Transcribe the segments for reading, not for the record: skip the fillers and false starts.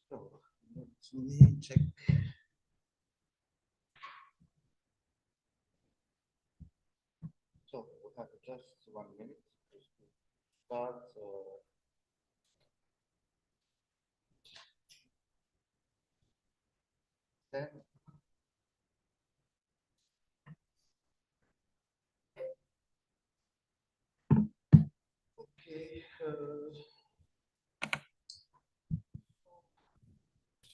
So, let me check. So we have just 1 minute to start. Then okay.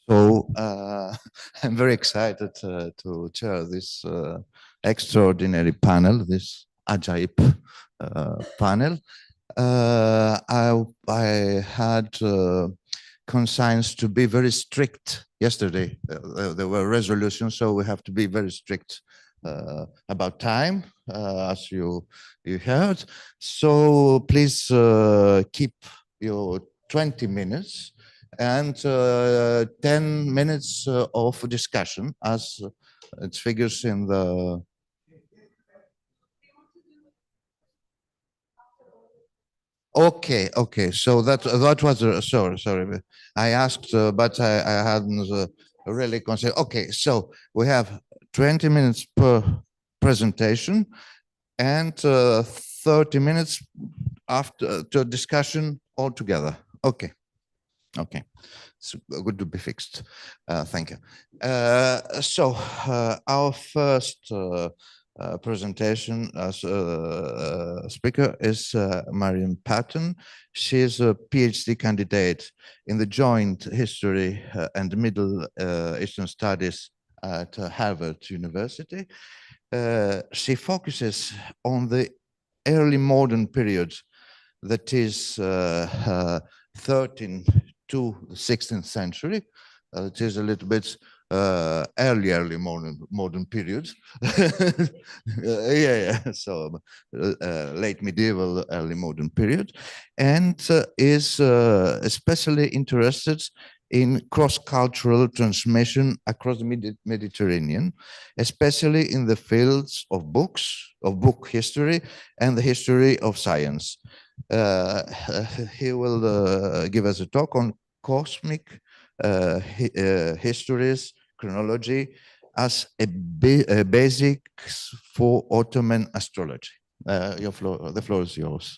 So I'm very excited to chair this extraordinary panel, this ajaib panel. I had conscience to be very strict yesterday. There were resolutions, so we have to be very strict about time, as you heard. So please keep your 20 minutes and 10 minutes of discussion, as it figures in the. Okay, okay. So that was sorry. I asked, but I hadn't really considered. Okay, so we have 20 minutes per presentation and 30 minutes after to discussion altogether. Okay, okay. It's good to be fixed. Thank you. So our first presentation as speaker is Marion Patton. She is a PhD candidate in the Joint History and Middle Eastern Studies at Harvard University. She focuses on the early modern period, that is 13 to the 16th century. It is a little bit early modern period. Yeah. So late medieval, early modern period, and is especially interested in cross-cultural transmission across the Mediterranean, especially in the fields of books, of book history, and the history of science. He will give us a talk on cosmic histories, chronology, as a basics for Ottoman astrology. The floor is yours.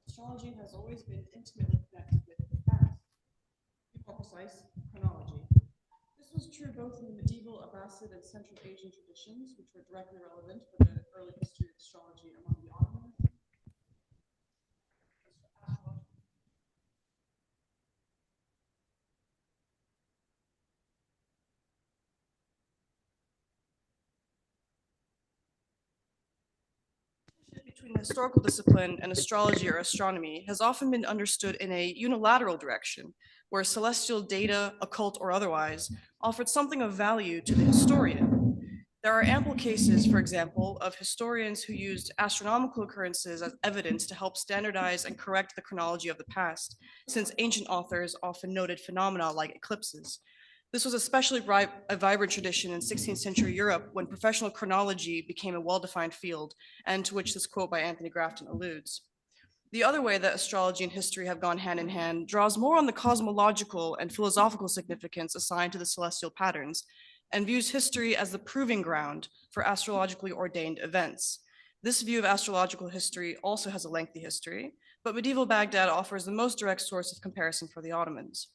Astrology has always been intimately connected with the past, to be more precise, chronology. This was true both in the medieval Abbasid and Central Asian traditions, which were directly relevant for the early history of astrology among the Ottoman. Between the historical discipline and astrology or astronomy has often been understood in a unilateral direction, where celestial data, occult or otherwise, offered something of value to the historian. There are ample cases, for example, of historians who used astronomical occurrences as evidence to help standardize and correct the chronology of the past, since ancient authors often noted phenomena like eclipses. This was especially a vibrant tradition in 16th century Europe when professional chronology became a well-defined field, and to which this quote by Anthony Grafton alludes. The other way that astrology and history have gone hand in hand draws more on the cosmological and philosophical significance assigned to the celestial patterns, and views history as the proving ground for astrologically ordained events. This view of astrological history also has a lengthy history, but medieval Baghdad offers the most direct source of comparison for the Ottomans.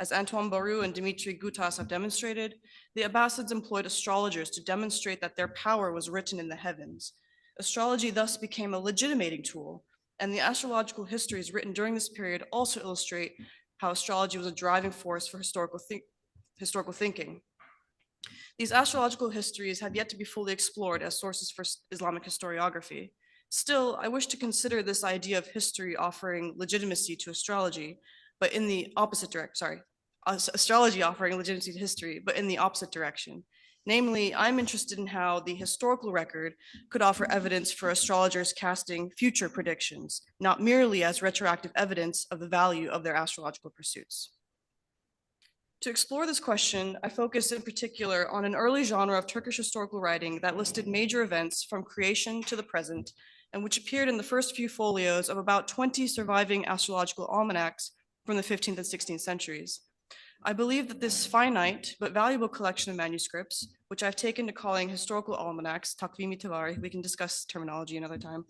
As Antoine Barrou and Dimitri Gutas have demonstrated, the Abbasids employed astrologers to demonstrate that their power was written in the heavens. Astrology thus became a legitimating tool, and the astrological histories written during this period also illustrate how astrology was a driving force for historical thinking. These astrological histories have yet to be fully explored as sources for Islamic historiography. Still, I wish to consider this idea of history offering legitimacy to astrology, but in the opposite direction, sorry, astrology offering legitimacy to history, but in the opposite direction. Namely, I'm interested in how the historical record could offer evidence for astrologers casting future predictions, not merely as retroactive evidence of the value of their astrological pursuits. To explore this question, I focused in particular on an early genre of Turkish historical writing that listed major events from creation to the present, and which appeared in the first few folios of about 20 surviving astrological almanacs from the 15th and 16th centuries. I believe that this finite but valuable collection of manuscripts, which I've taken to calling historical almanacs, takvimi tavari, we can discuss terminology another time,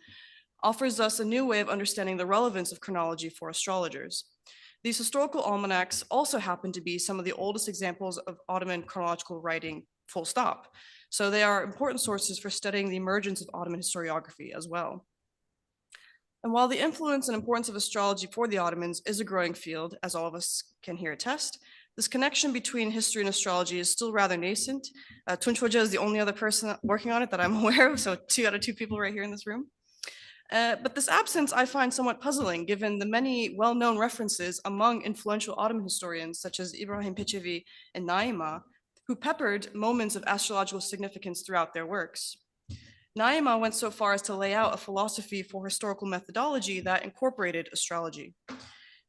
offers us a new way of understanding the relevance of chronology for astrologers. These historical almanacs also happen to be some of the oldest examples of Ottoman chronological writing, full stop. So they are important sources for studying the emergence of Ottoman historiography as well. And while the influence and importance of astrology for the Ottomans is a growing field, as all of us can here attest, this connection between history and astrology is still rather nascent. Tunç Hoca is the only other person working on it that I'm aware of, so 2 out of 2 people right here in this room. But this absence I find somewhat puzzling, given the many well-known references among influential Ottoman historians, such as Ibrahim Peçevi and Naima, who peppered moments of astrological significance throughout their works. Naima went so far as to lay out a philosophy for historical methodology that incorporated astrology.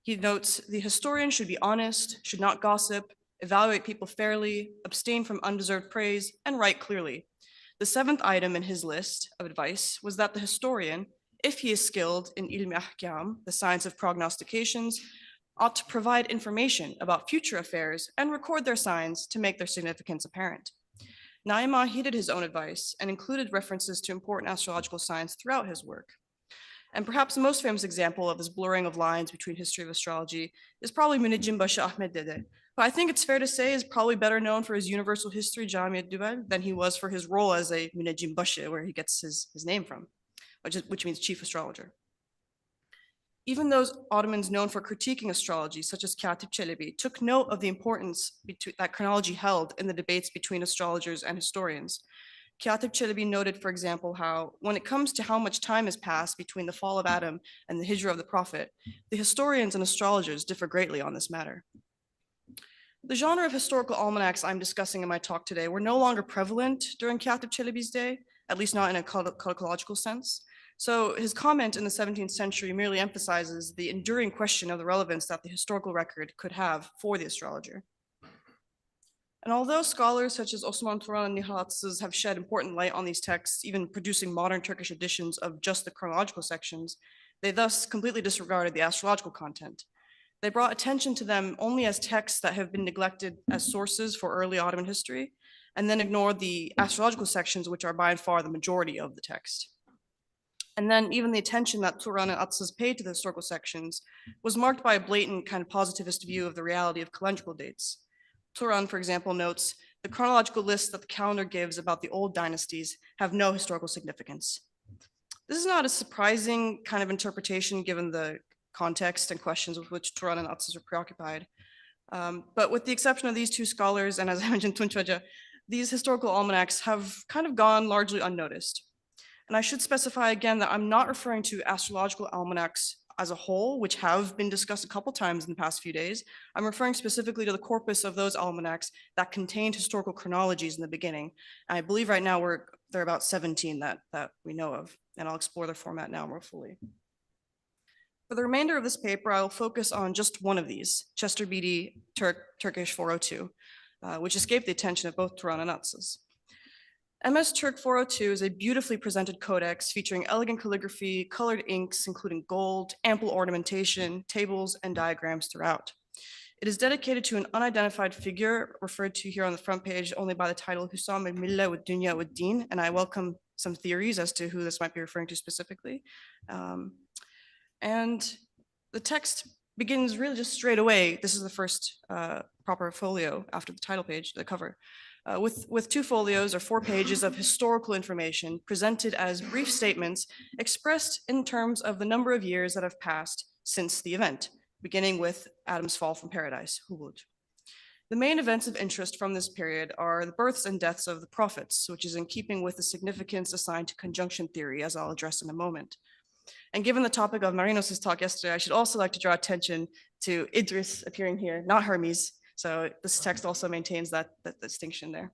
He notes the historian should be honest, should not gossip, evaluate people fairly, abstain from undeserved praise, and write clearly. The 7th item in his list of advice was that the historian, if he is skilled in ilm ahkam, the science of prognostications, ought to provide information about future affairs and record their signs to make their significance apparent. Naima heeded his own advice and included references to important astrological signs throughout his work. And perhaps the most famous example of this blurring of lines between history of astrology is probably Müneccim Başı Ahmed Dede, who I think it's fair to say is probably better known for his universal history, Camiat Düvel, than he was for his role as a Müneccim Başı, where he gets his name from, which means chief astrologer. Even those Ottomans known for critiquing astrology, such as Katip Çelebi, took note of the importance that chronology held in the debates between astrologers and historians. Katip Çelebi noted, for example, how when it comes to how much time has passed between the fall of Adam and the hijrah of the prophet, the historians and astrologers differ greatly on this matter. The genre of historical almanacs I'm discussing in my talk today were no longer prevalent during Katip Çelebi's day, at least not in a codicological sense. So his comment in the 17th century merely emphasizes the enduring question of the relevance that the historical record could have for the astrologer. And although scholars such as Osman Turan and Nihat have shed important light on these texts, even producing modern Turkish editions of just the chronological sections, they thus completely disregarded the astrological content. They brought attention to them only as texts that have been neglected as sources for early Ottoman history, and then ignored the astrological sections, which are by and far the majority of the text. And then even the attention that Turan and Atsız paid to the historical sections was marked by a blatant kind of positivist view of the reality of calendrical dates. Turan, for example, notes, the chronological lists that the calendar gives about the old dynasties have no historical significance. This is not a surprising kind of interpretation given the context and questions with which Turan and Atsız are preoccupied. But with the exception of these 2 scholars, and as I mentioned, Tunç Hoca, these historical almanacs have kind of gone largely unnoticed. And I should specify again that I'm not referring to astrological almanacs as a whole, which have been discussed a couple times in the past few days. I'm referring specifically to the corpus of those almanacs that contained historical chronologies in the beginning. And I believe right now there are about 17 that we know of, and I'll explore their format now more fully. For the remainder of this paper, I will focus on just one of these, Chester Beatty Turkish 402, which escaped the attention of both Turan and Atsız. MS Turk 402 is a beautifully presented codex featuring elegant calligraphy, colored inks, including gold, ample ornamentation, tables, and diagrams throughout. It is dedicated to an unidentified figure referred to here on the front page only by the title Husam al-Millah wa Dunya wa Din, and I welcome some theories as to who this might be referring to specifically. And the text begins really just straight away. This is the first proper folio after the title page, the cover. With 2 folios or 4 pages of historical information presented as brief statements expressed in terms of the number of years that have passed since the event, beginning with Adam's fall from paradise, Hubud. The main events of interest from this period are the births and deaths of the prophets, which is in keeping with the significance assigned to conjunction theory, as I'll address in a moment. And given the topic of Marinos' talk yesterday, I should also like to draw attention to Idris appearing here, not Hermes. So this text also maintains that distinction there.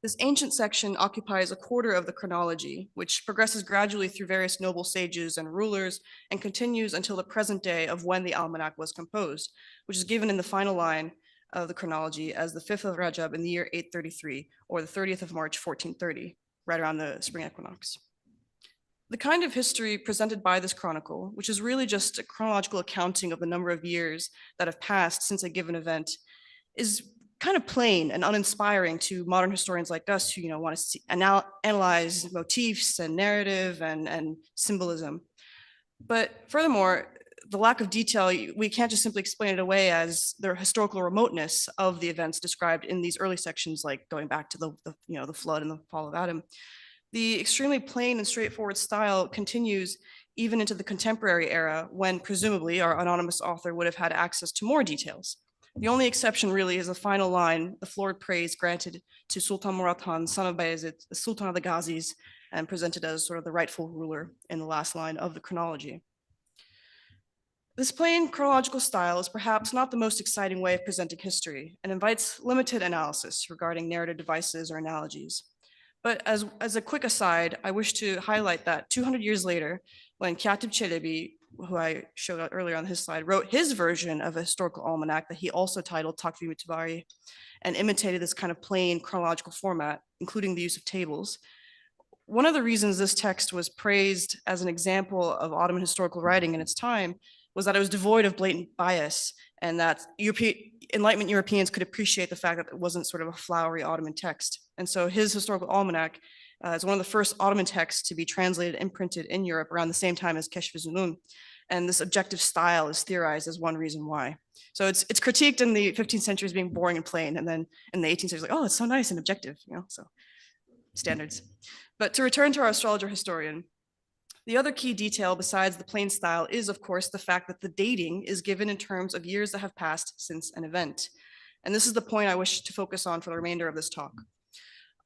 This ancient section occupies a quarter of the chronology, which progresses gradually through various noble sages and rulers and continues until the present day of when the almanac was composed, which is given in the final line of the chronology as the 5th of Rajab in the year 833, or the 30th of March, 1430, right around the spring equinox. The kind of history presented by this chronicle, which is really just a chronological accounting of the number of years that have passed since a given event, is kind of plain and uninspiring to modern historians like us who want to analyze motifs and narrative and symbolism. But furthermore, the lack of detail, we can't just simply explain it away as the historical remoteness of the events described in these early sections, like going back to the flood and the fall of Adam. The extremely plain and straightforward style continues even into the contemporary era, when presumably our anonymous author would have had access to more details. The only exception really is the final line, the florid praise granted to Sultan Murat Khan, son of Bayezid, the Sultan of the Ghazis, and presented as sort of the rightful ruler in the last line of the chronology. This plain chronological style is perhaps not the most exciting way of presenting history and invites limited analysis regarding narrative devices or analogies. But as a quick aside, I wish to highlight that 200 years later, when Katib Çelebi, who I showed out earlier on his slide, wrote his version of a historical almanac that he also titled Takvim-i Tibari and imitated this kind of plain chronological format, including the use of tables. One of the reasons this text was praised as an example of Ottoman historical writing in its time was that it was devoid of blatant bias, and that Enlightenment Europeans could appreciate the fact that it wasn't sort of a flowery Ottoman text. And so his historical almanac is one of the first Ottoman texts to be translated and printed in Europe around the same time as Keshf-i-Zunun. And this objective style is theorized as one reason why. So it's critiqued in the 15th century as being boring and plain, and then in the 18th century, like, oh, it's so nice and objective, so standards. But to return to our astrologer historian, the other key detail besides the plain style is, of course, the fact that the dating is given in terms of years that have passed since an event. And this is the point I wish to focus on for the remainder of this talk.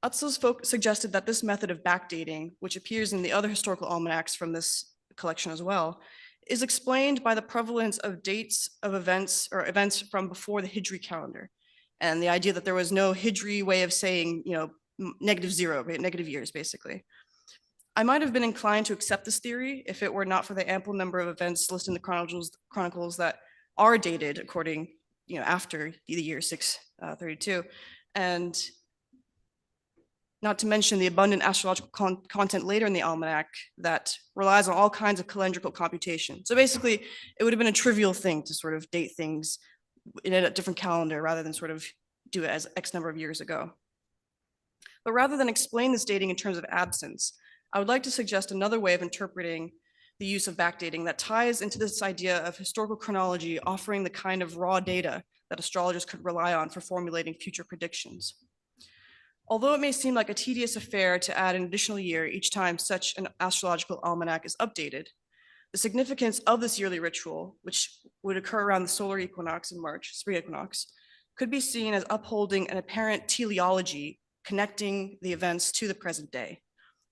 Utzel suggested that this method of backdating, which appears in the other historical almanacs from this collection as well, is explained by the prevalence of dates of events or events from before the Hijri calendar, and the idea that there was no Hijri way of saying, -0, right? Negative years, basically. I might have been inclined to accept this theory if it were not for the ample number of events listed in the chronicles that are dated according, after the year 632, and not to mention the abundant astrological content later in the almanac that relies on all kinds of calendrical computation. So basically, it would have been a trivial thing to sort of date things in a different calendar rather than sort of do it as X number of years ago. But rather than explain this dating in terms of absence, I would like to suggest another way of interpreting the use of backdating that ties into this idea of historical chronology offering the kind of raw data that astrologers could rely on for formulating future predictions. Although it may seem like a tedious affair to add an additional year each time such an astrological almanac is updated, the significance of this yearly ritual, which would occur around the solar equinox in March, spring equinox, could be seen as upholding an apparent teleology connecting the events to the present day.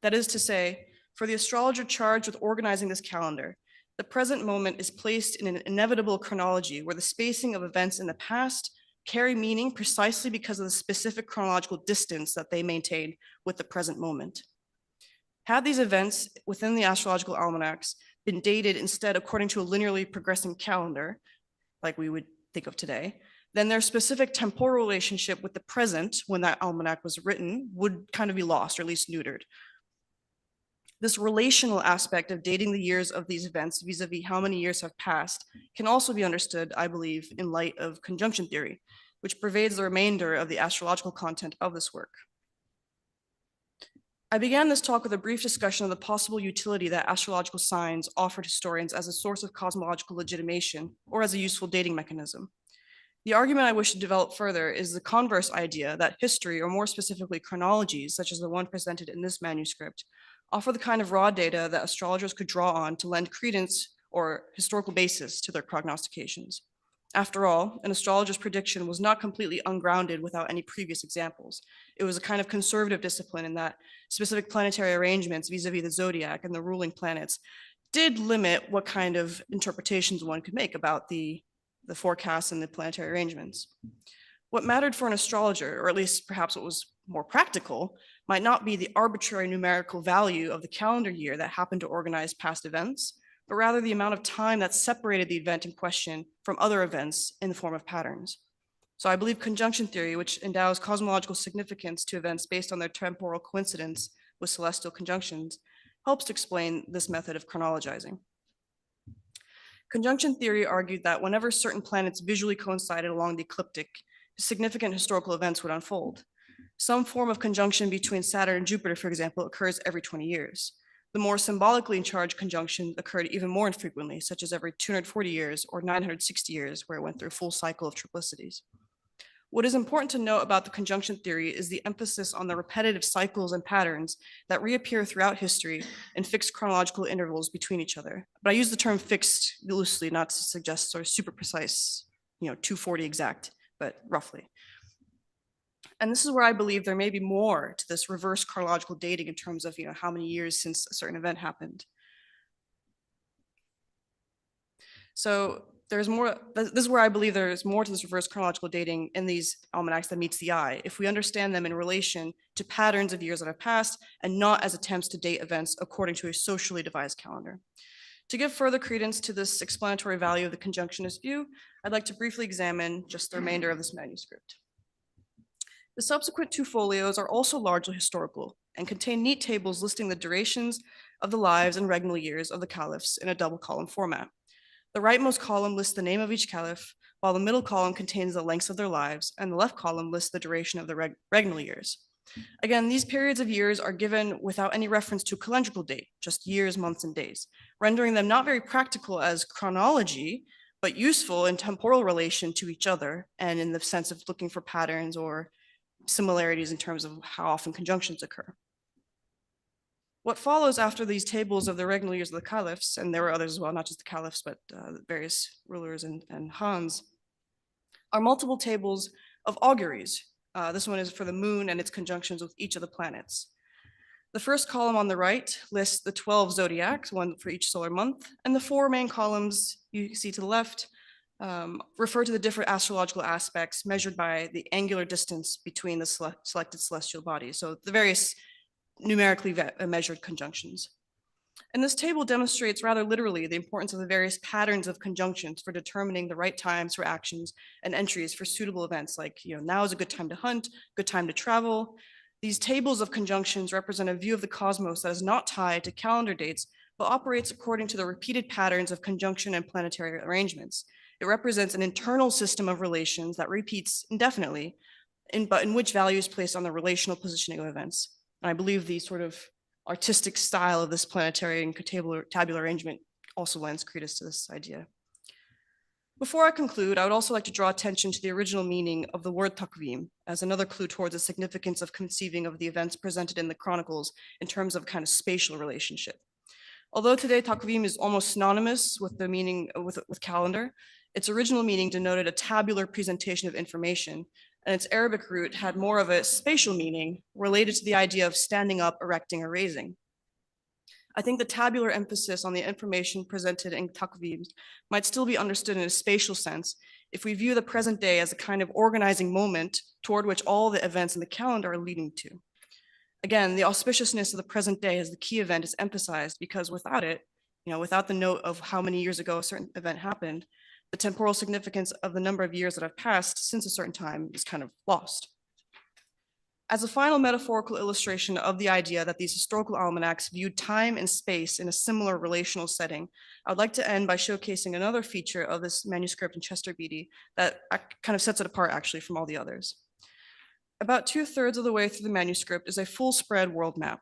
That is to say, for the astrologer charged with organizing this calendar, the present moment is placed in an inevitable chronology where the spacing of events in the past carry meaning precisely because of the specific chronological distance that they maintain with the present moment. Had these events within the astrological almanacs been dated instead according to a linearly progressing calendar, like we would think of today, then their specific temporal relationship with the present when that almanac was written would kind of be lost or at least neutered. This relational aspect of dating the years of these events vis-a-vis how many years have passed can also be understood, I believe, in light of conjunction theory, which pervades the remainder of the astrological content of this work. I began this talk with a brief discussion of the possible utility that astrological signs offered historians as a source of cosmological legitimation or as a useful dating mechanism. The argument I wish to develop further is the converse idea that history, or more specifically chronologies, such as the one presented in this manuscript, offer the kind of raw data that astrologers could draw on to lend credence or historical basis to their prognostications. After all, an astrologer's prediction was not completely ungrounded without any previous examples. It was a kind of conservative discipline in that specific planetary arrangements vis-a-vis the zodiac and the ruling planets did limit what kind of interpretations one could make about the forecasts and the planetary arrangements. What mattered for an astrologer, or at least perhaps what was more practical, might not be the arbitrary numerical value of the calendar year that happened to organize past events, but rather the amount of time that separated the event in question from other events in the form of patterns. So I believe conjunction theory, which endows cosmological significance to events based on their temporal coincidence with celestial conjunctions, helps to explain this method of chronologizing. Conjunction theory argued that whenever certain planets visually coincided along the ecliptic, significant historical events would unfold. Some form of conjunction between Saturn and Jupiter, for example, occurs every 20 years. The more symbolically charged conjunction occurred even more infrequently, such as every 240 years or 960 years, where it went through a full cycle of triplicities. What is important to note about the conjunction theory is the emphasis on the repetitive cycles and patterns that reappear throughout history in fixed chronological intervals between each other. But I use the term fixed loosely, not to suggest sort of super precise, 240 exact, but roughly. And this is where I believe there may be more to this reverse chronological dating in terms of how many years since a certain event happened. So there's more, this is where I believe there's more to this reverse chronological dating in these almanacs that meets the eye, if we understand them in relation to patterns of years that have passed and not as attempts to date events according to a socially devised calendar. To give further credence to this explanatory value of the conjunctionist view, I'd like to briefly examine just the remainder of this manuscript. The subsequent two folios are also largely historical and contain neat tables listing the durations of the lives and regnal years of the caliphs in a double column format. The rightmost column lists the name of each caliph, while the middle column contains the lengths of their lives, and the left column lists the duration of the regnal years. Again, these periods of years are given without any reference to a calendrical date, just years, months, and days, rendering them not very practical as chronology, but useful in temporal relation to each other and in the sense of looking for patterns or similarities in terms of how often conjunctions occur. What follows after these tables of the regnal years of the caliphs, and there were others as well, not just the caliphs, but various rulers and Khans, are multiple tables of auguries. This one is for the moon and its conjunctions with each of the planets. The first column on the right lists the 12 zodiacs, one for each solar month, and the four main columns you see to the left refer to the different astrological aspects measured by the angular distance between the selected celestial bodies, so the various numerically measured conjunctions. And this table demonstrates rather literally the importance of the various patterns of conjunctions for determining the right times for actions and entries for suitable events, like now is a good time to hunt, good time to travel. These tables of conjunctions represent a view of the cosmos that is not tied to calendar dates, but operates according to the repeated patterns of conjunction and planetary arrangements. It represents an internal system of relations that repeats indefinitely, but in which value is placed on the relational positioning of events. And I believe the sort of artistic style of this planetary and tabular arrangement also lends credence to this idea. Before I conclude, I would also like to draw attention to the original meaning of the word takvim as another clue towards the significance of conceiving of the events presented in the chronicles in terms of kind of spatial relationship. Although today takvim is almost synonymous with the meaning with calendar, its original meaning denoted a tabular presentation of information, and its Arabic root had more of a spatial meaning related to the idea of standing up, erecting, or raising. I think the tabular emphasis on the information presented in takvim might still be understood in a spatial sense if we view the present day as a kind of organizing moment toward which all the events in the calendar are leading to. Again, the auspiciousness of the present day as the key event is emphasized because without it, without the note of how many years ago a certain event happened, the temporal significance of the number of years that have passed since a certain time is kind of lost. As a final metaphorical illustration of the idea that these historical almanacs viewed time and space in a similar relational setting, I would like to end by showcasing another feature of this manuscript in Chester Beatty that kind of sets it apart actually from all the others. About 2/3 of the way through the manuscript is a full spread world map.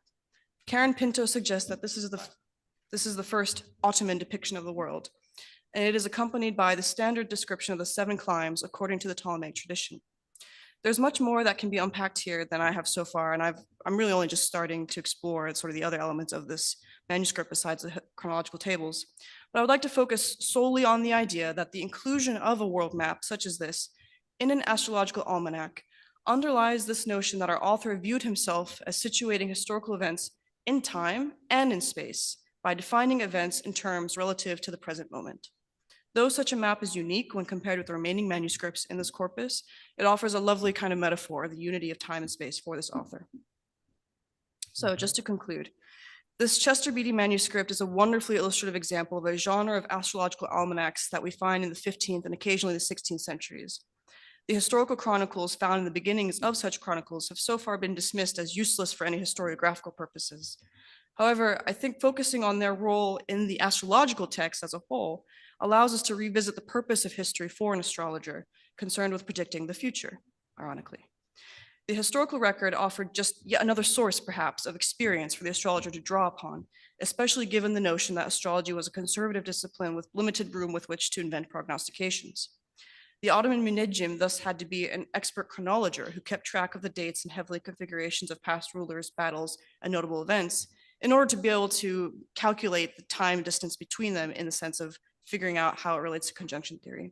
Karen Pinto suggests that this is the first Ottoman depiction of the world, and it is accompanied by the standard description of the 7 climes according to the Ptolemaic tradition. There's much more that can be unpacked here than I have so far, and I'm really only just starting to explore sort of the other elements of this manuscript besides the chronological tables. But I would like to focus solely on the idea that the inclusion of a world map such as this in an astrological almanac underlies this notion that our author viewed himself as situating historical events in time and in space by defining events in terms relative to the present moment. Though such a map is unique when compared with the remaining manuscripts in this corpus, it offers a lovely kind of metaphor, the unity of time and space for this author. So just to conclude, this Chester Beatty manuscript is a wonderfully illustrative example of a genre of astrological almanacs that we find in the 15th and occasionally the 16th centuries. The historical chronicles found in the beginnings of such chronicles have so far been dismissed as useless for any historiographical purposes. However, I think focusing on their role in the astrological text as a whole allows us to revisit the purpose of history for an astrologer concerned with predicting the future, ironically. The historical record offered just yet another source, perhaps, of experience for the astrologer to draw upon, especially given the notion that astrology was a conservative discipline with limited room with which to invent prognostications. The Ottoman Munejjim thus had to be an expert chronologer who kept track of the dates and heavenly configurations of past rulers, battles, and notable events in order to be able to calculate the time distance between them in the sense of figuring out how it relates to conjunction theory.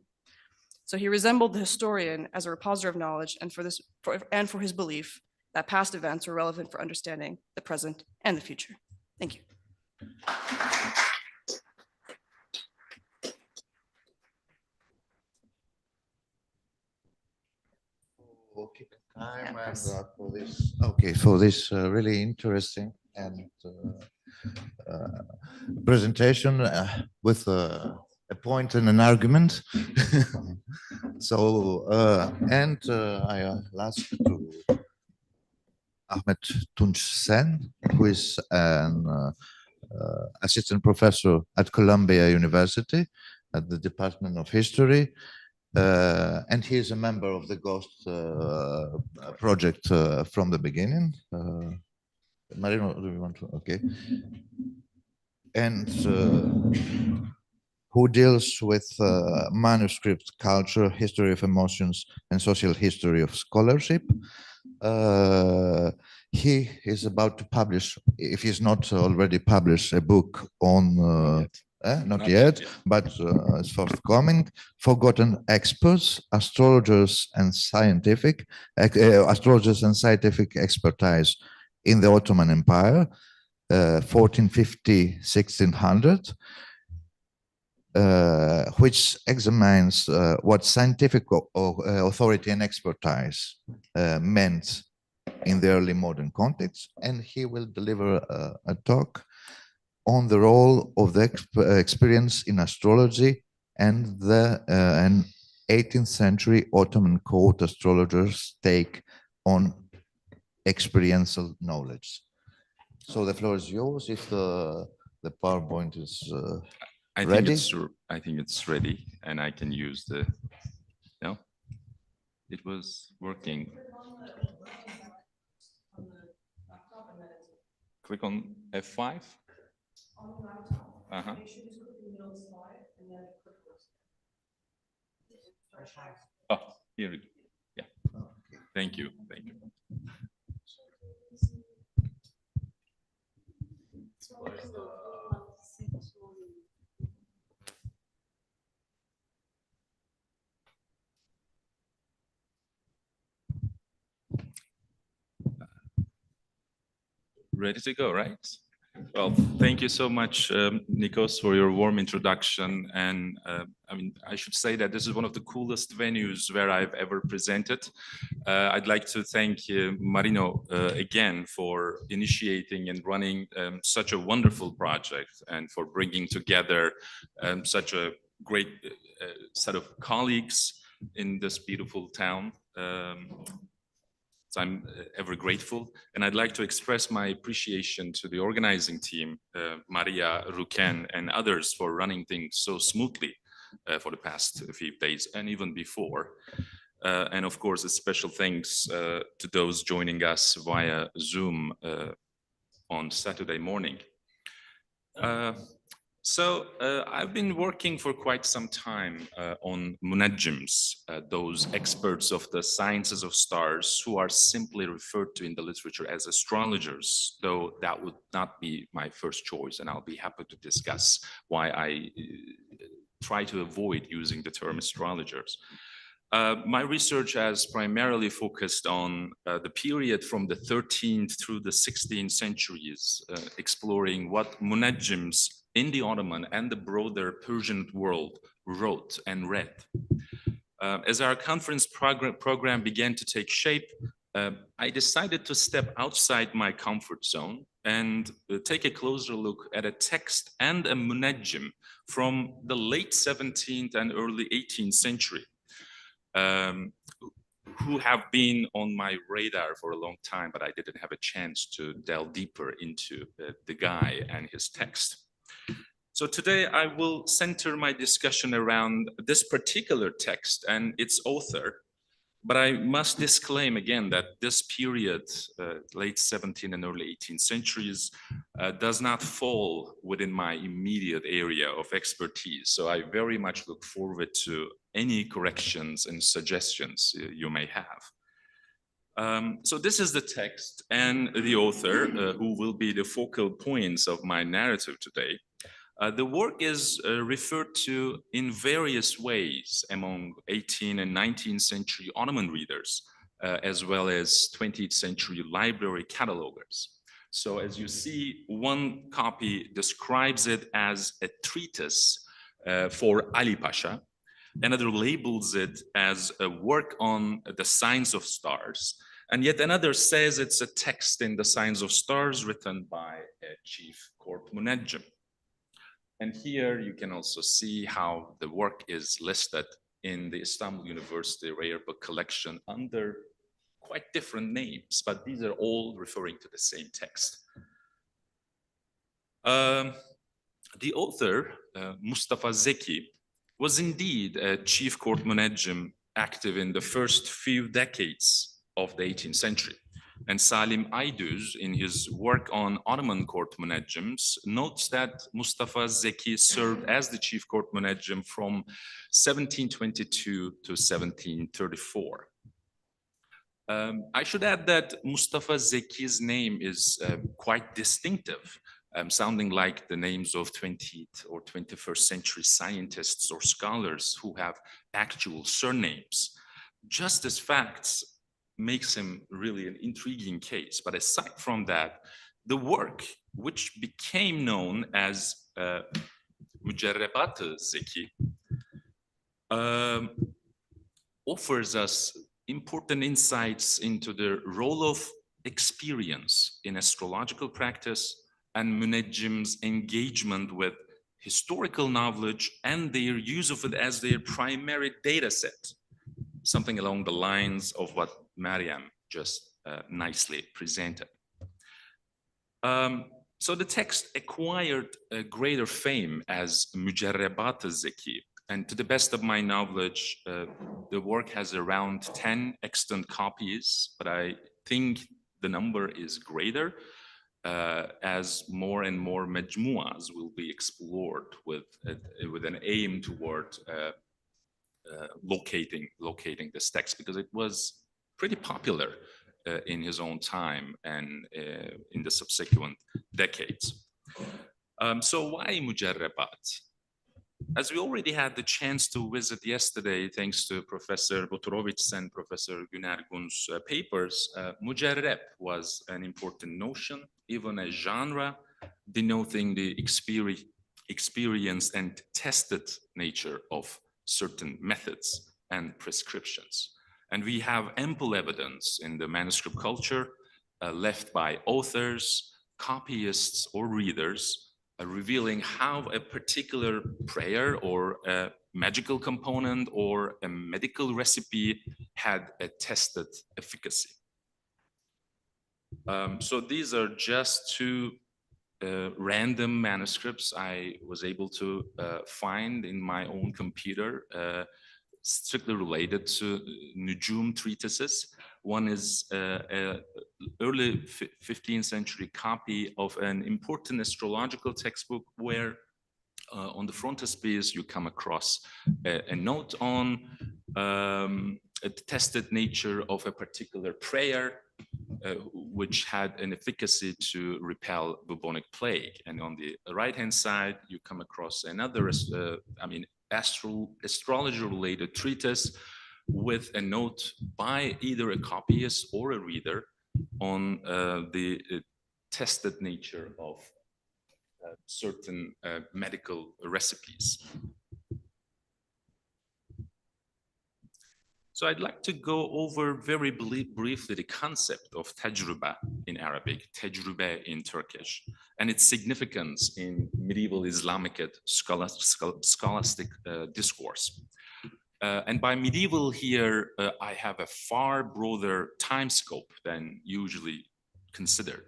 So he resembled the historian as a repositor of knowledge and for his belief that past events were relevant for understanding the present and the future. Thank you. Okay, time and for this really interesting and presentation with a point and an argument. So I'll ask to Ahmet Tunç Sen, who is an assistant professor at Columbia University at the Department of History. And he is a member of the Ghost project from the beginning. Marino, do you want to? Okay. And who deals with manuscript culture, history of emotions, and social history of scholarship. He is about to publish, if he's not already published, a book on not yet, but it's forthcoming. Forgotten experts, astrologers and scientific expertise in the Ottoman Empire, 1450-1600, which examines what scientific authority and expertise meant in the early modern context, and he will deliver a talk on the role of the experience in astrology and the 18th century Ottoman court astrologers' take on experiential knowledge. So the floor is yours if the PowerPoint is ready. I think it's ready, and I can use the. No, it was working. Click on F5. Uh-huh. Oh, here we go. Yeah. Thank you. Thank you. Ready to go, right? Well, thank you so much, Nikos, for your warm introduction. And I mean, I should say that this is one of the coolest venues where I've ever presented. I'd like to thank Marino again for initiating and running such a wonderful project and for bringing together such a great set of colleagues in this beautiful town. So I'm ever grateful, and I'd like to express my appreciation to the organizing team, Maria, Ruken, and others for running things so smoothly for the past few days and even before. And of course, a special thanks to those joining us via Zoom on Saturday morning. So I've been working for quite some time on munajjims, those experts of the sciences of stars who are simply referred to in the literature as astrologers, though that would not be my first choice, and I'll be happy to discuss why I try to avoid using the term astrologers. My research has primarily focused on the period from the 13th through the 16th centuries, exploring what munajjims in the Ottoman and the broader Persian world wrote and read. As our conference program began to take shape, I decided to step outside my comfort zone and take a closer look at a text and a munajjim from the late 17th and early 18th century, who have been on my radar for a long time, but I didn't have a chance to delve deeper into the guy and his text. So today I will center my discussion around this particular text and its author, but I must disclaim again that this period, late 17th and early 18th centuries, does not fall within my immediate area of expertise. So I very much look forward to any corrections and suggestions you may have. So this is the text and the author who will be the focal points of my narrative today. The work is referred to in various ways among 18th and 19th century Ottoman readers, as well as 20th century library catalogers. So as you see, one copy describes it as a treatise for Ali Pasha. Another labels it as a work on the science of stars. And yet another says it's a text in the science of stars written by a chief court munajjim. And here you can also see how the work is listed in the Istanbul University Rare Book Collection under quite different names, but these are all referring to the same text. The author, Mustafa Zeki, was indeed a chief court munajjim active in the first few decades of the 18th century. And Salim Aydüz, in his work on Ottoman court munajjims, notes that Mustafa Zeki served as the chief court munajjim from 1722 to 1734. I should add that Mustafa Zeki's name is quite distinctive, sounding like the names of 20th or 21st century scientists or scholars who have actual surnames. Just as facts makes him really an intriguing case. But aside from that, the work, which became known as Mücerrebat Zeki, offers us important insights into the role of experience in astrological practice and munajjim's engagement with historical knowledge and their use of it as their primary data set, something along the lines of what Mariam just nicely presented. So the text acquired a greater fame as Mücerrebat Zeki, and to the best of my knowledge, the work has around 10 extant copies, but I think the number is greater as more and more majmuas will be explored with an aim toward locating this text, because it was pretty popular in his own time and in the subsequent decades. So why Mücerrebat? As we already had the chance to visit yesterday, thanks to Professor Boturovic's and Professor Günergun's papers, Mücerreb was an important notion, even a genre, denoting the experienced and tested nature of certain methods and prescriptions. And we have ample evidence in the manuscript culture left by authors, copyists, or readers revealing how a particular prayer or a magical component or a medical recipe had a tested efficacy. So these are just two random manuscripts I was able to find in my own computer, strictly related to Nujum treatises. One is an early 15th century copy of an important astrological textbook where On the frontispiece, you come across a note on a tested nature of a particular prayer, which had an efficacy to repel bubonic plague. And on the right-hand side, you come across another, astrology-related treatise with a note by either a copyist or a reader on the tested nature of certain medical recipes. So I'd like to go over very briefly the concept of tecrübe in Arabic, tecrübe in Turkish, and its significance in medieval Islamic scholastic discourse. And by medieval here, I have a far broader time scope than usually considered,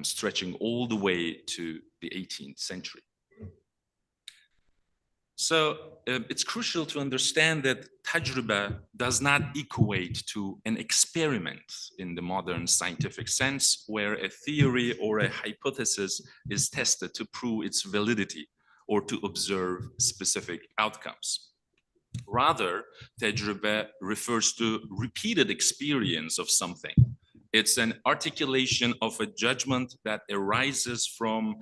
stretching all the way to the 18th century. So it's crucial to understand that tecrübe does not equate to an experiment in the modern scientific sense, where a theory or a hypothesis is tested to prove its validity or to observe specific outcomes. Rather, tecrübe refers to repeated experience of something. It's an articulation of a judgment that arises from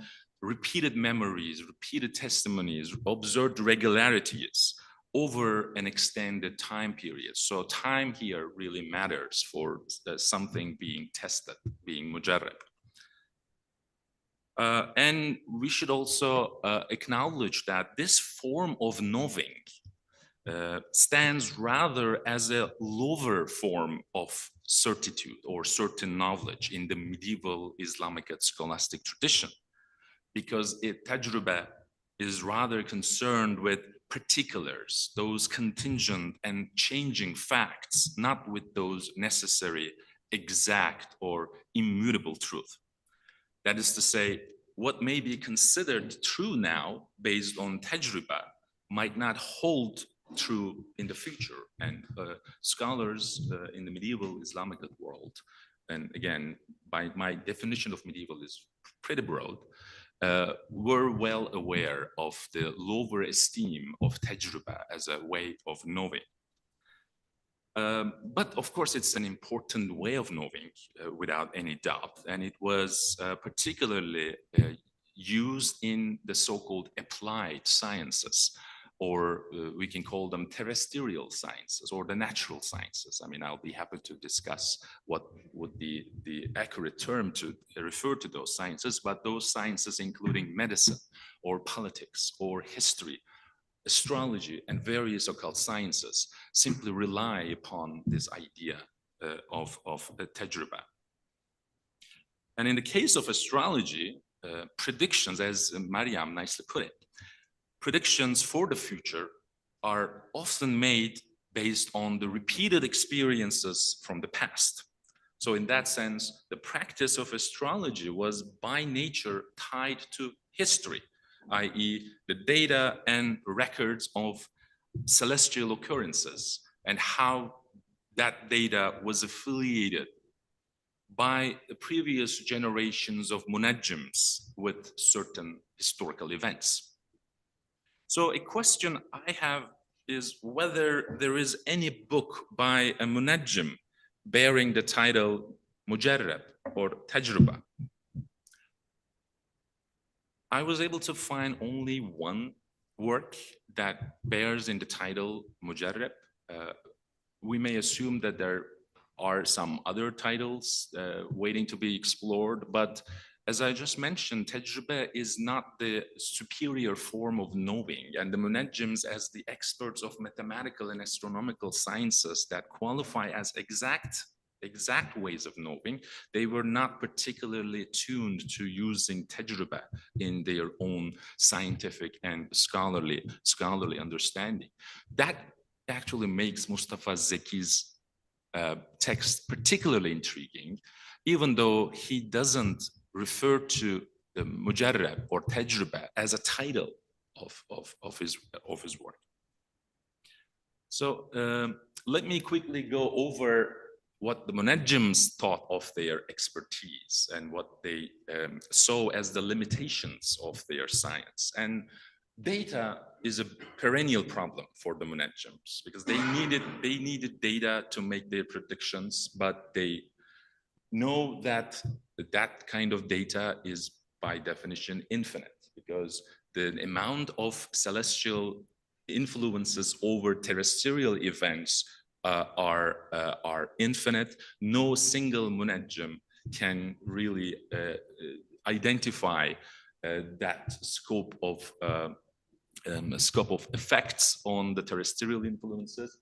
repeated memories, repeated testimonies, observed regularities over an extended time period. So time here really matters for something being tested, being mujarrab. And we should also acknowledge that this form of knowing stands rather as a lower form of certitude or certain knowledge in the medieval Islamic scholastic tradition, because tecrübe is rather concerned with particulars, those contingent and changing facts, not with those necessary, exact, or immutable truth. That is to say, what may be considered true now based on tecrübe might not hold true in the future. And scholars in the medieval Islamic world, and again, by my definition of medieval is pretty broad, were well aware of the lower esteem of tecrübe as a way of knowing. But of course, it's an important way of knowing without any doubt. And it was particularly used in the so-called applied sciences, or we can call them terrestrial sciences or the natural sciences. I mean, I'll be happy to discuss what would be the accurate term to refer to those sciences, but those sciences including medicine or politics or history, astrology, and various occult sciences simply rely upon this idea of tecrübe. And in the case of astrology, predictions, as Mariam nicely put it, predictions for the future are often made based on the repeated experiences from the past. So in that sense, the practice of astrology was by nature tied to history, i.e. the data and records of celestial occurrences and how that data was affiliated by the previous generations of munajjims with certain historical events. So a question I have is whether there is any book by a munajjim bearing the title mujarrab or tecrübe. I was able to find only one work that bears in the title mujarrab. We may assume that there are some other titles waiting to be explored, but as I just mentioned, tecrübe is not the superior form of knowing, and the munajjims, as the experts of mathematical and astronomical sciences that qualify as exact ways of knowing, they were not particularly tuned to using tecrübe in their own scientific and scholarly understanding. That actually makes Mustafa Zeki's text particularly intriguing, even though he doesn't refer to the mujarrab or tecrübe as a title of his work. So let me quickly go over what the munajjims thought of their expertise and what they saw as the limitations of their science. And data is a perennial problem for the Munajjims because they needed data to make their predictions, but they know that that kind of data is by definition infinite because the amount of celestial influences over terrestrial events are infinite. No single Munajjim can really identify that scope of effects on the terrestrial influences.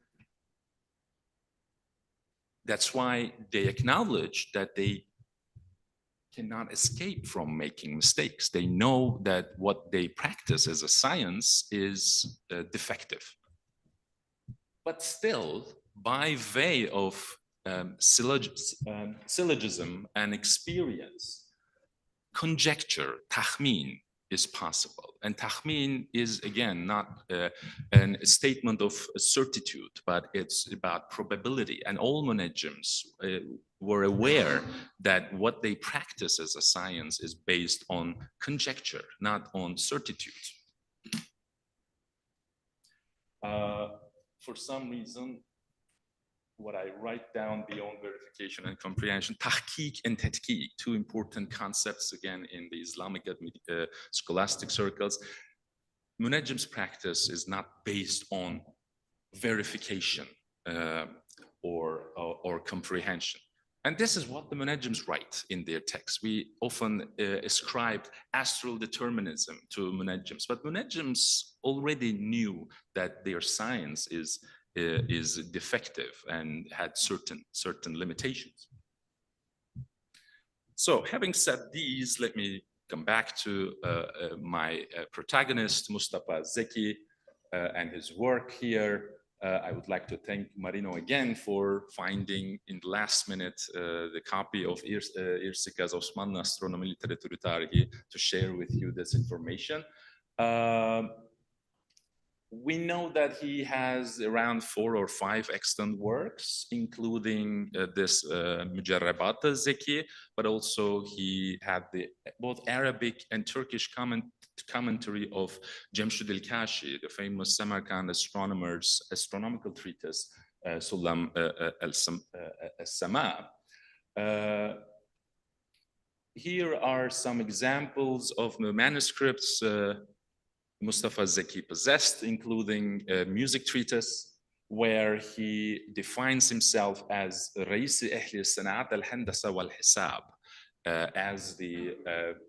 That's why they acknowledge that they cannot escape from making mistakes. They know that what they practice as a science is defective. But still, by way of syllogism and experience, conjecture, tahmin, is possible. And tahmin is, again, not a statement of certitude, but it's about probability. And all Munajjims were aware that what they practice as a science is based on conjecture, not on certitude. For some reason, what I write down beyond verification and comprehension, tahqiq and tatqiq, two important concepts again in the Islamic scholastic circles. Munajjim's practice is not based on verification or comprehension. And this is what the Munajjims write in their texts. We often ascribe astral determinism to Munajjims, but Munajjims already knew that their science is defective and had certain limitations. So having said these, let me come back to my protagonist, Mustafa Zeki, and his work here. I would like to thank Marino again for finding in the last minute the copy of İrsika's Osmanlı Astronomi Literatürü Tarihi to share with you this information. We know that he has around 4 or 5 extant works, including this Mücerrebat Zeki, but also he had both Arabic and Turkish commentary of Cemşid el-Kashi, the famous Samarkand astronomer's astronomical treatise, Sulam al-Sama. Here are some examples of the manuscripts Mustafa Zeki possessed, including a music treatise where he defines himself as Raisi Ahli Sana'at al-Handasa wal-Hisab, as the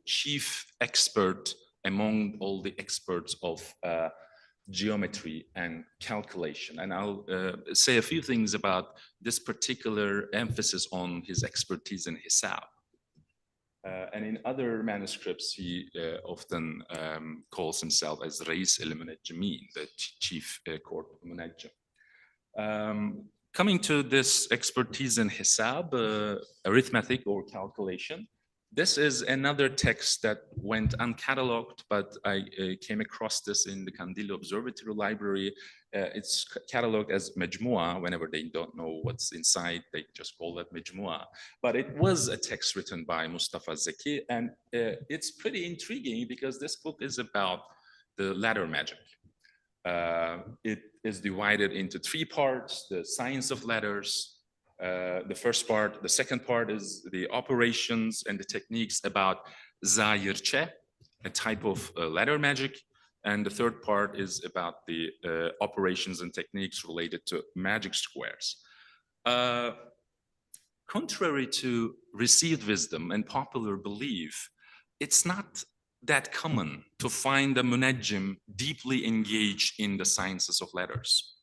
chief expert among all the experts of geometry and calculation. And I'll say a few things about this particular emphasis on his expertise in Hisab. And in other manuscripts, he often calls himself as Rais al-Munajjimin, the chief court Munajjim. Coming to this expertise in Hisab, arithmetic or calculation, this is another text that went uncatalogued, but I came across this in the Kandilli Observatory Library. It's cataloged as Majmua. Whenever they don't know what's inside, they just call it Majmua. But it was a text written by Mustafa Zeki, and it's pretty intriguing because this book is about the ladder magic. It is divided into 3 parts: the science of ladders, the first part. The second part is the operations and the techniques about Zayirche, a type of ladder magic. And the third part is about the operations and techniques related to magic squares. Contrary to received wisdom and popular belief, it's not that common to find a Munajjim deeply engaged in the sciences of letters.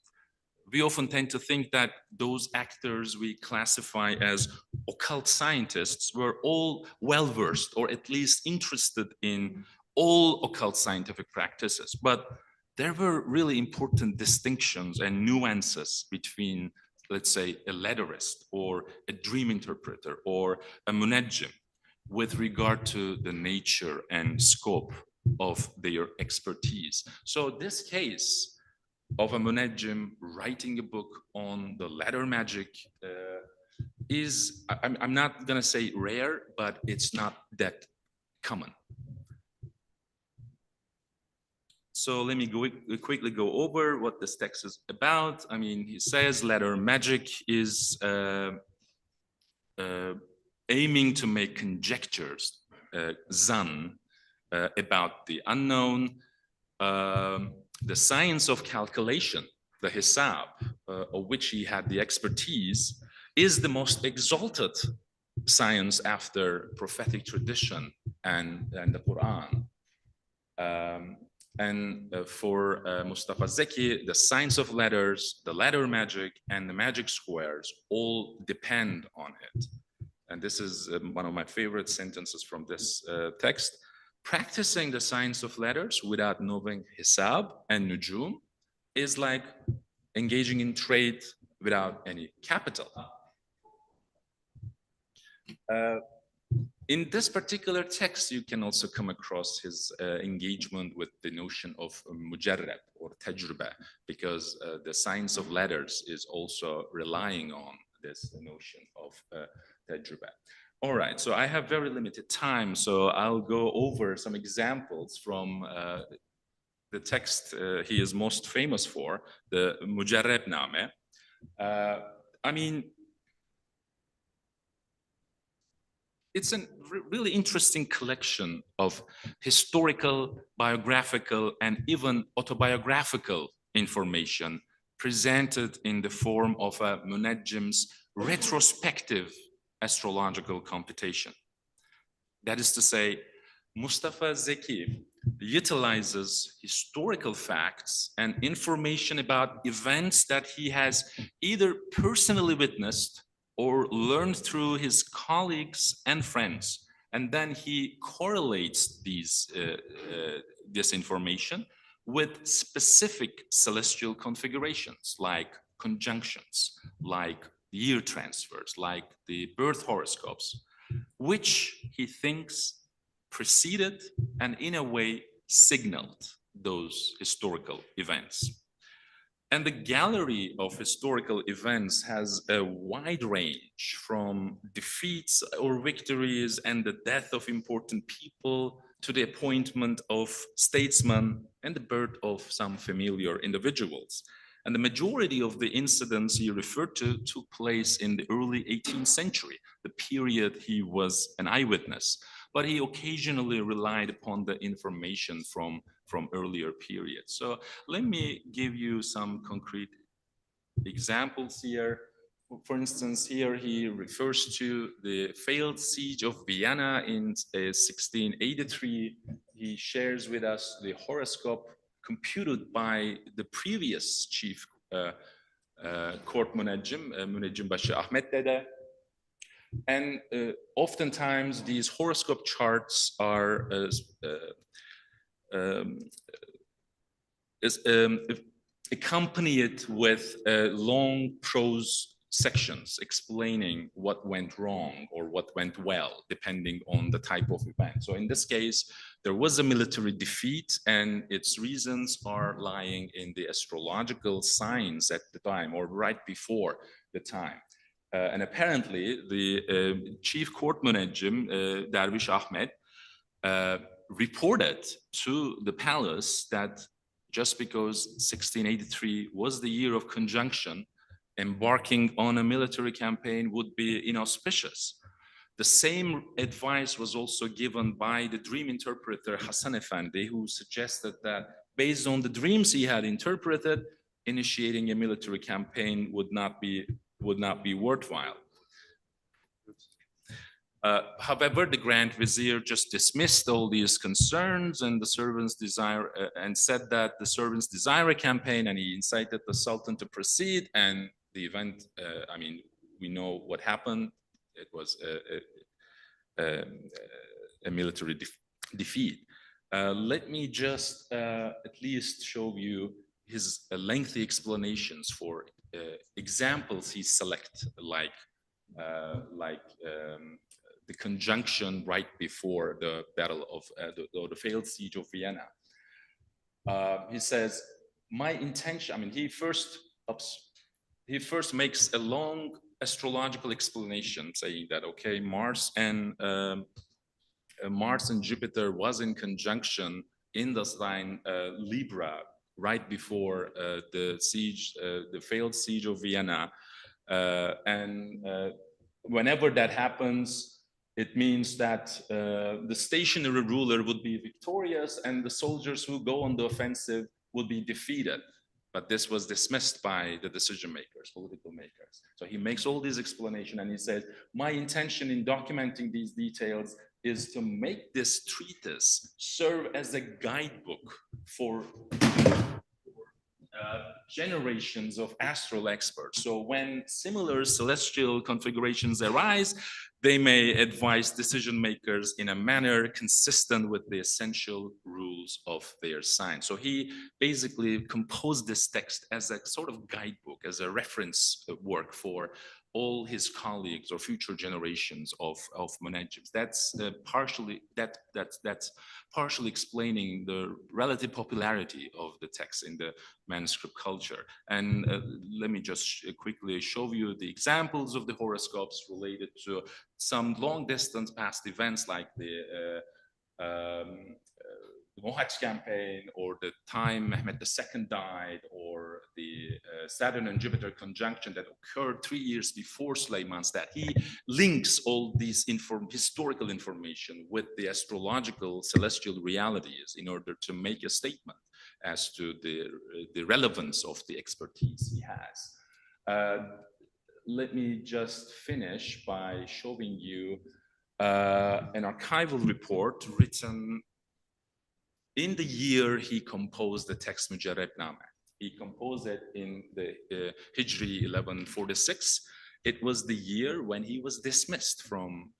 We often tend to think that those actors we classify as occult scientists were all well-versed or at least interested in all occult scientific practices. But there were really important distinctions and nuances between, let's say, a letterist or a dream interpreter or a Munajjim with regard to the nature and scope of their expertise. So this case of a Munajjim writing a book on the ladder magic is, I'm not gonna say rare, but it's not that common. So let me quickly go over what this text is about. I mean, he says letter magic is aiming to make conjectures, zan, about the unknown, the science of calculation, the hisab, of which he had the expertise, is the most exalted science after prophetic tradition and the Quran. For Mustafa Zeki, the science of letters, the letter magic, and the magic squares all depend on it. And this is one of my favorite sentences from this text. Practicing the science of letters without knowing hisab and nujum is like engaging in trade without any capital. In this particular text, you can also come across his engagement with the notion of mujarrab or tajruba, because the science of letters is also relying on this notion of tajruba. All right, so I have very limited time, so I'll go over some examples from the text he is most famous for, the Mujarrabname. I mean, it's a really interesting collection of historical, biographical, and even autobiographical information presented in the form of a Munajjim's retrospective astrological computation. That is to say, Mustafa Zeki utilizes historical facts and information about events that he has either personally witnessed or learned through his colleagues and friends. And then he correlates this information with specific celestial configurations, like conjunctions, like year transfers, like the birth horoscopes, which he thinks preceded and in a way signaled those historical events. And the gallery of historical events has a wide range, from defeats or victories and the death of important people to the appointment of statesmen and the birth of some familiar individuals. And the majority of the incidents he referred to took place in the early 18th century, the period he was an eyewitness. But he occasionally relied upon the information from earlier periods. So let me give you some concrete examples here. For instance, here he refers to the failed siege of Vienna in 1683. He shares with us the horoscope computed by the previous chief court Munajjim, Munajjim Basha Ahmed Dede. And oftentimes these horoscope charts are accompanied with long prose sections explaining what went wrong or what went well, depending on the type of event. So in this case, there was a military defeat, and its reasons are lying in the astrological signs at the time or right before the time. And apparently, the chief court Munajjim, Darwish Ahmed, reported to the palace that just because 1683 was the year of conjunction, embarking on a military campaign would be inauspicious. The same advice was also given by the dream interpreter Hassan Effendi, who suggested that based on the dreams he had interpreted, initiating a military campaign would not be worthwhile. However, the Grand Vizier just dismissed all these concerns and the servants' desire, and said that the servants desire a campaign, and he incited the Sultan to proceed. And the event, I mean, we know what happened. It was a military defeat. Let me just at least show you his lengthy explanations for examples he select, like the conjunction right before the battle of the failed siege of Vienna. He says, my intention, I mean, he first makes a long astrological explanation saying that, okay, Mars and Jupiter was in conjunction in the line Libra right before the siege, the failed siege of Vienna. And whenever that happens, it means that the stationary ruler would be victorious and the soldiers who go on the offensive would be defeated. But this was dismissed by the decision makers, political makers. So he makes all these explanations and he says, my intention in documenting these details is to make this treatise serve as a guidebook for generations of astral experts. So when similar celestial configurations arise, they may advise decision makers in a manner consistent with the essential rules of their science. So he basically composed this text as a sort of guidebook, as a reference work for all his colleagues or future generations of Munajims. That's partially explaining the relative popularity of the text in the manuscript culture. And let me just quickly show you the examples of the horoscopes related to some long distance past events like the Mohatch campaign, or the time Mehmed II died, or the Saturn and Jupiter conjunction that occurred 3 years before Suleiman's death. He links all these historical information with the astrological celestial realities in order to make a statement as to the relevance of the expertise he has. Let me just finish by showing you an archival report written in the year he composed the text Mujarrabnameh. He composed it in the Hijri 1146. It was the year when he was dismissed from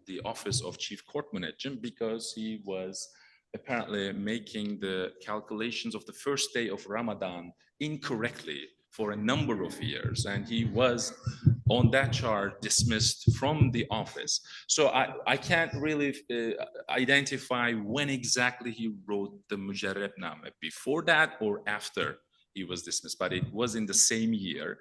the office of Chief Court Munajjim because he was apparently making the calculations of the first day of Ramadan incorrectly for a number of years, and he was on that chart dismissed from the office. So I can't really identify when exactly he wrote the Mujarrabnameh, before that or after he was dismissed, but it was in the same year.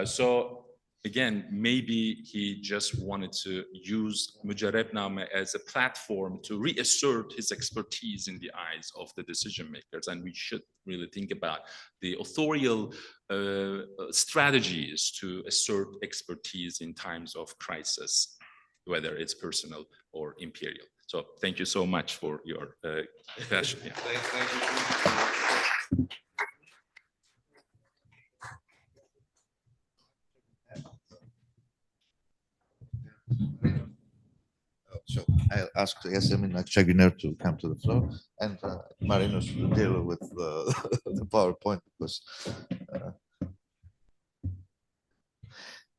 So again, maybe he just wanted to use Mujarrabnameh as a platform to reassert his expertise in the eyes of the decision makers. And we should really think about the authorial strategies to assert expertise in times of crisis, whether it's personal or imperial. So thank you so much for your passion. Yeah. Thank you. So I'll ask Yasemin Akçagüner to come to the floor, and Marinos to deal with the PowerPoint, because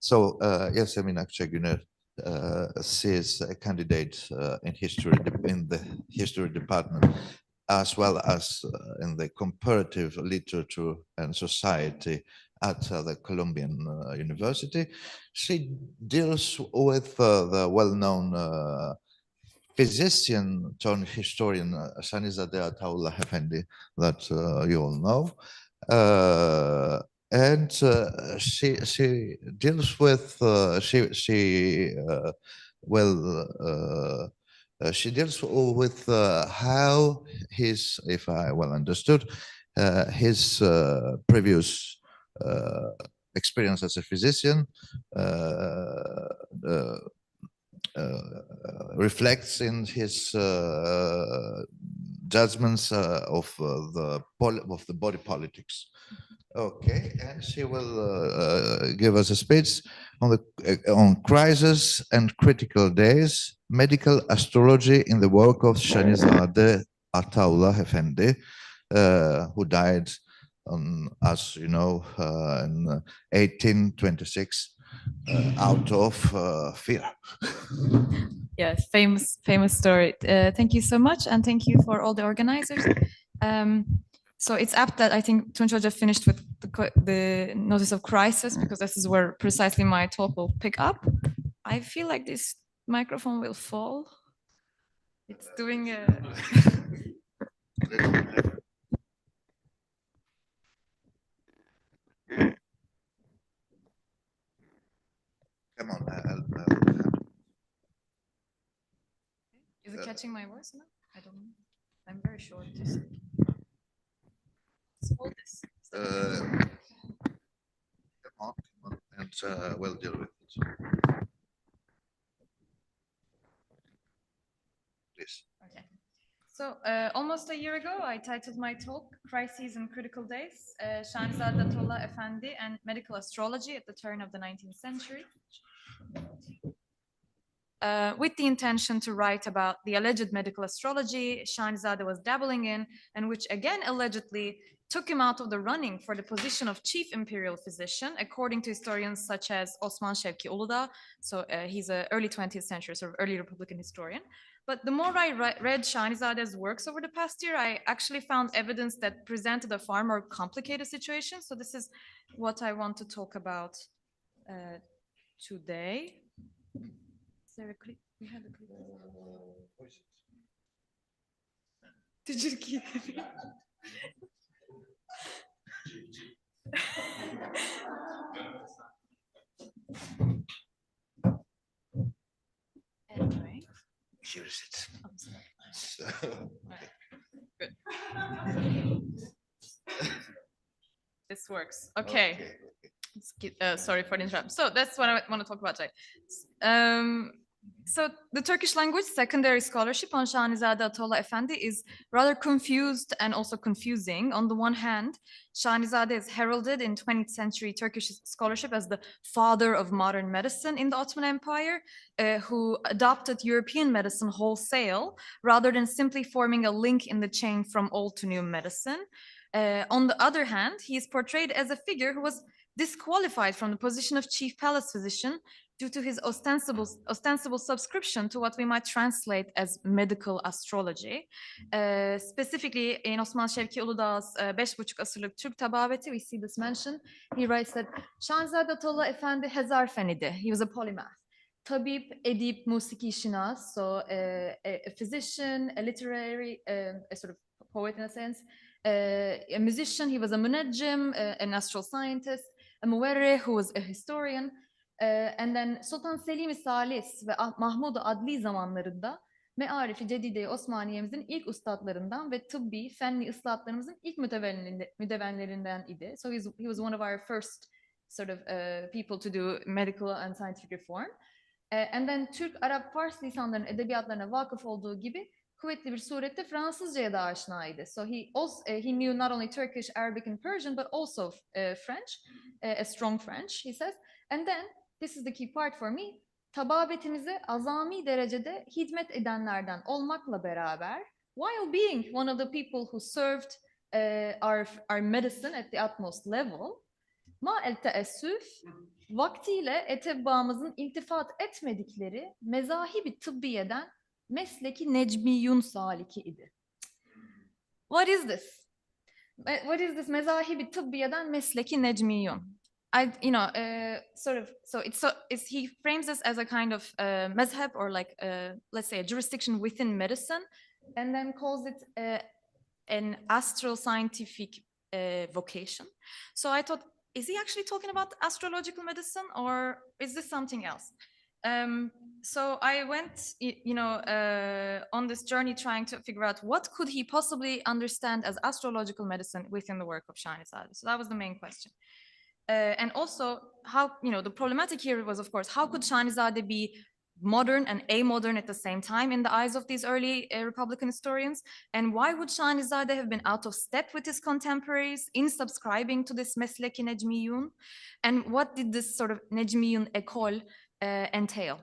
Yasemin Akçagüner is a candidate in the history department, as well as in the comparative literature and society at the Columbian University. She deals with the well-known physician turned historian Sanizadeh Ataullah Efendi that you all know. And she deals with she deals with how his, if I well understood, his previous experience as a physician reflects in his judgments of the body politics. Okay, and she will give us a speech on crisis and critical days, medical astrology in the work of Sanizadeh Ataullah Efendi, who died, as you know, in 1826 out of fear. Yes, famous story. Thank you so much, and thank you for all the organizers. So it's apt that I think Tunç Hoca finished with the notice of crisis, because this is where precisely my talk will pick up. I feel like this microphone will fall. It's doing a... Come on, Is it catching my voice now? I don't know. I'm very short. Hold this. Come on, and we'll deal with it. Please. Okay. So almost a year ago, I titled my talk "Crises and Critical Days: Şahzade Atollah Efendi and Medical Astrology at the Turn of the 19th Century." With the intention to write about the alleged medical astrology Şahzade was dabbling in, and which again allegedly took him out of the running for the position of chief imperial physician, according to historians such as Osman Şevki Uludağ. So he's an early 20th century, sort of early Republican historian. But the more I read Şahzade's works over the past year, I actually found evidence that presented a far more complicated situation. So this is what I want to talk about today. Is there a clip? We have a clip. Did you keep it? Anyway. Here is it. I'm sorry. So, Good. This works. Okay. Sorry for the interruption. So that's what I want to talk about today. So the Turkish language secondary scholarship on Şahzade Atollah Efendi is rather confused and also confusing. On the one hand, Şahzade is heralded in 20th century Turkish scholarship as the father of modern medicine in the Ottoman Empire, who adopted European medicine wholesale rather than simply forming a link in the chain from old to new medicine. On the other hand, he is portrayed as a figure who was disqualified from the position of chief palace physician due to his ostensible subscription to what we might translate as medical astrology. Specifically in Osman Şevki Uludağ's 5,5 asırlık Türk tababeti, we see this mentioned. He writes that Şahzade Atollah Efendi Hezar Fenidi. He was a polymath. Tabip, edip, musiki şinas, so a physician, a literary, a sort of poet in a sense, a musician, he was a munajjim, an astral scientist, a muwerrih, who was a historian, and then Sultan Selim-i Salis ve Mahmud-u Adli zamanlarında Me'arif-i Cedide-i Osmaniye'mizin ilk ustadlarından ve tıbbi, fenli ıslahatlarımızın ilk müdevenlerinden idi. So he was one of our first sort of people to do medical and scientific reform. And then Türk, Arap, Fars lisanlarının edebiyatlarına vakıf olduğu gibi kuvvetli bir surette Fransızcaya da aşinaydı. So he knew not only Turkish, Arabic and Persian, but also French, a strong French, he says. And then, this is the key part for me, tababetimize azami derecede hizmet edenlerden olmakla beraber, while being one of the people who served our medicine at the utmost level, ma el teessüf, vaktiyle etebbamızın iltifat etmedikleri mezahibi tıbbiyeden mesleki Necmiyun saliki idi. What is this? What is this mezahibi tıbbiyeden mesleki Necmiyun? He frames this as a kind of mezheb, or like let's say a jurisdiction within medicine, and then calls it an astral scientific vocation. So I thought, is he actually talking about astrological medicine, or is this something else? So I went, on this journey trying to figure out what could he possibly understand as astrological medicine within the work of Şahzade. So that was the main question. And also, how, the problematic here was, of course, how could Şahzade be modern and amodern at the same time in the eyes of these early Republican historians? And why would Şahzade have been out of step with his contemporaries in subscribing to this Mesleki Necmiyun? And what did this sort of Necmiyun école entail?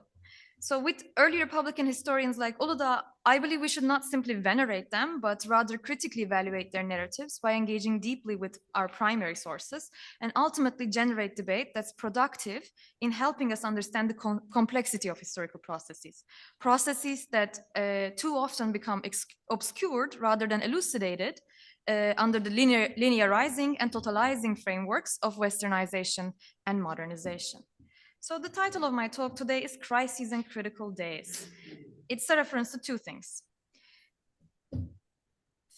So with early Republican historians like Uludağ, I believe we should not simply venerate them, but rather critically evaluate their narratives by engaging deeply with our primary sources and ultimately generate debate that's productive in helping us understand the complexity of historical processes. Processes that too often become obscured rather than elucidated under the linearizing and totalizing frameworks of Westernization and modernization. So the title of my talk today is Crises and Critical Days. It's a reference to two things.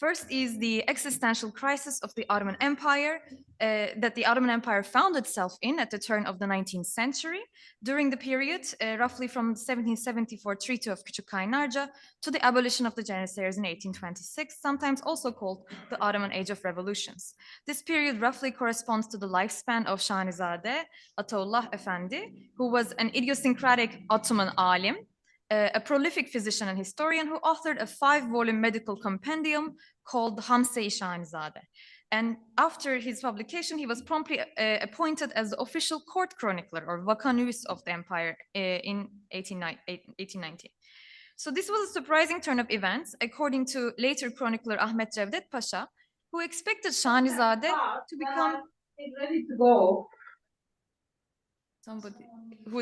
First is the existential crisis of the Ottoman Empire that the Ottoman Empire found itself in at the turn of the 19th century, during the period roughly from 1774 Treaty of Küçük Kaynarca to the abolition of the Janissaries in 1826, sometimes also called the Ottoman Age of Revolutions. This period roughly corresponds to the lifespan of Şahnizade Ataullah Efendi, who was an idiosyncratic Ottoman alim, a prolific physician and historian who authored a 5-volume medical compendium called Hamse-i Şahnizade. And after his publication, he was promptly appointed as the official court chronicler or vacanus of the empire in 1890. So this was a surprising turn of events, according to later chronicler Ahmet Cevdet Pasha, who expected Şahnizade to become ready to go. Somebody who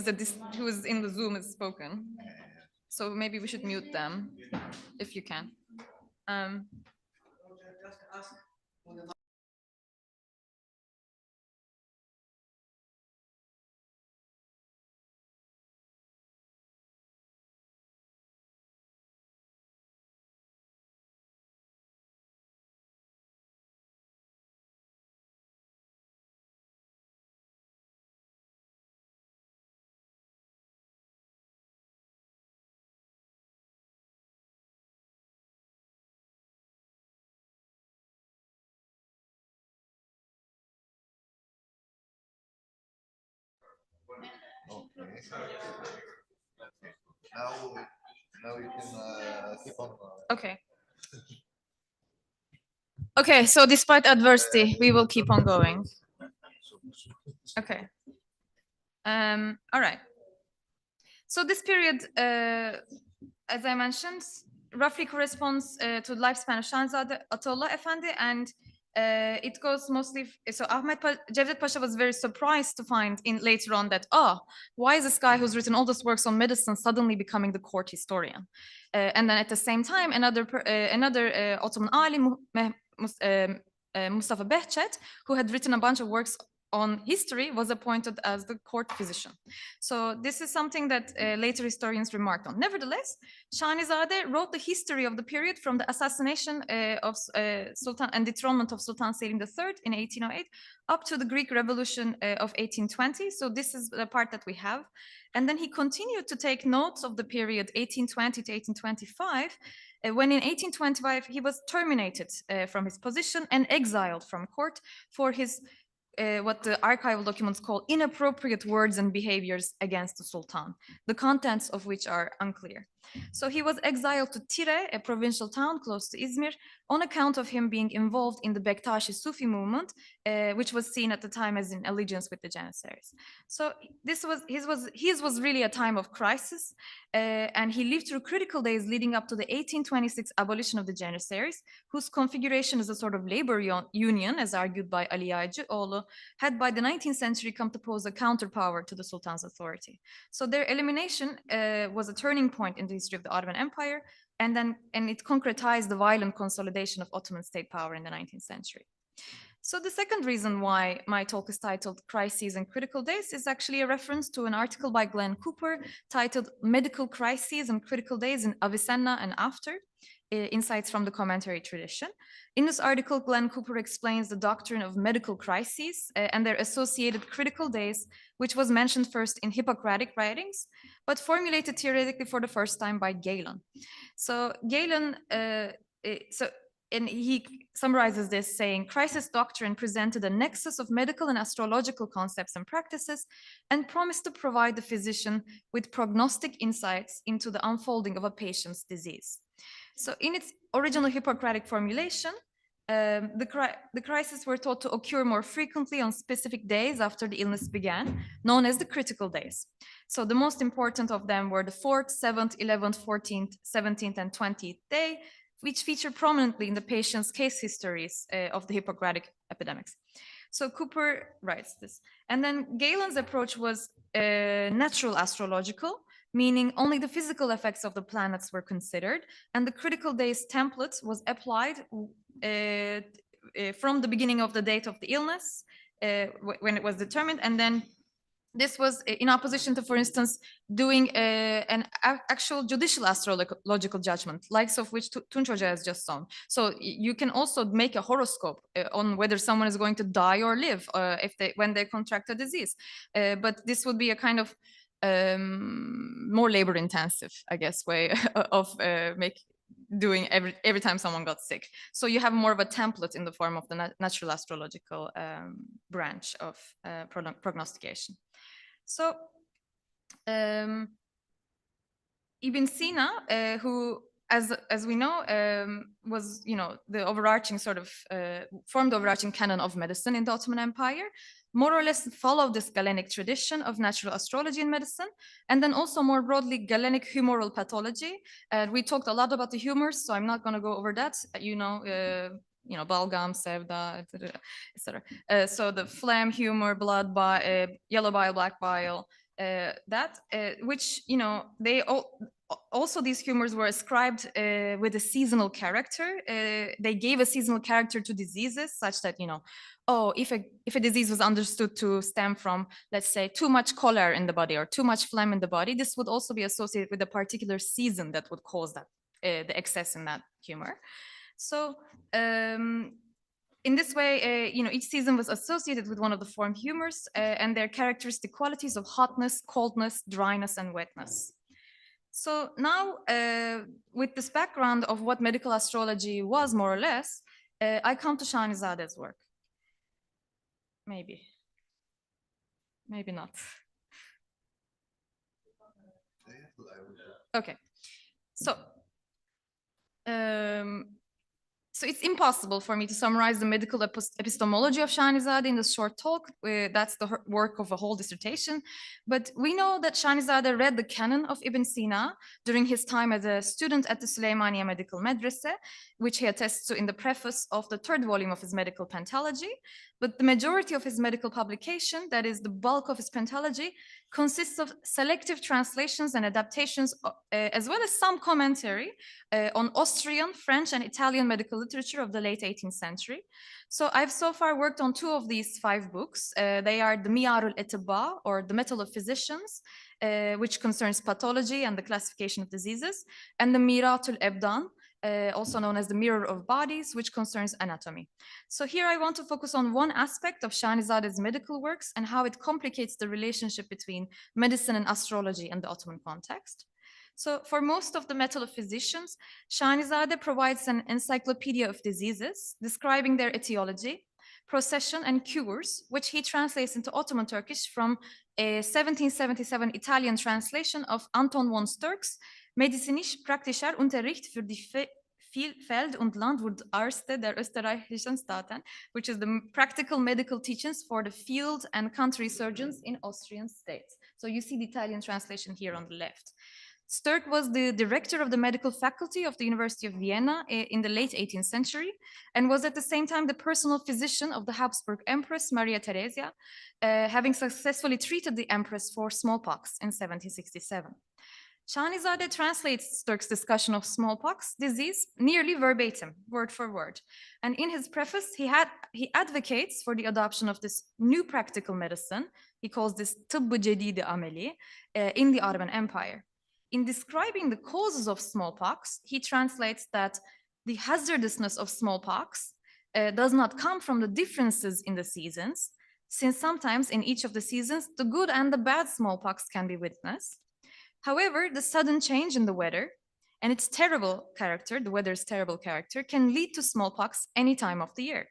is in the Zoom has spoken. So maybe we should mute them if you can. Okay. Now you can keep on. Okay. Okay, so despite adversity, we will keep on going. Okay. All right. So this period, as I mentioned, roughly corresponds to the lifespan of Şahnizade Ataullah Efendi, and it goes mostly. So Cevdet Pasha was very surprised to find in later on that why is this guy who's written all these works on medicine suddenly becoming the court historian? And then at the same time, another Ottoman alim, Mustafa Behçet, who had written a bunch of works on history, was appointed as the court physician. So this is something that later historians remarked on. Nevertheless, Şahnizade wrote the history of the period from the assassination of Sultan and dethronement of Sultan Selim III in 1808 up to the Greek Revolution of 1820. So this is the part that we have. And then he continued to take notes of the period 1820 to 1825, when in 1825 he was terminated from his position and exiled from court for his what the archival documents call inappropriate words and behaviors against the Sultan, the contents of which are unclear. So he was exiled to Tire, a provincial town close to Izmir, on account of him being involved in the Bektashi Sufi movement, which was seen at the time as in allegiance with the Janissaries. So his was really a time of crisis, and he lived through critical days leading up to the 1826 abolition of the Janissaries, whose configuration as a sort of labor union, as argued by Ali Yağcıoğlu, had by the 19th century come to pose a counterpower to the Sultan's authority. So their elimination was a turning point in the history of the Ottoman Empire, and it concretized the violent consolidation of Ottoman state power in the 19th century. So the second reason why my talk is titled Crises and Critical Days is actually a reference to an article by Glenn Cooper titled Medical Crises and Critical Days in Avicenna and After, Insights from the Commentary Tradition. In this article, Glenn Cooper explains the doctrine of medical crises and their associated critical days, which was mentioned first in Hippocratic writings, but formulated theoretically for the first time by Galen. So Galen, and he summarizes this saying, crisis doctrine presented a nexus of medical and astrological concepts and practices and promised to provide the physician with prognostic insights into the unfolding of a patient's disease. So in its original Hippocratic formulation, the crises were thought to occur more frequently on specific days after the illness began, known as the critical days. So the most important of them were the 4th, 7th, 11th, 14th, 17th, and 20th day, which feature prominently in the patient's case histories of the Hippocratic epidemics. So Cooper writes this. And then Galen's approach was natural astrological, meaning only the physical effects of the planets were considered, and the critical days template was applied from the beginning of the date of the illness when it was determined, and then This was in opposition to, for instance, doing an actual judicial astrological judgment, likes of which Tunç Hoca has just shown. So you can also make a horoscope on whether someone is going to die or live when they contract a disease. But this would be a kind of more labor intensive, I guess, way of doing every time someone got sick. So you have more of a template in the form of the natural astrological branch of prognostication. So Ibn Sina, who, as we know, was, the overarching sort of formed the overarching canon of medicine in the Ottoman Empire, more or less followed this Galenic tradition of natural astrology in medicine, and then also more broadly Galenic humoral pathology. We talked a lot about the humors, so I'm not going to go over that. Balgam, Sevda, etc. So the phlegm, humor, blood, yellow bile, black bile, which, they also, these humors were ascribed with a seasonal character. They gave a seasonal character to diseases, such that, if a disease was understood to stem from, let's say, too much choler in the body or too much phlegm in the body, this would also be associated with a particular season that would cause that the excess in that humor. So in this way, each season was associated with one of the form humors and their characteristic qualities of hotness, coldness, dryness, and wetness. So now, with this background of what medical astrology was, more or less, I come to Şahnizade's work. Maybe not. Okay, so it's impossible for me to summarize the medical epistemology of Şahnizade in this short talk. That's the work of a whole dissertation. But we know that Şahnizade read the canon of Ibn Sina during his time as a student at the Süleymaniye Medical Medrese, which he attests to in the preface of the 3rd volume of his medical pentology. But the majority of his medical publication, that is the bulk of his pentology, consists of selective translations and adaptations, as well as some commentary on Austrian, French, and Italian medical literature of the late 18th century. So I've so far worked on 2 of these 5 books. They are the Miyarul Etibba, or the Metal of Physicians, which concerns pathology and the classification of diseases, and the Miratul Ebdan, also known as the Mirror of Bodies, which concerns anatomy. So here I want to focus on one aspect of Şahnizade's medical works and how it complicates the relationship between medicine and astrology in the Ottoman context. So for most of the Metal of Physicians, Şahnizade provides an encyclopedia of diseases describing their etiology, procession, and cures, which he translates into Ottoman Turkish from a 1777 Italian translation of Anton von Sturck's Medizinisch-Praktischer Unterricht für die Feld- und Landwirtärzte der österreichischen Staaten, which is the practical medical teachings for the field and country surgeons in Austrian states. So you see the Italian translation here on the left. Sturck was the director of the medical faculty of the University of Vienna in the late 18th century and was at the same time the personal physician of the Habsburg Empress Maria Theresia, having successfully treated the Empress for smallpox in 1767. Şahnizade translates Sturck's discussion of smallpox disease nearly verbatim, word for word. And in his preface, he advocates for the adoption of this new practical medicine. He calls this Tıbbı Cedidi Ameli in the Ottoman Empire. In describing the causes of smallpox, he translates that the hazardousness of smallpox does not come from the differences in the seasons, since sometimes in each of the seasons, the good and the bad smallpox can be witnessed. However, the sudden change in the weather and its terrible character, the weather's terrible character, can lead to smallpox any time of the year.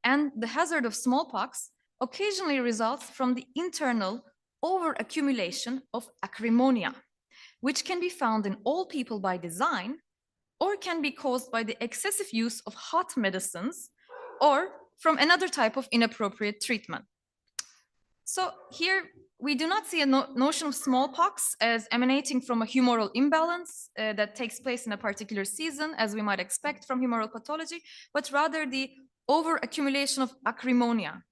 And the hazard of smallpox occasionally results from the internal overaccumulation of acrimonia, which can be found in all people by design, or can be caused by the excessive use of hot medicines, or from another type of inappropriate treatment. So here we do not see a notion of smallpox as emanating from a humoral imbalance that takes place in a particular season, as we might expect from humoral pathology, but rather the overaccumulation of acrimonia.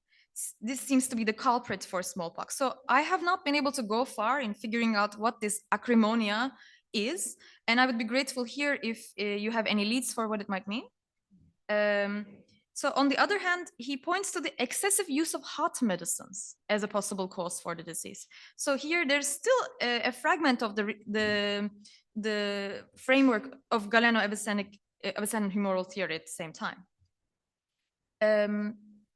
This seems to be the culprit for smallpox. So I have not been able to go far in figuring out what this acrimonia is, and I would be grateful here if you have any leads for what it might mean. So on the other hand, he points to the excessive use of hot medicines as a possible cause for the disease. So here there's still a fragment of the framework of Galeno-Avicennan humoral theory at the same time.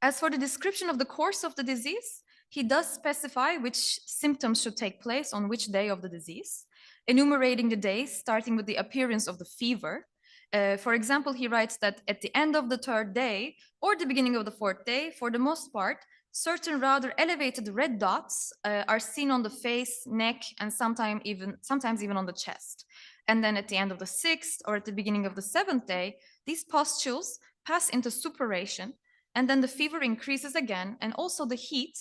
As for the description of the course of the disease, he does specify which symptoms should take place on which day of the disease, enumerating the days starting with the appearance of the fever. For example, he writes that at the end of the third day or the beginning of the fourth day, for the most part, certain rather elevated red dots are seen on the face, neck, and sometimes even on the chest. And then at the end of the sixth or at the beginning of the seventh day, these pustules pass into suppuration, and then the fever increases again, and also the heat,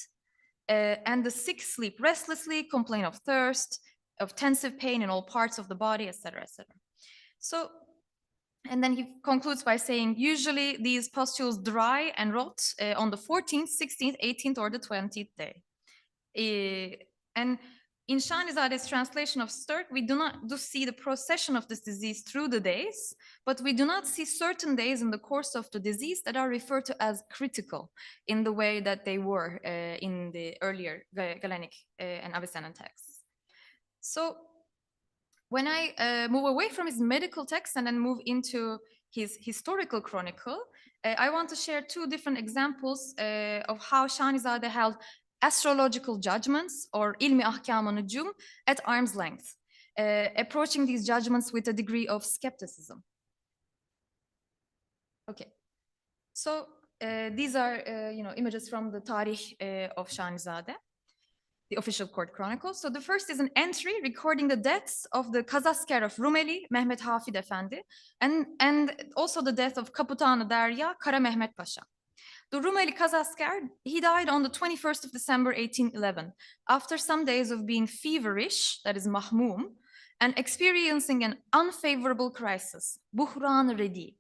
and the sick sleep restlessly, complain of thirst, of tensive pain in all parts of the body, etc., etc. So, and then he concludes by saying, usually these pustules dry and rot on the 14th, 16th, 18th, or the 20th day. And in Shahnizade's translation of Sturk, we do see the procession of this disease through the days, but we do not see certain days in the course of the disease that are referred to as critical in the way that they were in the earlier Galenic and Avicennan texts. So when I move away from his medical text and then move into his historical chronicle, I want to share two different examples of how Shahnizade held astrological judgments, or ilmi ahkam-ı nucum, at arm's length, approaching these judgments with a degree of skepticism. Okay, so these are images from the Tarih of Shahnizade, the official court chronicle. So the first is an entry recording the deaths of the Kazasker of Rumeli, Mehmet Hafid Efendi, and also the death of Kaputan-ı Derya, Kara Mehmet Pasha. The Rumeli Kazasker, he died on the 21st of December, 1811, after some days of being feverish, that is mahmum, and experiencing an unfavorable crisis, buhran redi,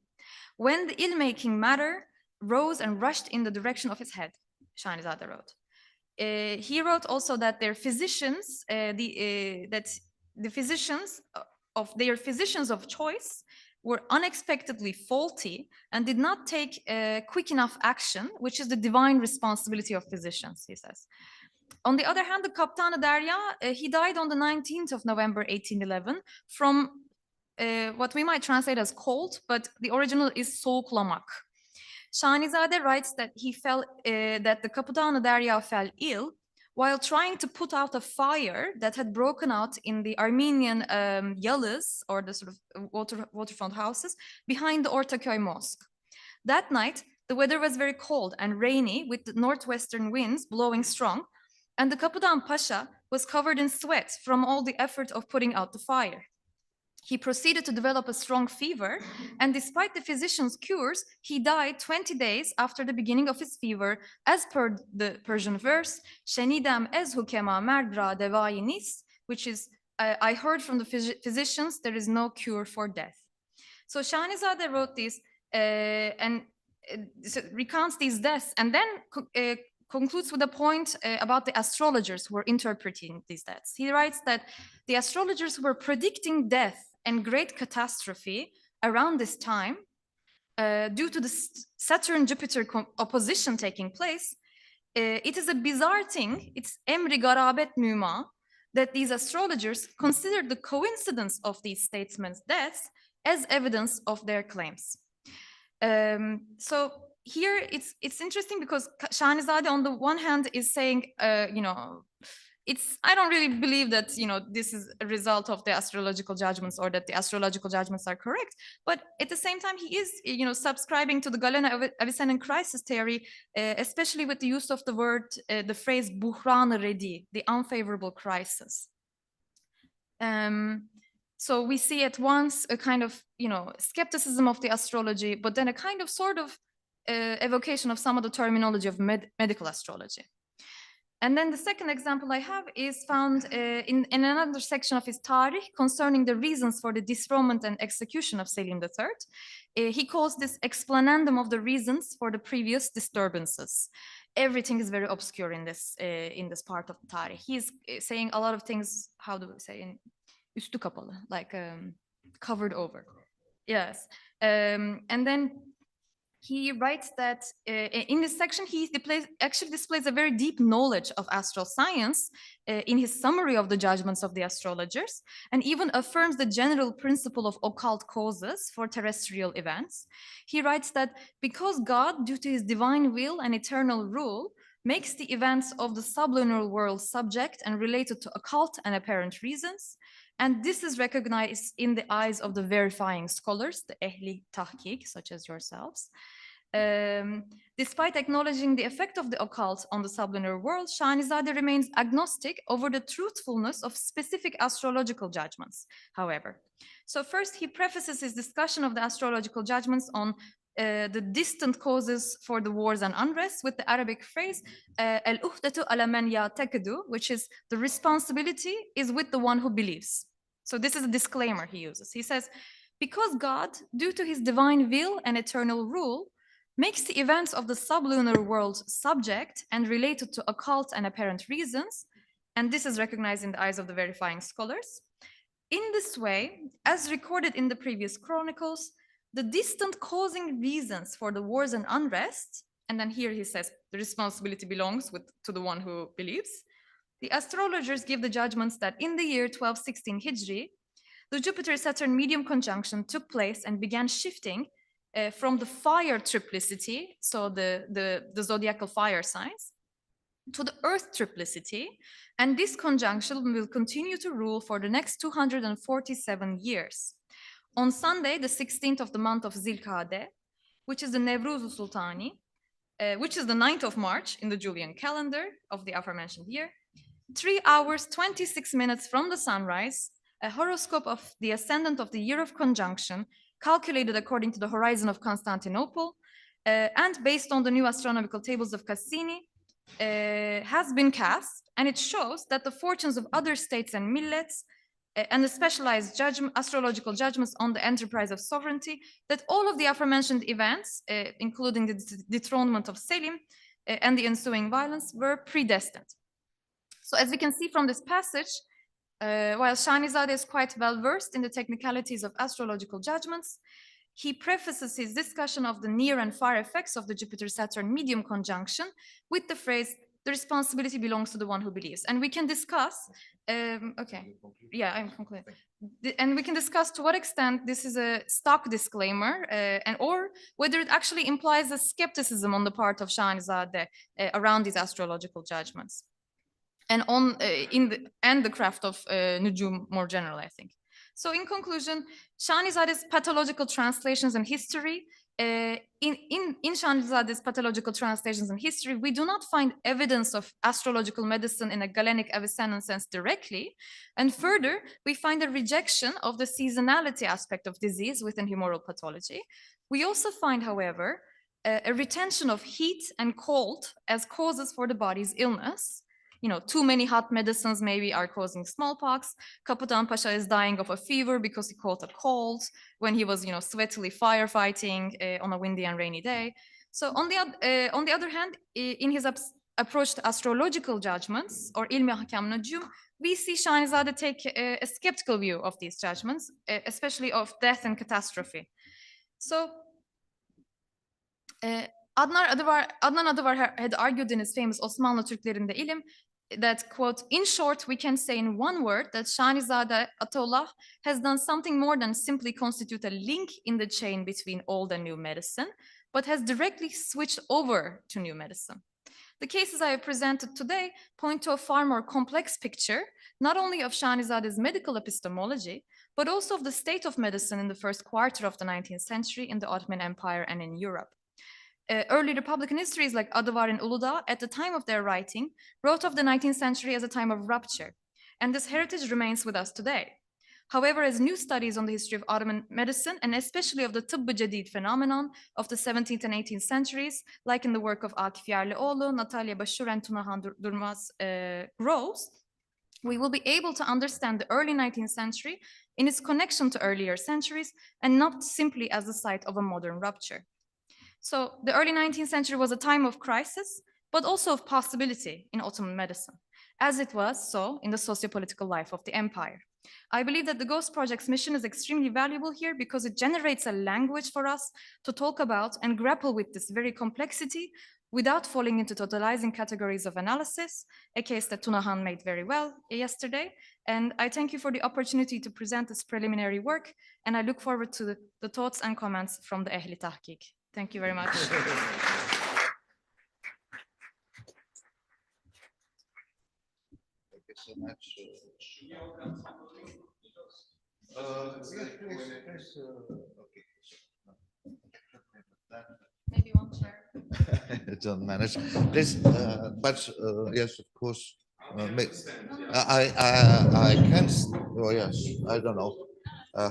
when the ill-making matter rose and rushed in the direction of his head, Shahnizade wrote. He wrote also that their physicians, the physicians of choice were unexpectedly faulty and did not take quick enough action, which is the divine responsibility of physicians, he says. On the other hand, the Kaptan-ı Derya, he died on the 19th of November, 1811, from what we might translate as cold, but the original is soğuklamak. Shahnizade writes that that the Kaputan-ı Derya fell ill while trying to put out a fire that had broken out in the Armenian yalıs, or the sort of waterfront houses, behind the Ortaköy Mosque. That night, the weather was very cold and rainy, with the northwestern winds blowing strong, and the Kaputan Pasha was covered in sweat from all the effort of putting out the fire. He proceeded to develop a strong fever, and despite the physician's cures, he died 20 days after the beginning of his fever, as per the Persian verse, "Shenidem ez hukema merdra devai nis," which is, I heard from the physicians, there is no cure for death. So Shahnizade wrote this and recounts these deaths, and then concludes with a point about the astrologers who were interpreting these deaths. He writes that the astrologers were predicting death and great catastrophe around this time due to the Saturn-Jupiter opposition taking place. It is a bizarre thing, it's emri garabet nüma, that these astrologers considered the coincidence of these statesmen's deaths as evidence of their claims. So here it's interesting because Shahnizade on the one hand is saying, I don't really believe that, this is a result of the astrological judgments or that the astrological judgments are correct. But at the same time, he is, subscribing to the Galeno-Avicennan crisis theory, especially with the use of the phrase buhran redi, the unfavorable crisis. So we see at once a kind of, skepticism of the astrology, but then a kind of sort of evocation of some of the terminology of medical astrology. And then the second example I have is found in another section of his Tarih concerning the reasons for the disrobement and execution of Selim III. He calls this explanandum of the reasons for the previous disturbances. Everything is very obscure in this part of the Tarih. He's saying a lot of things, how do we say, in üstü kapalı, like covered over. Yes. And then he writes that in this section, he actually displays a very deep knowledge of astral science in his summary of the judgments of the astrologers, and even affirms the general principle of occult causes for terrestrial events. He writes that because God, due to his divine will and eternal rule, makes the events of the sublunar world subject and related to occult and apparent reasons, and this is recognized in the eyes of the verifying scholars, the ehli tahkik, such as yourselves. Despite acknowledging the effect of the occult on the sublunar world, Shahnizadeh remains agnostic over the truthfulness of specific astrological judgments, however. So first, he prefaces his discussion of the astrological judgments on the distant causes for the wars and unrest with the Arabic phrase al-uhdatu ala man ya'taqidu, which is the responsibility is with the one who believes. So this is a disclaimer he uses. He says, because God, due to his divine will and eternal rule, makes the events of the sublunar world subject and related to occult and apparent reasons, and this is recognized in the eyes of the verifying scholars. In this way, as recorded in the previous chronicles, the distant causing reasons for the wars and unrest, and then here he says the responsibility belongs to the one who believes. The astrologers give the judgments that in the year 1216 Hijri, the Jupiter-Saturn medium conjunction took place and began shifting from the fire triplicity, so the zodiacal fire signs, to the earth triplicity, and this conjunction will continue to rule for the next 247 years. On Sunday, the 16th of the month of Zilkade, which is the Nevruz Sultani, which is the 9th of March in the Julian calendar of the aforementioned year, 3 hours, 26 minutes from the sunrise, a horoscope of the ascendant of the year of conjunction, calculated according to the horizon of Constantinople, and based on the new astronomical tables of Cassini, has been cast, and it shows that the fortunes of other states and millets and the specialized astrological judgments on the enterprise of sovereignty, that all of the aforementioned events, including the dethronement of Selim and the ensuing violence, were predestined. So as we can see from this passage, while Shahnizadeh is quite well versed in the technicalities of astrological judgments, he prefaces his discussion of the near and far effects of the Jupiter-Saturn medium conjunction with the phrase, the responsibility belongs to the one who believes. And we can discuss, okay, yeah, I'm concluding. And we can discuss to what extent this is a stock disclaimer or whether it actually implies a skepticism on the part of Shahnizadeh around these astrological judgments. And the craft of Nujum more general, I think. So in conclusion, Shahnizadeh's pathological translations and history, in Shahnizadeh's pathological translations and history, we do not find evidence of astrological medicine in a Galenic Avicennan sense directly. And further, we find a rejection of the seasonality aspect of disease within humoral pathology. We also find, however, a retention of heat and cold as causes for the body's illness. You know, too many hot medicines maybe are causing smallpox. Kapitan Pasha is dying of a fever because he caught a cold when he was, sweatily firefighting on a windy and rainy day. So on the other hand, in his approach to astrological judgments or ilmi hakam nujum, we see Shahnizadeh take a skeptical view of these judgments, especially of death and catastrophe. So Adnan Adıvar had argued in his famous Osmanlı Türklerinde İlim that, quote, in short, we can say in one word that Shahnizadeh Ataullah has done something more than simply constitute a link in the chain between old and new medicine, but has directly switched over to new medicine. The cases I have presented today point to a far more complex picture, not only of Shahnizadeh's medical epistemology, but also of the state of medicine in the first quarter of the 19th century in the Ottoman Empire and in Europe. Early Republican histories like Adıvar and Uludağ, at the time of their writing, wrote of the 19th century as a time of rupture, and this heritage remains with us today. However, as new studies on the history of Ottoman medicine, and especially of the Tıbb-ı Cedid phenomenon of the 17th and 18th centuries, like in the work of Akif Yerlioğlu, Natalya Başur, and Tunahan Durmaz grows, we will be able to understand the early 19th century in its connection to earlier centuries, and not simply as the site of a modern rupture. So the early 19th century was a time of crisis, but also of possibility in Ottoman medicine, as it was so in the socio-political life of the empire. I believe that the Ghost Project's mission is extremely valuable here because it generates a language for us to talk about and grapple with this very complexity without falling into totalizing categories of analysis, a case that Tunahan made very well yesterday. And I thank you for the opportunity to present this preliminary work, and I look forward to the thoughts and comments from the Ehli Tahqiq. Thank you very much. Thank you so much. Okay. Maybe one chair. It don't manage. Please, but yes, of course. I can't. Oh yes, I don't know.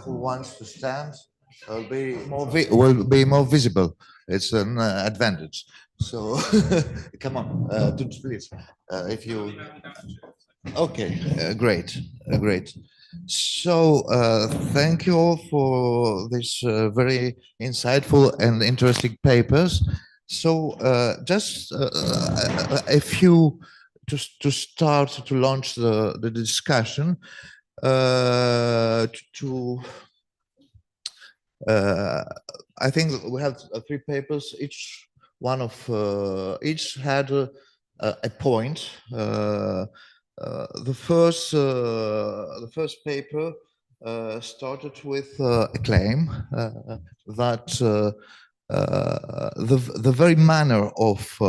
Who wants to stand? Will be more visible. It's an advantage. So come on, please. If you. Okay, great, great. So thank you all for this very insightful and interesting papers. So just a few to start to launch the discussion. I think we have 3 papers. Each one of each had a point. The first paper started with a claim that the very manner of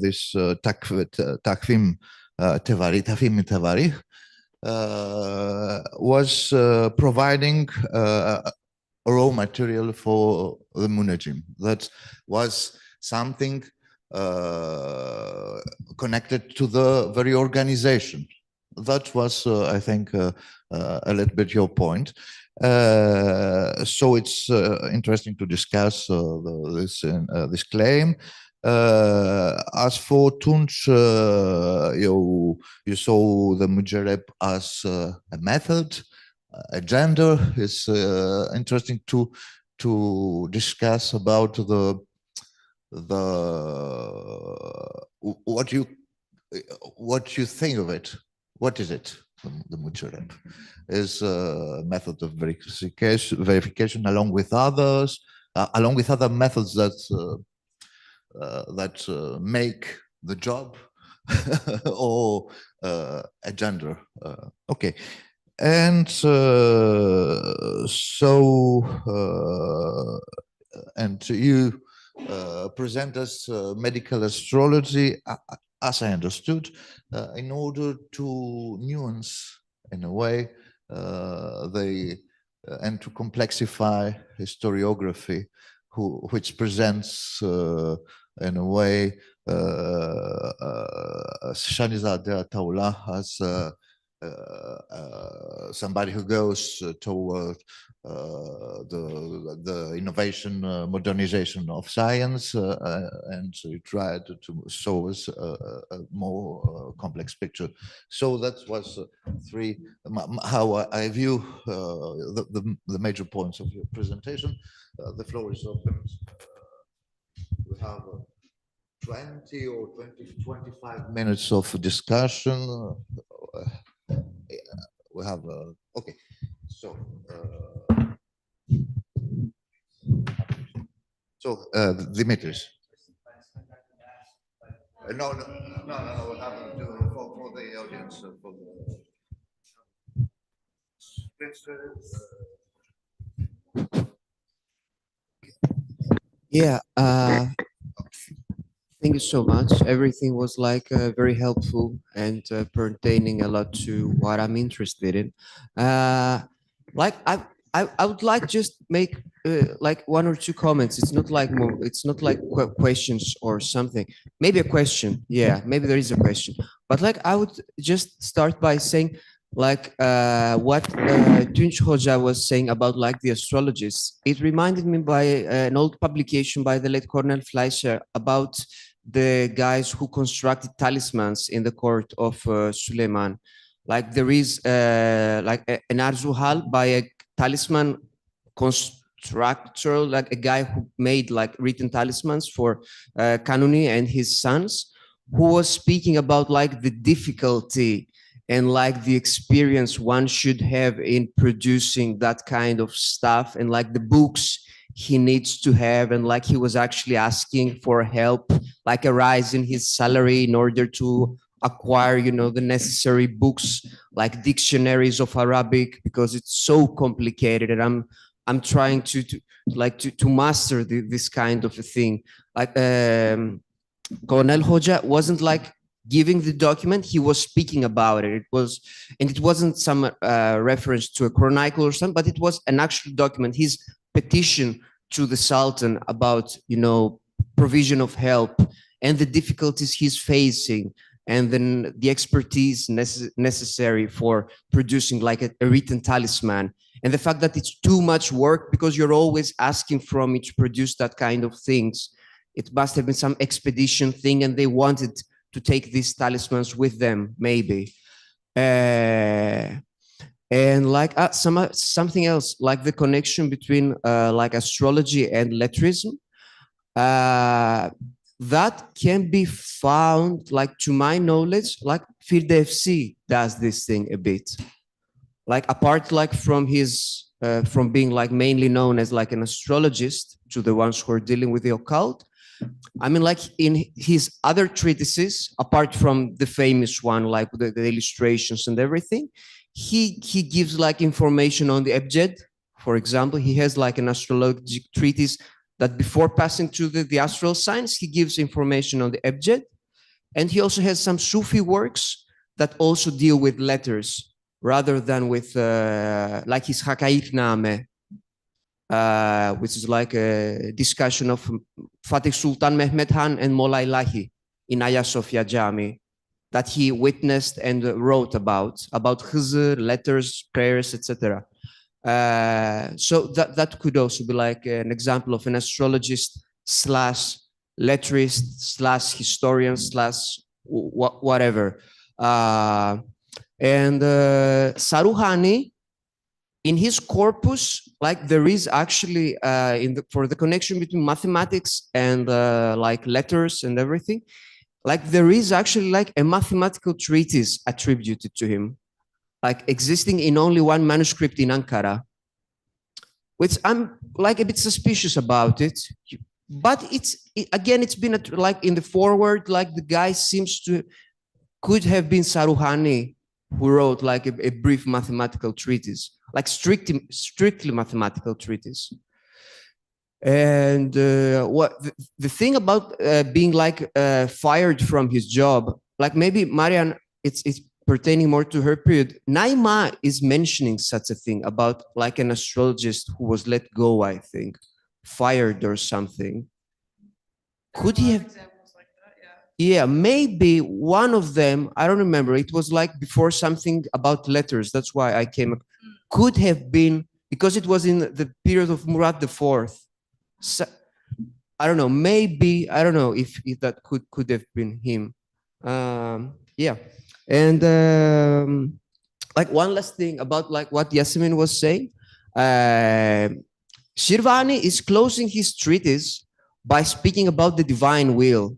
this Tafhim Tevari was providing raw material for the Munajim. That was something connected to the very organization. That was, I think, a little bit your point. So it's interesting to discuss this claim. As for Tunç, you saw the Mujareb as a method, a gender. It's interesting to discuss about what you think of it. What is it? The Mujareb is a method of verification along with other methods that make the job or a gender. Okay. And and you present us medical astrology, as I understood, in order to nuance, in a way, and to complexify historiography, which presents, in a way, Shanizadeh Ataullah as somebody who goes toward the innovation, modernization of science, and to try to show us a more complex picture. So that was how I view the major points of your presentation. The floor is open. We have 20 or 25 minutes of discussion. We have okay. So Dimitris. No. We have to do for the audience. For Yeah. Thank you so much. Everything was like very helpful and pertaining a lot to what I'm interested in. Like I would like just make like 1 or 2 comments. It's not like questions or something. Maybe a question. Yeah, maybe there is a question. But like I would just start by saying like what Tunç Hoca was saying about like the astrologists. It reminded me by an old publication by the late Cornel Fleischer about the guys who constructed talismans in the court of Suleiman. Like there is like an Arzuhal by a talisman constructor, like a guy who made like written talismans for Kanuni and his sons, who was speaking about like the difficulty and like the experience one should have in producing that kind of stuff, and like the books he needs to have, and like he was actually asking for help, like a rise in his salary in order to acquire, you know, the necessary books like dictionaries of Arabic, because it's so complicated, and I'm trying to master this kind of a thing. Like Colonel Hoja wasn't like giving the document, he was speaking about it. It wasn't some reference to a chronicle or something, but it was an actual document, his petition to the Sultan about, you know, provision of help and the difficulties he's facing, and then the expertise necessary for producing like a written talisman, and the fact that it's too much work because you're always asking from it to produce that kind of things. It must have been some expedition thing, and they wanted to take these talismans with them, maybe. And like something else, like the connection between like astrology and lettrism, that can be found, like to my knowledge, like Firdevsi does this thing a bit. Like apart like from his from being like mainly known as like an astrologist to the ones who are dealing with the occult, I mean, like in his other treatises, apart from the famous one, like the illustrations and everything, he gives like information on the Ebjed. For example, he has like an astrologic treatise that before passing to the astral signs, he gives information on the Ebjed. And he also has some Sufi works that also deal with letters rather than with like his Hakaikname, which is like a discussion of Fatih Sultan Mehmed Han and Mola Ilahi in Hagia Sophia Jami that he witnessed and wrote about Khizr, letters, prayers, etc. So that could also be like an example of an astrologist slash letterist slash historian slash whatever. And Saruhani, in his corpus, like there is actually for the connection between mathematics and like letters and everything, like there is actually like a mathematical treatise attributed to him, like existing in only one manuscript in Ankara, which I'm like a bit suspicious about it. But again, it's been like in the forward, like the guy could have been Saruhani, who wrote like a brief mathematical treatise, like strictly mathematical treatise. And what the thing about being like fired from his job, like maybe Marian, it's pertaining more to her period. Naima is mentioning such a thing about like an astrologist who was let go, I think, fired or something. Could he have? Examples like that, yeah. Yeah, maybe one of them, I don't remember. It was like before something about letters. That's why I came. Could have been, because it was in the period of Murad IV. So, I don't know. Maybe, I don't know if that could have been him. Yeah. And like one last thing about like what Yasemin was saying. Shirvani is closing his treatise by speaking about the divine will.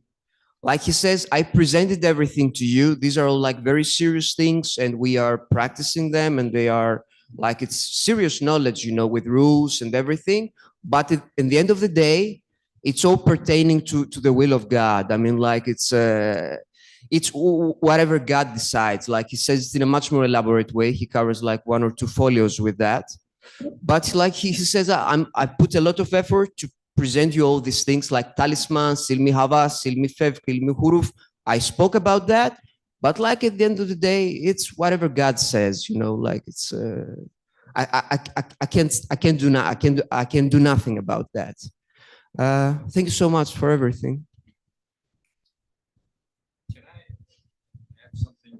Like he says, I presented everything to you. These are all like very serious things, and we are practicing them, and they are like, it's serious knowledge, you know, with rules and everything. But in the end of the day, it's all pertaining to the will of God. I mean, like it's whatever God decides. Like he says it in a much more elaborate way. He covers like 1 or 2 folios with that. But like he says, I put a lot of effort to present you all these things like talisman, silmi havas, silmi fev, silmi huruf. I spoke about that, but like at the end of the day, it's whatever God says, you know, like it's I can't do nothing about that. Thank you so much for everything. Can I add something?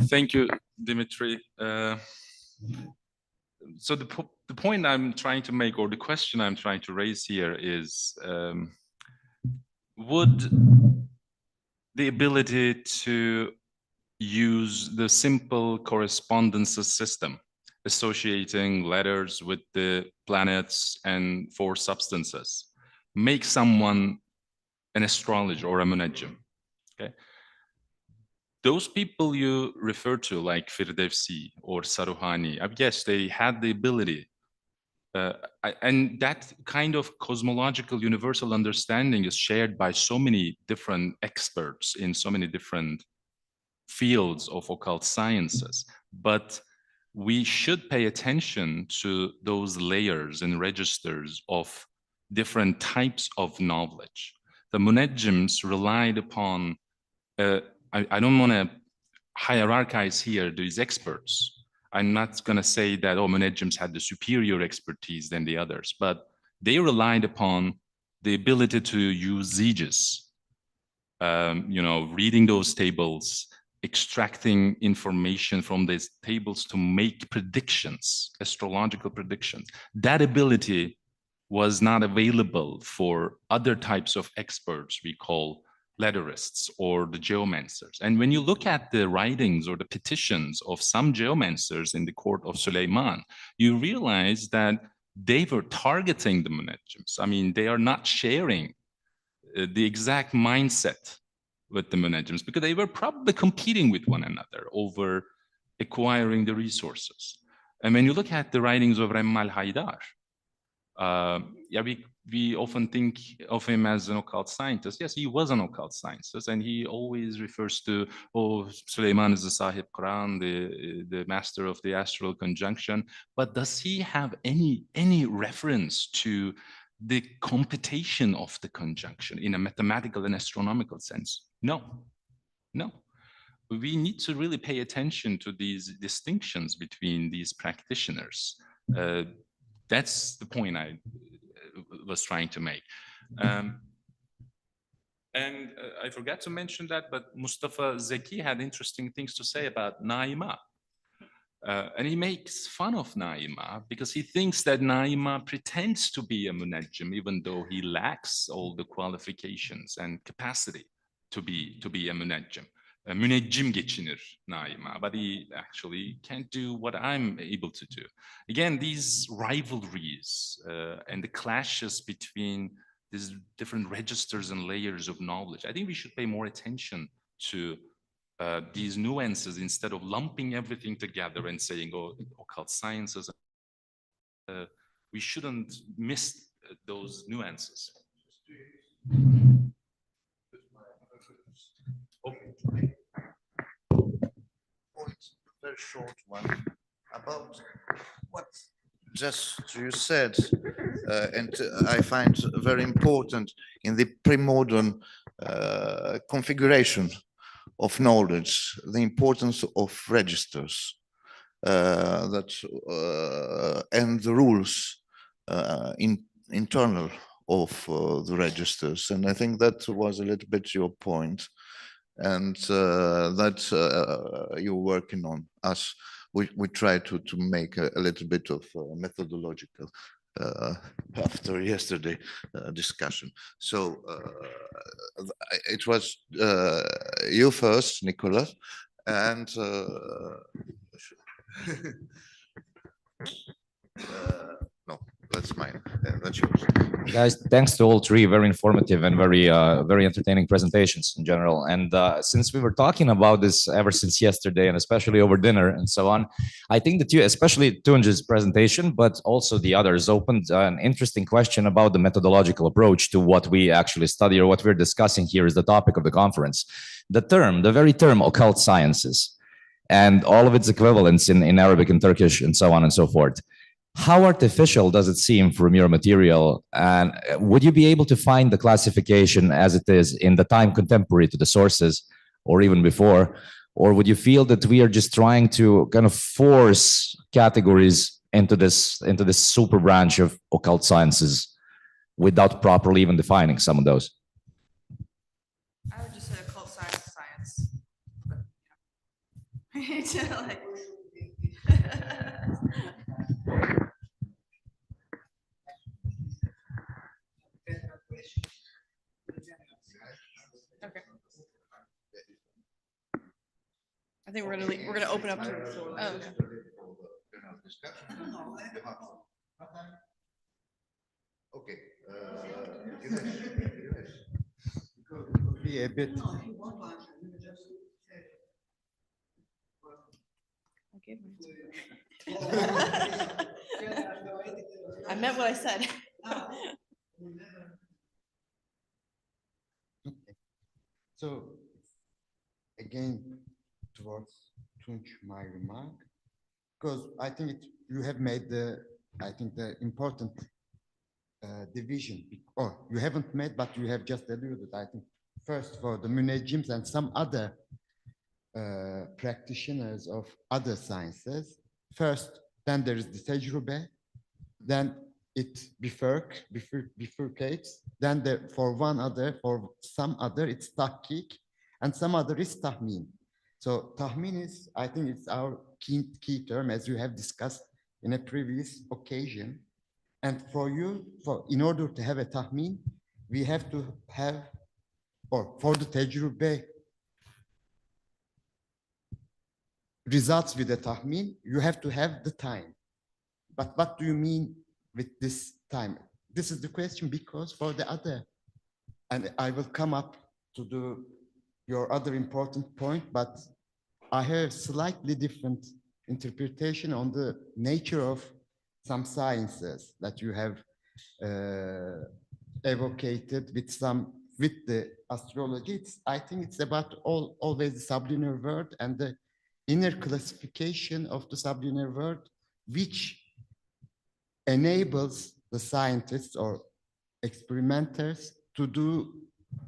Thank you, Dimitri. So the point I'm trying to make, or the question I'm trying to raise here is, would the ability to use the simple correspondences system, associating letters with the planets and 4 substances, make someone an astrologer or a munajjim. Okay. Those people you refer to, like Firdevsi or Saruhani, yes, they had the ability. And that kind of cosmological universal understanding is shared by so many different experts in so many different fields of occult sciences. But we should pay attention to those layers and registers of different types of knowledge. The munajjims relied upon, I don't want to hierarchize here these experts. I'm not going to say that, oh, munajjims had the superior expertise than the others, but they relied upon the ability to use zijis, reading those tables, extracting information from these tables to make predictions, astrological predictions. That ability was not available for other types of experts we call letterists or the geomancers. And when you look at the writings or the petitions of some geomancers in the court of Suleiman, you realize that they were targeting the munajjims. I mean, they are not sharing the exact mindset with the munajjims because they were probably competing with one another over acquiring the resources. And when you look at the writings of Rethymno al-Haydar, we often think of him as an occult scientist. Yes, he was an occult scientist, and he always refers to, oh, Suleiman is the Sahib Quran, the master of the astral conjunction. But does he have any reference to the computation of the conjunction in a mathematical and astronomical sense? No. We need to really pay attention to these distinctions between these practitioners. That's the point I was trying to make. And I forgot to mention that, but Mustafa Zeki had interesting things to say about Naima. And he makes fun of Naima because he thinks that Naima pretends to be a munajjim, even though he lacks all the qualifications and capacity to be a munajjim. Müneccim geçinir Naima, but he actually can't do what I'm able to do. Again, these rivalries and the clashes between these different registers and layers of knowledge, I think we should pay more attention to these nuances instead of lumping everything together and saying, oh, occult sciences. We shouldn't miss those nuances. Okay. Very short one about what just you said, and I find very important in the pre-modern configuration of knowledge, the importance of registers and the rules internal of the registers. And I think that was a little bit your point. And that you're working on us. We try to make a little bit of methodological after yesterday discussion. So it was you first, Nicolas, and no, that's mine. That's yours. Guys, thanks to all three. Very informative and very entertaining presentations in general. And since we were talking about this ever since yesterday, and especially over dinner and so on, I think that you, especially Tunç's presentation, but also the others, opened an interesting question about the methodological approach to what we actually study, or what we're discussing here is the topic of the conference. The very term occult sciences and all of its equivalents in Arabic and Turkish and so on and so forth. How artificial does it seem from your material? And would you be able to find the classification as it is in the time contemporary to the sources or even before? Or would you feel that we are just trying to kind of force categories into this super branch of occult sciences without properly even defining some of those? I would just say occult science is science. But, like, okay. I think we're gonna open up to. Oh, okay. Okay. be a bit. I meant what I said. So again, towards Tunç, my remark, because I think you have made the important division, or you haven't made, but you have just alluded. I think first for the munejims and some other practitioners of other sciences. First, then there is the tecrübe, then it bifurcates. Then for some other, it's tahkik, and some other is tahmin. So tahmin is, I think it's our key term, as you have discussed in a previous occasion. And in order to have a tahmin, we have to have, or for the tecrübe results with the tahmin, you have to have the time. But what do you mean with this time? This is the question, because for the other, and I will come up to your other important point, but I have slightly different interpretation on the nature of some sciences that you have evocated with the astrology. I think it's about always the sublunar world and the inner classification of the sublunar world, which enables the scientists or experimenters to do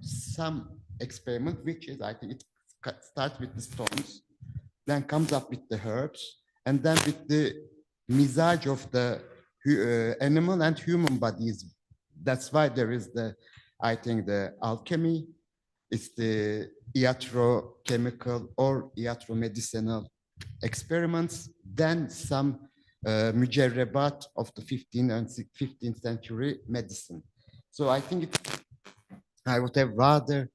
some experiment, which is, I think it starts with the stones, then comes up with the herbs, and then with the mizaj of the animal and human bodies. That's why there is I think the alchemy, it's the iatrochemical or iatromedicinal experiments, then some mujarrabat of the 15th and 15th century medicine. So I think I would have rather,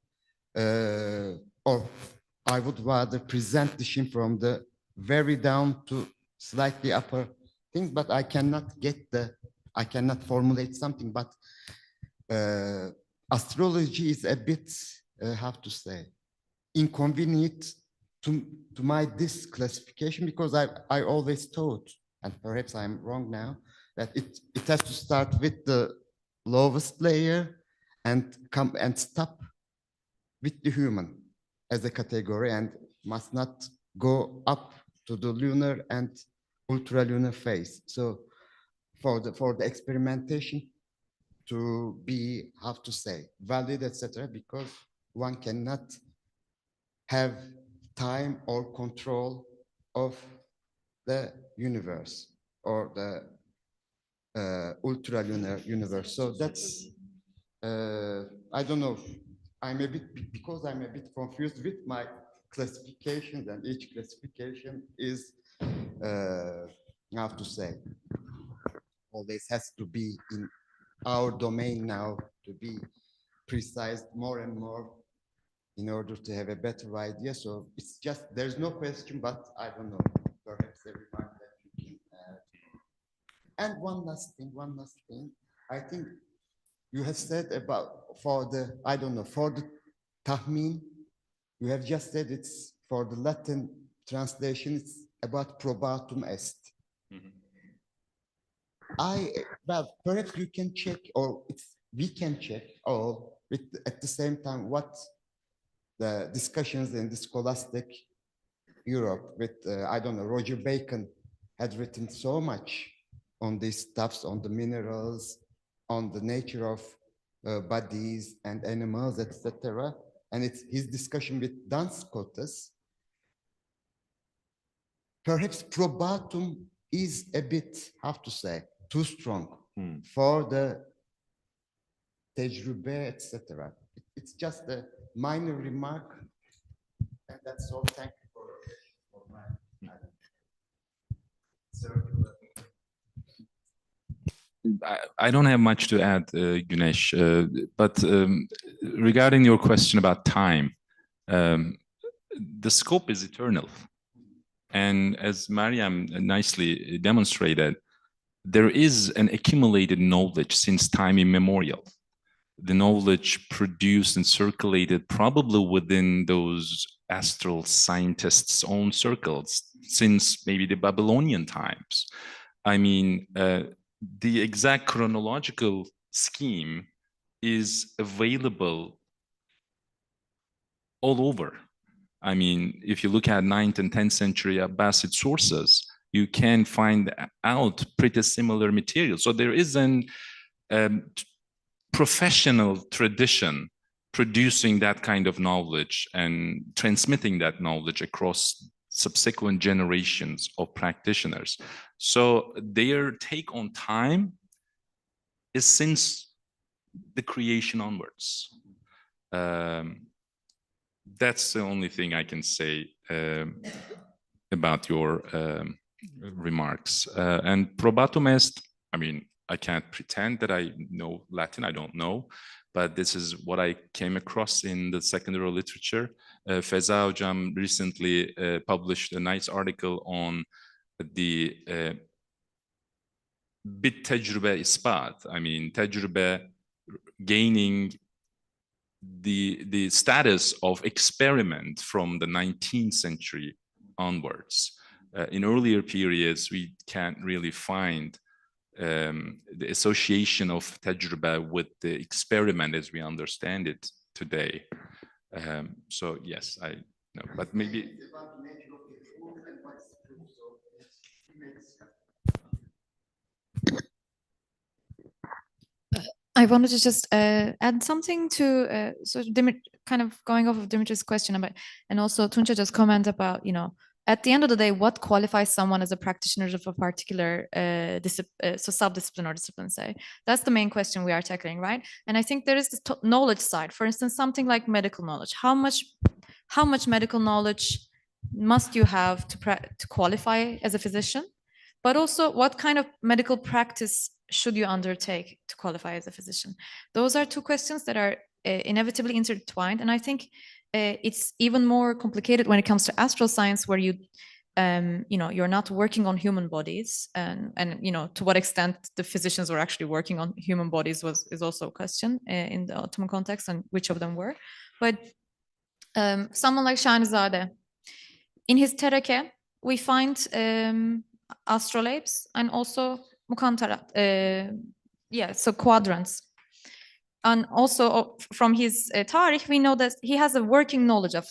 or I would rather present the Shin from the very down to slightly upper things, but I cannot formulate something, but astrology is a bit, how to say, inconvenient to this classification, because I always thought, and perhaps I'm wrong now, that it has to start with the lowest layer and come and stop with the human as a category, and must not go up to the lunar and ultralunar phase. So for the experimentation to be, how to say, valid, etc., because one cannot have time or control of the universe or the ultralunar universe. So that's, I don't know, because I'm a bit confused with my classifications, and each classification is, how to say, always has to be in our domain now, to be precise more and more in order to have a better idea. So it's just, there's no question, but I don't know, perhaps everyone that you can add. And one last thing, I think you have said about, for the tahmin, you have just said it's, for the Latin translation, it's about probatum est. Mhm. Well, perhaps you can check, or we can check, or at the same time, what the discussions in the scholastic Europe with, I don't know, Roger Bacon had written so much on these stuffs, on the minerals, on the nature of bodies and animals, etc. And it's his discussion with Duns Scotus. Perhaps probatum is a bit, how to say, too strong for the tecrübe, etc. It's just a minor remark, and that's all. Thank you for my I don't have much to add, Güneş, but regarding your question about time, the scope is eternal. And as Mariam nicely demonstrated, there is an accumulated knowledge since time immemorial. the knowledge produced and circulated probably within those astral scientists' own circles since maybe the Babylonian times. I mean, the exact chronological scheme is available all over. I mean, if you look at 9th and 10th century Abbasid sources, you can find out pretty similar material. So there is an professional tradition producing that kind of knowledge and transmitting that knowledge across subsequent generations of practitioners. So their take on time is since the creation onwards. That's the only thing I can say about your remarks. And probatum est, I mean, I can't pretend that I know Latin, I don't know, but this is what I came across in the secondary literature. Feza Hocam recently published a nice article on the bit tecrübe ispat. I mean, tecrübe gaining the status of experiment from the 19th century onwards. In earlier periods, we can't really find the association of tecrübe with the experiment as we understand it today. So yes, I know, but maybe. I wanted to just add something to so kind of going off of Dimitri's question about, and also Tunça just comment about, you know, at the end of the day, what qualifies someone as a practitioner of a particular sub-discipline or discipline, say? That's the main question we are tackling, right? And I think there is the knowledge side. For instance, something like medical knowledge. How much medical knowledge must you have to qualify as a physician? But also, what kind of medical practice should you undertake to qualify as a physician? Those are two questions that are inevitably intertwined. And I think it's even more complicated when it comes to astral science, where you know, you're not working on human bodies, and you know, to what extent the physicians were actually working on human bodies is also a question in the Ottoman context, and which of them were. But someone like Şahinzade, in his tereke, we find astrolabes and also mukantarat, so quadrants. And also from his tarikh, we know that he has a working knowledge of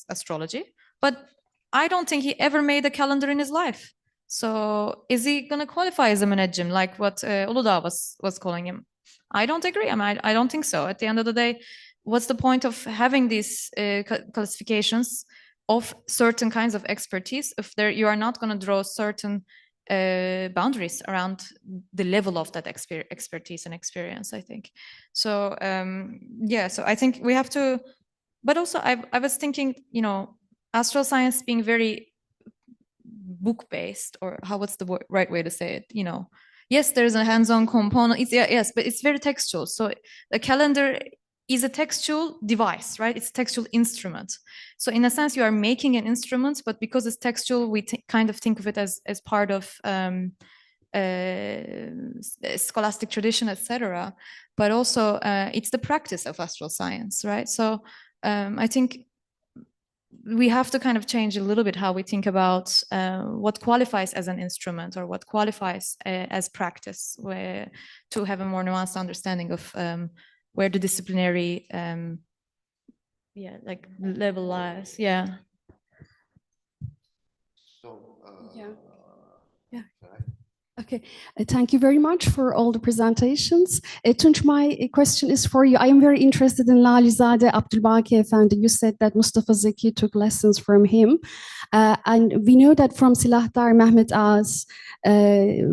astrology, but I don't think he ever made a calendar in his life. So is he going to qualify as a menajim, like what Uludağ was calling him? I don't agree. I mean, I don't think so. At the end of the day, what's the point of having these classifications of certain kinds of expertise if you are not going to draw certain boundaries around the level of that expertise and experience, I think. So yeah, so I think we have to, but also I was thinking, you know, astral science being very book-based, or what's the right way to say it, you know, yes, there's a hands-on component, yes, but it's very textual. So the calendar is a textual device, right? It's a textual instrument. So in a sense, you are making an instrument, but because it's textual, we kind of think of it as part of scholastic tradition, etc. But also, it's the practice of astral science, right? So I think we have to kind of change a little bit how we think about what qualifies as an instrument, or what qualifies as practice, to have a more nuanced understanding of where the disciplinary like level lies. Yeah. So, yeah. Okay, thank you very much for all the presentations. Tunç, my question is for you. I am very interested in Lalizade Abdülbaki Efendi. You said that Mustafa Zeki took lessons from him. And we know that from Silahdar Mehmet Ağa's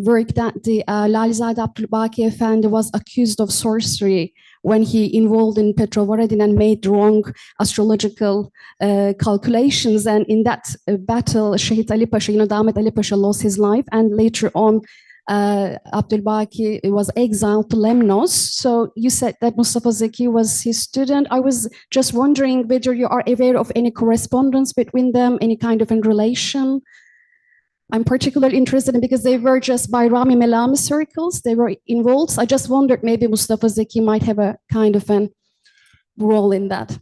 work that the Lalizade Abdülbaki Efendi was accused of sorcery when he involved in Petrovaradin and made wrong astrological calculations. And in that battle, Shahid Ali Pasha, Damat Ali Pasha lost his life. And later on, Abdülbaki was exiled to Lemnos. So you said that Mustafa Zeki was his student. I was just wondering whether you are aware of any correspondence between them, any kind of a relation. I'm particularly interested in because they were just by Rami Melami circles. They were involved. So I just wondered maybe Mustafa Zeki might have a kind of an role in that.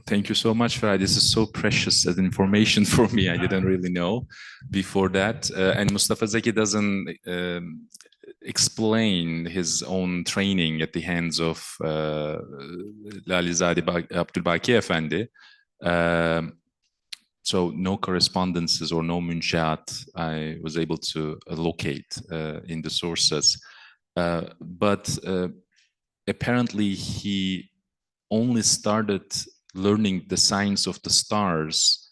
Thank you so much, Farah. This is so precious as information for me. I didn't really know before that. And Mustafa Zeki doesn't explain his own training at the hands of Lalizade Abdülbaki Efendi. So no correspondences or no munshat I was able to locate in the sources. But apparently he only started learning the science of the stars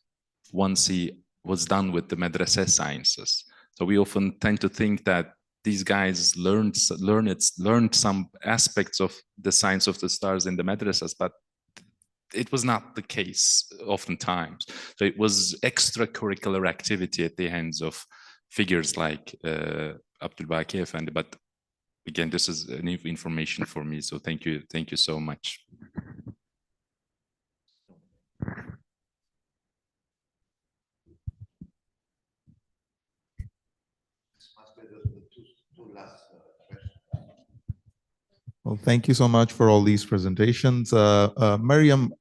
once he was done with the madrasa sciences. So we often tend to think that these guys learned some aspects of the science of the stars in the madrasas, but it was not the case oftentimes. So it was extracurricular activity at the hands of figures like Abdülbaki Efendi. But again, this is new information for me. So thank you so much. Well, thank you so much for all these presentations. Mariam,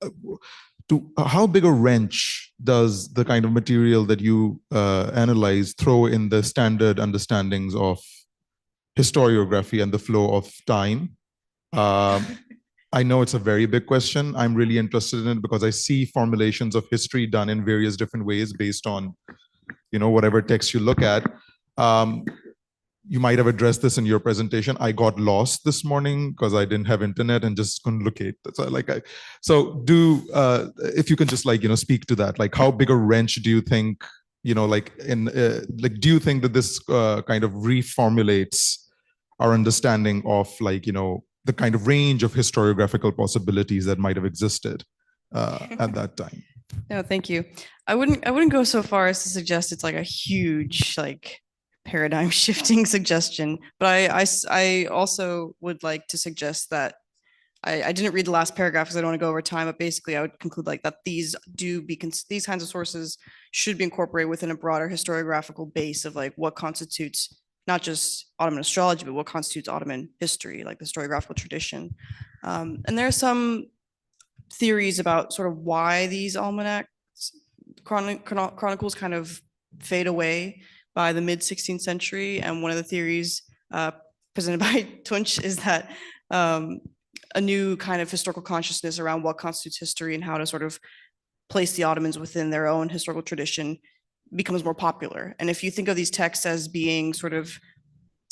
how big a wrench does the kind of material that you analyze throw in the standard understandings of historiography and the flow of time? I know it's a very big question. I'm really interested in it because I see formulations of history done in various different ways based on, whatever text you look at. You might have addressed this in your presentation. I got lost this morning because I didn't have internet and just couldn't locate. So if you can just speak to that, like how big a wrench do you think, do you think that this kind of reformulates our understanding of the kind of range of historiographical possibilities that might have existed at that time? No, thank you. I wouldn't go so far as to suggest it's like a huge paradigm shifting suggestion, but I also would like to suggest that I didn't read the last paragraph because I don't want to go over time, but basically I would conclude that these kinds of sources should be incorporated within a broader historiographical base of what constitutes not just Ottoman astrology, but what constitutes Ottoman history, like the historiographical tradition. And there are some theories about sort of why these almanacs chronicles kind of fade away by the mid 16th century. And one of the theories presented by Tunç is that a new kind of historical consciousness around what constitutes history and how to sort of place the Ottomans within their own historical tradition becomes more popular. And if you think of these texts as being sort of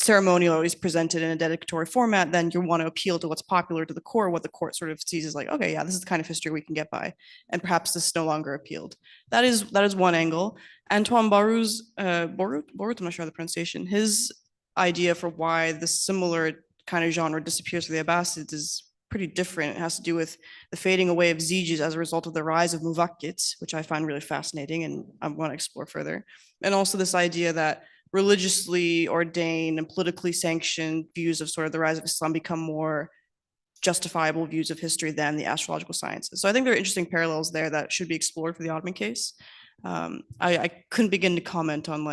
ceremonial, or at least presented in a dedicatory format, then you want to appeal to what's popular to the core, what the court sort of sees as okay, yeah, this is the kind of history we can get by. And perhaps this is no longer appealed. That is one angle. Antoine Barru's, Borut, I'm not sure of the pronunciation, his idea for why the similar kind of genre disappears for the Abbasids is pretty different. It has to do with the fading away of zijes as a result of the rise of muvakkits, which I find really fascinating and I want to explore further. And also this idea that religiously ordained and politically sanctioned views of sort of the rise of Islam become more justifiable views of history than the astrological sciences. So I think there are interesting parallels there that should be explored for the Ottoman case. I couldn't begin to comment on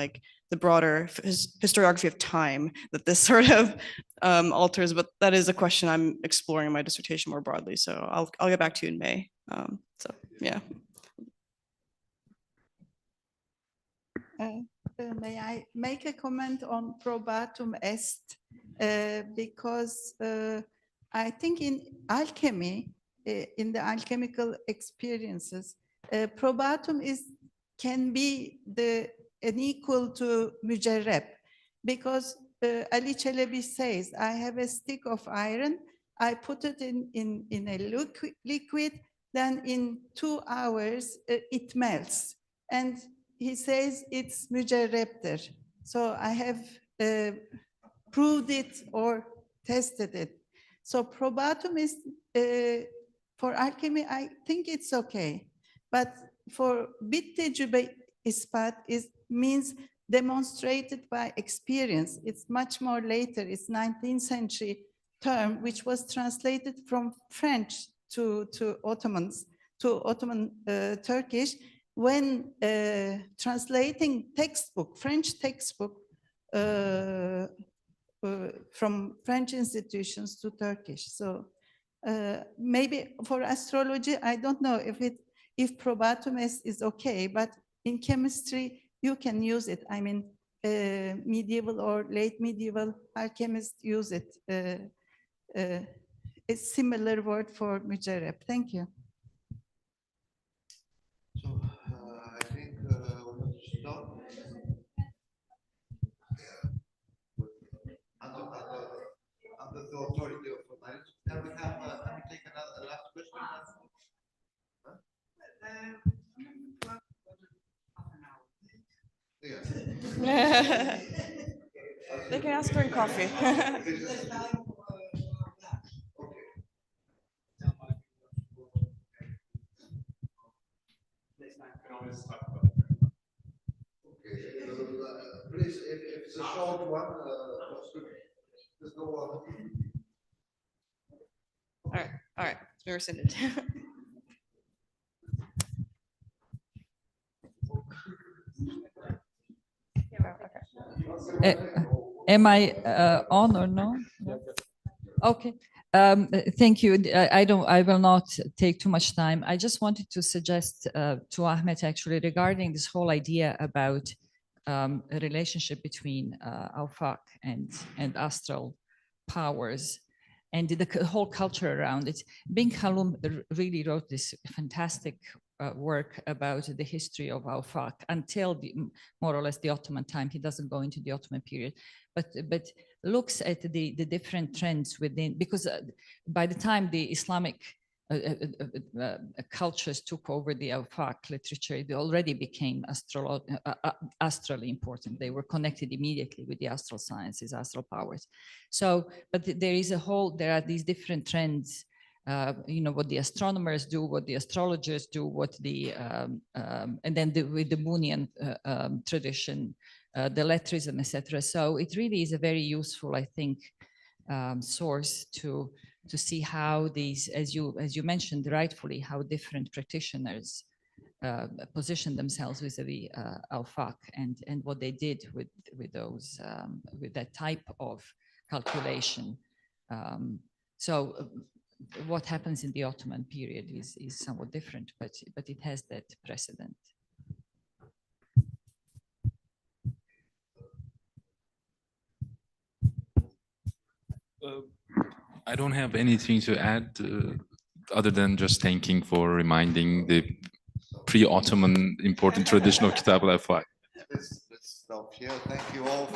the broader historiography of time that this sort of alters, but that is a question I'm exploring in my dissertation more broadly. So I'll get back to you in May. So yeah. May I make a comment on probatum est? Because I think in alchemy, in the alchemical experiences, probatum can be an equal to mücerreb, because Ali Çelebi says, I have a stick of iron, I put it in a liquid, then in 2 hours it melts. And he says it's mücerrebdir. So I have proved it or tested it. So probatum is, for alchemy, I think it's okay. But for bit tecrübe ispat means demonstrated by experience. It's much more later. It's 19th century term, which was translated from French to Ottoman Turkish, when translating textbook, French textbook from French institutions to Turkish. So maybe for astrology, I don't know if probatum est is okay, but in chemistry, you can use it. I mean, medieval or late medieval alchemists use it. A similar word for mücerrep. Thank you. So I think we have to stop. Under the authority of Marinos. Can we take another last question? They can ask during coffee. Please, if it's a short one, just go on. All right, we rescinded. Am I on or no? Okay. Thank you. I will not take too much time. I just wanted to suggest to Ahmet actually regarding this whole idea about a relationship between Aufak and astral powers and the whole culture around it. Bin Khalum really wrote this fantastic work about the history of Aufak until more or less the Ottoman time. He doesn't go into the Ottoman period, but looks at the different trends within, because by the time the Islamic cultures took over the Aufak literature, they already became astrally important. They were connected immediately with the astral sciences, astral powers. So, but there are these different trends, what the astronomers do, what the astrologers do, and then with the Moonian tradition, the lettrism, etc. So it really is a very useful, I think, source to see how these, as you mentioned rightfully, how different practitioners position themselves vis-a-vis Aufak and what they did with those with that type of calculation. So what happens in the Ottoman period is somewhat different, but it has that precedent. I don't have anything to add other than just thanking for reminding the pre-Ottoman important tradition of Kitab al-Afaq. Let's stop here. Thank you all.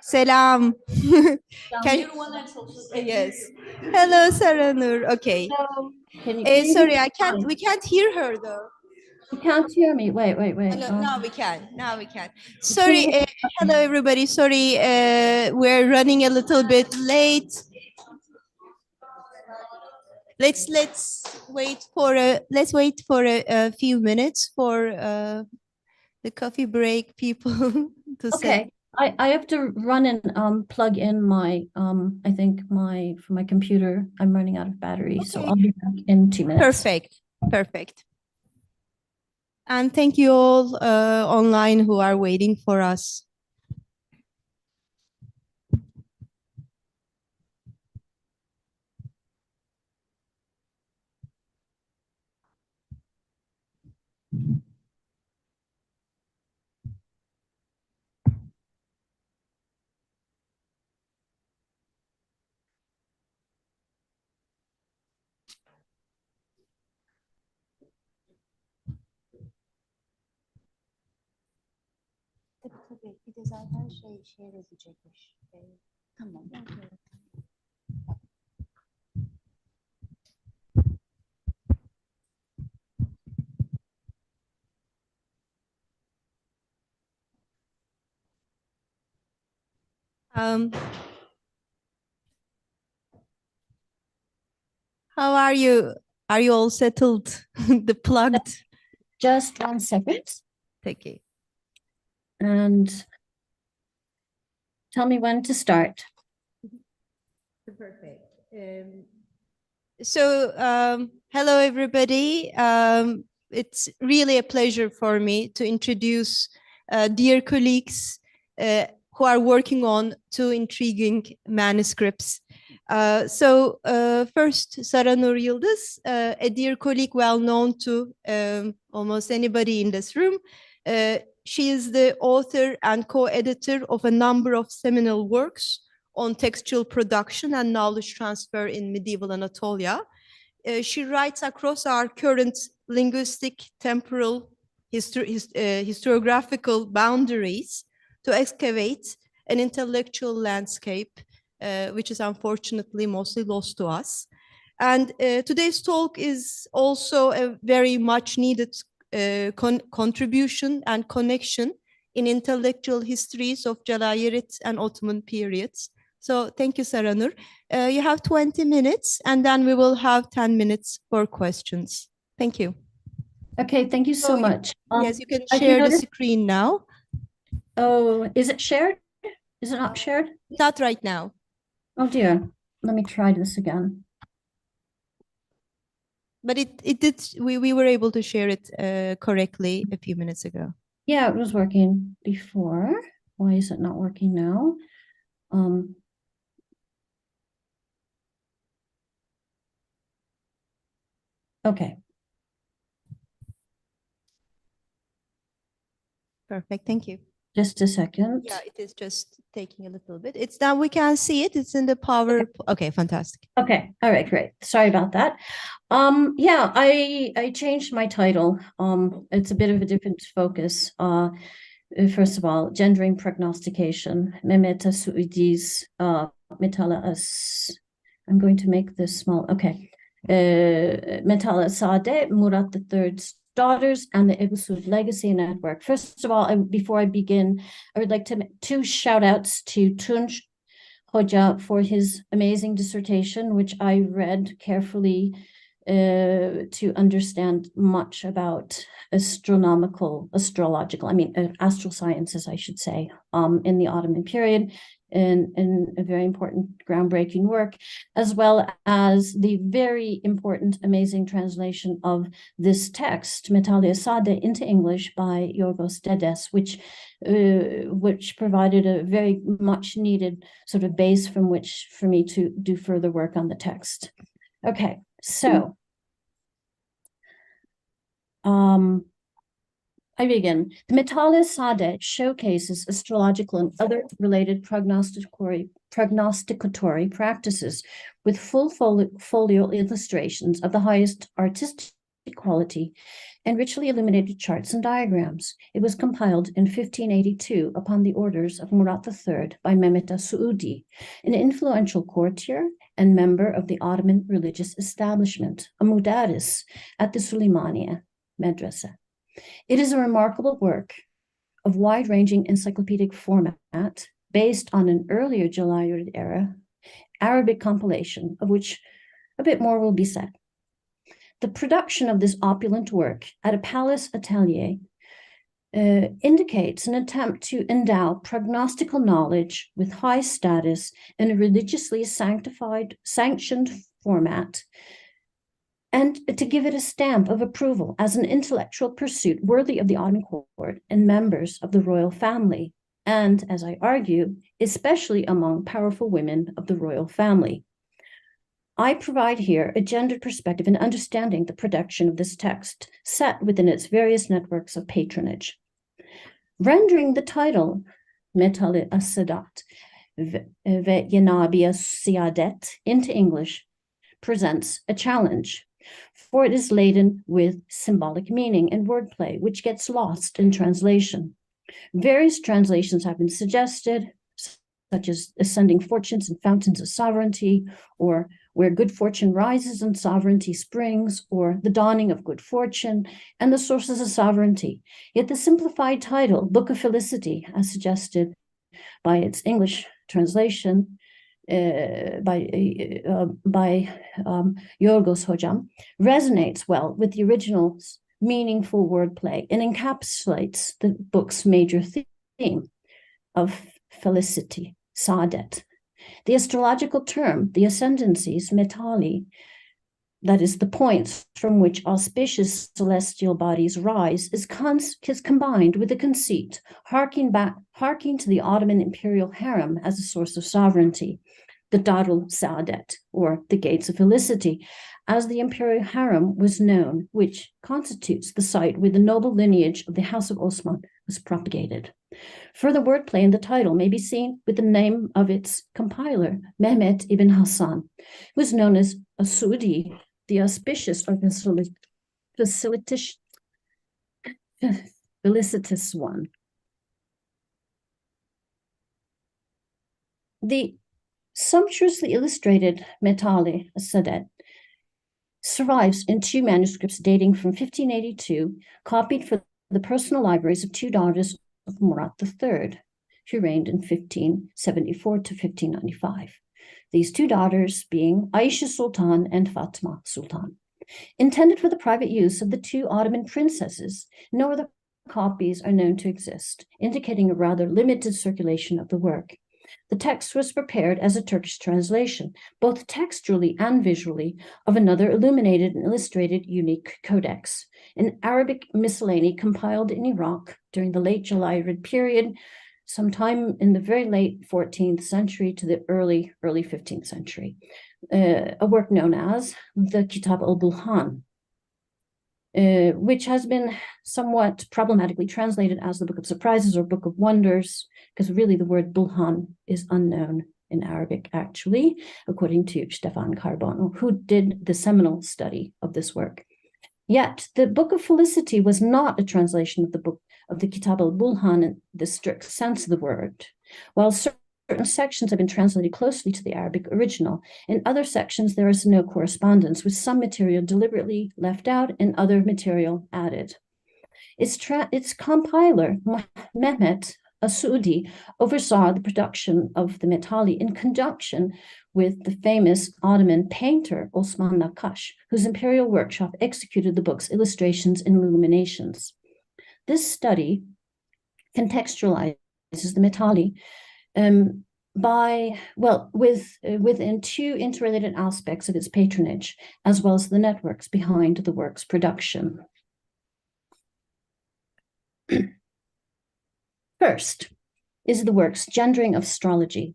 Selam. Can, yes. Hello, Saranur. Okay. Can you Sorry, hear I me can't. fine? We can't hear her though. You can't hear me. Wait. No, now we can. Now we can. Can Sorry. you hear- Hello, everybody. Sorry, we're running a little bit late. Let's wait for a few minutes for the coffee break people to say. Okay. I have to run and plug in my I think for my computer I'm running out of battery, so Okay. I'll be back in 2 minutes. Perfect. And thank you all online who are waiting for us. Tabii bir de zaten şehir edecekmiş. Tamam. How are you? Are you all settled? The plugged? Just 1 second. Okay. And tell me when to start. Perfect. Hello, everybody. It's really a pleasure for me to introduce dear colleagues who are working on 2 intriguing manuscripts. First, Saranur Yıldız, a dear colleague well known to almost anybody in this room. She is the author and co-editor of a number of seminal works on textual production and knowledge transfer in medieval Anatolia. She writes across our current linguistic, temporal, historiographical boundaries to excavate an intellectual landscape, which is unfortunately mostly lost to us. And today's talk is also a very much needed contribution and connection in intellectual histories of Celayirid and Ottoman periods. So thank you, Saranur. You have 20 minutes and then we will have 10 minutes for questions. Thank you. Okay, thank you so much. Yes, you can I share the notice- screen now. Oh, is it shared? Is it not shared? Not right now. Oh dear. Let me try this again. But it did, we were able to share it correctly a few minutes ago. Yeah, it was working before. Why is it not working now? Okay. Perfect, thank you. Just a second. Yeah, it is just taking a little bit. It's now we can see it. It's in the power. Okay, fantastic. Okay. All right, great. Sorry about that. Yeah, I changed my title. It's a bit of a different focus. First of all, gendering prognostication. Mehmet Suudi's Metala as I'm going to make this small. Okay. Metala Sade, Murat III's daughters, and the Ebu Suud Legacy Network. First of all, before I begin, I would like to make 2 shout outs to Tunç Hoca for his amazing dissertation, which I read carefully to understand much about astrological, astral sciences, I should say, in the Ottoman period, in a very important groundbreaking work, as well as the very important, amazing translation of this text, Metalia Sade, into English by Yorgos Dedes, which provided a very much needed sort of base from which for me to do further work on the text. Okay, so I begin. The Metalia Sade showcases astrological and other related prognosticatory practices with full folio illustrations of the highest artistic quality, and richly illuminated charts and diagrams. It was compiled in 1582 upon the orders of Murat III by Mehmet Suudi, an influential courtier and member of the Ottoman religious establishment, a mudaris at the Süleymaniye Medrese. It is a remarkable work of wide-ranging encyclopedic format based on an earlier Jalayir era Arabic compilation, of which a bit more will be said. The production of this opulent work at a palace atelier indicates an attempt to endow prognostical knowledge with high status in a religiously sanctioned format, and to give it a stamp of approval as an intellectual pursuit worthy of the Ottoman court and members of the royal family, and, as I argue, especially among powerful women of the royal family. I provide here a gendered perspective in understanding the production of this text, set within its various networks of patronage. Rendering the title, Metali as-Sadat ve Yenabiya Siyadet, into English presents a challenge, for it is laden with symbolic meaning and wordplay, which gets lost in translation. Various translations have been suggested, such as Ascending Fortunes and Fountains of Sovereignty, or Where Good Fortune Rises and Sovereignty Springs, or The Dawning of Good Fortune and the Sources of Sovereignty. Yet the simplified title, Book of Felicity, as suggested by its English translation, by Yorgos Hocam, resonates well with the original's meaningful wordplay and encapsulates the book's major theme of felicity, saadet. The astrological term, the ascendancies, metali, that is, the points from which auspicious celestial bodies rise, is combined with the conceit, harking to the Ottoman imperial harem as a source of sovereignty, the Darul Saadet, or the Gates of Felicity, as the imperial harem was known, which constitutes the site where the noble lineage of the House of Osman was propagated. Further wordplay in the title may be seen with the name of its compiler, Mehmet ibn Hassan, who is known as a Suudi, the auspicious or felicitous one. The sumptuously illustrated Metali as-Sadat survives in two manuscripts dating from 1582, copied for the personal libraries of two daughters of Murat III, who reigned in 1574 to 1595. These two daughters being Aisha Sultan and Fatma Sultan. Intended for the private use of the two Ottoman princesses, no other copies are known to exist, indicating a rather limited circulation of the work. The text was prepared as a Turkish translation, both textually and visually, of another illuminated and illustrated unique codex, an Arabic miscellany compiled in Iraq during the late Jalayir period, sometime in the very late 14th century to the early 15th century, a work known as the Kitab al-Bulhan, which has been somewhat problematically translated as the Book of Surprises or Book of Wonders, because really the word Bulhan is unknown in Arabic, actually, according to Stefan Carbono, who did the seminal study of this work. Yet, the Book of Felicity was not a translation of the book of the Kitab al-Bulhan in the strict sense of the word. While certain sections have been translated closely to the Arabic original, in other sections there is no correspondence, with some material deliberately left out and other material added. Its compiler, Mehmet Suudi, oversaw the production of the Metali in conjunction with the famous Ottoman painter Osman Nakkash, whose imperial workshop executed the book's illustrations and illuminations. This study contextualizes the Metali within two interrelated aspects of its patronage, as well as the networks behind the work's production. First is the work's gendering of astrology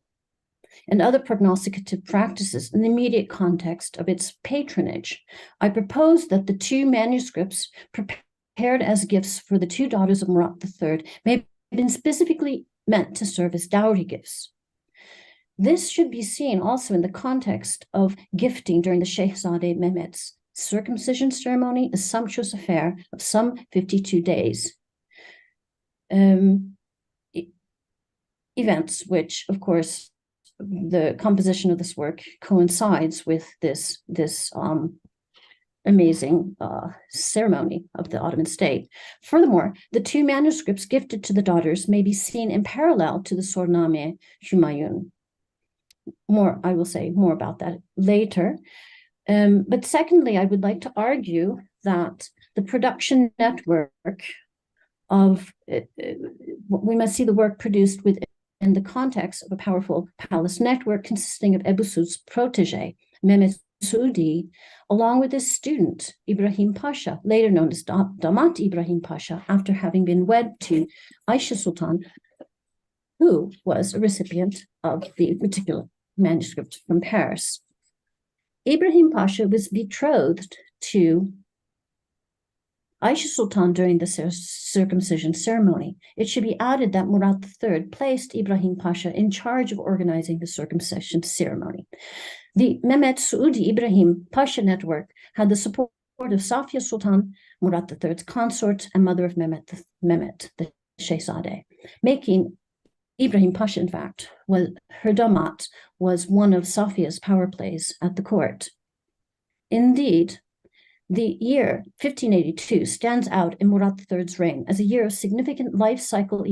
and other prognosticative practices in the immediate context of its patronage. I propose that the two manuscripts prepared as gifts for the two daughters of Murat III may have been specifically meant to serve as dowry gifts. This should be seen also in the context of gifting during the Shehzade Mehmet's circumcision ceremony, a sumptuous affair of some 52 days. Events which, of course, the composition of this work coincides with this amazing ceremony of the Ottoman state. Furthermore, the two manuscripts gifted to the daughters may be seen in parallel to the Sorname Humayun. I will say more about that later. But secondly, I would like to argue that the production network we must see the work produced within the context of a powerful palace network consisting of Ebu Suud's protege, Mehmet Suudi, along with his student, Ibrahim Pasha, later known as Damat Ibrahim Pasha, after having been wed to Aisha Sultan, who was a recipient of the particular manuscript from Paris. Ibrahim Pasha was betrothed to Aisha Sultan during the circumcision ceremony. It should be added that Murat III placed Ibrahim Pasha in charge of organizing the circumcision ceremony. The Mehmet Suudi Ibrahim Pasha network had the support of Safia Sultan, Murat III's consort and mother of Mehmet the Shehzadeh, making Ibrahim Pasha, in fact, her damat was one of Safia's power plays at the court. Indeed, the year 1582 stands out in Murat III's reign as a year of significant life cycle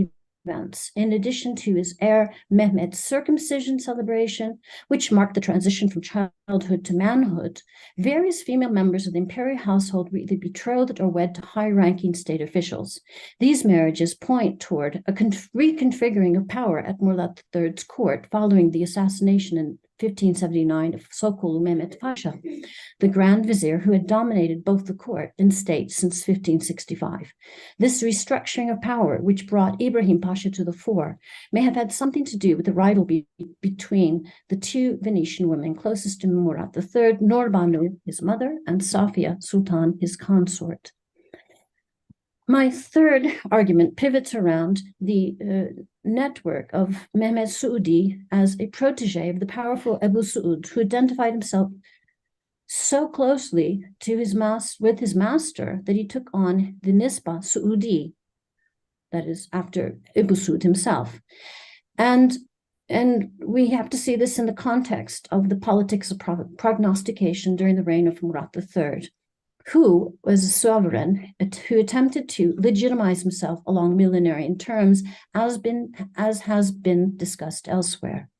events, in addition to his heir Mehmet's circumcision celebration, which marked the transition from childhood to manhood. Various female members of the imperial household were either betrothed or wed to high-ranking state officials. These marriages point toward a reconfiguring of power at Murat III's court following the assassination in 1579 of Sokolu Mehmet Pasha, the Grand Vizier who had dominated both the court and state since 1565. This restructuring of power, which brought Ibrahim Pasha to the fore, may have had something to do with the rivalry between the two Venetian women closest to Murat III, Nurbanu, his mother, and Safia Sultan, his consort. My third argument pivots around the network of Mehmet Suudi as a protege of the powerful Ebu Suud, who identified himself so closely to with his master that he took on the Nisba Suudi, that is, after Ebu Suud himself. And we have to see this in the context of the politics of prognostication during the reign of Murat III, who was a sovereign who attempted to legitimize himself along millenarian terms, as has been discussed elsewhere.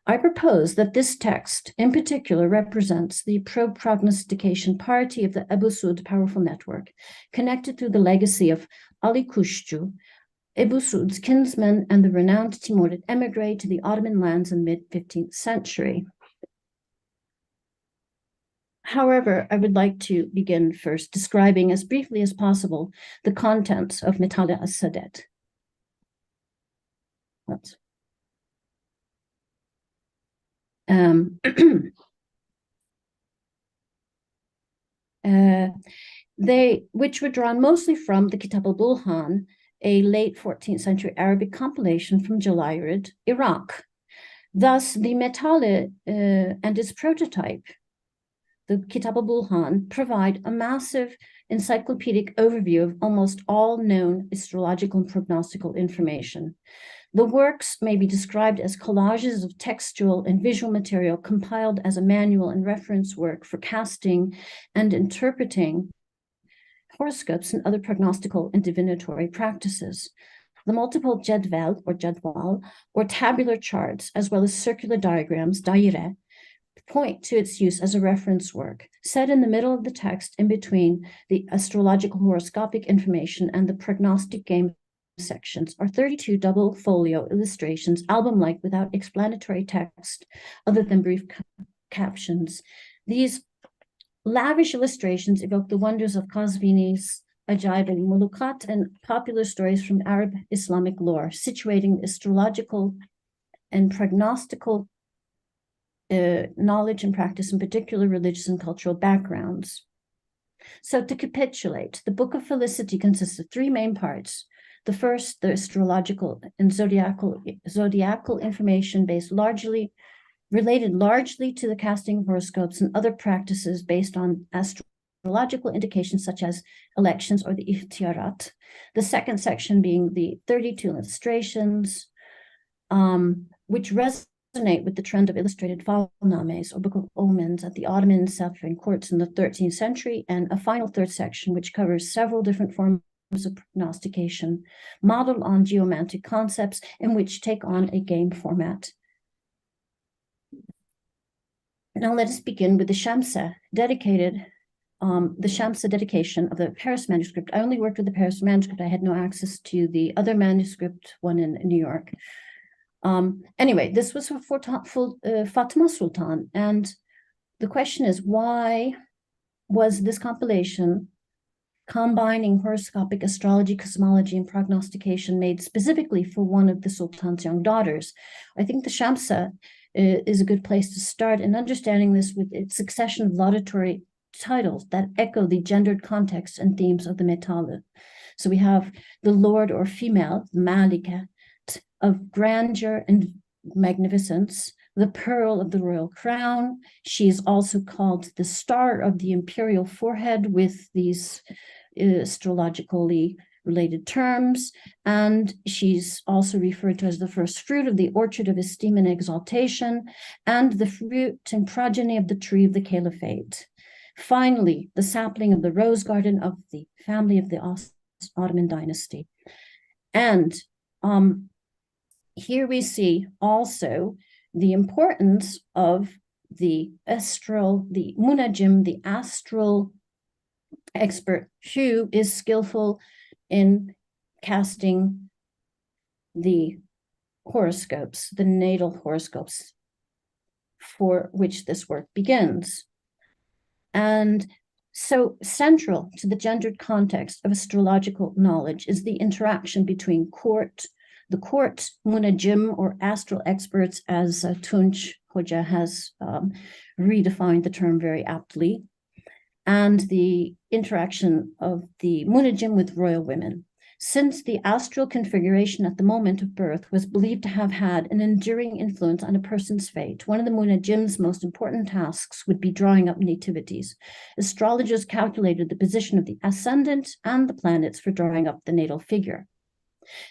I propose that this text in particular represents the pro-prognostication party of the Ebu Suud powerful network, connected through the legacy of Ali Kuşçu, Ebu Suud's kinsman and the renowned Timurid emigre to the Ottoman lands in the mid-15th century. However, I would like to begin first describing as briefly as possible the contents of Metale as-Saadet. Which were drawn mostly from the Kitab al-Bulhan, a late 14th century Arabic compilation from Jalayirid, Iraq. Thus, the Metale and its prototype, the Kitab al-Bulhan, provide a massive encyclopedic overview of almost all known astrological and prognostical information. The works may be described as collages of textual and visual material compiled as a manual and reference work for casting and interpreting horoscopes and other prognostical and divinatory practices. The multiple jadwal or tabular charts, as well as circular diagrams, daire, point to its use as a reference work, set in the middle of the text in between the astrological horoscopic information and the prognostic game sections are 32 double folio illustrations, album-like without explanatory text other than brief captions. These lavish illustrations evoke the wonders of Qazvini's Ajaib al-Mulukat and popular stories from Arab Islamic lore, situating astrological and prognostical knowledge and practice in particular religious and cultural backgrounds. So to capitulate, the Book of Felicity consists of three main parts. The first, the astrological and zodiacal information related largely to the casting of horoscopes and other practices based on astrological indications such as elections or the ihtiyarat. The second section being the 32 illustrations, which resonate with the trend of illustrated falnames or book of omens at the Ottoman and Safavid courts in the 13th century, and a final third section which covers several different forms of prognostication modeled on geomantic concepts and which take on a game format. Now let us begin with the Shamsa dedication of the Paris manuscript. I only worked with the Paris manuscript. I had no access to the other manuscript, one in New York. Anyway, this was for Fatima Sultan. And the question is, why was this compilation combining horoscopic astrology, cosmology, and prognostication made specifically for one of the Sultan's young daughters? I think the Shamsa is a good place to start in understanding this with its succession of laudatory titles that echo the gendered context and themes of the Metale. So we have the Lord or female, Malika, of grandeur and magnificence, the pearl of the royal crown. She is also called the star of the imperial forehead with these astrologically related terms, and she's also referred to as the first fruit of the orchard of esteem and exaltation, and the fruit and progeny of the tree of the caliphate. Finally, the sapling of the rose garden of the family of the Ottoman dynasty. And here we see also the importance of the munajim, the astral expert who is skillful in casting the horoscopes, the natal horoscopes, for which this work begins. And so central to the gendered context of astrological knowledge is the interaction between the court, munajim, or astral experts, as Tunç Hoca has redefined the term very aptly, and the interaction of the munajim with royal women. Since the astral configuration at the moment of birth was believed to have had an enduring influence on a person's fate, one of the munajim's most important tasks would be drawing up nativities. Astrologers calculated the position of the ascendant and the planets for drawing up the natal figure.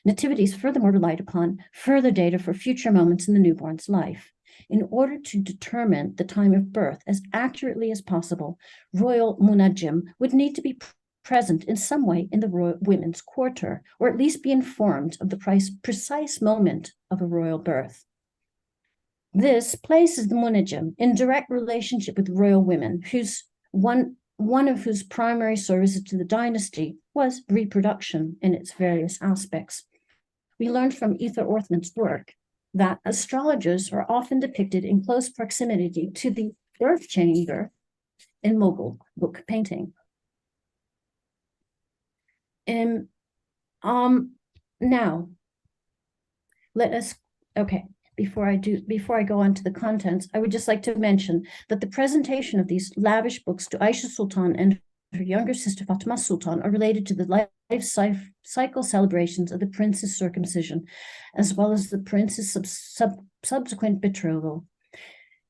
Nativities furthermore relied upon further data for future moments in the newborn's life. In order to determine the time of birth as accurately as possible, royal munajim would need to be present in some way in the royal women's quarter, or at least be informed of the precise moment of a royal birth. This places the munajim in direct relationship with royal women, one of whose primary services to the dynasty was reproduction in its various aspects. We learned from Ether Orthman's work that astrologers are often depicted in close proximity to the birth chamber in Mughal book painting. Now, before I go on to the contents, I would just like to mention that the presentation of these lavish books to Aisha Sultan and her younger sister Fatima Sultan are related to the life cycle celebrations of the prince's circumcision, as well as the prince's subsequent betrothal.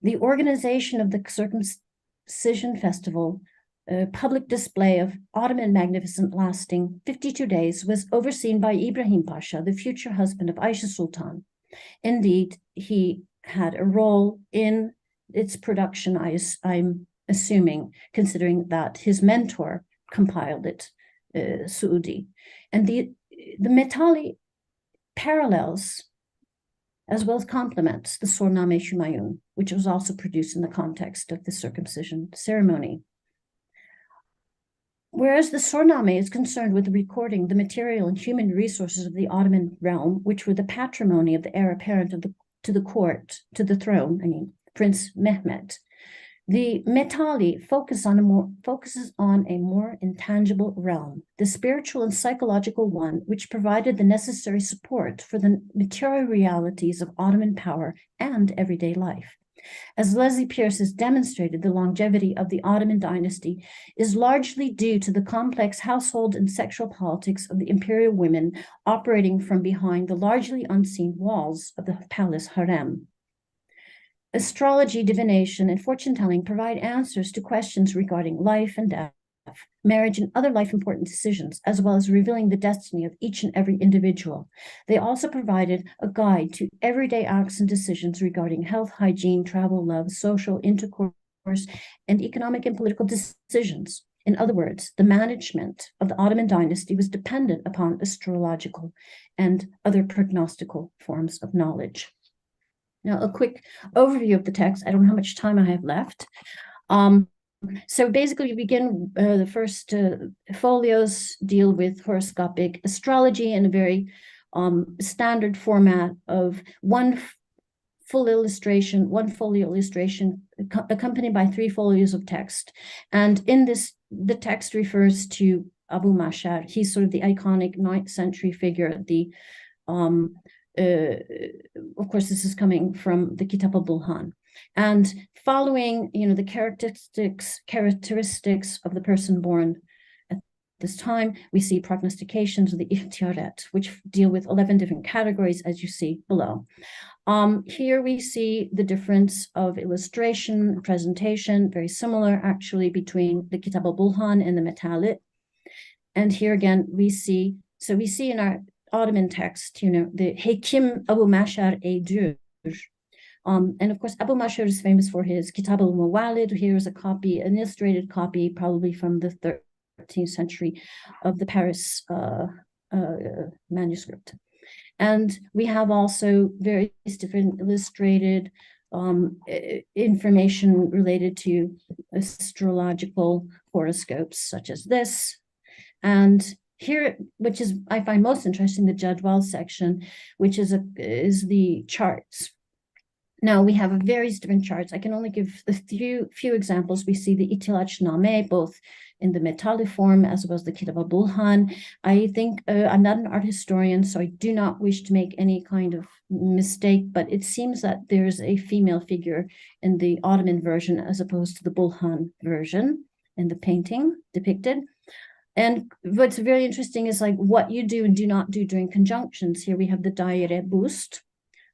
The organization of the circumcision festival, a public display of Ottoman magnificence lasting 52 days, was overseen by Ibrahim Pasha, the future husband of Aisha Sultan. Indeed, he had a role in its production, I'm assuming, considering that his mentor compiled it, Suudi. And the Metali parallels, as well as complements, the Sorname Humayun, which was also produced in the context of the circumcision ceremony. Whereas the Sorname is concerned with recording the material and human resources of the Ottoman realm, which were the patrimony of the heir apparent to the throne, Prince Mehmet, the Metali focuses on a more intangible realm, the spiritual and psychological one, which provided the necessary support for the material realities of Ottoman power and everyday life. As Leslie Pierce has demonstrated, the longevity of the Ottoman dynasty is largely due to the complex household and sexual politics of the imperial women operating from behind the largely unseen walls of the palace harem. Astrology, divination, and fortune-telling provide answers to questions regarding life and death, death, marriage, and other life important decisions, as well as revealing the destiny of each and every individual. They also provided a guide to everyday acts and decisions regarding health, hygiene, travel, love, social intercourse, and economic and political decisions. In other words, the management of the Ottoman dynasty was dependent upon astrological and other prognostical forms of knowledge. Now, a quick overview of the text. I don't know how much time I have left. So basically, we begin, the first folios deal with horoscopic astrology in a very standard format of one folio illustration accompanied by 3 folios of text. And in this, the text refers to Abu Mashar. He's sort of the iconic 9th century figure. Of course, this is coming from the Kitab al-Bulhan. And following, the characteristics of the person born at this time, we see prognostications of the ihtiyarat, which deal with 11 different categories, as you see below. Here we see the difference of illustration, presentation, very similar actually between the Kitab al-Bulhan and the Metalit. And here again, we see in our Ottoman text, the Hekim Abu Mashar Eydur. And of course, Abu Mashar is famous for his Kitab al-Mawalid. Here is a copy, an illustrated copy, probably from the 13th century of the Paris manuscript. And we have also various different illustrated information related to astrological horoscopes, such as this. And here, which is I find most interesting, the Jadwal section, which is the charts. Now we have various different charts. I can only give a few examples. We see the Itilaj Name, both in the Metali form as well as the Kitab al-Bulhan. I think I'm not an art historian, so I do not wish to make any kind of mistake, but it seems that there's a female figure in the Ottoman version as opposed to the Bulhan version in the painting depicted. And what's very interesting is like what you do and do not do during conjunctions. Here we have the Daire Boost,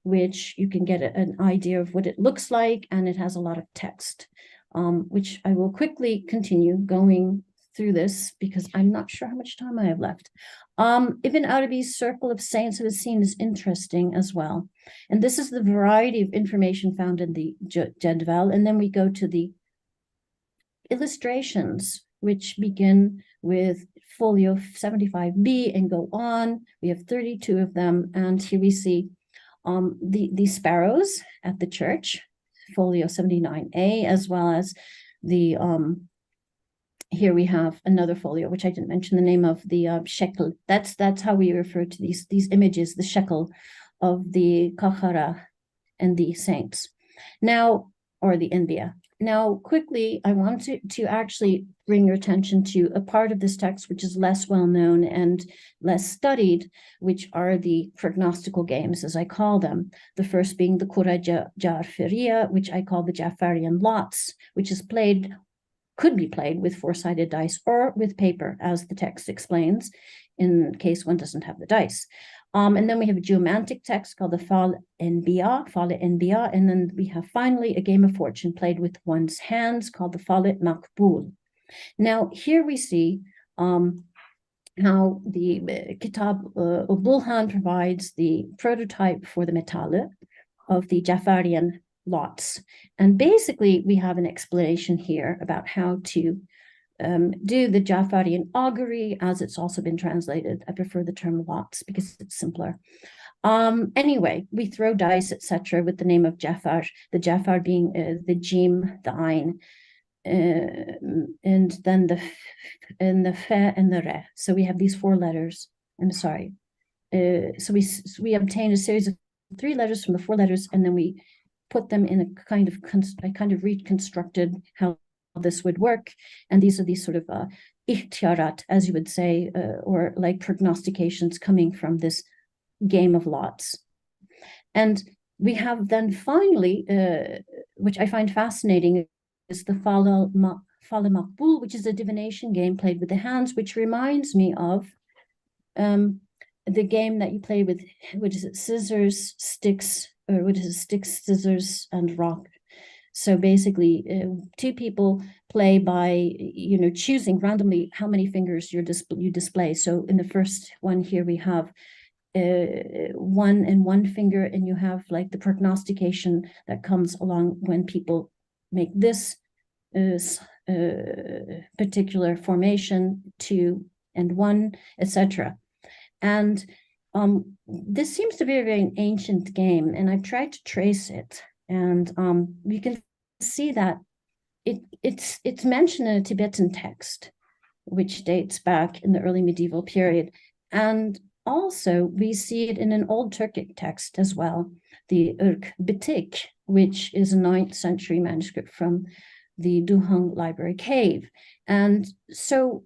which you can get an idea of what it looks like, and it has a lot of text, which I will quickly continue going through this because I'm not sure how much time I have left. Ibn Arabi's Circle of Saints of the Scene is interesting as well. And this is the variety of information found in the Jadwal. And then we go to the illustrations, which begin with folio 75b and go on. We have 32 of them. And here we see the sparrows at the church, folio 79a, as well as the, here we have another folio, which I didn't mention the name of, the shekel. That's how we refer to these images, the shekel of the Kahara and the saints. Now, or the Inbia. Now, quickly, I want to actually bring your attention to a part of this text which is less well known and less studied, which are the prognostical games, as I call them. The first being the Qura Ja'fariya, which I call the Ja'farian lots, which is could be played with 4-sided dice or with paper, as the text explains, in case one doesn't have the dice. And then we have a geomantic text called the Fal Enbiya, and then we have finally a game of fortune played with one's hands called the Fal Makbul. Now, here we see how the Kitab al-Bulhan provides the prototype for the Metale of the Ja'farian lots. And basically, we have an explanation here about how to do the Ja'farian augury, as it's also been translated. I prefer the term lots because it's simpler. Anyway, we throw dice, etc., with the name of Ja'far, the Ja'far being the Jim, the Ain, and then the Fe and the Re. So we have these 4 letters. I'm sorry. So we obtain a series of 3 letters from the 4 letters, and then we put them in a kind of reconstructed how this would work. And these are these sort of ihtiyarat, as you would say, or like prognostications coming from this game of lots. And we have then finally, which I find fascinating, is the Fala Makbul, which is a divination game played with the hands, which reminds me of the game that you play with, what is it, scissors, sticks, or what is it, sticks, scissors, and rock. So basically, two people play by, choosing randomly how many fingers you display. So in the first one here, we have one and one finger, and you have like the prognostication that comes along when people make this particular formation, 2 and 1, etc. And this seems to be a very ancient game, and I've tried to trace it, and you can see that it's mentioned in a Tibetan text, which dates back in the early medieval period, and also we see it in an old Turkic text as well, the Irk Bitik, which is a 9th century manuscript from the Duhang Library Cave. And so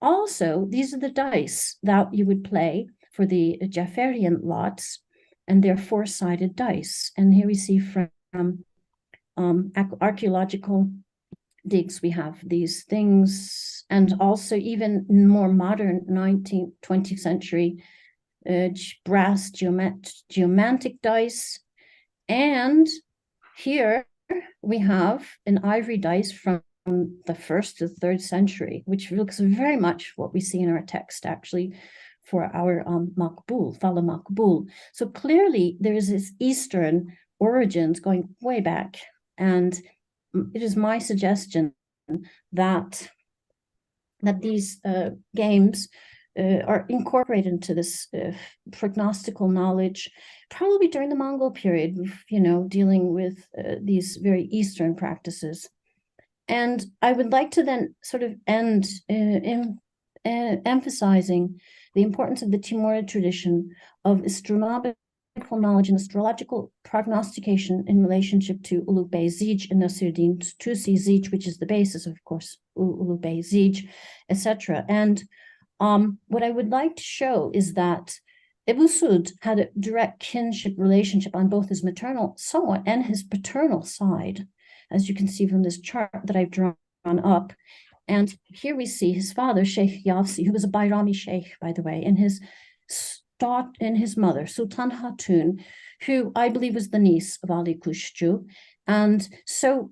also, these are the dice that you would play for the Jafarian lots, and they're 4-sided dice. And here we see from archaeological digs, we have these things, and also even more modern 19th, 20th century brass geomantic dice. And here we have an ivory dice from the 1st to 3rd century, which looks very much what we see in our text, actually, for our Makbul, Fala Makbul. So clearly there is this Eastern origins going way back, and it is my suggestion that these games are incorporated into this prognostical knowledge, probably during the Mongol period, dealing with these very Eastern practices. And I would like to then sort of end emphasizing the importance of the Timurid tradition of astronomical knowledge and astrological prognostication in relationship to Ulugh Bey Zij and Nasiruddin Tusi Zij, which is the basis, of course, Ulugh Bey Zij, etc. And what I would like to show is that Ebu Suud had a direct kinship relationship on both his maternal somewhat and his paternal side, as you can see from this chart that I've drawn up. And here we see his father, Sheikh Yavsi, who was a Bayrami Sheikh, by the way, and his mother, Sultan Hatun, who I believe was the niece of Ali Kushju. And so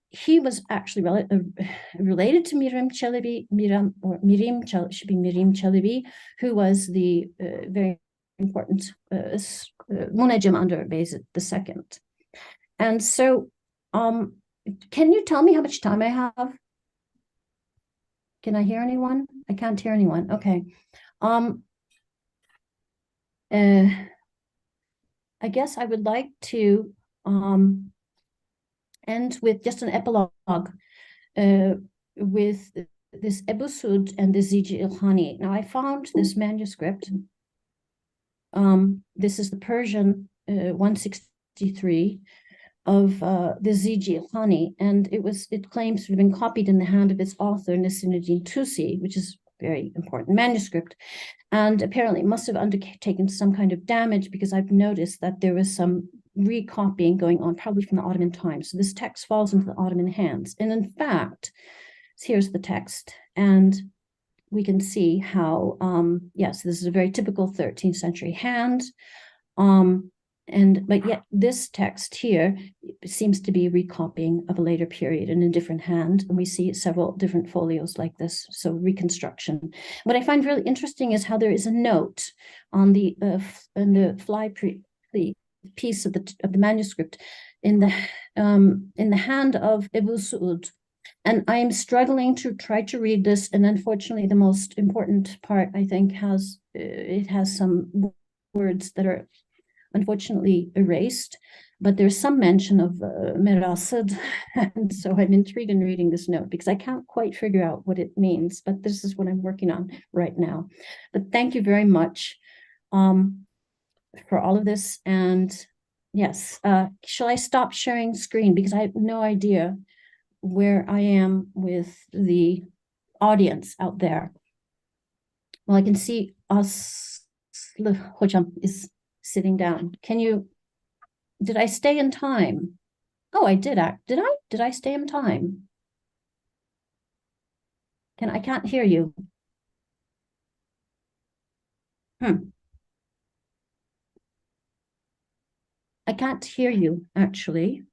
he was actually related to Mirim Çelebi, should be Mirim Çelebi, who was the very important Munajim under Bayezid II. And so, can you tell me how much time I have? Can I hear anyone? I can't hear anyone. Okay. I guess I would like to end with just an epilogue with this Ebu Suud and the Ziji Ilkhani. Now, I found this manuscript. This is the Persian 163 of the Ziji Ilkhani, and it claims to have been copied in the hand of its author, Nasiruddin Tusi, which is a very important manuscript. And apparently it must have undertaken some kind of damage, because I've noticed that there was some recopying going on, probably from the Ottoman times. So this text falls into the Ottoman hands. And in fact, here's the text. And we can see how, yes, this is a very typical 13th century hand. But yet this text here seems to be recopying of a later period in a different hand. And we see several different folios like this, so reconstruction. What I find really interesting is how there is a note on the piece of the manuscript in the hand of Ebu Suud. And I'm struggling to try to read this. And unfortunately, the most important part, I think, has some words that are unfortunately erased, but there's some mention of Merasid. And so I'm intrigued in reading this note, because I can't quite figure out what it means, but this is what I'm working on right now. But thank you very much for all of this. And yes, shall I stop sharing screen? Because I have no idea where I am with the audience out there. Well, I can see Hocam is sitting down. Did I stay in time? Oh, I did. Did I stay in time? I can't hear you. I can't hear you, actually.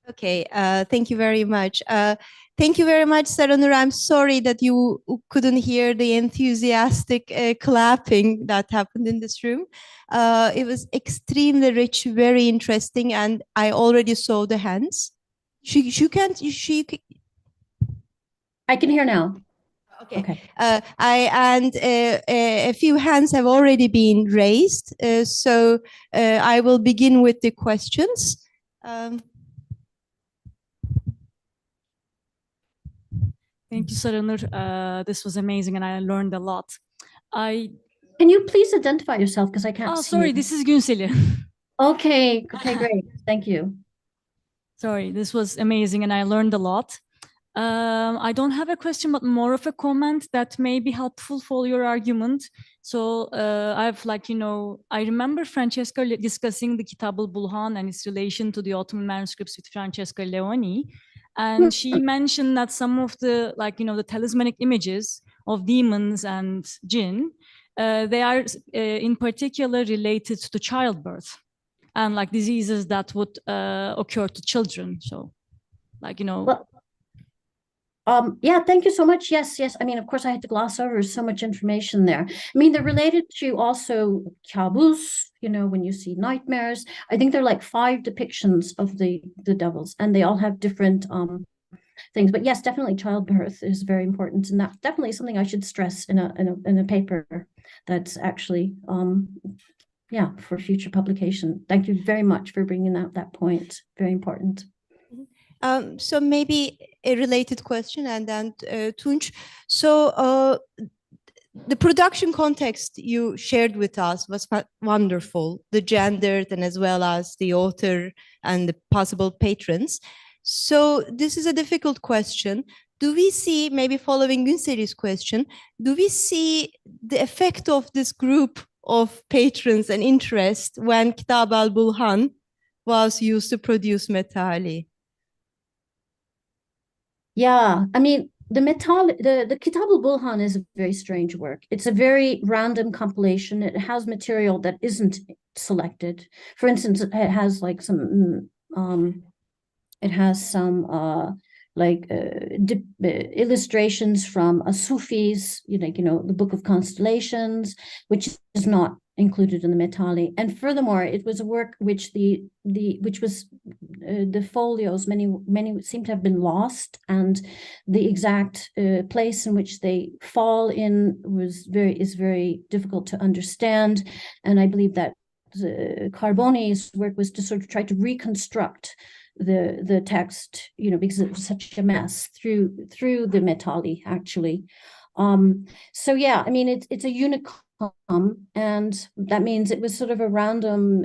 Okay, thank you very much. Thank you very much, Saranur. I'm sorry that you couldn't hear the enthusiastic clapping that happened in this room. It was extremely rich, very interesting, and I already saw the hands. I can hear now. Okay. A few hands have already been raised, so I will begin with the questions. Thank you, Saranur. This was amazing, and I learned a lot. Can you please identify yourself, because I can't see. Oh, sorry, you. this is Günseli. Okay, great. Thank you. Sorry, this was amazing, and I learned a lot. I don't have a question, but more of a comment that may be helpful for your argument. So I remember Francesca discussing the Kitab al-Bulhan and its relation to the Ottoman manuscripts with Francesca Leoni. And she mentioned that some of the, the talismanic images of demons and jinn, they are in particular related to childbirth and diseases that would occur to children. So, yeah, thank you so much. Yes. I mean, of course, I had to gloss over so much information there. I mean, they're related to also kabus, when you see nightmares. I think there are 5 depictions of the devils, and they all have different things. But yes, definitely childbirth is very important, and that's definitely something I should stress in a paper that's actually for future publication. Thank you very much for bringing out that point. Very important. So maybe a related question, and then Tunç. So the production context you shared with us was wonderful, the gendered and as well as the author and the possible patrons. So this is a difficult question. Do we see, maybe following Günseli's question, do we see the effect of this group of patrons and interest when Kitab al-Bulhan was used to produce Metali? Yeah, I mean, the Kitab al-Bulhan is a very strange work. It's a very random compilation. It has material that isn't selected. For instance, it has illustrations from a Sufis, the Book of Constellations, which is not included in the Metali. And furthermore, it was a work which the folios, many seem to have been lost, and the exact place in which they fall in is very difficult to understand. And I believe that Carboni's work was to sort of try to reconstruct the text, because it was such a mess through the Metali, actually. So yeah, I mean, it's a unicum, and that means it was sort of a random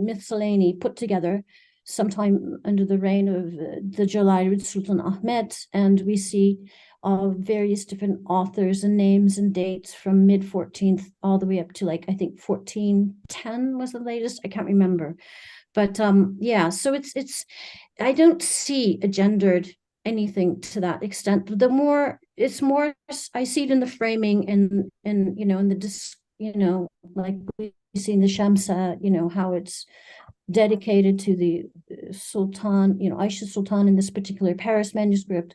miscellany put together sometime under the reign of the Jalairid Sultan Ahmed, and we see various different authors and names and dates from mid-14th all the way up to I think 1410 was the latest. I can't remember. But yeah, so it's I don't see a gendered anything to that extent. It's more I see it in the framing and in the like we see in the Shamsa, how it's dedicated to the Sultan, Aisha Sultan in this particular Paris manuscript.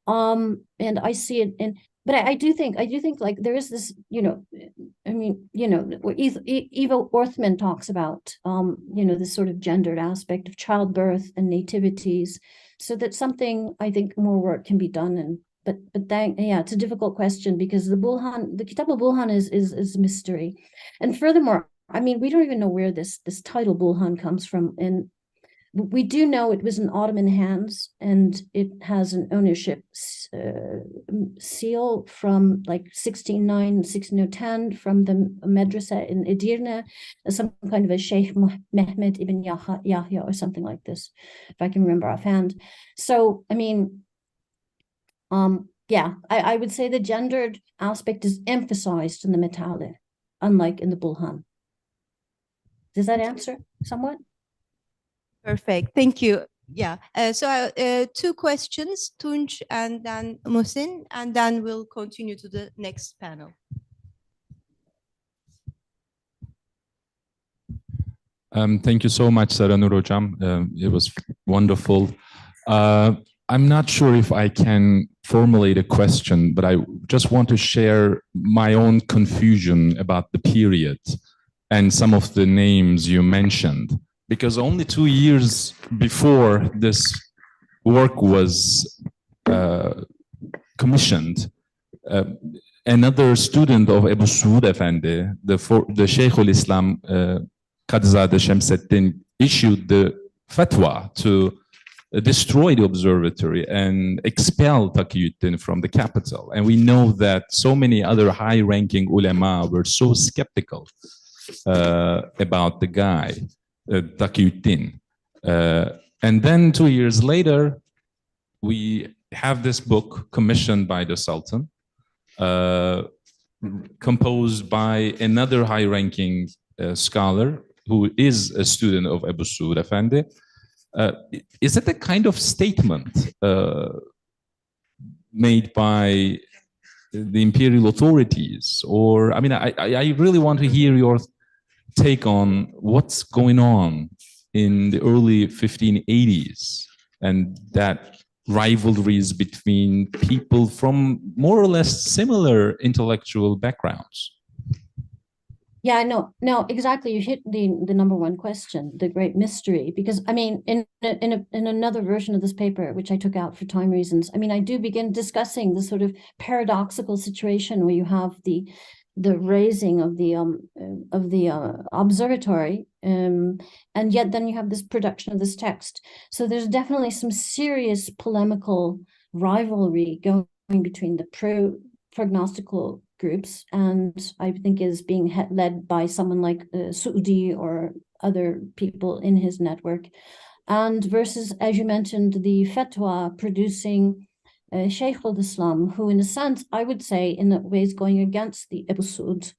And I see it in. But I do think there is this, I mean, what Eva Orthman talks about, this sort of gendered aspect of childbirth and nativities, so that something, I think, more work can be done. But it's a difficult question, because the Kitab al-Bulhan is a mystery. And furthermore, I mean, we don't even know where this title Bulhan comes from. And we do know it was in Ottoman hands, and it has an ownership seal from 1609, 1610 from the madrasa in Edirne, some kind of a Sheikh Mehmed ibn Yahya or something like this, if I can remember offhand. So, I mean, yeah, I would say the gendered aspect is emphasized in the Metali, unlike in the Bulhan. Does that answer somewhat? Perfect. Thank you. Yeah. So 2 questions, Tunç and then Muhsin, and then we'll continue to the next panel. Thank you so much, Saranur Hocam. It was wonderful. I'm not sure if I can formulate a question, but I just want to share my own confusion about the period and some of the names you mentioned, because only 2 years before this work was commissioned, another student of Ebu Suud Efendi, the Sheikh al-Islam Qadzade Shamseddin, issued the fatwa to destroy the observatory and expel Taqiyuddin from the capital. And we know that so many other high-ranking ulama were so skeptical about the guy, Taqiyuddin. And then 2 years later, we have this book commissioned by the Sultan, composed by another high-ranking scholar who is a student of Ebu Suud Efendi. Is it a kind of statement made by the imperial authorities? Or, I mean, I really want to hear your take on what's going on in the early 1580s and that rivalries between people from more or less similar intellectual backgrounds. Yeah, no, exactly. You hit the number one question, the great mystery, because I mean, in another version of this paper, which I took out for time reasons, I mean, I do begin discussing the sort of paradoxical situation where you have the raising of the observatory, and yet then you have this production of this text. So there's definitely some serious polemical rivalry going between the prognostical groups, and I think is being led by someone like Saudi or other people in his network, and versus, as you mentioned, the fatwa producing Sheikh al-Islam, who in a sense, I would say in a way is going against the Ebu Suud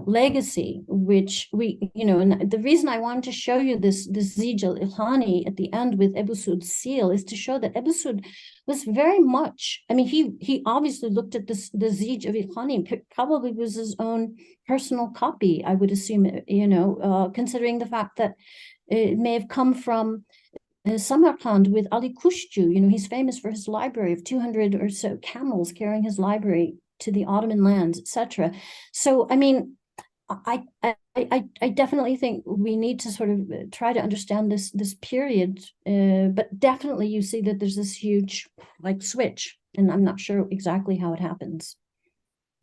legacy, which we, and the reason I wanted to show you this Zij al-Ilkhani at the end with Ebu Suud's seal is to show that Ebu Suud was very much, I mean, he obviously looked at the Zij of Ilkhani, probably was his own personal copy, I would assume, considering the fact that it may have come from Samarkand with Ali Kushju. He's famous for his library of 200 or so camels carrying his library to the Ottoman lands, etc. So, I mean, I definitely think we need to sort of try to understand this period, but definitely you see that there's this huge switch, and I'm not sure exactly how it happens.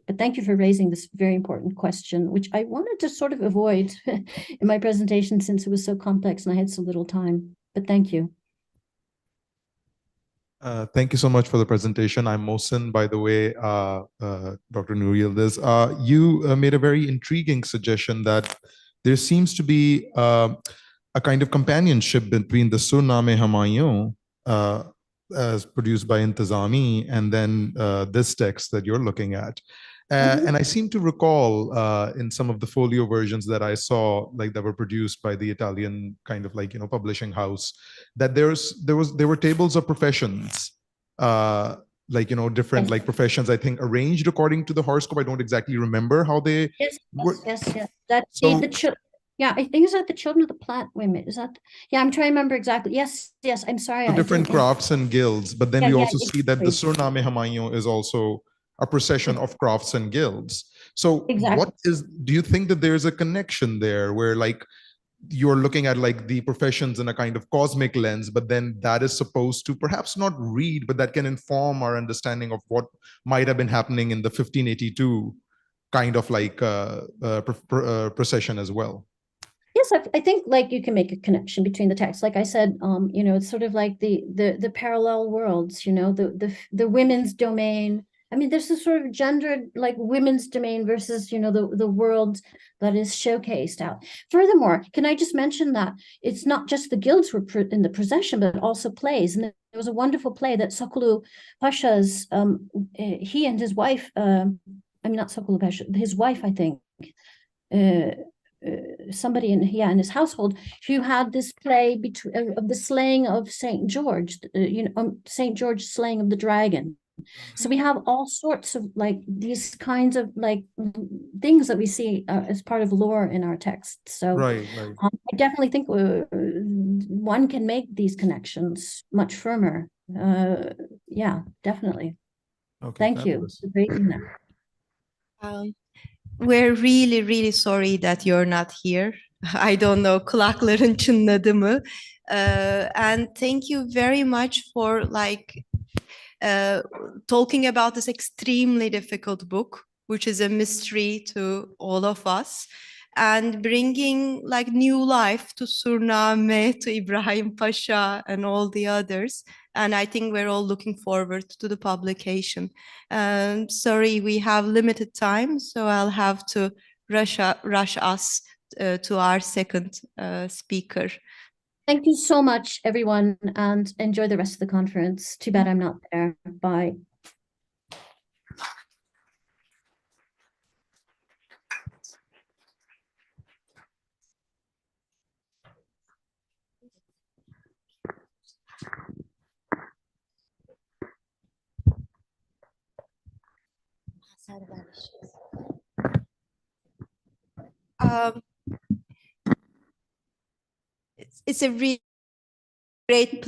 But thank you for raising this very important question, which I wanted to sort of avoid in my presentation since it was so complex and I had so little time. But thank you. Thank you so much for the presentation. I'm Mohsin, by the way, Dr. Nouri Yildiz. You made a very intriguing suggestion that there seems to be a kind of companionship between the Surname Humayun, as produced by Intizami, and then this text that you're looking at. And I seem to recall in some of the folio versions that I saw, that were produced by the Italian kind of publishing house, that there were tables of professions, different professions, I think, arranged according to the horoscope. I don't exactly remember how they were. Yes. That's yeah, I think is that the children of the plant. Wait a minute, is that? Yeah, I'm trying to remember exactly. Yes. I'm sorry. So different crafts and guilds, but then we also see that the Surname Humayun is also a procession of crafts and guilds. So do you think that there's a connection there where you're looking at the professions in a kind of cosmic lens, but then that is supposed to perhaps not read, but that can inform our understanding of what might have been happening in the 1582 kind of procession as well? Yes, I think you can make a connection between the texts. Like I said, it's sort of like the parallel worlds, the women's domain. I mean, there's this sort of gendered women's domain versus, the world that is showcased out. Furthermore, can I just mention that it's not just the guilds were in the procession, but also plays. And there was a wonderful play that Sokolu Pasha's, he and his wife, not Sokolu Pasha, his wife, I think, somebody in his household who had this play of the slaying of St. George, St. George slaying of the dragon. So we have all sorts of these kinds of things that we see as part of lore in our texts. So right. I definitely think one can make these connections much firmer. Yeah, definitely. Okay, Thank you. fabulous. It's a great dinner. We're really, really sorry that you're not here. I don't know, kulakların çınladı mı? And thank you very much for talking about this extremely difficult book, which is a mystery to all of us, and bringing like new life to Surname, to Ibrahim Pasha, and all the others. And I think we're all looking forward to the publication. Sorry, we have limited time, so I'll have to rush us to our second speaker. Thank you so much, everyone, and enjoy the rest of the conference. Too bad I'm not there. Bye. It's a really great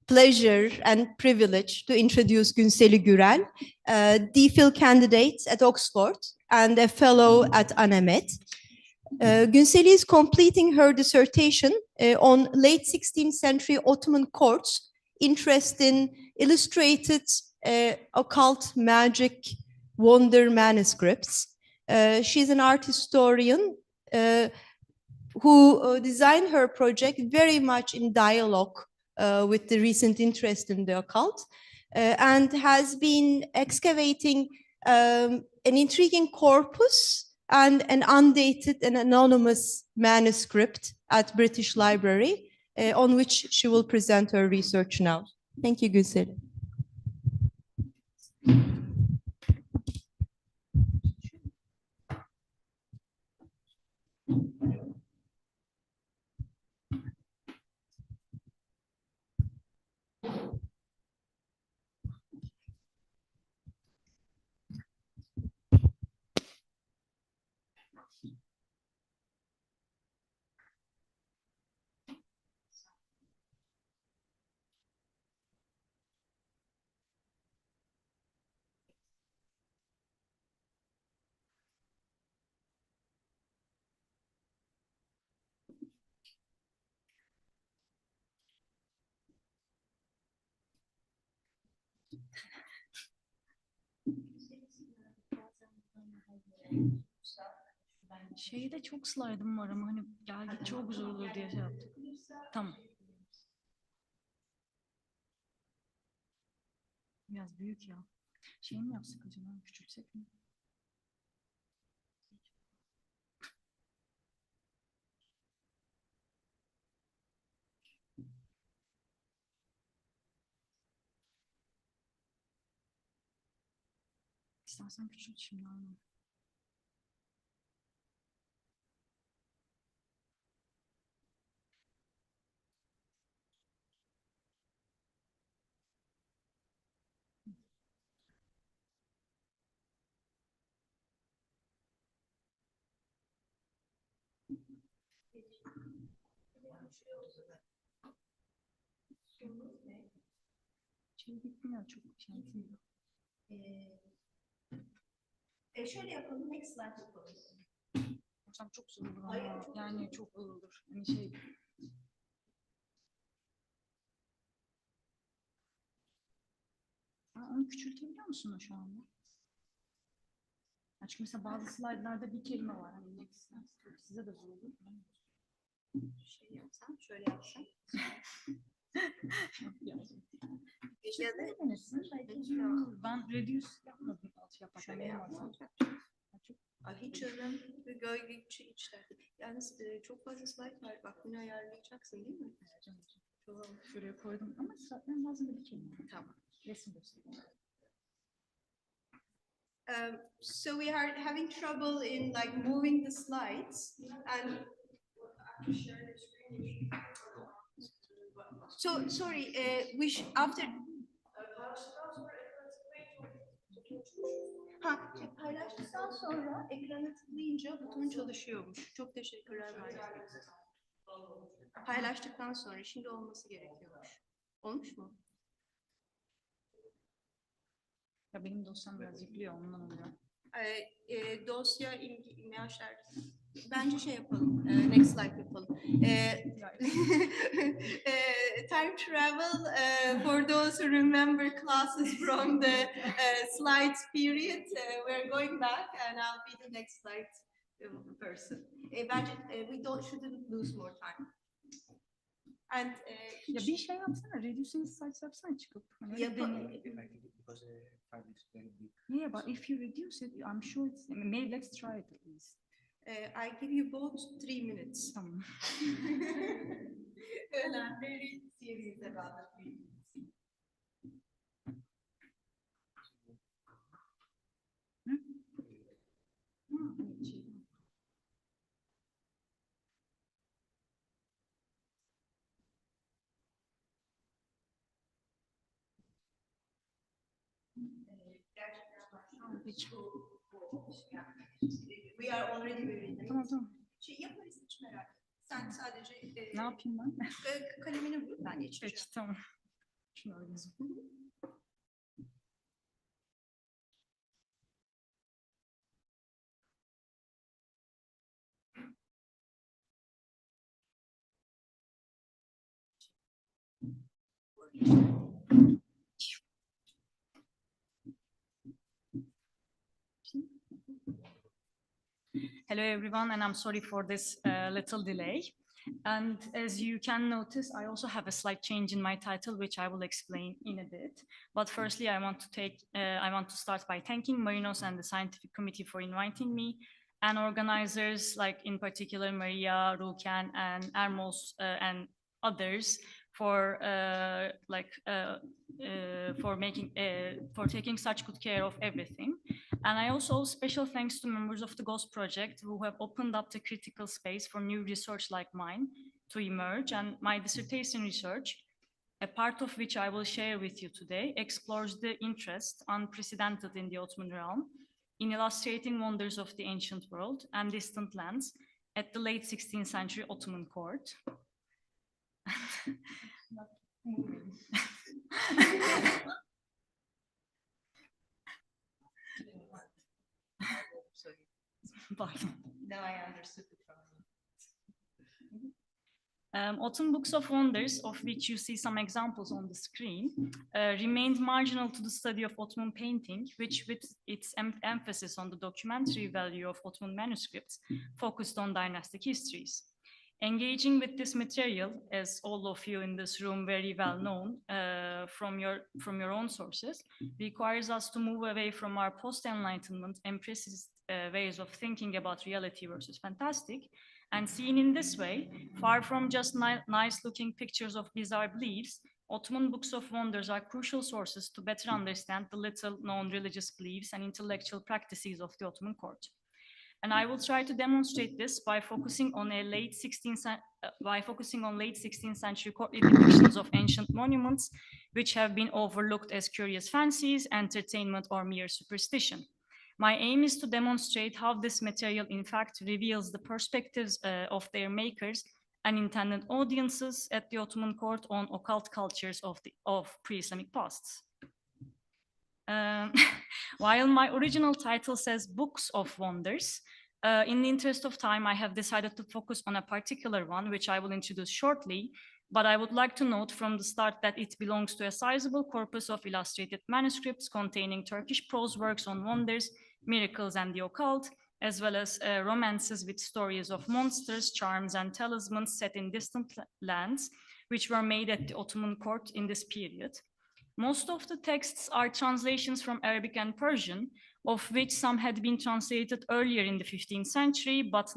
pleasure and privilege to introduce Günseli Gürel, DPhil candidate at Oxford and a fellow at IMS. Günseli is completing her dissertation on late 16th century Ottoman courts, interest in illustrated occult magic wonder manuscripts. She's an art historian who designed her project very much in dialogue with the recent interest in the occult, and has been excavating an intriguing corpus and an undated and anonymous manuscript at British Library, on which she will present her research now. Thank you, Günseli. Şeyde çok slaydım var ama hani gel git çok zor olur diye şey yaptım. Tamam. Biraz büyük ya. Şey mi yapsak acaba? Küçültsek mi? İstersen küçült şimdi. Şey bitmiyor çok şanslı. Şöyle yapalım, next slide yapalım. Hocam çok zor olur ama yani çok zor olur. Hani şey... Onu küçültebiliyor musun şu anda? Çünkü mesela bazı slaytlarda bir kelime var. Hani size de zor olur. Şey yapsam, şöyle yapsam. Ya da ben reduce yapmadım. Şöyle yapsam. Hiç önemli bir gölge içler. Yalnız çok fazla slide var. Bak bunu ayarlayacaksın değil mi? Tamam. Şuraya koydum ama slaytların bazında bir kelime. Tamam. Resim göstereyim. So we are having trouble in like moving the slides, and so sorry. After. Paylaştıktan sonra ekrana tıklayınca buton çalışıyormuş. Çok teşekkürler. Paylaştıktan sonra şimdi olması gerekiyormuş. Olmuş mu? Ya benim dosyam biraz yüklüyor ondan oluyor. Dosya imajlar. Bence şey yapalım. Next slide yapalım. Time travel for those who remember classes from the slides period. We're going back and I'll be the next slide person. Bence we shouldn't lose more time. And Ya bir şey yapsana, reducing size yapsana çıkıp. Hani yeah, but if you reduce it, I'm sure it's, maybe let's try it at least. I give you both 3 minutes. Tamam. And I'm very serious about the 3 minutes. We are already very late. Tamam. Şey yaparız hiç merak etme. Sen sadece Ne yapayım ben? Kalemini vur, ben geçeceğim. Peki tamam. Şunu alayım. Hello everyone, and I'm sorry for this little delay. And as you can notice, I also have a slight change in my title, which I will explain in a bit. But firstly, I want to start by thanking Marinos and the scientific committee for inviting me, and organizers like in particular Maria, Ruken, and Ermos and others for taking such good care of everything. And I also owe special thanks to members of the GHOST project who have opened up the critical space for new research like mine to emerge. And my dissertation research, a part of which I will share with you today, explores the interest unprecedented in the Ottoman realm in illustrating wonders of the ancient world and distant lands at the late 16th century Ottoman court. Now I understood the problem. Ottoman Books of Wonders, of which you see some examples on the screen, remained marginal to the study of Ottoman painting, which with its emphasis on the documentary value of Ottoman manuscripts, focused on dynastic histories. Engaging with this material, as all of you in this room very well know from your own sources, requires us to move away from our post-Enlightenment impressist ways of thinking about reality versus fantastic. And seen in this way, far from just nice-looking pictures of bizarre beliefs, Ottoman Books of Wonders are crucial sources to better understand the little-known religious beliefs and intellectual practices of the Ottoman court. And I will try to demonstrate this by focusing on late 16th century courtly depictions of ancient monuments, which have been overlooked as curious fancies, entertainment, or mere superstition. My aim is to demonstrate how this material, in fact, reveals the perspectives of their makers and intended audiences at the Ottoman court on occult cultures of pre-Islamic pasts. While my original title says Books of Wonders, in the interest of time, I have decided to focus on a particular one, which I will introduce shortly, but I would like to note from the start that it belongs to a sizable corpus of illustrated manuscripts containing Turkish prose works on wonders, miracles, and the occult, as well as romances with stories of monsters, charms, and talismans set in distant lands, which were made at the Ottoman court in this period. Most of the texts are translations from Arabic and Persian, of which some had been translated earlier in the 15th century, but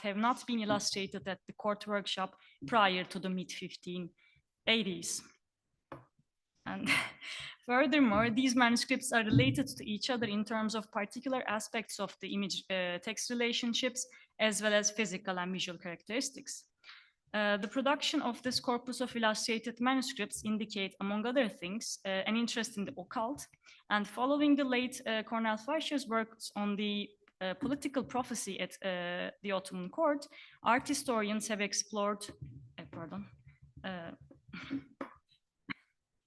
have not been illustrated at the court workshop prior to the mid-1580s. And furthermore, these manuscripts are related to each other in terms of particular aspects of the image-text relationships, as well as physical and visual characteristics. The production of this corpus of illustrated manuscripts indicate, among other things, an interest in the occult, and following the late Cornel Fleischer's works on the political prophecy at the Ottoman court, art historians have explored,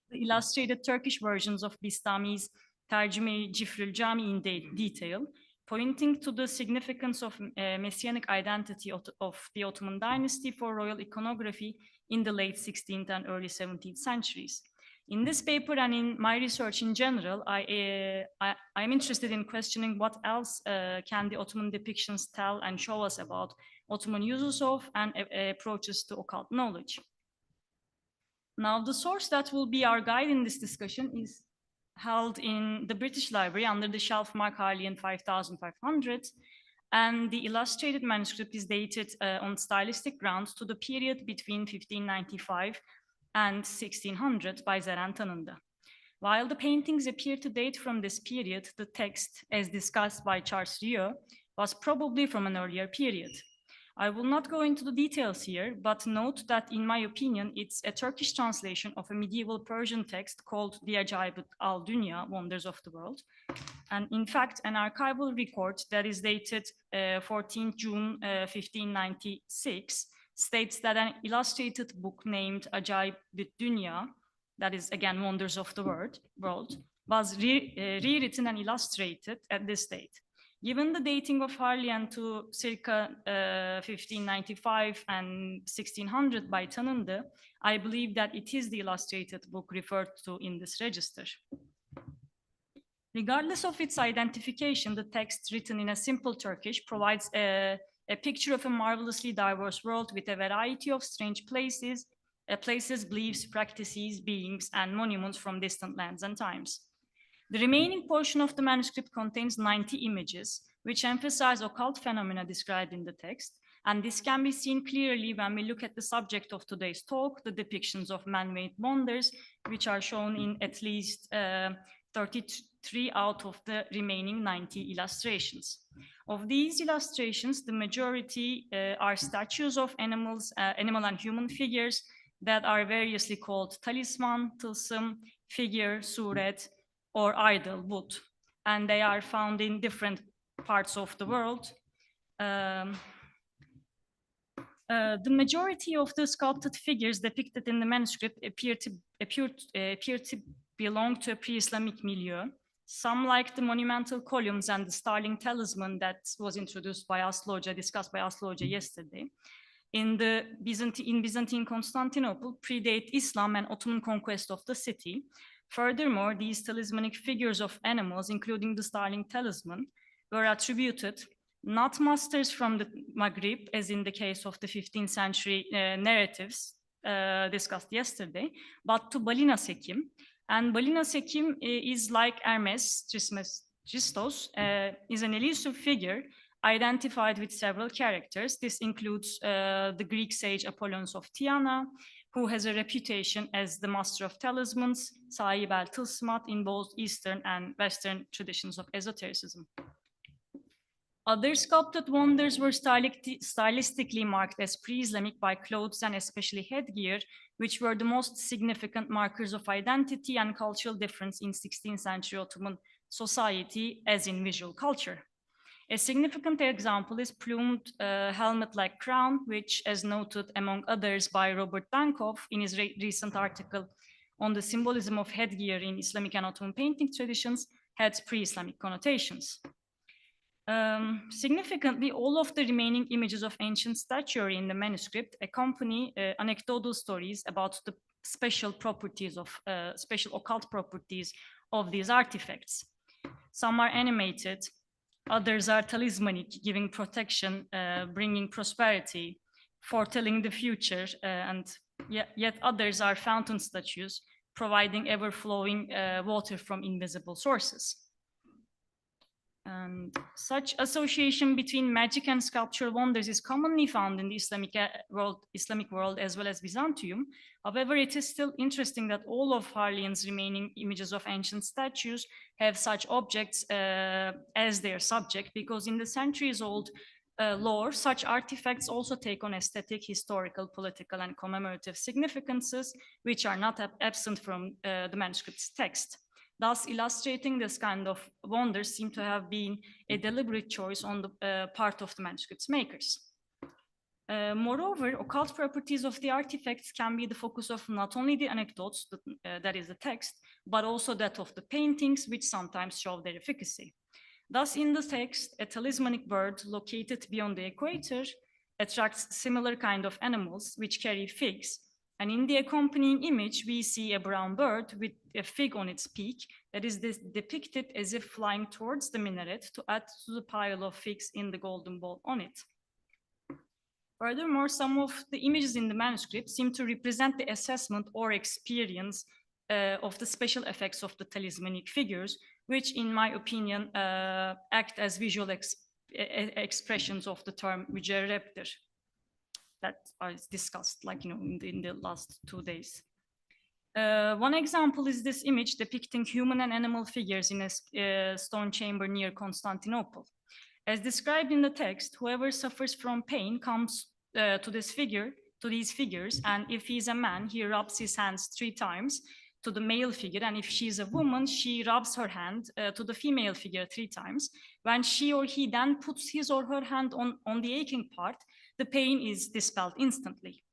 the illustrated Turkish versions of Bistami's Tercüme-i Cifrül Cami in detail, pointing to the significance of messianic identity of the Ottoman dynasty for royal iconography in the late 16th and early 17th centuries. In this paper and in my research in general, I'm interested in questioning what else can the Ottoman depictions tell and show us about Ottoman uses of and approaches to occult knowledge. Now, the source that will be our guide in this discussion is held in the British Library under the shelf mark Harleian 5500, and the illustrated manuscript is dated on stylistic grounds to the period between 1595 and 1600 by Zeren Tanındı. While the paintings appear to date from this period, the text, as discussed by Charles Rieu, was probably from an earlier period. I will not go into the details here, but note that in my opinion, it's a Turkish translation of a medieval Persian text called the Acaib al-Dünya, Wonders of the World. And in fact, an archival record that is dated 14 June 1596 states that an illustrated book named Acaib al-Dünya, that is again Wonders of the World, was rewritten and illustrated at this date. Given the dating of Harleian to circa 1595 and 1600 by Tanındı, I believe that it is the illustrated book referred to in this register. Regardless of its identification, the text written in a simple Turkish provides a picture of a marvelously diverse world with a variety of strange places, beliefs, practices, beings, and monuments from distant lands and times. The remaining portion of the manuscript contains 90 images, which emphasize occult phenomena described in the text, and this can be seen clearly when we look at the subject of today's talk, the depictions of man-made wonders, which are shown in at least 33 out of the remaining 90 illustrations. Of these illustrations, the majority are statues of animals, animal and human figures that are variously called talisman, tılsım, figure, suret, or idol, wood, and they are found in different parts of the world. The majority of the sculpted figures depicted in the manuscript appear to belong to a pre-Islamic milieu. Some, like the monumental columns and the starling talisman that was introduced by discussed by Aslı Hoca yesterday, in Byzantine Constantinople, predate Islam and Ottoman conquest of the city. Furthermore, these talismanic figures of animals, including the starling talisman, were attributed not masters from the Maghreb, as in the case of the 15th century narratives discussed yesterday, but to Balinas Hekim. And Balinas Hekim is like Hermes Trismegistos, is an elusive figure identified with several characters. This includes the Greek sage Apollons of Tyana, who has a reputation as the master of talismans, Sahib el-Tılsımat, in both Eastern and Western traditions of esotericism. Other sculpted wonders were stylistically marked as pre-Islamic by clothes and especially headgear, which were the most significant markers of identity and cultural difference in 16th century Ottoman society, as in visual culture. A significant example is plumed helmet-like crown, which, as noted among others by Robert Dankoff in his recent article on the symbolism of headgear in Islamic and Ottoman painting traditions, had pre-Islamic connotations. Significantly, all of the remaining images of ancient statuary in the manuscript accompany anecdotal stories about the special properties of special occult properties of these artifacts. Some are animated, others are talismanic, giving protection, bringing prosperity, foretelling the future, and yet others are fountain statues, providing ever-flowing water from invisible sources. And such association between magic and sculptural wonders is commonly found in the Islamic world as well as Byzantium. However, it is still interesting that all of Harleian's remaining images of ancient statues have such objects as their subject, because in the centuries-old lore, such artifacts also take on aesthetic, historical, political, and commemorative significances, which are not absent from the manuscript's text. Thus, illustrating this kind of wonders seem to have been a deliberate choice on the part of the manuscript's makers. Moreover, occult properties of the artifacts can be the focus of not only the anecdotes, that is the text, but also that of the paintings, which sometimes show their efficacy. Thus, in the text, a talismanic bird located beyond the equator attracts similar kind of animals which carry figs. And in the accompanying image, we see a brown bird with a fig on its beak that is depicted as if flying towards the minaret to add to the pile of figs in the golden bowl on it. Furthermore, some of the images in the manuscript seem to represent the assessment or experience of the special effects of the talismanic figures, which in my opinion act as visual expressions of the term mücerreptir that was discussed in the last 2 days. One example is this image depicting human and animal figures in a stone chamber near Constantinople. As described in the text, whoever suffers from pain comes to these figures, and if he's a man, he rubs his hands 3 times to the male figure, and if she's a woman, she rubs her hand to the female figure 3 times. When she or he then puts his or her hand on the aching part, the pain is dispelled instantly.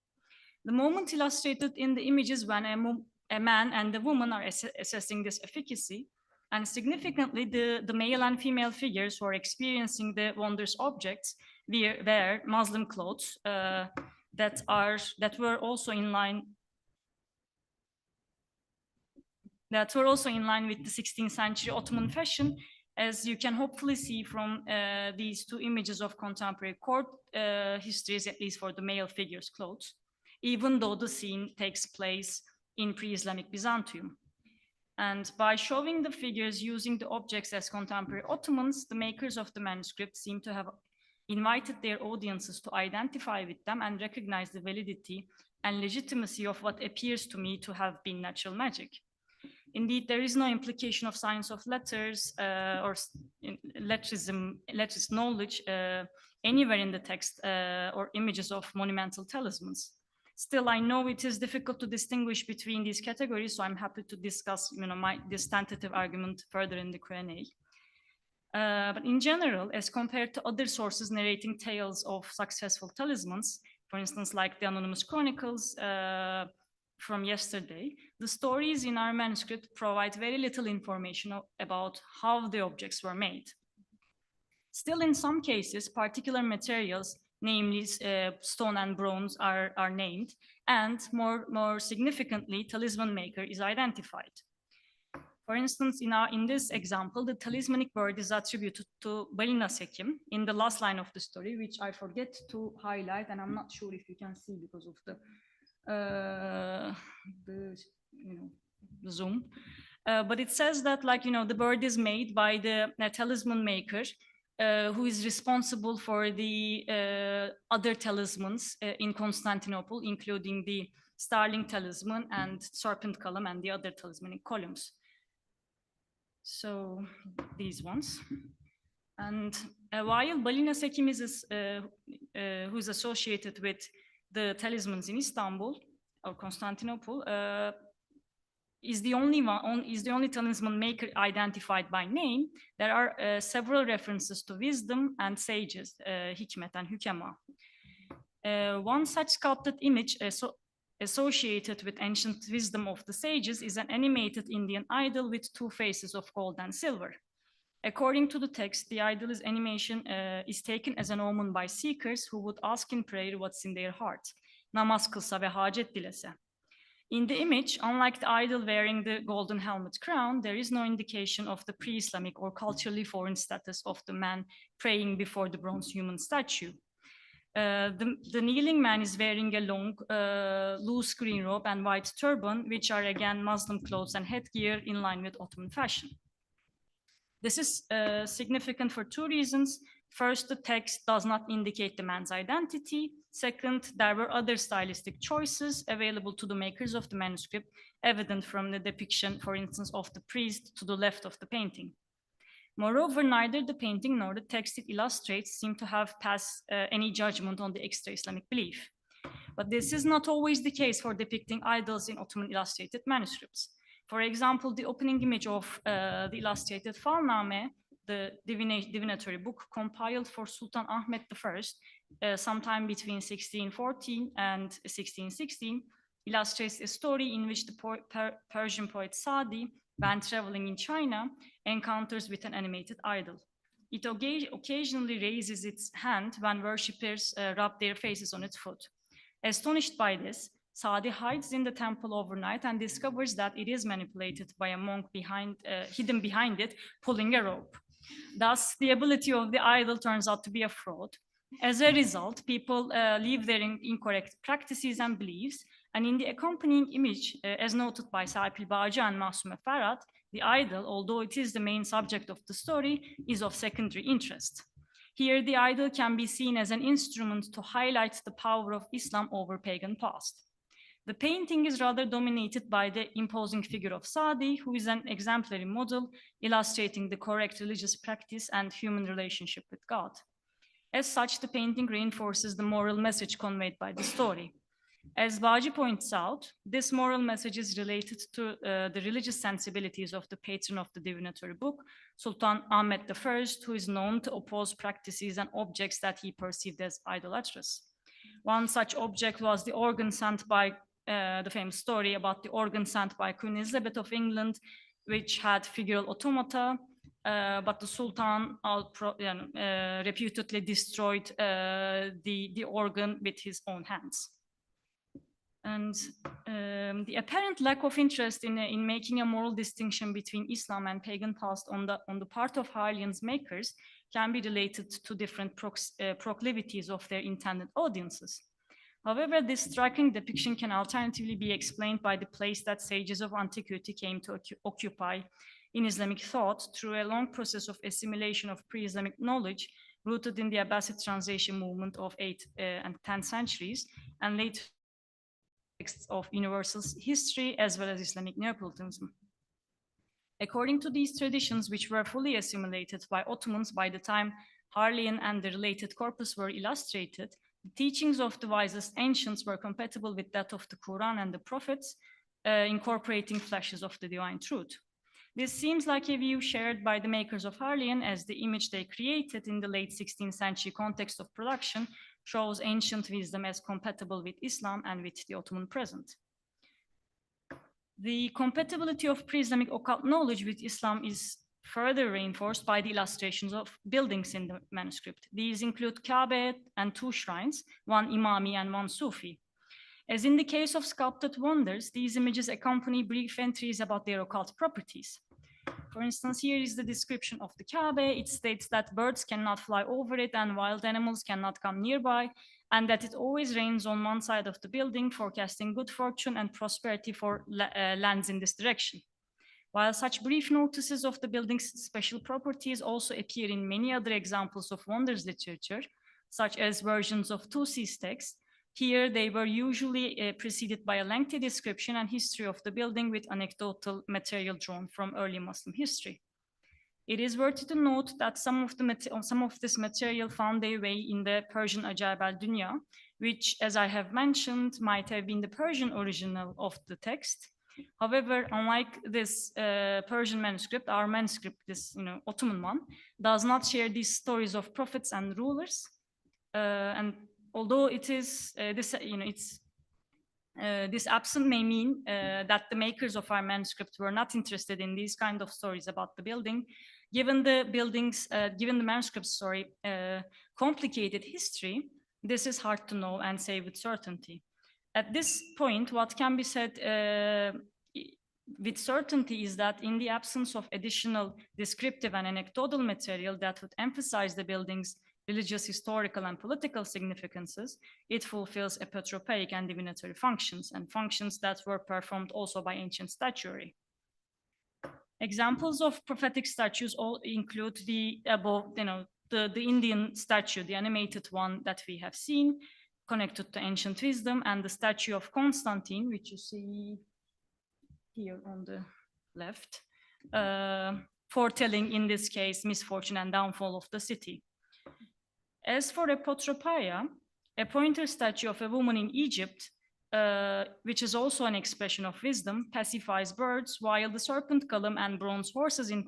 The moment illustrated in the images when a man and a woman are assessing this efficacy, and significantly the male and female figures who are experiencing the wondrous objects wear Muslim clothes that were also in line with the 16th century Ottoman fashion, as you can hopefully see from these 2 images of contemporary court histories, at least for the male figure's clothes, even though the scene takes place in pre-Islamic Byzantium. And by showing the figures using the objects as contemporary Ottomans, the makers of the manuscript seem to have invited their audiences to identify with them and recognize the validity and legitimacy of what appears to me to have been natural magic. Indeed, there is no implication of science of letters or letters knowledge anywhere in the text or images of monumental talismans. Still, I know it is difficult to distinguish between these categories, so I'm happy to discuss this tentative argument further in the Q&A. But in general, as compared to other sources narrating tales of successful talismans, for instance, like the Anonymous Chronicles from yesterday, the stories in our manuscript provide very little information about how the objects were made. Still, in some cases, particular materials, namely stone and bronze, are named, and more significantly, talisman maker is identified. For instance, in this example, the talismanic bird is attributed to Marinos Sariyannis in the last line of the story, which I forget to highlight, and I'm not sure if you can see because of the zoom. But it says that, the bird is made by the talisman maker, who is responsible for the other talismans in Constantinople, including the starling talisman and serpent column and the other talismanic columns. So these ones. And while Marinos Sariyannis who is associated with the talismans in Istanbul or Constantinople, is the only talisman maker identified by name, there are several references to wisdom and sages, hikmet and hükema. One such sculpted image associated with ancient wisdom of the sages is an animated Indian idol with 2 faces of gold and silver. According to the text, the idol's animation is taken as an omen by seekers who would ask in prayer what's in their heart. Namaz kılsa ve hacet dilese. In the image, unlike the idol wearing the golden helmet crown, there is no indication of the pre-Islamic or culturally foreign status of the man praying before the bronze human statue. The kneeling man is wearing a long, loose green robe and white turban, which are again Muslim clothes and headgear in line with Ottoman fashion. This is significant for 2 reasons. First, the text does not indicate the man's identity. Second, there were other stylistic choices available to the makers of the manuscript, evident from the depiction, for instance, of the priest to the left of the painting. Moreover, neither the painting nor the text it illustrates seem to have passed any judgment on the extra-Islamic belief. But this is not always the case for depicting idols in Ottoman illustrated manuscripts. For example, the opening image of the illustrated Falname, the divinatory book compiled for Sultan Ahmed I, sometime between 1614 and 1616, illustrates a story in which the Persian poet Sadi, when traveling in China, encounters with an animated idol. It occasionally raises its hand when worshippers rub their faces on its foot. Astonished by this, Sadi hides in the temple overnight and discovers that it is manipulated by a monk hidden behind it, pulling a rope. Thus, the ability of the idol turns out to be a fraud. As a result, people leave their incorrect practices and beliefs, and in the accompanying image, as noted by Serpil Bağcı and Masume Ferhat, the idol, although it is the main subject of the story, is of secondary interest. Here, the idol can be seen as an instrument to highlight the power of Islam over pagan past. The painting is rather dominated by the imposing figure of Sadi, who is an exemplary model illustrating the correct religious practice and human relationship with God. As such, the painting reinforces the moral message conveyed by the story. As Bağcı points out, this moral message is related to the religious sensibilities of the patron of the divinatory book, Sultan Ahmed I, who is known to oppose practices and objects that he perceived as idolatrous. One such object was the organ sent by the famous story about the organ sent by Queen Elizabeth of England, which had figural automata, but the Sultan reputedly destroyed the organ with his own hands. And the apparent lack of interest in making a moral distinction between Islam and pagan past on the part of Harlian's makers can be related to different proclivities of their intended audiences. However, this striking depiction can alternatively be explained by the place that sages of antiquity came to occupy in Islamic thought through a long process of assimilation of pre-Islamic knowledge rooted in the Abbasid translation movement of 8th and 10th centuries and later texts of universal history as well as Islamic Neapolitanism. According to these traditions, which were fully assimilated by Ottomans by the time Harlian and the related corpus were illustrated, the teachings of the wisest ancients were compatible with that of the Quran and the prophets, incorporating flashes of the divine truth. This seems like a view shared by the makers of Harlian, as the image they created in the late 16th century context of production shows ancient wisdom as compatible with Islam and with the Ottoman present. The compatibility of pre-Islamic occult knowledge with Islam is further reinforced by the illustrations of buildings in the manuscript. These include Kaaba and 2 shrines, one Imami and one Sufi. As in the case of sculpted wonders, these images accompany brief entries about their occult properties. For instance, here is the description of the Kaaba. It states that birds cannot fly over it and wild animals cannot come nearby, and that it always rains on one side of the building, forecasting good fortune and prosperity for lands in this direction. While such brief notices of the building's special properties also appear in many other examples of wonders literature, such as versions of Tusi's text, here they were usually preceded by a lengthy description and history of the building with anecdotal material drawn from early Muslim history. It is worthy to note that some of this material found their way in the Persian Ajaib al-Dunya, which, as I have mentioned, might have been the Persian original of the text. However, unlike this Persian manuscript, our manuscript, this Ottoman one, does not share these stories of prophets and rulers. And although it is this absent may mean that the makers of our manuscript were not interested in these kind of stories about the building, given the manuscript's complicated history. This is hard to know and say with certainty. At this point, what can be said with certainty is that in the absence of additional descriptive and anecdotal material that would emphasize the building's religious, historical, and political significances, it fulfills epitropeic and divinatory functions, and functions that were performed also by ancient statuary. Examples of prophetic statues all include the above, the Indian statue, the animated one that we have seen, connected to ancient wisdom, and the statue of Constantine, which you see here on the left, foretelling, in this case, misfortune and downfall of the city. As for Epotropaia, a pointer statue of a woman in Egypt, which is also an expression of wisdom, pacifies birds, while the serpent column and bronze horses in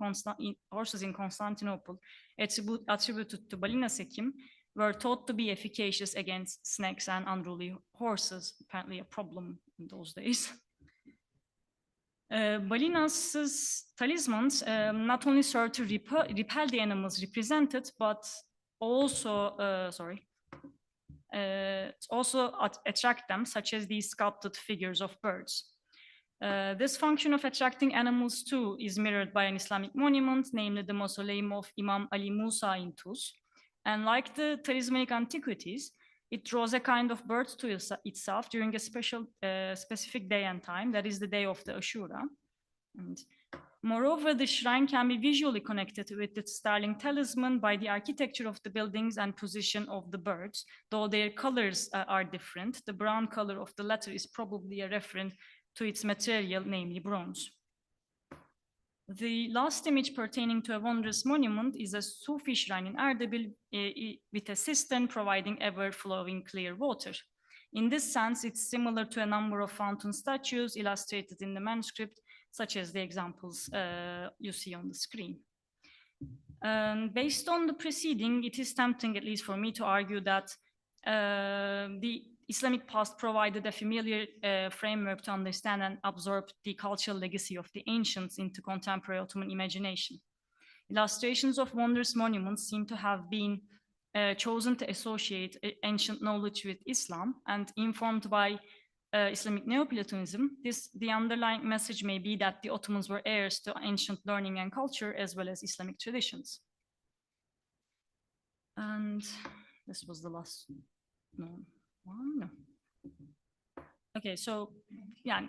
Constantinople, attributed to Balina Sekim, were thought to be efficacious against snakes and unruly horses, apparently a problem in those days. Balinas' talismans not only serve to repel the animals represented, but also, attract them, such as these sculpted figures of birds. This function of attracting animals too is mirrored by an Islamic monument, namely the mausoleum of Imam Ali Musa in Tuz. And like the talismanic antiquities, it draws a kind of bird to itself during a specific day and time, that is the day of the Ashura. And moreover, the shrine can be visually connected with its sterling talisman by the architecture of the buildings and position of the birds, though their colors are different. The brown color of the latter is probably a reference to its material, namely bronze. The last image pertaining to a wondrous monument is a Sufi shrine in Ardabil with a cistern providing ever-flowing clear water. In this sense, it's similar to a number of fountain statues illustrated in the manuscript, such as the examples you see on the screen. Based on the preceding, it is tempting, at least for me, to argue that the Islamic past provided a familiar framework to understand and absorb the cultural legacy of the ancients into contemporary Ottoman imagination. Illustrations of wondrous monuments seem to have been chosen to associate ancient knowledge with Islam, and informed by Islamic Neoplatonism, the underlying message may be that the Ottomans were heirs to ancient learning and culture as well as Islamic traditions. And this was the last one. No. Okay, so yeah,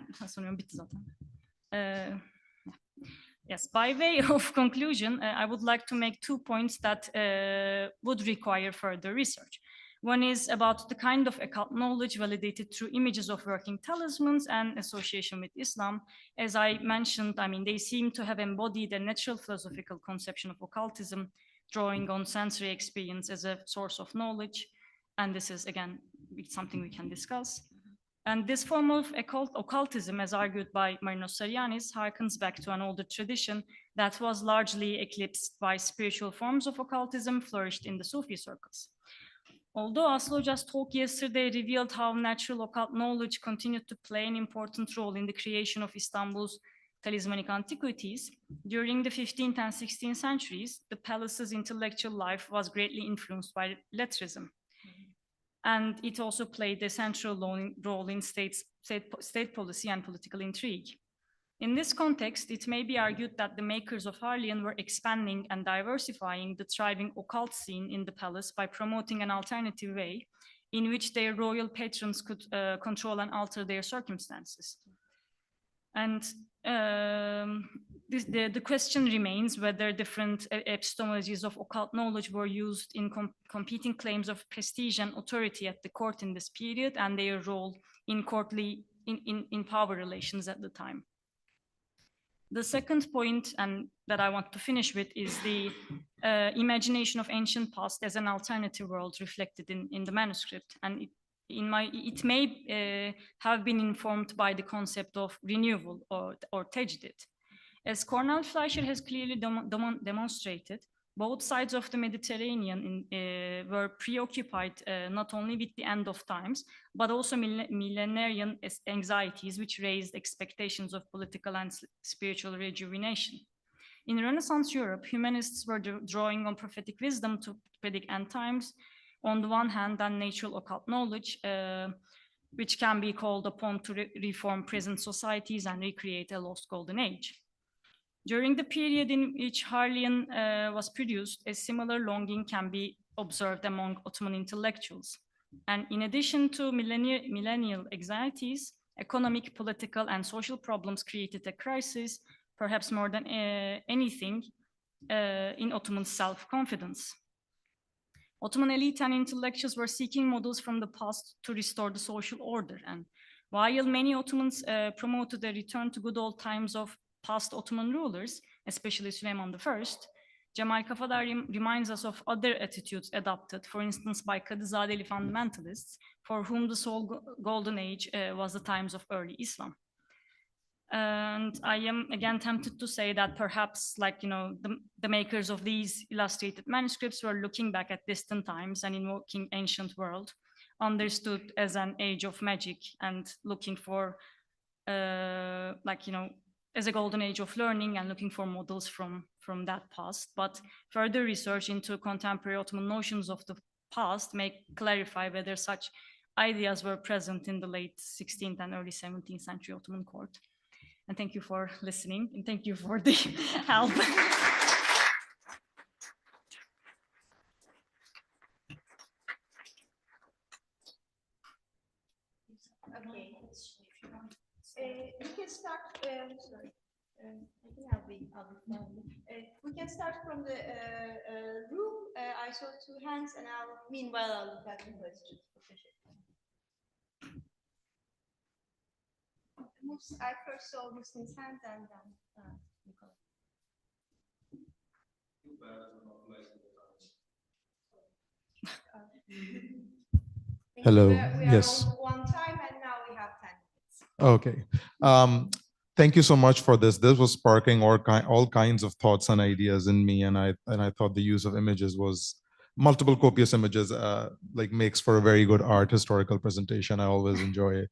yes, by way of conclusion, I would like to make 2 points that would require further research. One is about the kind of occult knowledge validated through images of working talismans and association with Islam. As I mentioned, I mean, they seem to have embodied a natural philosophical conception of occultism, drawing on sensory experience as a source of knowledge. And this is, again, something we can discuss. And this form of occultism, as argued by Marinos Sariyannis, harkens back to an older tradition that was largely eclipsed by spiritual forms of occultism flourished in the Sufi circles. Although Asloja's talk yesterday revealed how natural occult knowledge continued to play an important role in the creation of Istanbul's talismanic antiquities, during the 15th and 16th centuries, the palace's intellectual life was greatly influenced by lettrism. And it also played a central role in state policy and political intrigue. In this context, it may be argued that the makers of Harlean were expanding and diversifying the thriving occult scene in the palace by promoting an alternative way in which their royal patrons could control and alter their circumstances. And the question remains whether different epistemologies of occult knowledge were used in competing claims of prestige and authority at the court in this period, and their role in in power relations at the time. The second point, and that I want to finish with, is the imagination of ancient past as an alternative world reflected in the manuscript. And it may have been informed by the concept of renewal or tajdid. As Cornel Fleischer has clearly demonstrated, both sides of the Mediterranean were preoccupied not only with the end of times, but also millenarian anxieties, which raised expectations of political and spiritual rejuvenation. In Renaissance Europe, humanists were drawing on prophetic wisdom to predict end times, on the one hand, and natural occult knowledge, which can be called upon to reform present societies and recreate a lost golden age. During the period in which Harlean was produced, a similar longing can be observed among Ottoman intellectuals. And in addition to millennial anxieties, economic, political, and social problems created a crisis, perhaps more than anything, in Ottoman self-confidence. Ottoman elite and intellectuals were seeking models from the past to restore the social order. And while many Ottomans promoted a return to good old times of past Ottoman rulers, especially Süleyman I, Cemal Kafadar reminds us of other attitudes adopted, for instance, by Kadızadeli fundamentalists, for whom the sole golden age was the times of early Islam. And I am again tempted to say that perhaps, like, you know, the makers of these illustrated manuscripts were looking back at distant times and invoking ancient world, understood as an age of magic, and looking for, like, you know, as a golden age of learning and looking for models from that past. But further research into contemporary Ottoman notions of the past may clarify whether such ideas were present in the late 16th and early 17th century Ottoman court. And thank you for listening, and thank you for the help. Okay. We can start. Sorry. I think I'll be we can start from the room. I saw two hands, and meanwhile I'll look at the questions. I first saw Muslim's hand and then Nicola. Hello. We are Yes. on one time, and now we have 10 minutes. Okay. Thank you so much for this. This was sparking all kinds of thoughts and ideas in me, and I thought the use of images was multiple copious images like makes for a very good art historical presentation. I always enjoy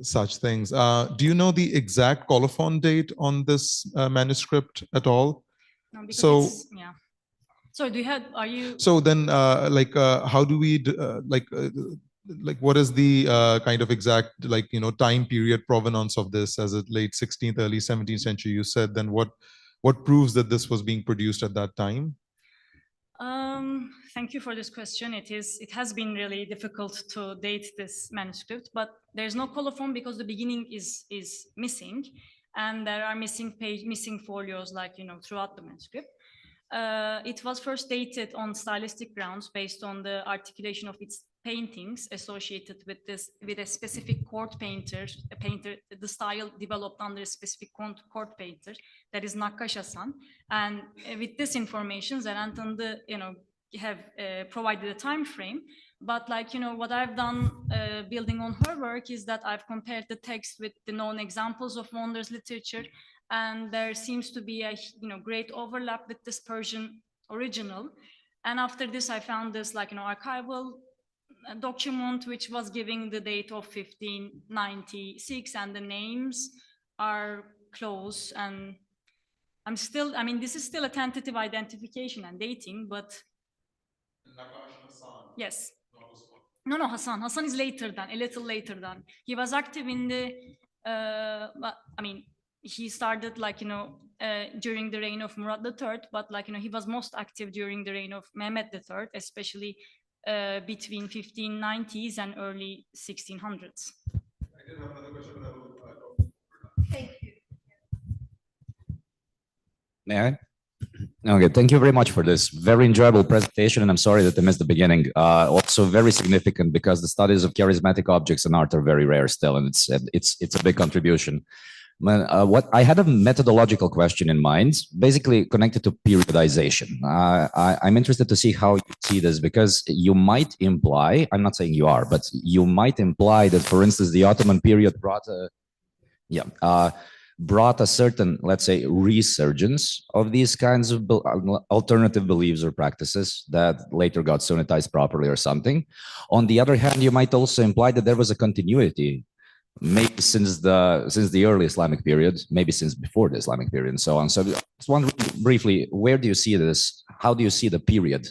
such things. Do you know the exact colophon date on this manuscript at all? No, because So yeah. So do you have? Are you? so then how do we what is the kind of exact time period provenance of this, as it late 16th early 17th century you said? Then what proves that this was being produced at that time? Thank you for this question. It has been really difficult to date this manuscript, but there's no colophon because the beginning is missing, and there are missing folios, like, you know, throughout the manuscript. It was first dated on stylistic grounds based on the articulation of its paintings associated with a specific court painter. The style developed under a specific court painter, that is Nakkash Hasan. And with this information, Zerentan'da, you know, have provided a time frame. But, like, you know, what I've done building on her work is that I've compared the text with the known examples of wonders literature, and there seems to be a, you know, great overlap with this Persian original. And after this, I found this, like, you know, archival document which was giving the date of 1596, and the names are close. And I mean, this is still a tentative identification and dating, but yes. No, Hassan is later than, a little later than. He was active in the, I mean, he started, like, you know, during the reign of Murad III, but, like, you know, he was most active during the reign of Mehmed III, especially between 1590s and early 1600s. I did have another question, but I will Thank you. May I? Okay, thank you very much for this very enjoyable presentation, and I'm sorry that I missed the beginning. Also very significant because the studies of charismatic objects in art are very rare still, and it's a big contribution. What I had a methodological question in mind, basically connected to periodization. I'm interested to see how you see this, because you might imply, I'm not saying you are, but you might imply that, for instance, the Ottoman period brought a certain, let's say, resurgence of these kinds of alternative beliefs or practices that later got Sunnitized properly or something. On the other hand, you might also imply that there was a continuity, maybe since the early Islamic period, maybe since before the Islamic period, and so on. So just wondering briefly, where do you see this? How do you see the period?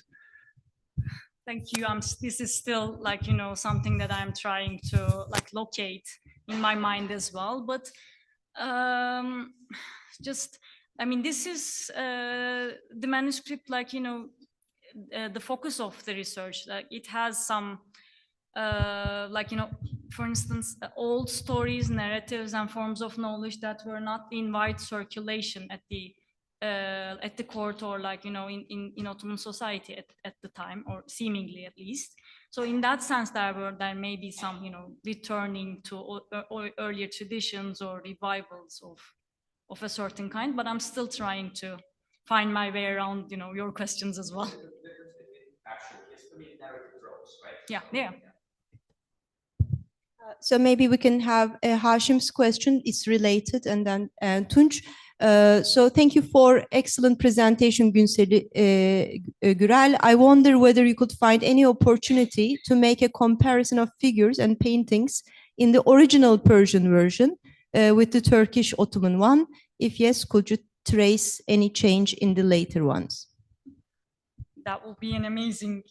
Thank you. This is still, like, you know, something that I'm trying to, like, locate in my mind as well. But just, I mean, this is the manuscript, like, you know, the focus of the research. Like, it has some, like, you know, for instance, old stories, narratives, and forms of knowledge that were not in wide circulation at the court, or, like, you know, in Ottoman society at the time, or seemingly at least. So in that sense, there may be some, you know, returning to earlier traditions or revivals of a certain kind, but I'm still trying to find my way around, your questions as well. Yeah, yeah. So maybe we can have Hashim's question. It's related, and then Tunç. So thank you for excellent presentation, Günseli Gürel. I wonder whether you could find any opportunity to make a comparison of figures and paintings in the original Persian version with the Turkish Ottoman one. If yes, could you trace any change in the later ones? That will be an amazing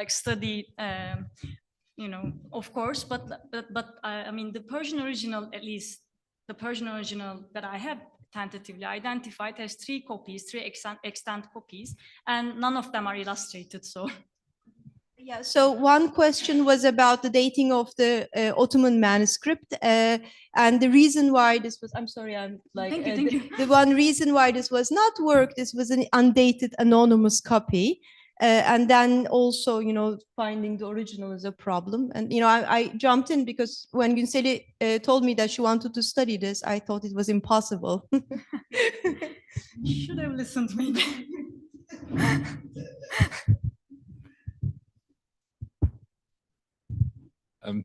study, of course. But I mean, the Persian original, at least the Persian original that I have tentatively identified, has three extant copies, and none of them are illustrated. So. Yeah, so one question was about the dating of the Ottoman manuscript, and the reason why this was, I'm sorry, I'm like, Thank you. The one reason why this was not work, this was an undated anonymous copy. And then also, finding the original is a problem. And, I jumped in because when Günseli told me that she wanted to study this, I thought it was impossible. Should have listened maybe.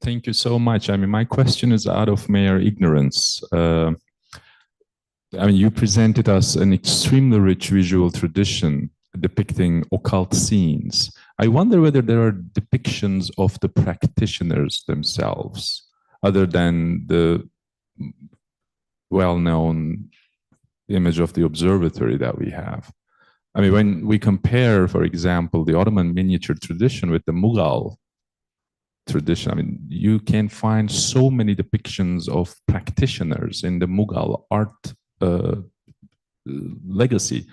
Thank you so much. I mean, my question is out of mere ignorance. You presented us an extremely rich visual tradition depicting occult scenes. I wonder whether there are depictions of the practitioners themselves, other than the well-known image of the observatory that we have. I mean, when we compare, for example, the Ottoman miniature tradition with the Mughal tradition, I mean, you can find so many depictions of practitioners in the Mughal art legacy,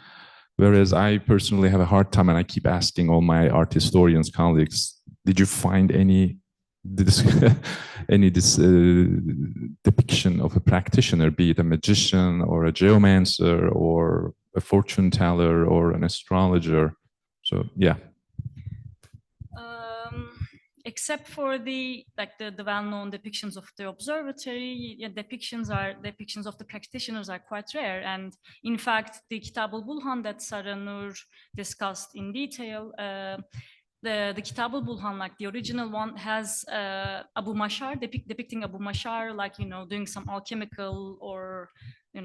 whereas I personally have a hard time, and I keep asking all my art historians colleagues, did you find any depiction of a practitioner, be it a magician or a geomancer or a fortune teller or an astrologer? So yeah. Except for the well-known depictions of the observatory, depictions of the practitioners are quite rare. And in fact, the Kitab al-Bulhan that Sarah Nur discussed in detail, the Kitab al-Bulhan, like the original one, has Abu Mashar depicting Abu Mashar, doing some alchemical or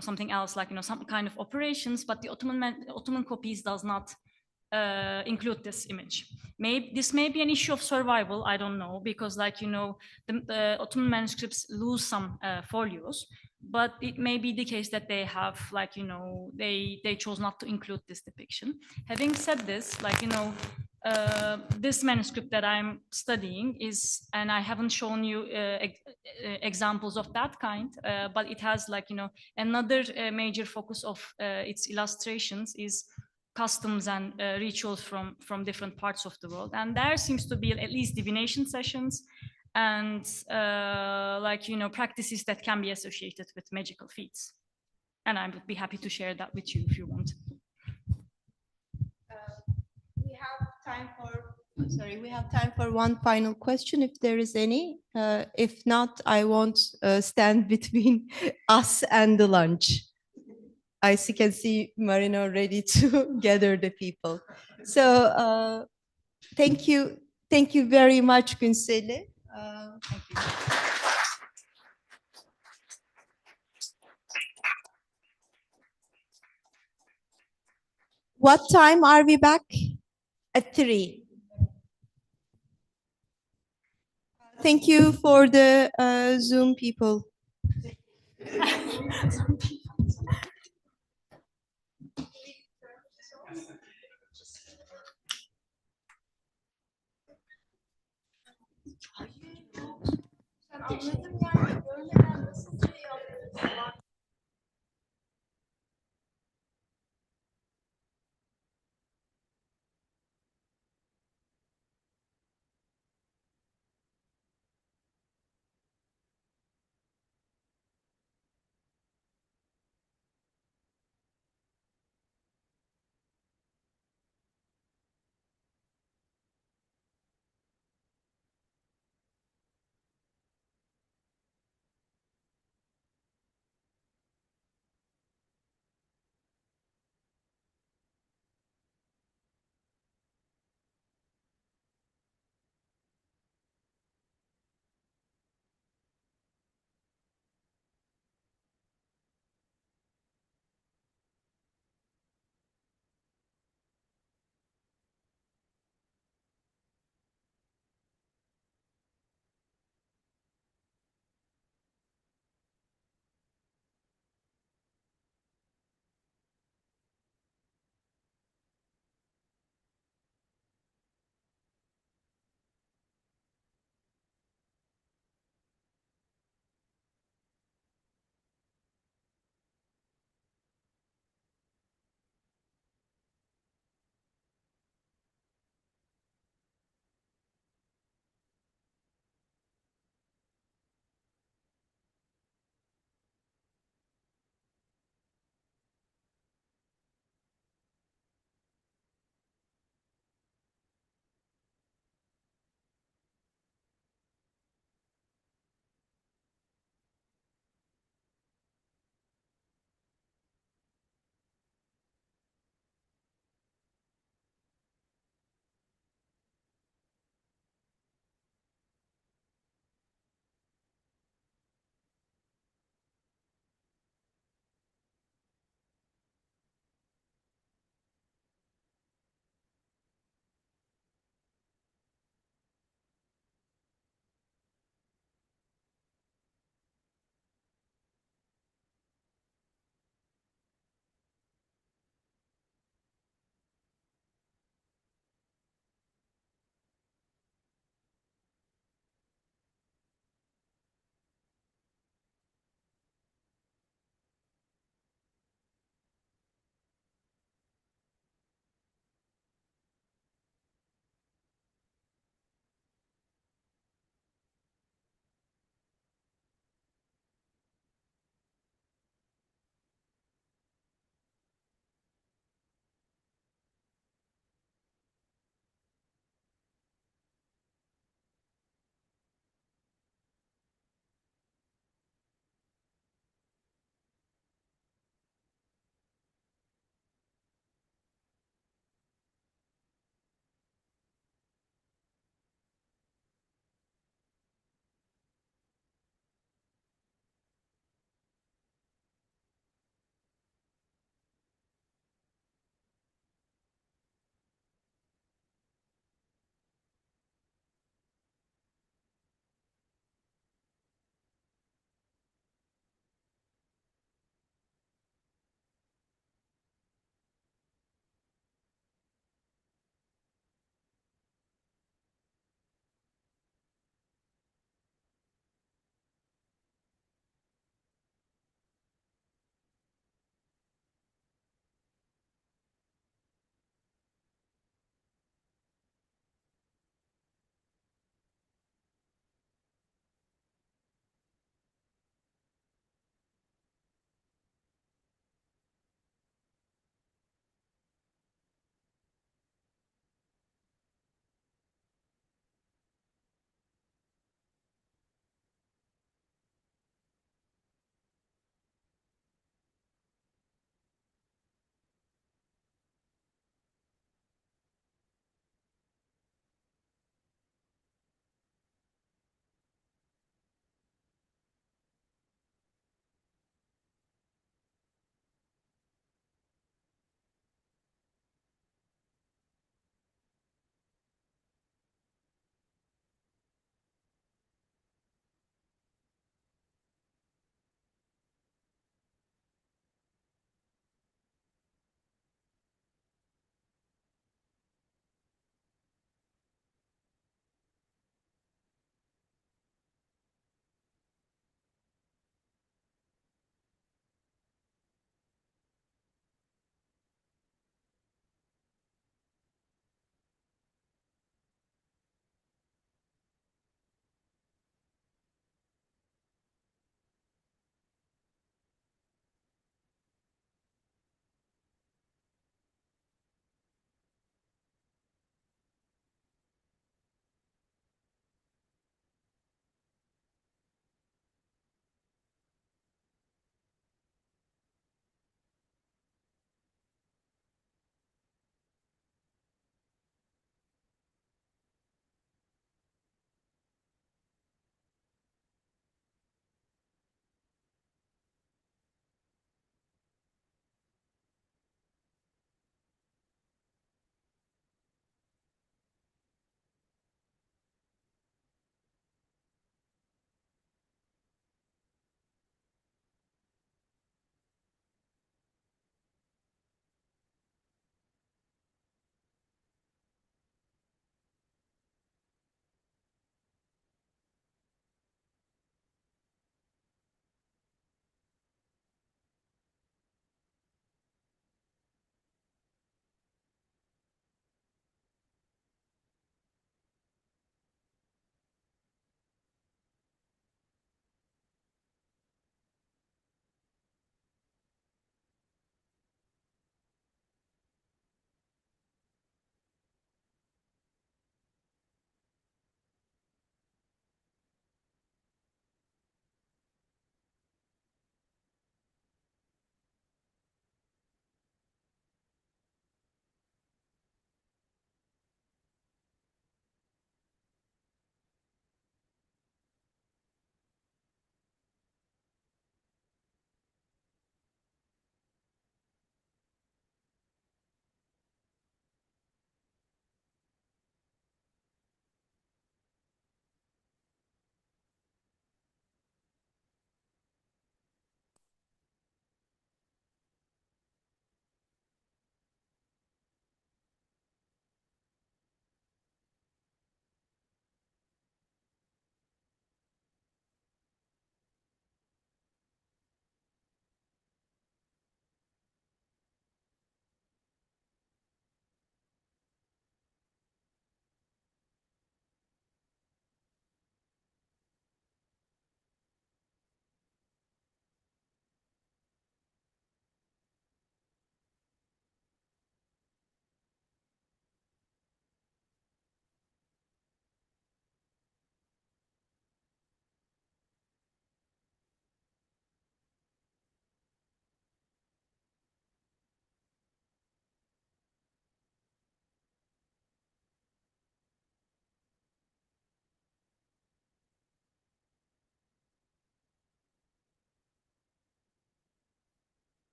something else, some kind of operations. But the Ottoman copies does not include this image. This may be an issue of survival, I don't know, because the Ottoman manuscripts lose some folios, but it may be the case that they have they chose not to include this depiction. Having said this, this manuscript that I'm studying is, and I haven't shown you examples of that kind, but it has another major focus of its illustrations is customs and rituals from different parts of the world. And there seems to be at least divination sessions and practices that can be associated with magical feats. And I would be happy to share that with you if you want. We have time for one final question, if there is any. If not, I won't stand between us and the lunch. I can see Marino ready to gather the people. So thank you very much, Günseli. Thank you. What time are we back? At 3. Thank you for the Zoom people.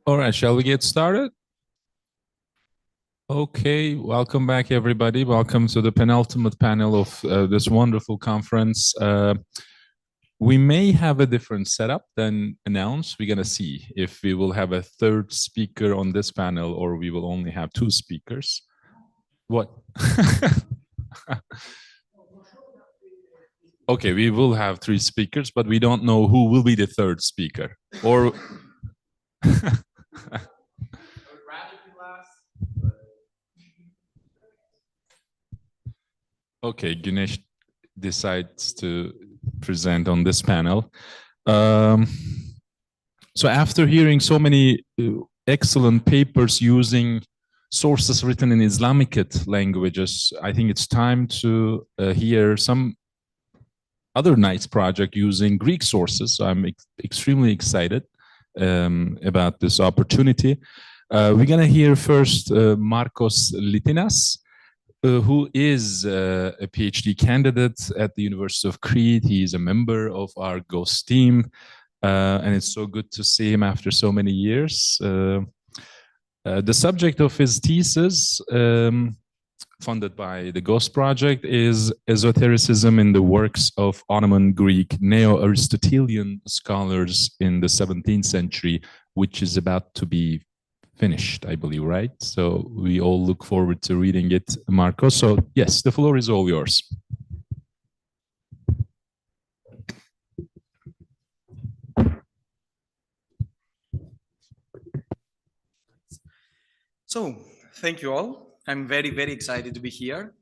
All right, shall we get started? Okay, welcome back, everybody. Welcome to the penultimate panel of this wonderful conference. We may have a different setup than announced. We're going to see if we will have a third speaker on this panel or we will only have two speakers. What? Okay, we will have three speakers, but we don't know who will be the third speaker. Or okay, Güneş decides to present on this panel. So after hearing so many excellent papers using sources written in Islamic languages, I think it's time to hear some other nice project using Greek sources. So I'm extremely excited about this opportunity. We're going to hear first Marinos Sariyannis, who is a PhD candidate at the University of Crete. He is a member of our GHOST team, and it's so good to see him after so many years. The subject of his thesis, funded by the GHOST project, is esotericism in the works of Ottoman Greek Neo-Aristotelian scholars in the 17th century, which is about to be finished, I believe, right? So we all look forward to reading it, Marco. So yes, the floor is all yours. So thank you all. I'm very, very excited to be here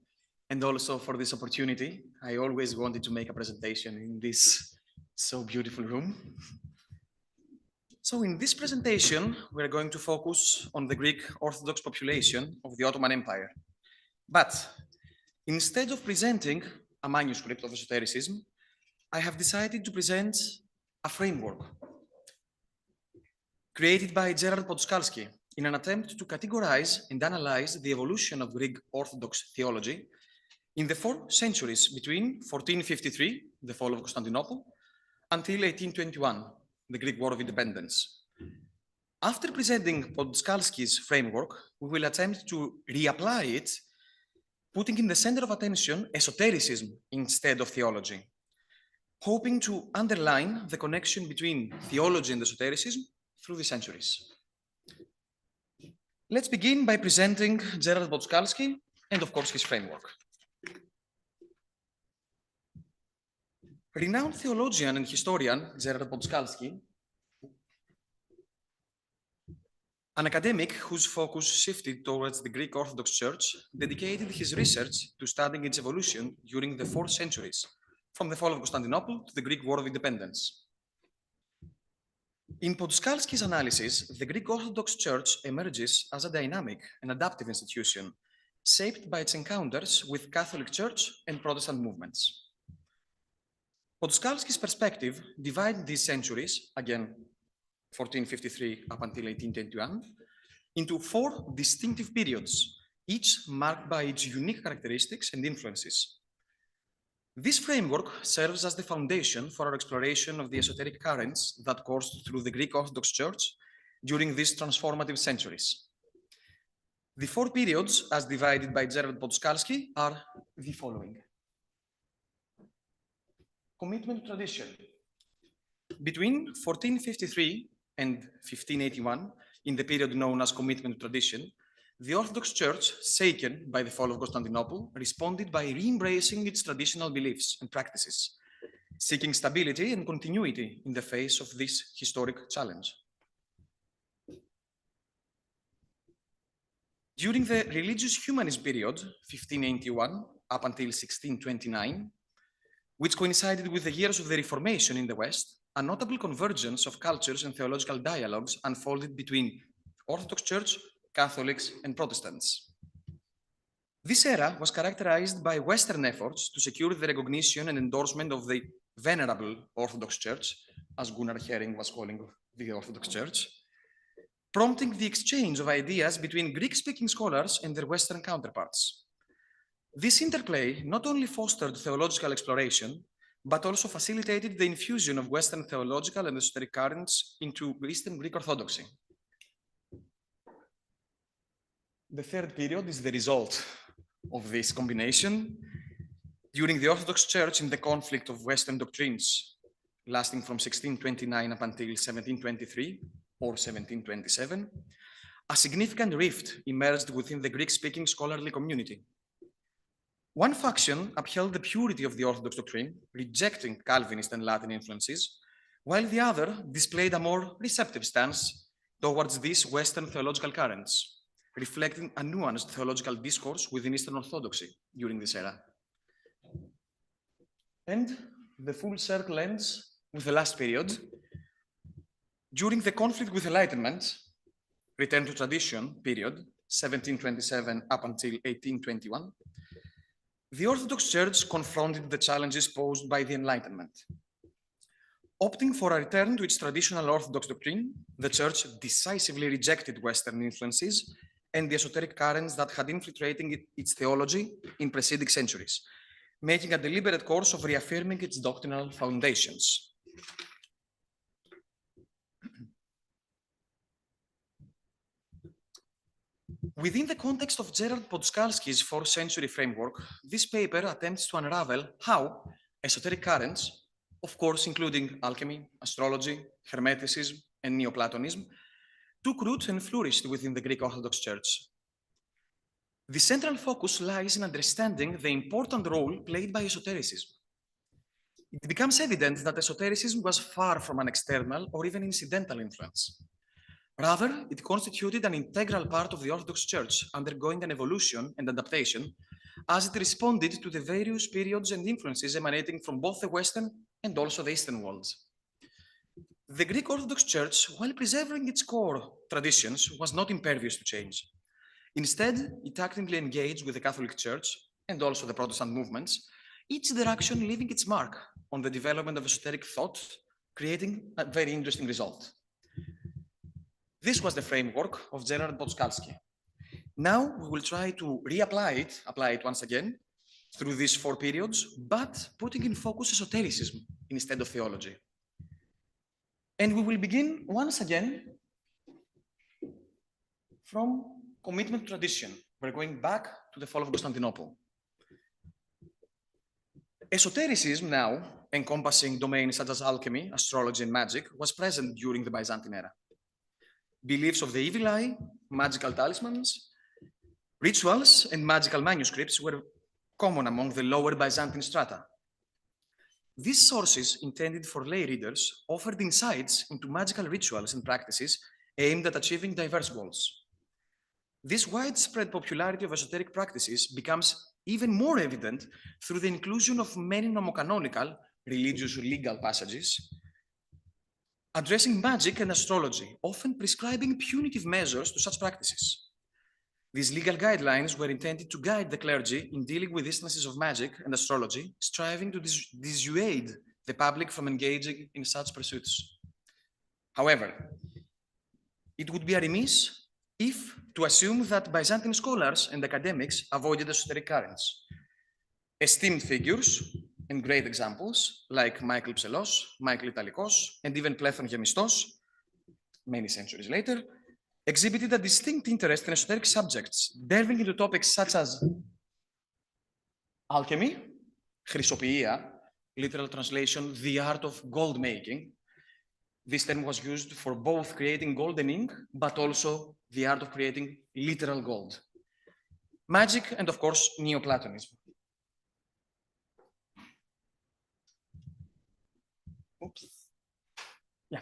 and also for this opportunity. I always wanted to make a presentation in this so beautiful room. So in this presentation, we're going to focus on the Greek Orthodox population of the Ottoman Empire. But instead of presenting a manuscript of esotericism, I have decided to present a framework created by Gerard Podskalski in an attempt to categorize and analyze the evolution of Greek Orthodox theology in the 4 centuries between 1453, the fall of Constantinople, until 1821, the Greek War of Independence. After presenting Podskalski's framework, we will attempt to reapply it, putting in the center of attention esotericism instead of theology, hoping to underline the connection between theology and esotericism through the centuries. Let's begin by presenting Gerard Podskalski and, of course, his framework. Renowned theologian and historian Gerard Podskalski, an academic whose focus shifted towards the Greek Orthodox Church, dedicated his research to studying its evolution during the 4 centuries, from the fall of Constantinople to the Greek War of Independence. In Podskalski's analysis, the Greek Orthodox Church emerges as a dynamic and adaptive institution, shaped by its encounters with Catholic Church and Protestant movements. Podskalski's perspective divided these centuries, again 1453 up until 1821, into 4 distinctive periods, each marked by its unique characteristics and influences. This framework serves as the foundation for our exploration of the esoteric currents that coursed through the Greek Orthodox Church during these transformative centuries. The 4 periods, as divided by Gerard Podskalski, are the following. Commitment to tradition. Between 1453 and 1581, in the period known as commitment to tradition, the Orthodox Church, shaken by the fall of Constantinople, responded by re-embracing its traditional beliefs and practices, seeking stability and continuity in the face of this historic challenge. During the religious humanist period, 1581 up until 1629, which coincided with the years of the Reformation in the West, a notable convergence of cultures and theological dialogues unfolded between Orthodox Church, Catholics, and Protestants. This era was characterized by Western efforts to secure the recognition and endorsement of the venerable Orthodox Church, as Gunnar Hering was calling the Orthodox Church, prompting the exchange of ideas between Greek-speaking scholars and their Western counterparts. This interplay not only fostered theological exploration, but also facilitated the infusion of Western theological and esoteric currents into Eastern Greek Orthodoxy. The third period is the result of this combination. During the Orthodox Church in the conflict of Western doctrines, lasting from 1629 up until 1723 or 1727, a significant rift emerged within the Greek-speaking scholarly community. One faction upheld the purity of the Orthodox doctrine, rejecting Calvinist and Latin influences, while the other displayed a more receptive stance towards these Western theological currents, reflecting a nuanced theological discourse within Eastern Orthodoxy during this era. And the full circle ends with the last period. During the conflict with Enlightenment, return to tradition period, 1727 up until 1821, the Orthodox Church confronted the challenges posed by the Enlightenment. Opting for a return to its traditional Orthodox doctrine, the Church decisively rejected Western influences and the esoteric currents that had infiltrated its theology in preceding centuries, making a deliberate course of reaffirming its doctrinal foundations. Within the context of Gerard Podskalski's 4th century framework, this paper attempts to unravel how esoteric currents, of course including alchemy, astrology, Hermeticism, and Neoplatonism, took root and flourished within the Greek Orthodox Church. The central focus lies in understanding the important role played by esotericism. It becomes evident that esotericism was far from an external or even incidental influence. Rather, it constituted an integral part of the Orthodox Church, undergoing an evolution and adaptation as it responded to the various periods and influences emanating from both the Western and also the Eastern worlds. The Greek Orthodox Church, while preserving its core traditions, was not impervious to change. Instead, it actively engaged with the Catholic Church and also the Protestant movements, each direction leaving its mark on the development of esoteric thought, creating a very interesting result. This was the framework of Gerard Podskalski. Now we will try to apply it once again through these 4 periods, but putting in focus esotericism instead of theology. And we will begin once again from commitment to tradition. We're going back to the fall of Constantinople. Esotericism now, encompassing domains such as alchemy, astrology, and magic, was present during the Byzantine era. Beliefs of the evil eye, magical talismans, rituals, and magical manuscripts were common among the lower Byzantine strata. These sources, intended for lay readers, offered insights into magical rituals and practices aimed at achieving diverse goals. This widespread popularity of esoteric practices becomes even more evident through the inclusion of many nomocanonical, religious or legal passages addressing magic and astrology, often prescribing punitive measures to such practices. These legal guidelines were intended to guide the clergy in dealing with instances of magic and astrology, striving to dissuade the public from engaging in such pursuits. However, it would be remiss to assume that Byzantine scholars and academics avoided esoteric currents. Esteemed figures and great examples like Michael Psellos, Michael Italikos, and even Plethon Gemistos, many centuries later, exhibited a distinct interest in esoteric subjects, delving into topics such as alchemy, chrysopoeia, literal translation, the art of gold making. This term was used for both creating golden ink, but also the art of creating literal gold. Magic, and of course, Neoplatonism. Oops. Yeah.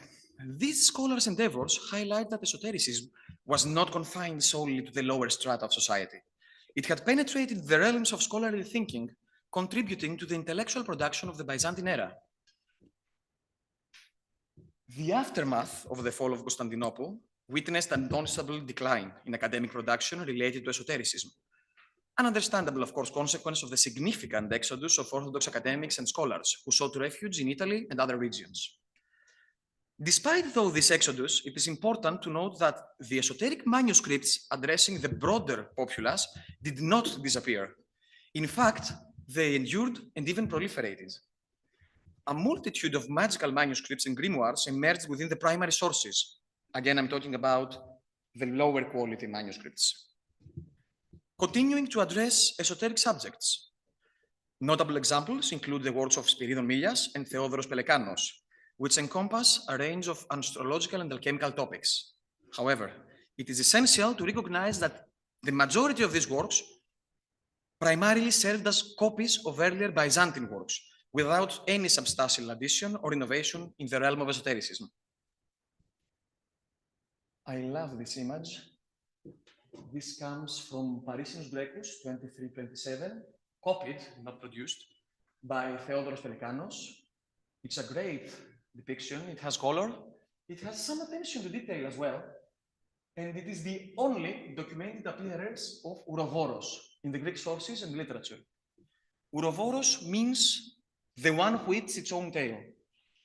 These scholars' endeavors highlight that esotericism was not confined solely to the lower strata of society. It had penetrated the realms of scholarly thinking, contributing to the intellectual production of the Byzantine era. The aftermath of the fall of Constantinople witnessed a noticeable decline in academic production related to esotericism, an understandable, of course, consequence of the significant exodus of Orthodox academics and scholars who sought refuge in Italy and other regions. Despite, though, this exodus, it is important to note that the esoteric manuscripts addressing the broader populace did not disappear. In fact, they endured and even proliferated. a multitude of magical manuscripts and grimoires emerged within the primary sources. Again, I'm talking about the lower quality manuscripts. Continuing to address esoteric subjects. Notable examples include the works of Spiridon Milias and Theodoros Pelekanos, which encompass a range of astrological and alchemical topics. However, it is essential to recognize that the majority of these works primarily served as copies of earlier Byzantine works, without any substantial addition or innovation in the realm of esotericism. I love this image. This comes from Marinos Sariyannis, 2327, copied, not produced, by Theodoros Pelekanos. It's a great depiction. It has color. It has some attention to detail as well. And it is the only documented appearance of Ouroboros in the Greek sources and literature. Ouroboros means the one who eats its own tail.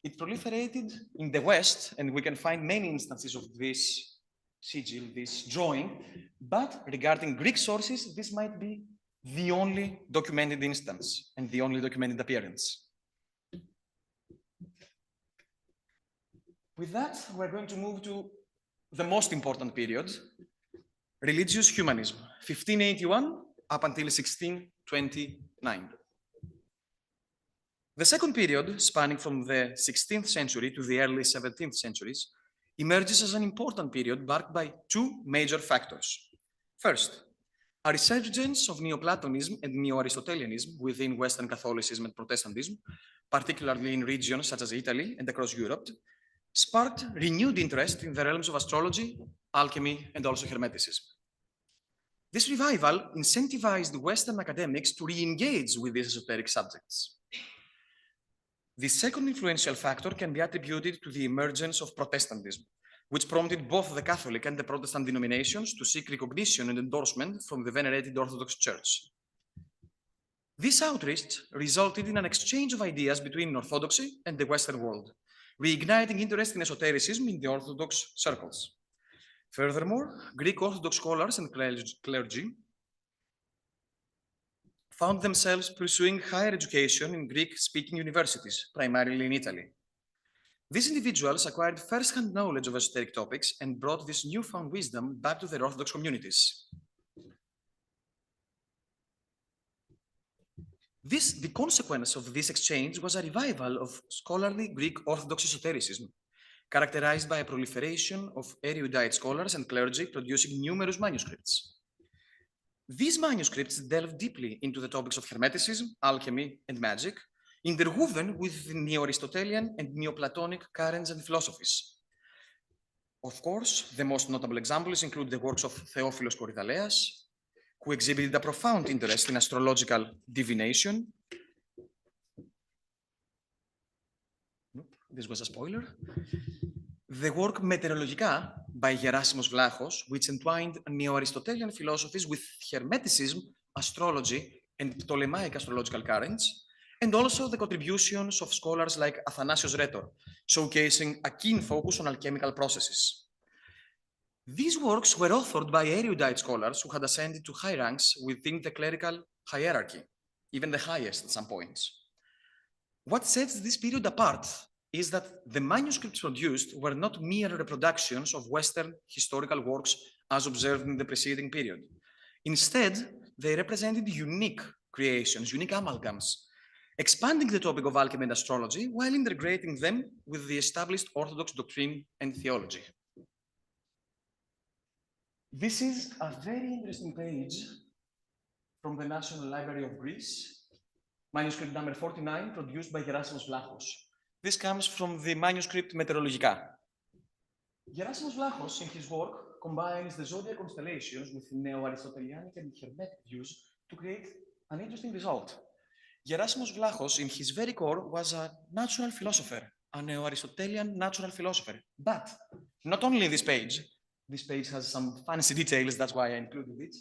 It proliferated in the West, and we can find many instances of this sigil, this drawing, but regarding Greek sources, this might be the only documented instance and the only documented appearance. With that, we're going to move to the most important period, religious humanism, 1581 up until 1629. The second period, spanning from the 16th century to the early 17th centuries, emerges as an important period marked by two major factors. First, a resurgence of Neoplatonism and Neo-Aristotelianism within Western Catholicism and Protestantism, particularly in regions such as Italy and across Europe, sparked renewed interest in the realms of astrology, alchemy, and also Hermeticism. This revival incentivized Western academics to re-engage with these esoteric subjects. The second influential factor can be attributed to the emergence of Protestantism, which prompted both the Catholic and the Protestant denominations to seek recognition and endorsement from the venerated Orthodox Church. This outreach resulted in an exchange of ideas between Orthodoxy and the Western world, reigniting interest in esotericism in the Orthodox circles. Furthermore, Greek Orthodox scholars and clergy found themselves pursuing higher education in Greek-speaking universities, primarily in Italy. These individuals acquired first-hand knowledge of esoteric topics and brought this newfound wisdom back to their Orthodox communities. The consequence of this exchange was a revival of scholarly Greek Orthodox esotericism, characterized by a proliferation of erudite scholars and clergy producing numerous manuscripts. These manuscripts delve deeply into the topics of Hermeticism, alchemy, and magic, interwoven with the Neo-Aristotelian and Neoplatonic currents and philosophies. Of course, the most notable examples include the works of Theophilos Korydaleas, who exhibited a profound interest in astrological divination. This was a spoiler. The work Meteorologica by Gerasimos Vlachos, which entwined Neo-Aristotelian philosophies with Hermeticism, astrology, and Ptolemaic astrological currents, and also the contributions of scholars like Athanasios Rhetor, showcasing a keen focus on alchemical processes. These works were authored by erudite scholars who had ascended to high ranks within the clerical hierarchy, even the highest at some points. What sets this period apart is that the manuscripts produced were not mere reproductions of Western historical works as observed in the preceding period. Instead, they represented unique creations, unique amalgams, expanding the topic of alchemy and astrology while integrating them with the established Orthodox doctrine and theology. This is a very interesting page from the National Library of Greece, manuscript number 49, produced by Gerasimos Vlachos. This comes from the manuscript Meteorologica. Gerasimos Vlachos, in his work, combines the zodiac constellations with Neo-Aristotelianic and Hermetic views to create an interesting result. Gerasimos Vlachos, in his very core, was a natural philosopher, a Neo-Aristotelian natural philosopher. But not only this page has some fancy details, that's why I included it.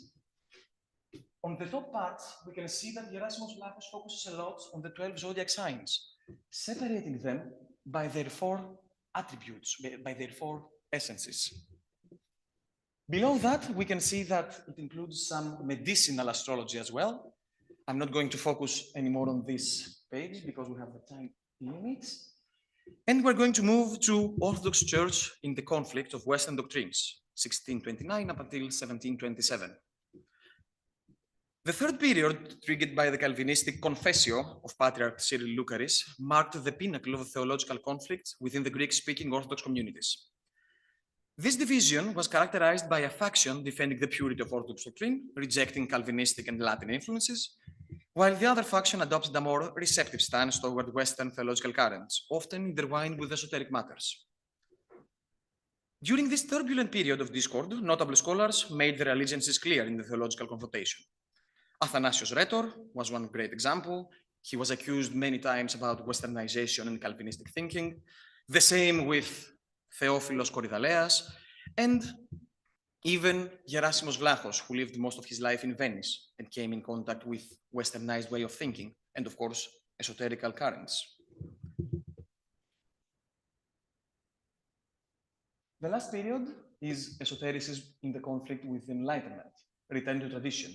On the top part, we can see that Gerasimos Vlachos focuses a lot on the 12 zodiac signs, separating them by their 4 attributes, by their 4 essences. Below that, we can see that it includes some medicinal astrology as well. I'm not going to focus anymore on this page because we have the time limits. And we're going to move to Orthodox Church in the conflict of Western doctrines, 1629 up until 1727. The third period, triggered by the Calvinistic Confessio of Patriarch Cyril Lucaris, marked the pinnacle of theological conflict within the Greek-speaking Orthodox communities. This division was characterized by a faction defending the purity of Orthodox doctrine, rejecting Calvinistic and Latin influences, while the other faction adopted a more receptive stance toward Western theological currents, often intertwined with esoteric matters. During this turbulent period of discord, notable scholars made their allegiances clear in the theological confrontation. Athanasius Rhetor was one great example. He was accused many times about Westernization and Calvinistic thinking. The same with Theophilos Korydaleas, and even Gerasimos Vlachos, who lived most of his life in Venice and came in contact with Westernized way of thinking, and of course, esoterical currents. The last period is esotericism in the conflict with Enlightenment, return to tradition.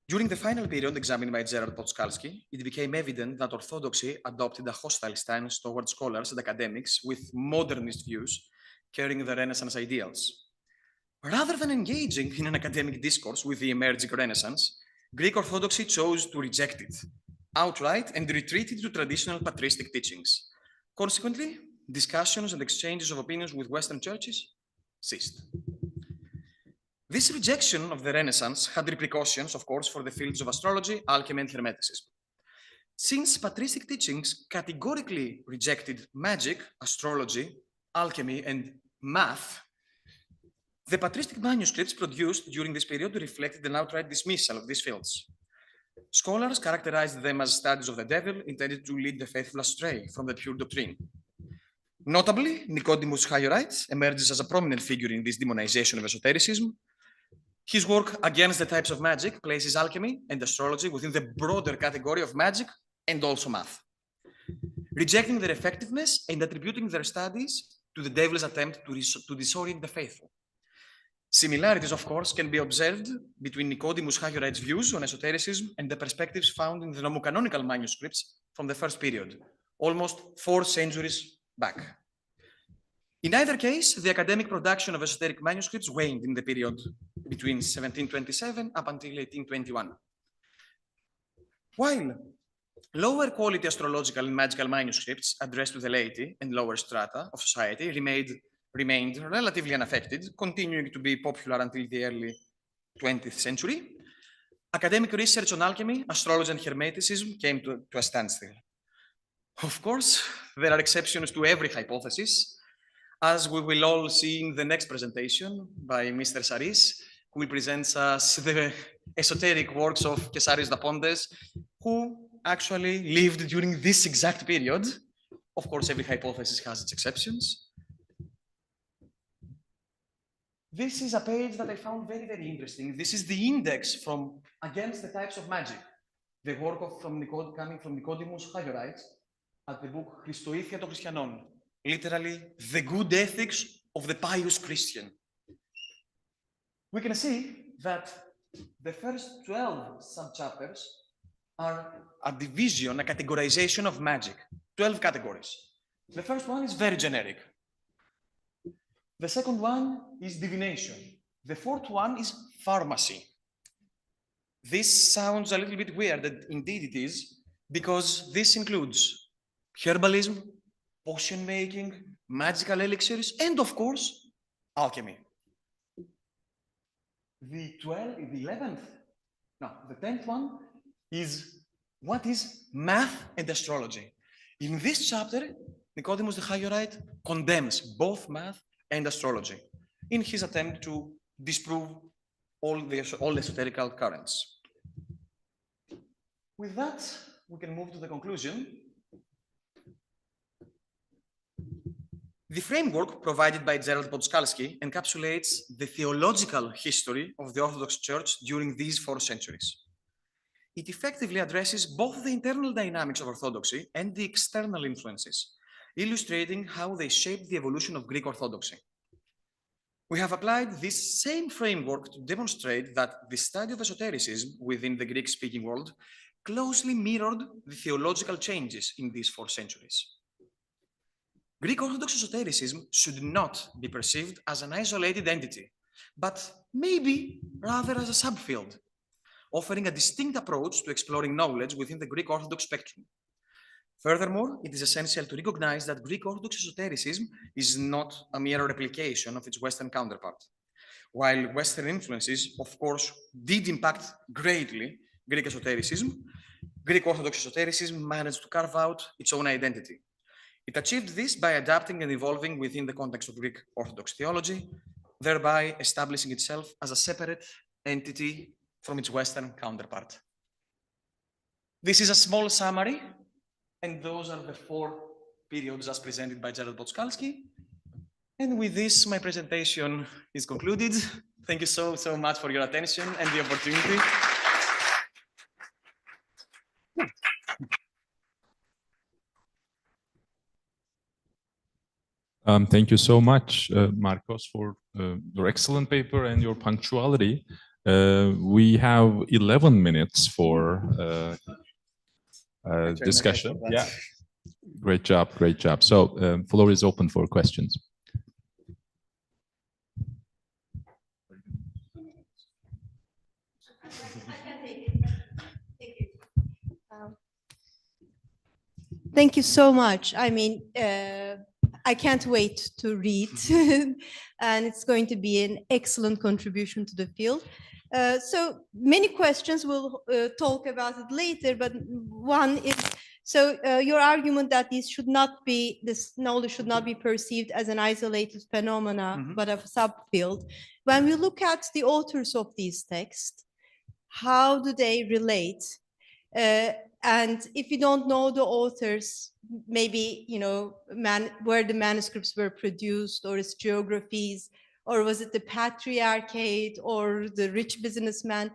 During the final period examined by Gerard Podskalski, it became evident that Orthodoxy adopted a hostile stance towards scholars and academics with modernist views carrying the Renaissance ideals. Rather than engaging in an academic discourse with the emerging Renaissance, Greek Orthodoxy chose to reject it outright and retreated to traditional patristic teachings. Consequently, discussions and exchanges of opinions with Western churches ceased. This rejection of the Renaissance had repercussions, of course, for the fields of astrology, alchemy, and Hermeticism. Since patristic teachings categorically rejected magic, astrology, alchemy, and math, the patristic manuscripts produced during this period reflected an outright dismissal of these fields. Scholars characterized them as studies of the devil intended to lead the faithful astray from the pure doctrine. Notably, Nicodemus Haiorites emerges as a prominent figure in this demonization of esotericism. His work Against the Types of Magic places alchemy and astrology within the broader category of magic and also math, rejecting their effectiveness and attributing their studies to the devil's attempt to disorient the faithful. Similarities, of course, can be observed between Nicodemus Haiorites' views on esotericism and the perspectives found in the nomocanonical manuscripts from the first period, almost 4 centuries back. In either case, the academic production of esoteric manuscripts waned in the period between 1727 up until 1821. While lower quality astrological and magical manuscripts addressed to the laity and lower strata of society remained relatively unaffected, continuing to be popular until the early 20th century, academic research on alchemy, astrology, and Hermeticism came to a standstill. Of course, there are exceptions to every hypothesis, as we will all see in the next presentation by Mr. Saris, who will present us the esoteric works of Kesarios Dapontes, who actually lived during this exact period. Of course, every hypothesis has its exceptions. This is a page that I found very, very interesting. This is the index from Against the Types of Magic, the work coming from Nicodemus Haiorites at the book Χριστοήθεια των Χριστιανών, literally the good ethics of the pious Christian. We can see that the first 12 subchapters are a division, a categorization of magic, 12 categories. The first one is very generic. The second one is divination. The fourth one is pharmacy. This sounds a little bit weird, and indeed it is, because this includes herbalism, potion making, magical elixirs, and of course, alchemy. The 10th one is what is math and astrology. In this chapter, Nicodemus the Haiorite condemns both math and astrology in his attempt to disprove all esoterical currents. With that, we can move to the conclusion. The framework provided by Gerald Podskalski encapsulates the theological history of the Orthodox Church during these 4 centuries. It effectively addresses both the internal dynamics of Orthodoxy and the external influences, illustrating how they shaped the evolution of Greek Orthodoxy. We have applied this same framework to demonstrate that the study of esotericism within the Greek-speaking world closely mirrored the theological changes in these 4 centuries. Greek Orthodox esotericism should not be perceived as an isolated entity, but maybe rather as a subfield, offering a distinct approach to exploring knowledge within the Greek Orthodox spectrum. Furthermore, it is essential to recognize that Greek Orthodox esotericism is not a mere replication of its Western counterpart. While Western influences, of course, did impact greatly Greek esotericism, Greek Orthodox esotericism managed to carve out its own identity. It achieved this by adapting and evolving within the context of Greek Orthodox theology, thereby establishing itself as a separate entity from its Western counterpart. This is a small summary, and those are the 4 periods as presented by Jared Boczkalski. And with this, my presentation is concluded. Thank you so much for your attention and the opportunity. Thank you so much, Marcos, for your excellent paper and your punctuality. We have 11 minutes for discussion. Yeah, great job, great job. So, floor is open for questions. Thank you so much. I mean, I can't wait to read, and it's going to be an excellent contribution to the field. So many questions, we'll talk about it later, but one is, so your argument that this knowledge should not be perceived as an isolated phenomena, but a subfield. When we look at the authors of these texts, how do they relate? And if you don't know the authors, maybe, you know, where the manuscripts were produced, or its geographies, or was it the patriarchate or the rich businessman?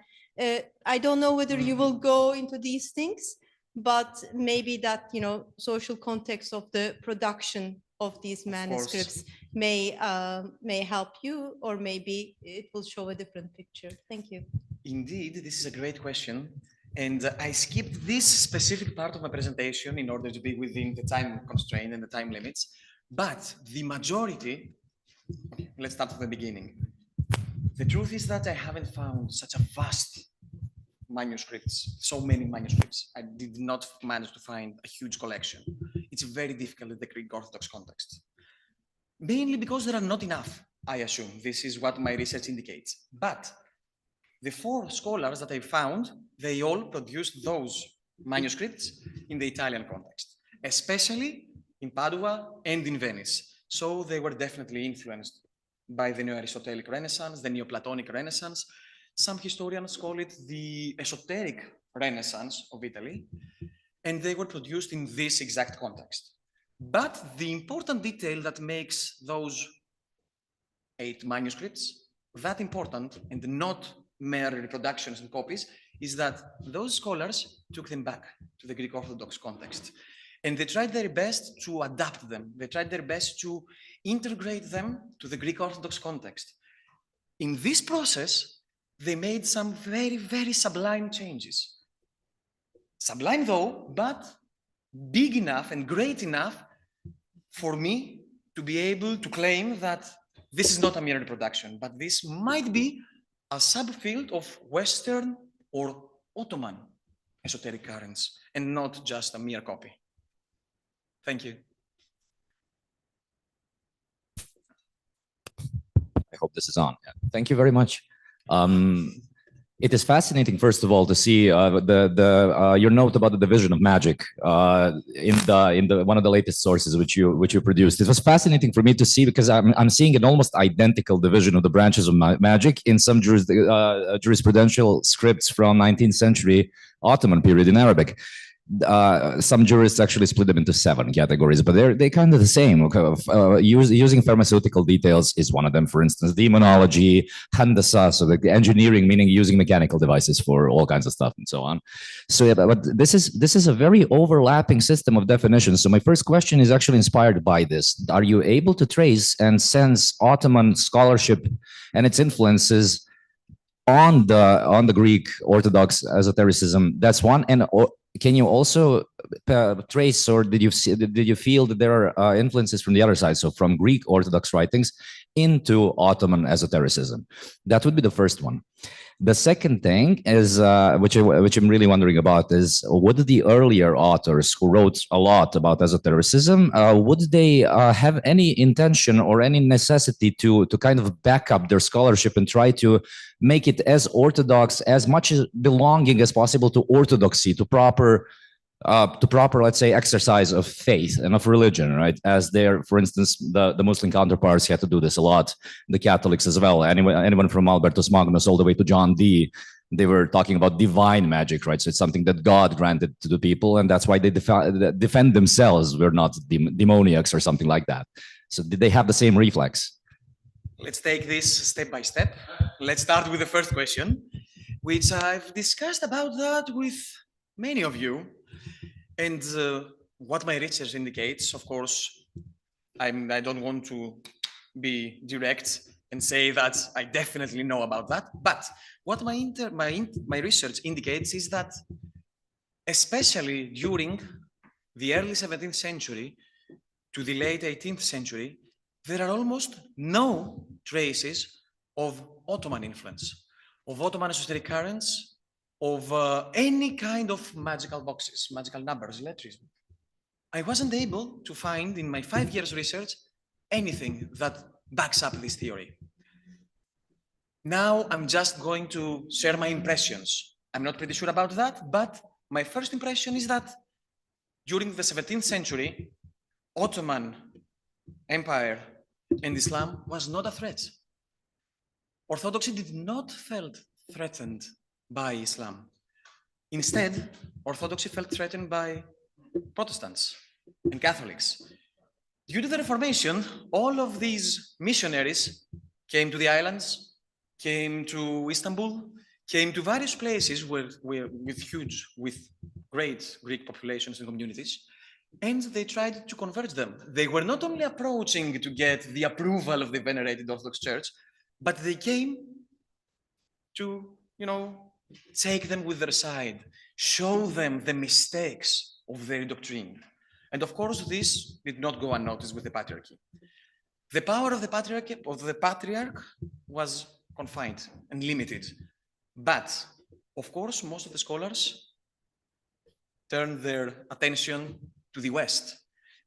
I don't know whether you will go into these things, but maybe that, you know, social context of the production of these manuscripts may help you, or maybe it will show a different picture. Thank you. Indeed, this is a great question. And I skipped this specific part of my presentation in order to be within the time constraint and the time limits. But the majority, let's start from the beginning. The truth is that I haven't found such a vast manuscripts, so many manuscripts. I did not manage to find a huge collection. It's very difficult in the Greek Orthodox context. Mainly because there are not enough, I assume. This is what my research indicates. But the 4 scholars that I found, they all produced those manuscripts in the Italian context, especially in Padua and in Venice. So they were definitely influenced by the Neo-Aristotelic Renaissance, the Neoplatonic Renaissance. Some historians call it the esoteric Renaissance of Italy, and they were produced in this exact context. But the important detail that makes those 8 manuscripts that important, and not mere reproductions and copies, is that those scholars took them back to the Greek Orthodox context. And they tried their best to adapt them. They tried their best to integrate them to the Greek Orthodox context. In this process, they made some very, very sublime changes. Sublime though, but big enough and great enough for me to be able to claim that this is not a mere reproduction, but this might be a subfield of Western or Ottoman esoteric currents, and not just a mere copy. Thank you. I hope this is on. Yeah. Thank you very much. It is fascinating, first of all, to see your note about the division of magic in the one of the latest sources which you produced. It was fascinating for me to see, because I'm seeing an almost identical division of the branches of magic in some jurisprudential scripts from 19th century Ottoman period in Arabic. Some jurists actually split them into 7 categories, but they're kind of the same. Using pharmaceutical details is one of them, for instance. Demonology, handasa, so the engineering, meaning using mechanical devices for all kinds of stuff and so on. So, yeah, but this is a very overlapping system of definitions. So my first question is actually inspired by this. Are you able to trace and sense Ottoman scholarship and its influences on the Greek Orthodox esotericism. That's one. And can you also trace, or did you feel that there are influences from the other side, so from Greek Orthodox writings into Ottoman esotericism? That would be the first one. The second thing is, which I'm really wondering about, is would the earlier authors who wrote a lot about esotericism, would they have any intention or any necessity to kind of back up their scholarship and try to make it as orthodox, as much as belonging as possible to orthodoxy, to proper, let's say, exercise of faith and of religion, right? As there, for instance, the Muslim counterparts had to do this a lot, the Catholics as well. Anyone from Albertus Magnus all the way to John Dee, they were talking about divine magic, right? So it's something that God granted to the people, and that's why they defend themselves. We're not demoniacs or something like that. So did they have the same reflex? Let's take this step by step. Let's start with the first question, which I've discussed about that with many of you. And what my research indicates, of course, I don't want to be direct and say that I definitely know about that. But what my research indicates is that, especially during the early 17th century to the late 18th century, there are almost no traces of Ottoman influence, of Ottoman esoteric currents, of any kind of magical boxes, magical numbers, letters. I wasn't able to find in my 5 years research anything that backs up this theory. Now I'm just going to share my impressions. I'm not pretty sure about that, but my first impression is that during the 17th century, Ottoman Empire and Islam was not a threat. Orthodoxy did not feel threatened by Islam. Instead, Orthodoxy felt threatened by Protestants and Catholics. Due to the Reformation, all of these missionaries came to the islands, came to Istanbul, came to various places with great Greek populations and communities, and they tried to convert them. They were not only approaching to get the approval of the venerated Orthodox Church, but they came to, take them with their side, show them the mistakes of their doctrine. And of course, this did not go unnoticed with the patriarchy. The power of the patriarch was confined and limited. But of course, most of the scholars turned their attention to the West.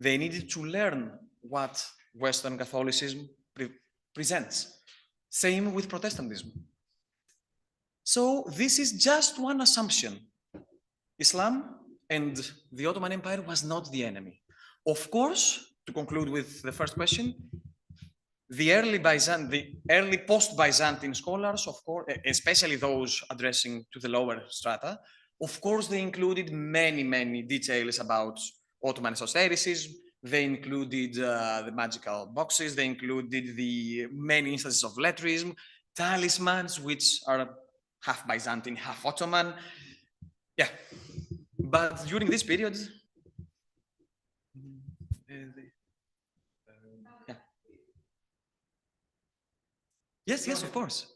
They needed to learn what Western Catholicism presents. Same with Protestantism. So this is just one assumption. Islam and the Ottoman Empire was not the enemy. Of course, to conclude with the first question, the early post-Byzantine scholars, of course, especially those addressing to the lower strata, of course, they included many, many details about Ottoman esotericism. They included the magical boxes. They included the many instances of lettrism, talismans, which are half Byzantine, half Ottoman. Yeah, but during this period, yeah. Yes, of course.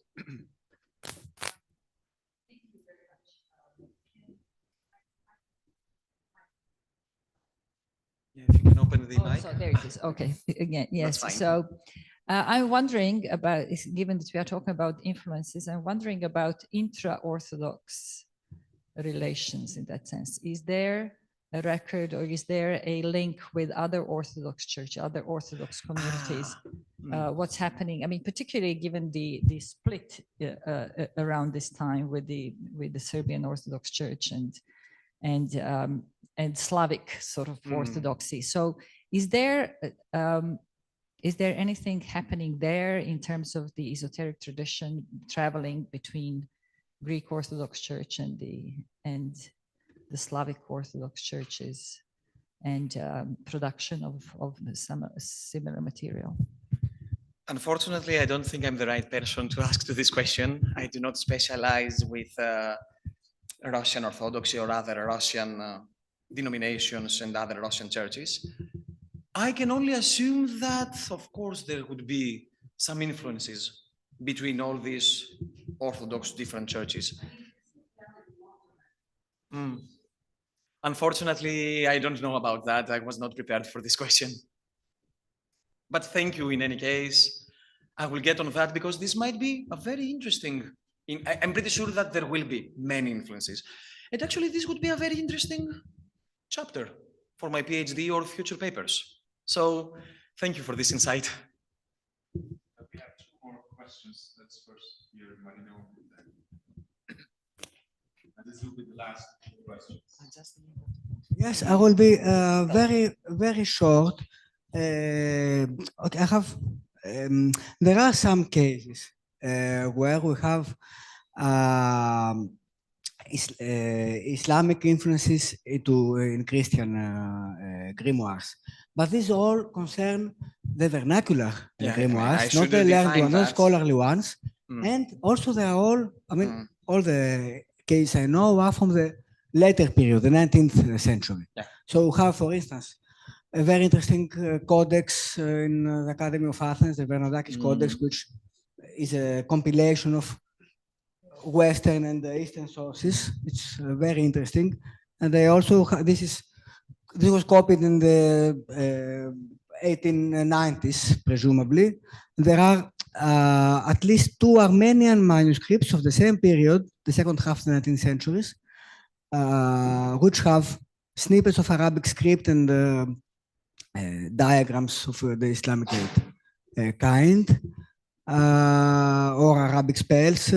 Yeah, if you can open the mic. So there it is. Okay, again, yes. So I'm wondering about, given that we are talking about influences, I'm wondering about intra-Orthodox relations in that sense. Is there a record, or is there a link with other Orthodox church, other Orthodox communities? What's happening? I mean, particularly given the split around this time with the Serbian Orthodox Church and Slavic sort of orthodoxy. So is there anything happening there in terms of the esoteric tradition traveling between Greek Orthodox Church and the Slavic Orthodox churches, and production of some similar material? Unfortunately, I don't think I'm the right person to ask to this question. I do not specialize with Russian Orthodoxy or other Russian denominations and other Russian churches. I can only assume that, of course, there would be some influences between all these Orthodox different churches? Unfortunately, I don't know about that. I was not prepared for this question. But thank you in any case. I will get on that because this might be a very interesting. I'm pretty sure that there will be many influences. And actually, this would be a very interesting chapter for my PhD or future papers. So thank you for this insight. We have two more questions. Let's first hear Marino. And this will be the last question. Yes, I will be very short. Okay, I have. There are some cases where we have Islamic influences in Christian grimoires, but these all concern the vernacular grimoires, not the learned ones, not scholarly ones, and also they are all. I mean, all the cases I know are from the later period, the 19th century. So we have, for instance, a very interesting codex in the Academy of Athens, the Bernardakis Codex, which is a compilation of Western and Eastern sources. It's very interesting. And they also, this was copied in the 1890s, presumably. There are at least two Armenian manuscripts of the same period, the second half of the 19th centuries, which have snippets of Arabic script and diagrams of the Islamic kind, or Arabic spells.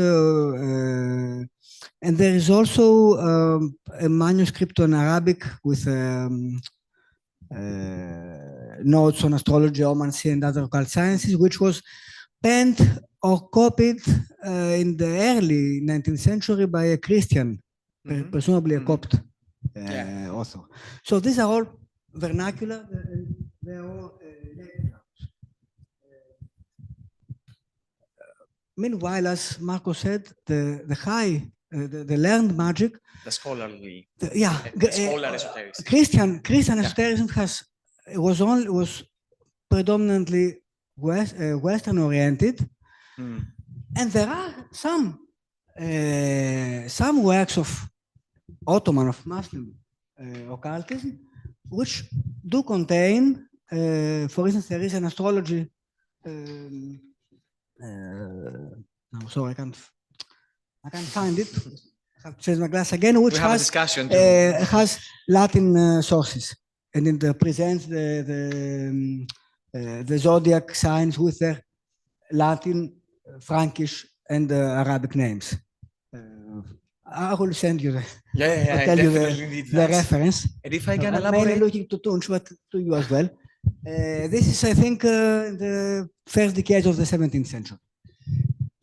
And there is also a manuscript on Arabic with notes on astrology, omancy, and other occult sciences, which was penned or copied in the early 19th century by a Christian, presumably a Copt author. So these are all vernacular, they are all meanwhile, as Marco said, the high, the learned magic, the scholarly, scholar esotericism. Christian esotericism was predominantly Western oriented, and there are some works of Ottoman, of Muslim occultism, which do contain, for instance, there is an astrology. No, sorry, I can't find it. I have to change my glass again, which has Latin sources, and it presents the zodiac signs with their Latin, Frankish, and Arabic names. I will send you tell you the reference. And if I can I'm elaborate, mainly looking to Tunç, but to you as well. This is, I think, the first decade of the 17th century.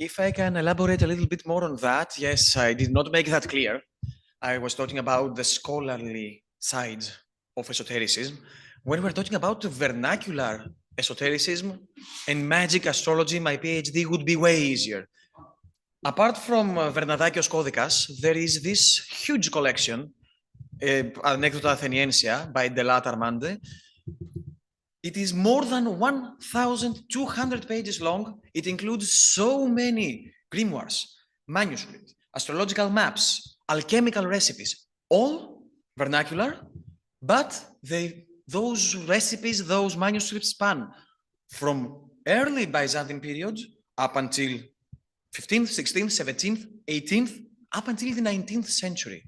if I can elaborate a little bit more on that, yes, I did not make that clear. I was talking about the scholarly side of esotericism. When we're talking about the vernacular esotericism and magic astrology, my PhD would be way easier. Apart from Vernadakios Kodikas, there is this huge collection, Anecdota Atheniensia by Delat Armande. It is more than 1,200 pages long. It includes so many grimoires, manuscripts, astrological maps, alchemical recipes, all vernacular, but those recipes, those manuscripts span from early Byzantine period up until 15th, 16th, 17th, 18th, up until the 19th century.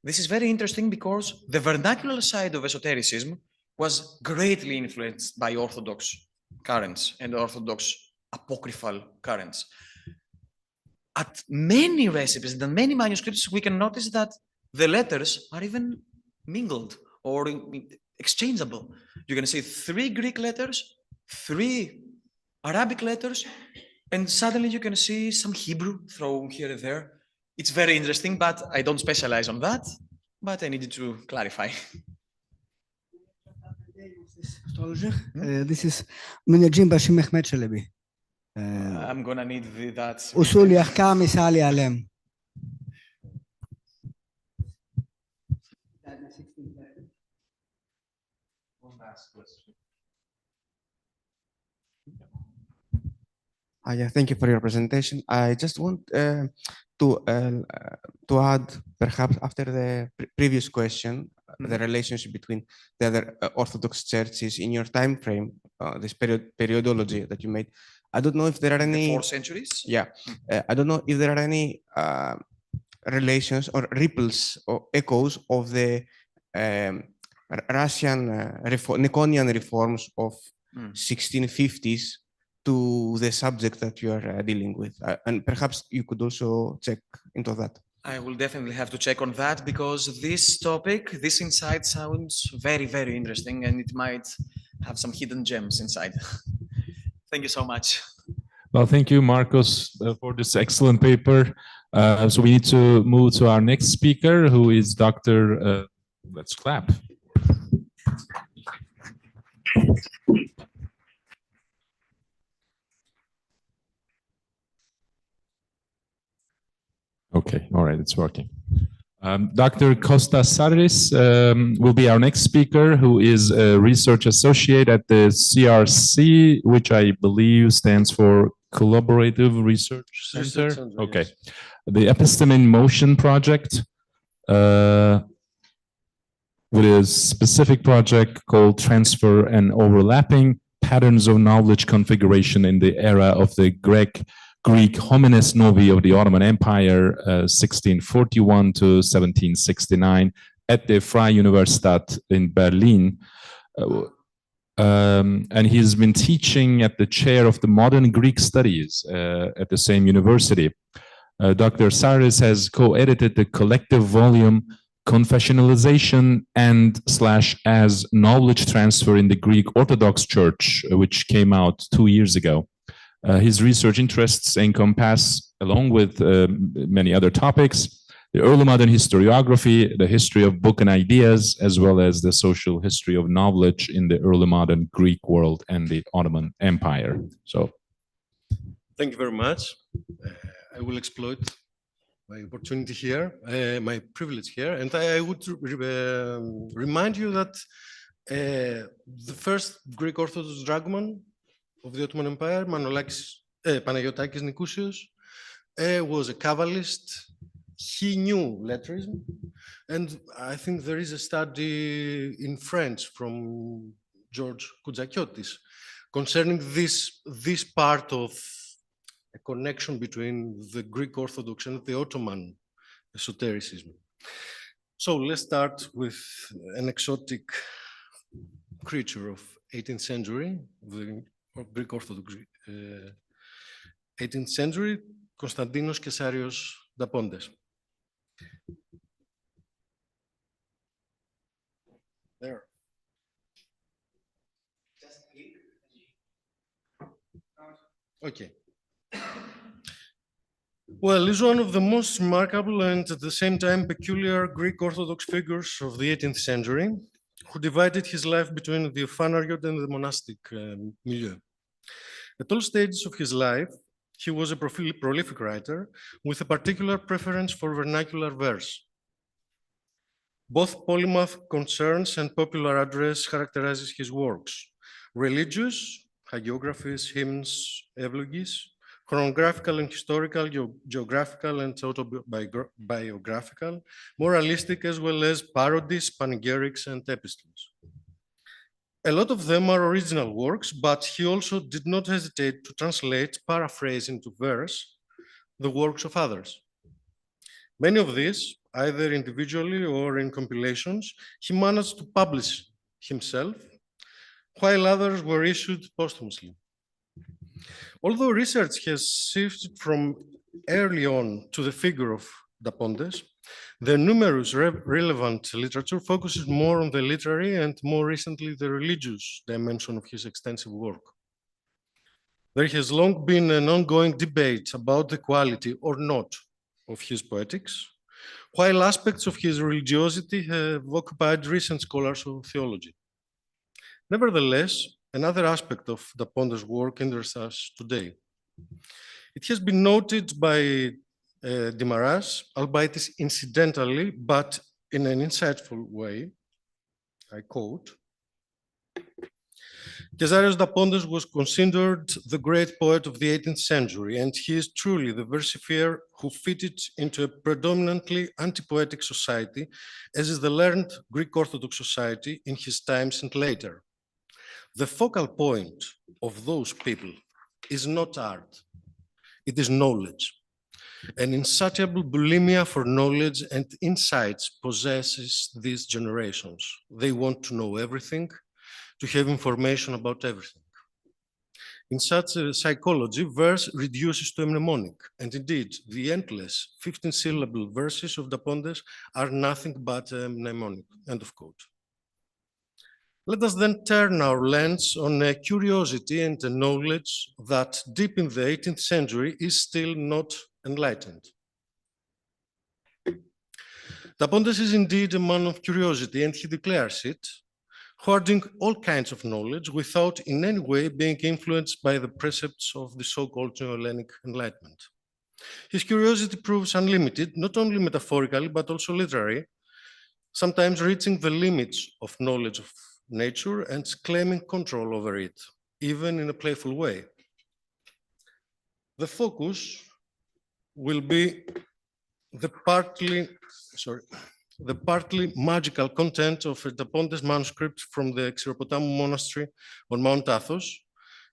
This is very interesting because the vernacular side of esotericism was greatly influenced by Orthodox currents and Orthodox apocryphal currents. At many recipes and many manuscripts, we can notice that the letters are even mingled or exchangeable. You can see 3 Greek letters, 3 Arabic letters, and suddenly you can see some Hebrew thrown here and there. It's very interesting, but I don't specialize on that, but I needed to clarify. Astrologer. This is Minajim Bashim Mehmet Shalebi. I'm gonna need that. Usul Yahkam Isali Alem. One last question. Yeah, thank you for your presentation. I just want to add, perhaps after the previous question, the relationship between the other Orthodox churches in your time frame, this periodology that you made. I don't know if there are any. The 4 centuries? Yeah, I don't know if there are any relations or ripples or echoes of the Russian Nikonian reforms of 1650s to the subject that you are dealing with. And perhaps you could also check into that. I will definitely have to check on that because this topic, this insight sounds very, very interesting and it might have some hidden gems inside. Thank you so much. Well, thank you, Marcos, for this excellent paper. So we need to move to our next speaker, who is Dr. Let's clap. Okay, all right, it's working. Dr. Kostas Sarris will be our next speaker, who is a research associate at the CRC, which I believe stands for Collaborative Research Center. Okay. Yes. The Episteme in Motion project, with a specific project called Transfer and Overlapping Patterns of Knowledge Configuration in the Era of the Greek Homines Novi of the Ottoman Empire, 1641 to 1769, at the Freie Universität in Berlin. And he's been teaching at the chair of the Modern Greek Studies at the same university. Dr. Sarris has co-edited the collective volume Confessionalization and/as Knowledge Transfer in the Greek Orthodox Church, which came out 2 years ago. His research interests encompass, along with many other topics, the early modern historiography, the history of book and ideas, as well as the social history of knowledge in the early modern Greek world and the Ottoman Empire. So, thank you very much. I will exploit my opportunity here, my privilege here, and I would remind you that the first Greek Orthodox dragoman of the Ottoman Empire, Panagiotakis Nikousios, was a Kabbalist. He knew letterism, and I think there is a study in French from George Koudzakiotis concerning this part of a connection between the Greek Orthodox and the Ottoman esotericism. So let's start with an exotic creature of 18th century, the Greek Orthodox 18th century, Konstantinos Kesarios Dapontes. There. Okay. Well, he's one of the most remarkable and at the same time peculiar Greek Orthodox figures of the 18th century, who divided his life between the Phanariot and the monastic milieu. At all stages of his life, he was a prolific writer with a particular preference for vernacular verse. Both polymath concerns and popular address characterizes his works. Religious, hagiographies, hymns, eulogies, chronographical and historical, geographical and autobiographical, moralistic, as well as parodies, panegyrics, and epistles. A lot of them are original works, but he also did not hesitate to translate, paraphrase into verse, the works of others. Many of these, either individually or in compilations, he managed to publish himself, while others were issued posthumously. Although research has shifted from early on to the figure of Dapontes, the numerous relevant literature focuses more on the literary and more recently the religious dimension of his extensive work. There has long been an ongoing debate about the quality or not of his poetics, while aspects of his religiosity have occupied recent scholars of theology. Nevertheless, another aspect of Dapontes' work interests us today. It has been noted by Dimaras, albeit incidentally, but in an insightful way, I quote, Cesarios da Pontes was considered the great poet of the 18th century, and he is truly the versifier who fitted into a predominantly anti-poetic society, as is the learned Greek Orthodox society in his times and later. The focal point of those people is not art, it is knowledge. An insatiable bulimia for knowledge and insights possesses these generations. They want to know everything, to have information about everything. In such a psychology, verse reduces to a mnemonic, and indeed, the endless 15-syllable verses of Da Pontes are nothing but a mnemonic, end of quote. Let us then turn our lens on a curiosity and a knowledge that deep in the 18th century is still not enlightened. Da Pontes is indeed a man of curiosity, and he declares it, hoarding all kinds of knowledge without in any way being influenced by the precepts of the so-called Neo-Hellenic Enlightenment. His curiosity proves unlimited, not only metaphorically, but also literally, sometimes reaching the limits of knowledge of nature and claiming control over it, even in a playful way. The focus will be the partly magical content of a Da Pontes manuscript from the Xeropotamou monastery on Mount Athos,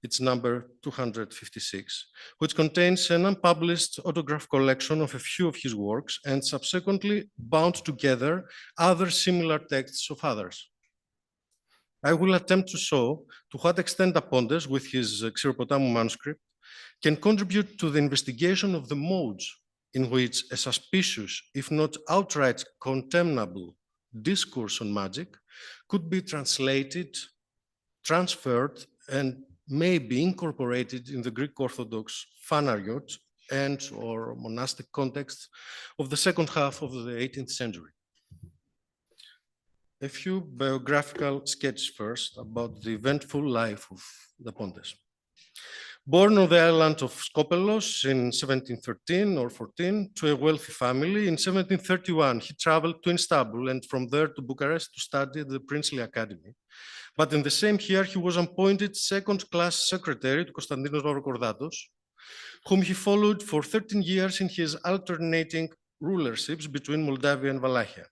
it's number 256, which contains an unpublished autograph collection of a few of his works and subsequently bound together other similar texts of others. I will attempt to show to what extent Da Pontes, with his Xeropotamou manuscript, can contribute to the investigation of the modes in which a suspicious, if not outright condemnable, discourse on magic could be translated, transferred, and may be incorporated in the Greek Orthodox fanariot and or monastic context of the second half of the 18th century. A few biographical sketches first about the eventful life of Da Pontes. Born on the island of Skopelos in 1713 or 14 to a wealthy family, in 1731 he traveled to Istanbul and from there to Bucharest to study at the Princely Academy. But in the same year he was appointed second-class secretary to Konstantinos Mavrokordatos, whom he followed for 13 years in his alternating rulerships between Moldavia and Wallachia.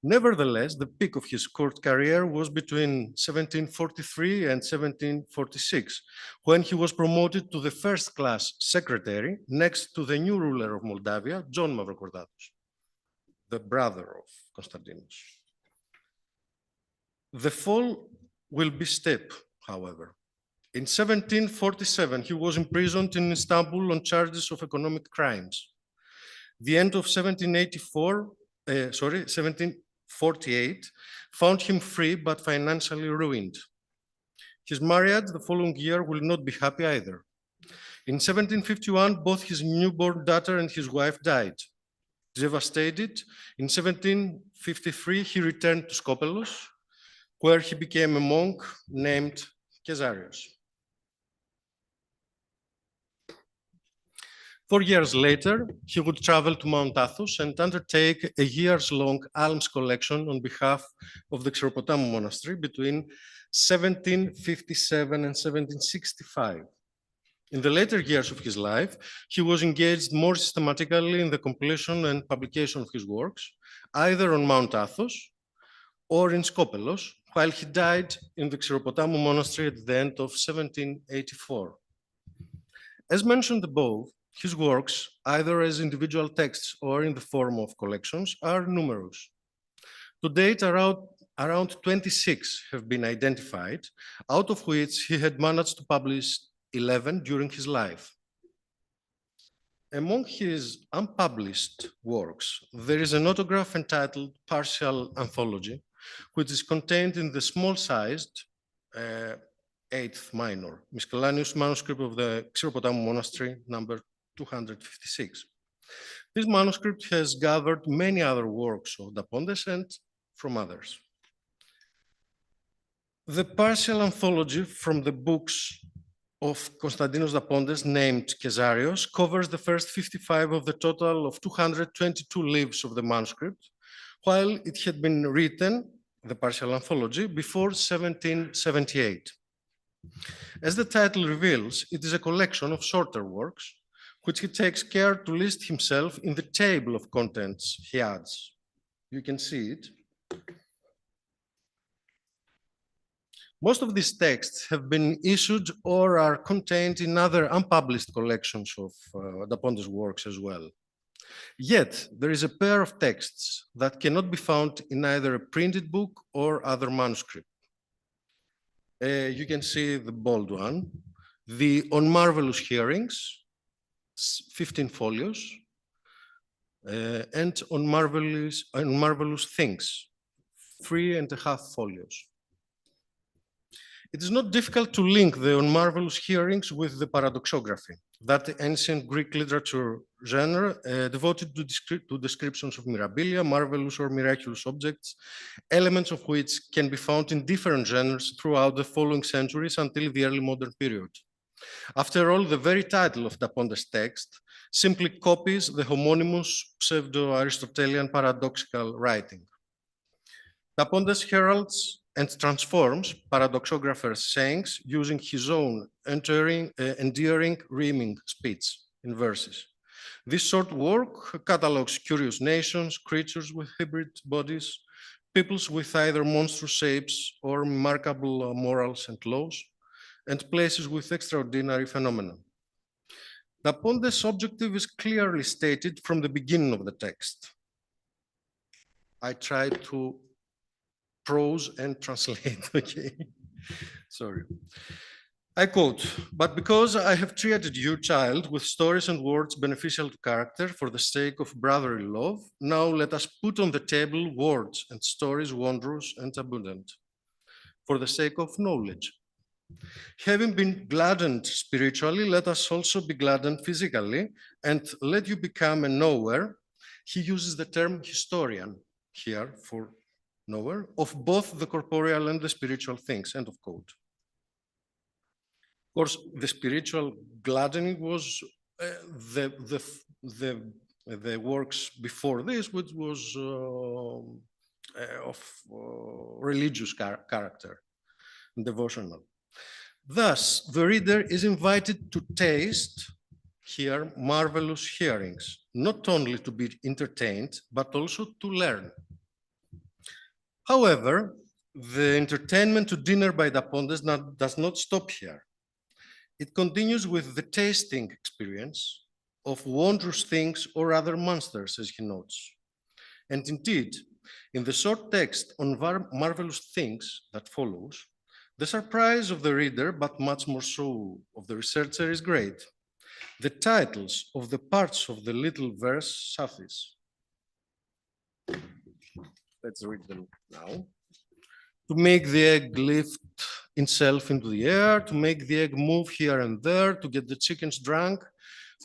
Nevertheless, the peak of his court career was between 1743 and 1746, when he was promoted to the first-class secretary next to the new ruler of Moldavia, John Mavrokordatos, the brother of Konstantinos. The fall will be steep, however. In 1747, he was imprisoned in Istanbul on charges of economic crimes. The end of 1748 found him free but financially ruined. His marriage the following year will not be happy either. In 1751, both his newborn daughter and his wife died. Devastated, in 1753 he returned to Skopelos, where he became a monk named Cesarios. 4 years later, he would travel to Mount Athos and undertake a years-long alms collection on behalf of the Xeropotamou monastery between 1757 and 1765. In the later years of his life, he was engaged more systematically in the completion and publication of his works, either on Mount Athos or in Skopelos, while he died in the Xeropotamou monastery at the end of 1784. As mentioned above, his works, either as individual texts or in the form of collections, are numerous. To date, around 26 have been identified, out of which he had managed to publish 11 during his life. Among his unpublished works, there is an autograph entitled Partial Anthology, which is contained in the small-sized 8th minor miscellaneous manuscript of the Xeropotamou monastery, number 256. This manuscript has gathered many other works of Da Pontes and from others. The partial anthology from the books of Konstantinos Da Pontes named Cesarios covers the first 55 of the total of 222 leaves of the manuscript, while it had been written, the partial anthology, before 1778. As the title reveals, it is a collection of shorter works, which he takes care to list himself in the table of contents he adds. You can see it. Most of these texts have been issued or are contained in other unpublished collections of Da Ponte's works as well. Yet, there is a pair of texts that cannot be found in either a printed book or other manuscript. You can see the bold one, the On Marvelous Hearings, 15 folios, and on marvelous Things, 3.5 folios. It is not difficult to link the On Marvelous Hearings with the paradoxography, that ancient Greek literature genre devoted to descriptions of mirabilia, marvelous or miraculous objects, elements of which can be found in different genres throughout the following centuries until the early modern period. After all, the very title of Da Ponte's text simply copies the homonymous pseudo-Aristotelian paradoxical writing. Da Ponte heralds and transforms paradoxographers' sayings using his own endearing rhyming speech in verses. This short work catalogues curious nations, creatures with hybrid bodies, peoples with either monstrous shapes or remarkable morals and laws, and places with extraordinary phenomena. Da Ponte's objective is clearly stated from the beginning of the text. I tried to prose and translate, okay? Sorry. I quote, "But because I have treated you, child, with stories and words beneficial to character for the sake of brotherly love, now let us put on the table words and stories wondrous and abundant for the sake of knowledge. Having been gladdened spiritually, let us also be gladdened physically, and let you become a knower." He uses the term historian here for knower of both the corporeal and the spiritual things, end of quote. Of course, the spiritual gladdening was the works before this, which was of religious character and devotional. Thus, the reader is invited to taste here marvelous hearings, not only to be entertained, but also to learn. However, the entertainment to dinner by Da Ponte does not stop here. It continues with the tasting experience of wondrous things or other monsters, as he notes. And indeed, in the short text on marvelous things that follows, the surprise of the reader, but much more so of the researcher, is great. The titles of the parts of the little verse suffice. Let's read them now. To make the egg lift itself into the air, to make the egg move here and there, to get the chickens drunk,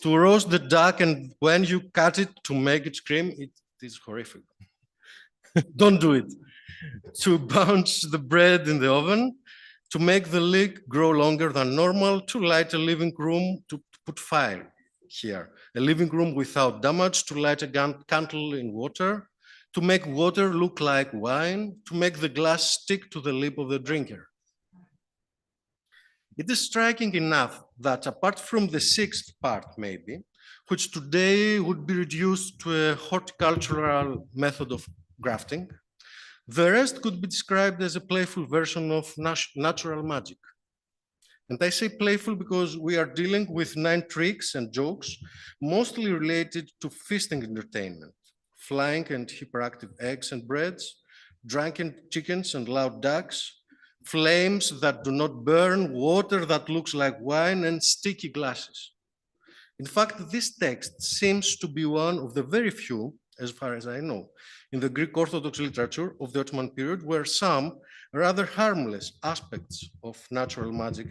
to roast the duck, and when you cut it, to make it scream. It is horrific. Don't do it. To bounce the bread in the oven, to make the leek grow longer than normal, to light a living room, to put fire here, a living room without damage, to light a candle in water, to make water look like wine, to make the glass stick to the lip of the drinker. It is striking enough that apart from the sixth part, maybe, which today would be reduced to a horticultural method of grafting, the rest could be described as a playful version of natural magic. And I say playful because we are dealing with 9 tricks and jokes, mostly related to feasting entertainment, flying and hyperactive eggs and breads, drunken chickens and loud ducks, flames that do not burn, water that looks like wine, and sticky glasses. In fact, this text seems to be one of the very few, as far as I know, in the Greek Orthodox literature of the Ottoman period where some rather harmless aspects of natural magic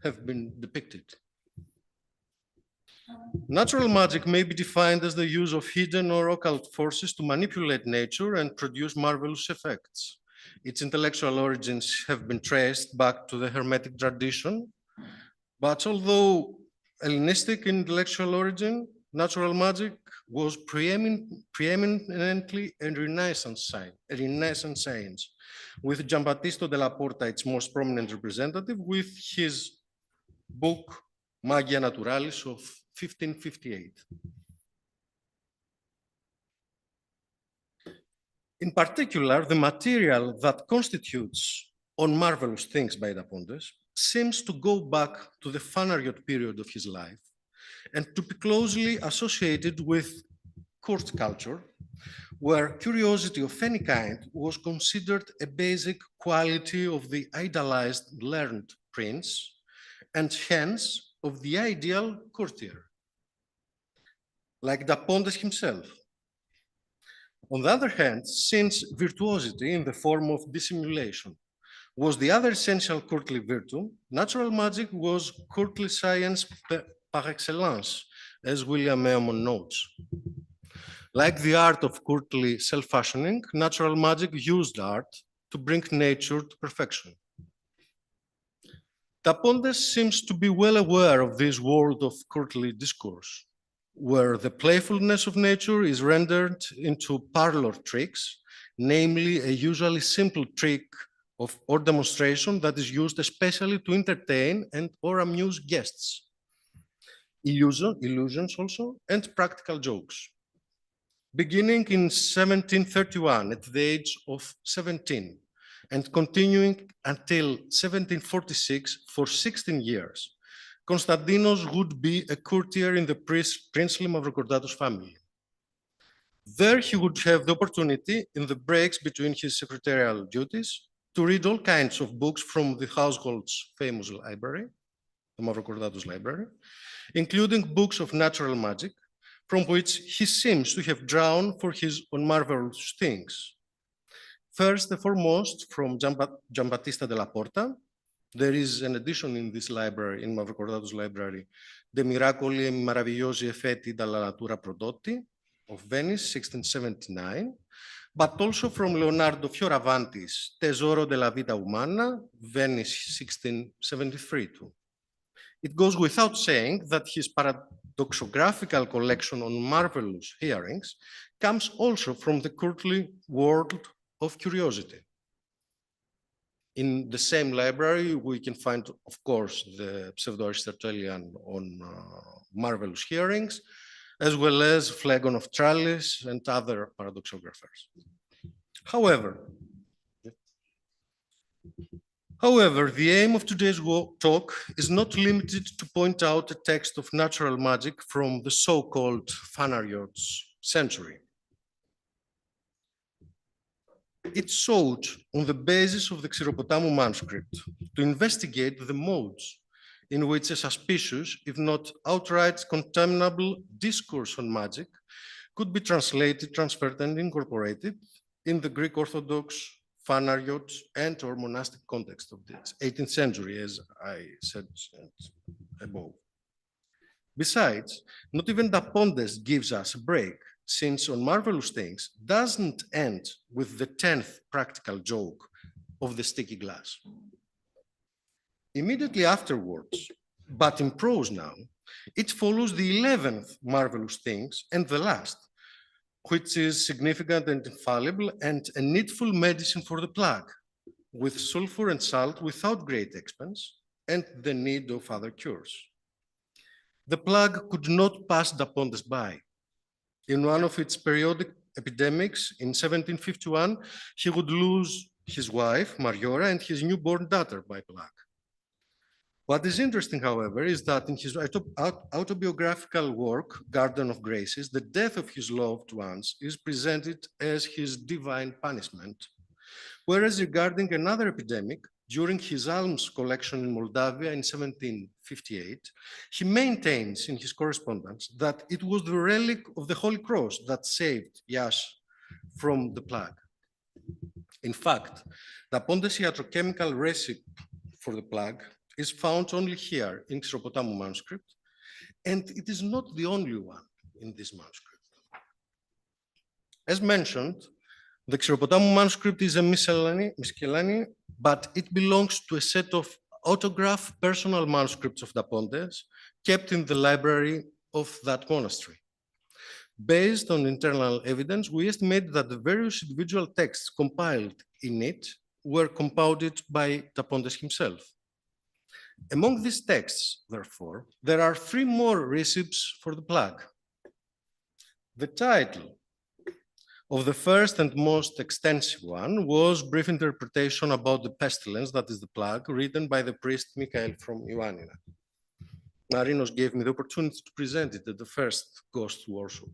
have been depicted. Natural magic may be defined as the use of hidden or occult forces to manipulate nature and produce marvelous effects. Its intellectual origins have been traced back to the Hermetic tradition, but although Hellenistic intellectual origin, natural magic was preeminently a Renaissance science, with Giambattista della Porta its most prominent representative, with his book Magia Naturalis of 1558. In particular, the material that constitutes On Marvelous Things by Da Pontes seems to go back to the Phanariot period of his life and to be closely associated with court culture, where curiosity of any kind was considered a basic quality of the idealized learned prince and hence of the ideal courtier, like Da Pontes himself. On the other hand, since virtuosity in the form of dissimulation was the other essential courtly virtue, natural magic was courtly science par excellence, as William Eamon notes. Like the art of courtly self-fashioning, natural magic used art to bring nature to perfection. Da Pontes seems to be well aware of this world of courtly discourse, where the playfulness of nature is rendered into parlor tricks, namely a usually simple trick or demonstration that is used especially to entertain and or amuse guests. Illusions also, and practical jokes. Beginning in 1731 at the age of 17 and continuing until 1746 for 16 years, Konstantinos would be a courtier in the princely Mavrocordatos family. There he would have the opportunity, in the breaks between his secretarial duties, to read all kinds of books from the household's famous library, the Mavrocordatos library, including books of natural magic, from which he seems to have drawn for his unmarvelous things. First and foremost, from Giambattista della Porta. There is an edition in this library, in Mavrocordatos library, De Miracoli e Maravigliosi Effetti dalla Natura Prodotti of Venice, 1679, but also from Leonardo Fioravanti's Tesoro della Vita Umana, Venice, 1673 too. It goes without saying that his paradoxographical collection on marvelous hearings comes also from the courtly world of curiosity. In the same library, we can find, of course, the Pseudo-Aristotelian on marvelous hearings, as well as Phlegon of Tralles and other paradoxographers. However, the aim of today's talk is not limited to point out a text of natural magic from the so-called Phanariot's century. It sought, on the basis of the Xiropotamou manuscript, to investigate the modes in which a suspicious, if not outright contemptible discourse on magic could be translated, transferred, and incorporated in the Greek Orthodox, Phanariot, and or monastic context of the 18th century, as I said above. Besides, not even Da Pontes gives us a break, since On Marvelous Things doesn't end with the 10th practical joke of the sticky glass. Immediately afterwards, but in prose now, it follows the 11th Marvelous Things and the last, which is significant and infallible and a needful medicine for the plague, with sulfur and salt without great expense and the need of other cures. The plague could not pass Da Pontes by. In one of its periodic epidemics in 1751, he would lose his wife, Mariora, and his newborn daughter by plague. What is interesting, however, is that in his autobiographical work, Garden of Graces, the death of his loved ones is presented as his divine punishment. Whereas regarding another epidemic, during his alms collection in Moldavia in 1758, he maintains in his correspondence that it was the relic of the Holy Cross that saved Iași from the plague. In fact, the Pontes iatrochemical recipe for the plague is found only here in Xiropotamou manuscript, and it is not the only one in this manuscript. As mentioned, the Xiropotamou manuscript is a miscellany, but it belongs to a set of autograph personal manuscripts of Da Pontes kept in the library of that monastery. Based on internal evidence, we estimate that the various individual texts compiled in it were compounded by Tapontes himself. Among these texts, therefore, there are 3 more recipes for the plague. The title of the first and most extensive one was Brief Interpretation about the Pestilence, that is the plague, written by the priest Michael from Ioannina. Marinos gave me the opportunity to present it at the first ghost workshop.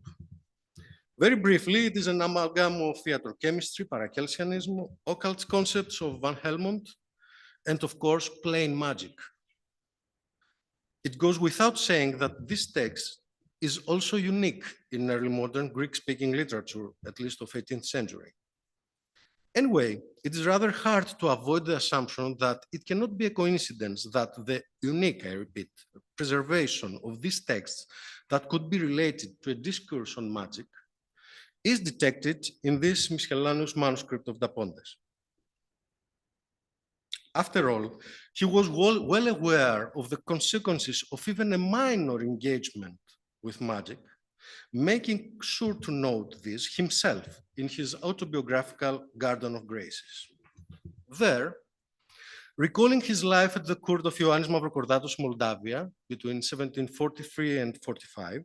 Very briefly, it is an amalgam of theatrochemistry, paracelsianism, occult concepts of Van Helmont, and of course, plain magic. It goes without saying that this text is also unique in early modern Greek-speaking literature, at least of 18th century. Anyway, it is rather hard to avoid the assumption that it cannot be a coincidence that the unique, I repeat, preservation of these texts that could be related to a discourse on magic is detected in this miscellaneous manuscript of Tapontes. After all, he was well aware of the consequences of even a minor engagement with magic, making sure to note this himself in his autobiographical Garden of Graces. There, recalling his life at the court of Ioannis Mavrokordatos, Moldavia, between 1743 and 45,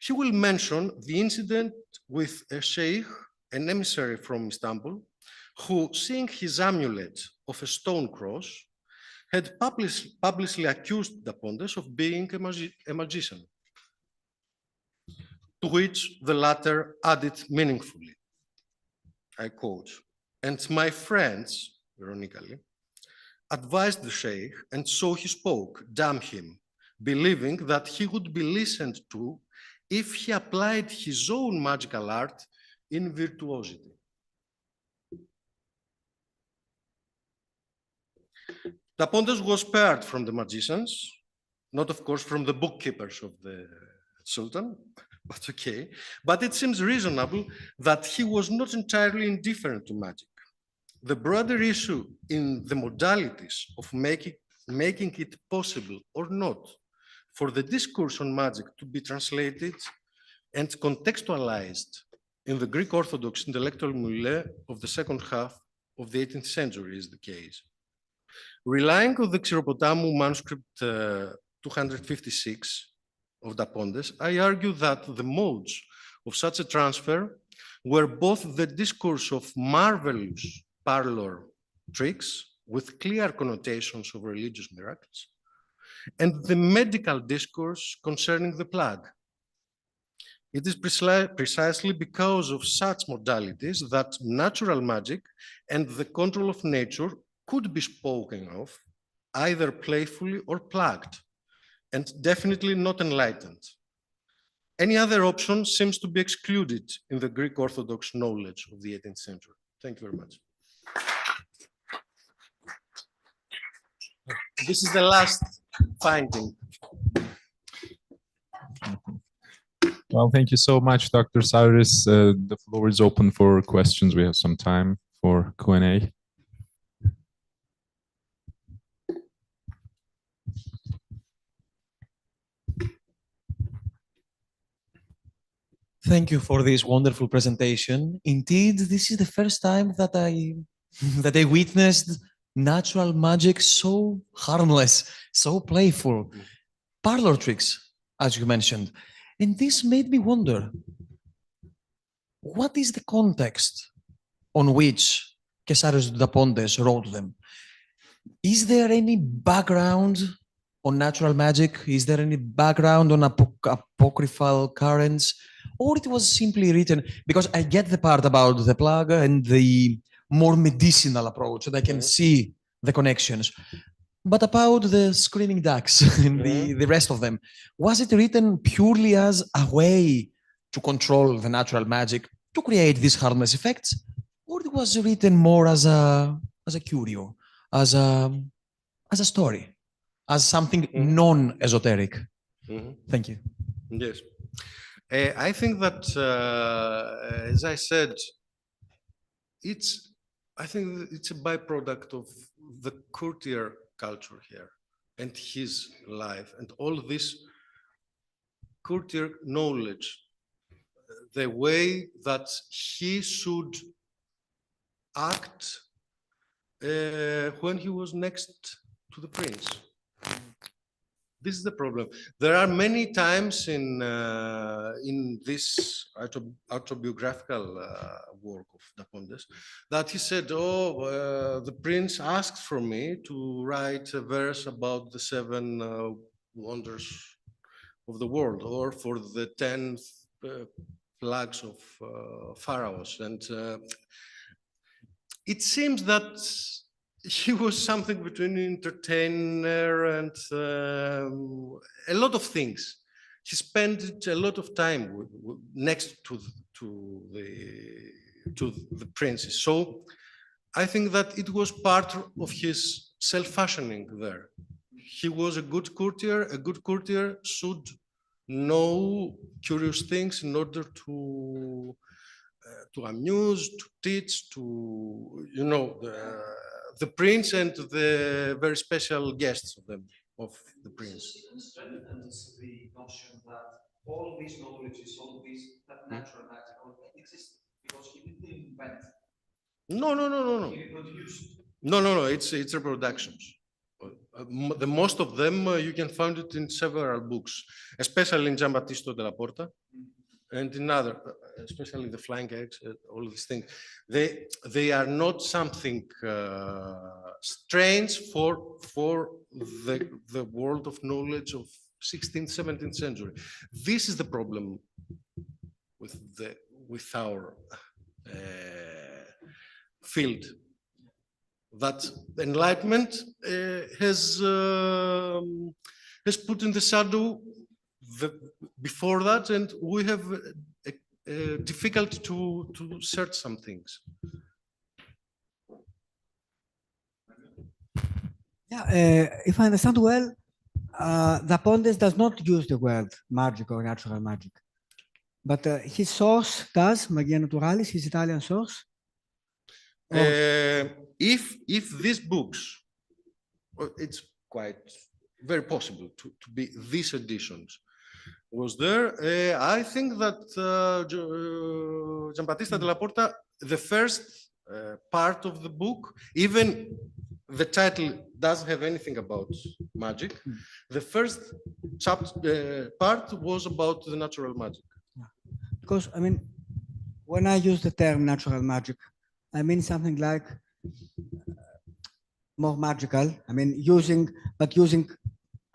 he will mention the incident with a sheikh, an emissary from Istanbul, who, seeing his amulet of a stone cross, had publicly accused Tapontes of being a magician, to which the latter added meaningfully, I quote, "And my friends," ironically, advised the sheikh, and so he spoke, damn him, believing that he would be listened to if he applied his own magical art in virtuosity. Tapontes was spared from the magicians, not of course from the bookkeepers of the Sultan, but okay. But it seems reasonable that he was not entirely indifferent to magic. The broader issue in the modalities of making it possible or not for the discourse on magic to be translated and contextualized in the Greek Orthodox intellectual milieu of the second half of the 18th century is the case. Relying on the Xiropotamou manuscript 256 of Tapontes, I argue that the modes of such a transfer were both the discourse of marvelous parlor tricks with clear connotations of religious miracles, and the medical discourse concerning the plague. It is precisely because of such modalities that natural magic and the control of nature could be spoken of either playfully or plagued, and definitely not enlightened. Any other option seems to be excluded in the Greek Orthodox knowledge of the 18th century. Thank you very much. This is the last finding. Well, thank you so much, Dr. Sariyannis. The floor is open for questions. We have some time for Q&A. Thank you for this wonderful presentation. Indeed, this is the first time that I witnessed natural magic so harmless, so playful. Parlor tricks, as you mentioned. And this made me wonder, what is the context on which Kesaros Tapontes wrote them? Is there any background on natural magic? Is there any background on apocryphal currents? Or it was simply written, because I get the part about the plague and the more medicinal approach, and I can see the connections. But about the screaming ducks and the rest of them, was it written purely as a way to control the natural magic, to create these harmless effects? Or it was written more as a curio, as a story, as something non-esoteric? Thank you. Yes. I think that, as I said, I think it's a byproduct of the courtier culture here and his life and all this courtier knowledge the way that he should act when he was next to the prince. This is the problem. There are many times in this autobiographical work of Da Pontes that he said, "Oh, the prince asked for me to write a verse about the 7 wonders of the world, or for the 10 plagues of pharaohs," and it seems that he was something between an entertainer and a lot of things. He spent a lot of time next to the princes. So I think that it was part of his self-fashioning there. He was a good courtier. A good courtier should know curious things in order to amuse, to teach, to, you know, the prince and the very special guests of the prince. Strengthens the notion that all these knowledges, all these natural magic exist because he didn't invent. No. He reproduced. No. It's reproductions. The most of them you can find it in several books, especially in Giambattista della Porta. And in other, especially the flying eggs, all these things, they are not something strange for the world of knowledge of 16th, 17th century. This is the problem with our field. That enlightenment has put in the shadow before that, and we have difficulty to search some things. Yeah, if I understand well, Da Pontes does not use the word magic or natural magic, but his source does, Magia Naturalis, his Italian source. If these books, it's quite very possible to be these editions, was there. I think that Giambattista della Porta, the first part of the book, even the title doesn't have anything about magic. The first part was about the natural magic. Because, I mean, when I use the term natural magic, I mean something like more magical. I mean, using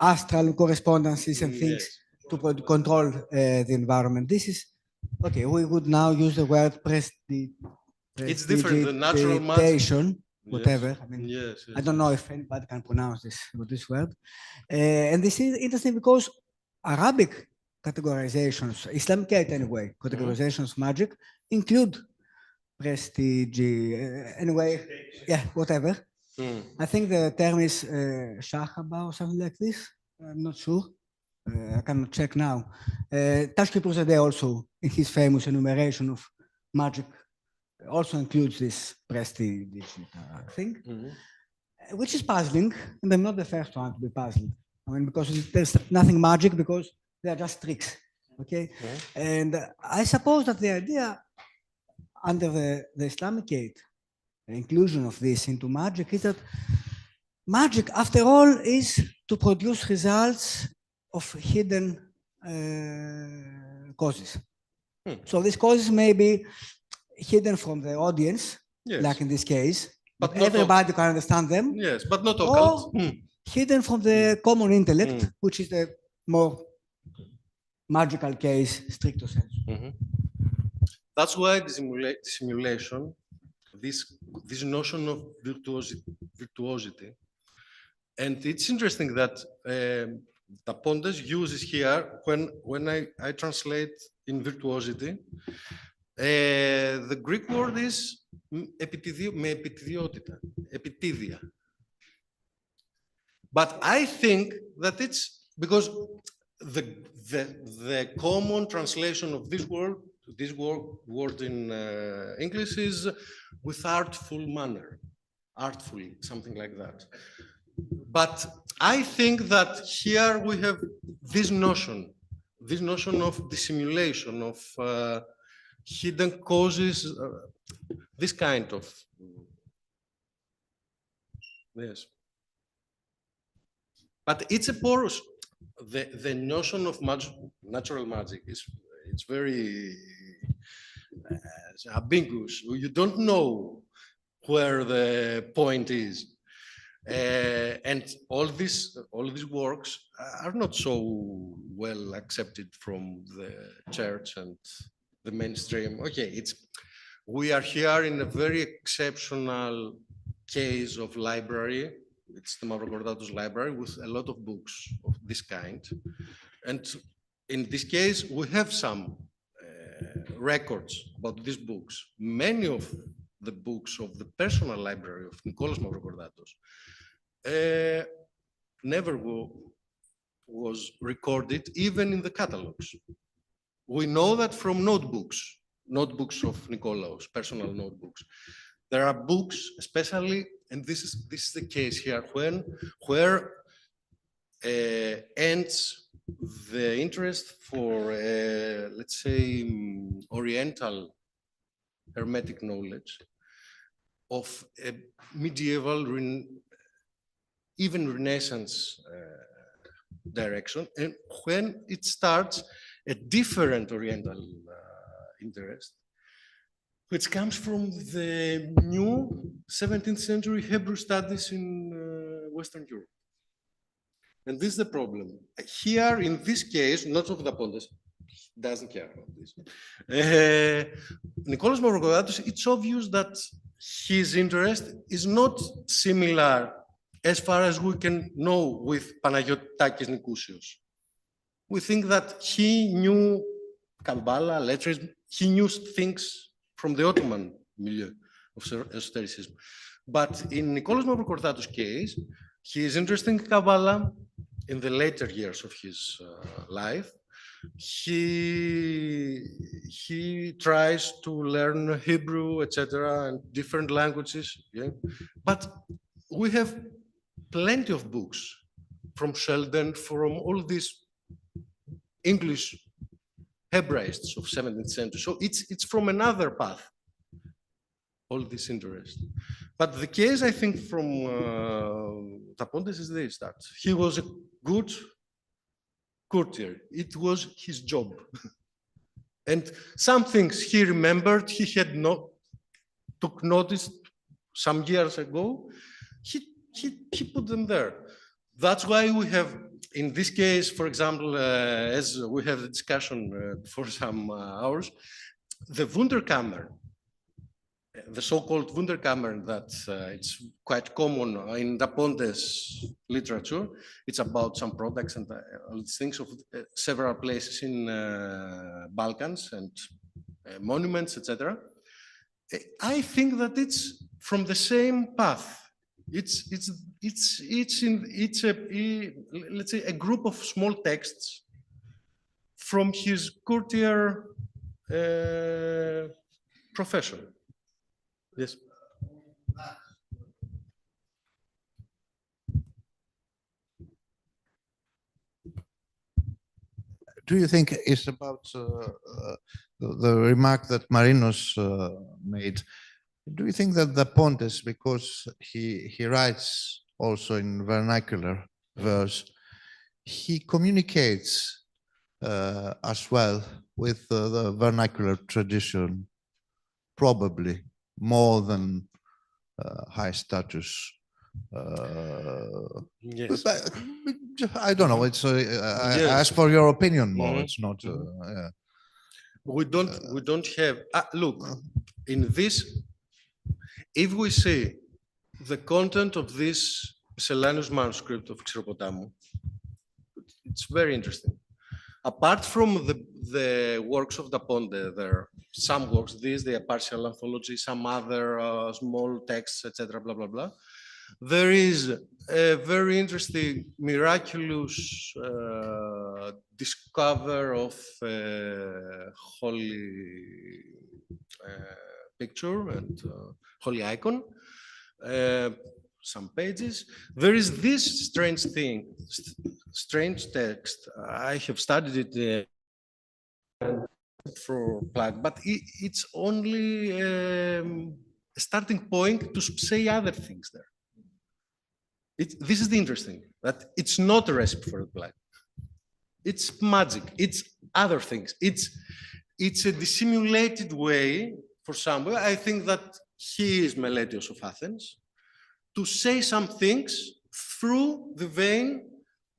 astral correspondences and things. Yes. To control the environment. This is okay. We would now use the word it's different. The natural magic, whatever. Yes. I mean, yes. I don't know if anybody can pronounce this word. And this is interesting because Arabic categorizations, Islamic anyway, categorizations of magic include prestige. Anyway, yeah, whatever. I think the term is shahaba or something like this. I'm not sure. I cannot check now. Tashkent also, in his famous enumeration of magic, also includes this prestige thing, which is puzzling, and I'm not the first one to be puzzled. I mean, because there's nothing magic, because they are just tricks, okay? And I suppose that the idea under the Islamic age, the inclusion of this into magic, is that magic, after all, is to produce results of hidden causes. So these causes may be hidden from the audience, yes. like in this case, but everybody can understand them. Yes, but not occult. Hidden from the common intellect, which is the more magical case, stricto sensu. That's why the simulation, this notion of virtuosity, and it's interesting that Da Pontes uses here, when I translate in virtuosity, the Greek word is epitidia. But I think that it's because the common translation of this word in English is with artful manner, artfully, something like that. But I think that here we have this notion of dissimulation, of hidden causes, this kind of, yes. But it's a porous, the notion of natural magic is, it's very ambiguous. You don't know where the point is. And all these works are not so well accepted from the church and the mainstream. Okay, we are here in a very exceptional case of library. It's the Mavrocordatos library with a lot of books of this kind. And in this case, we have some records about these books. Many of the books of the personal library of Nikolaos Mavrocordatos never was recorded, even in the catalogs. We know that from notebooks of Nikolaos, personal notebooks. There are books, especially, and this is the case here, where ends the interest for, let's say, Oriental Hermetic knowledge of a medieval, even Renaissance direction, and when it starts a different Oriental interest, which comes from the new 17th century Hebrew studies in Western Europe. And this is the problem. Here, in this case, not of the Pontes, doesn't care about this. Nikolaos Mavrocordatos, it's obvious that his interest is not similar as far as we can know with Panagiotakis Nikousios. We think that he knew Kabbalah, letters, he knew things from the Ottoman milieu of esotericism. But in Nikolaos Mavrocordatos' case, he is interested in Kabbalah in the later years of his life. He tries to learn Hebrew, etc., and different languages. Yeah? But we have plenty of books from Sheldon, from all these English Hebraists of 17th century. So it's from another path, all this interest. But the case, I think, from Tapontes is this, that he was a good courtier. It was his job. And some things he remembered, he had took notice some years ago, he put them there. That's why we have, in this case, for example, as we have the discussion for some hours, the Wunderkammer, the so-called Wunderkammer, that it's quite common in Tapontes literature. It's about some products and all these things of several places in Balkans and monuments, etc. I think that it's from the same path. It's let's say a group of small texts from his courtier profession. Yes. Do you think it's about the remark that Marinos made? Do you think that the Pontes, because he writes also in vernacular verse, he communicates as well with the vernacular tradition, probably more than high status? Yes. But I don't know. It's I ask for your opinion more. It's not. Yeah. We don't have. Look, in this, if we see the content of this miscellaneous manuscript of Xeropotamu, it's very interesting. Apart from the works of Taponte, there are some works, they are partial anthology, some other small texts, etc., blah, blah, blah. There is a very interesting, miraculous discover of holy picture and holy icon, some pages. There is this strange thing, strange text. I have studied it for plug, but it's only a starting point to say other things there. This is the interesting, that it's not a recipe for a plug. It's magic, it's other things. It's a dissimulated way for somebody, I think that he is Meletios of Athens, to say some things through the vein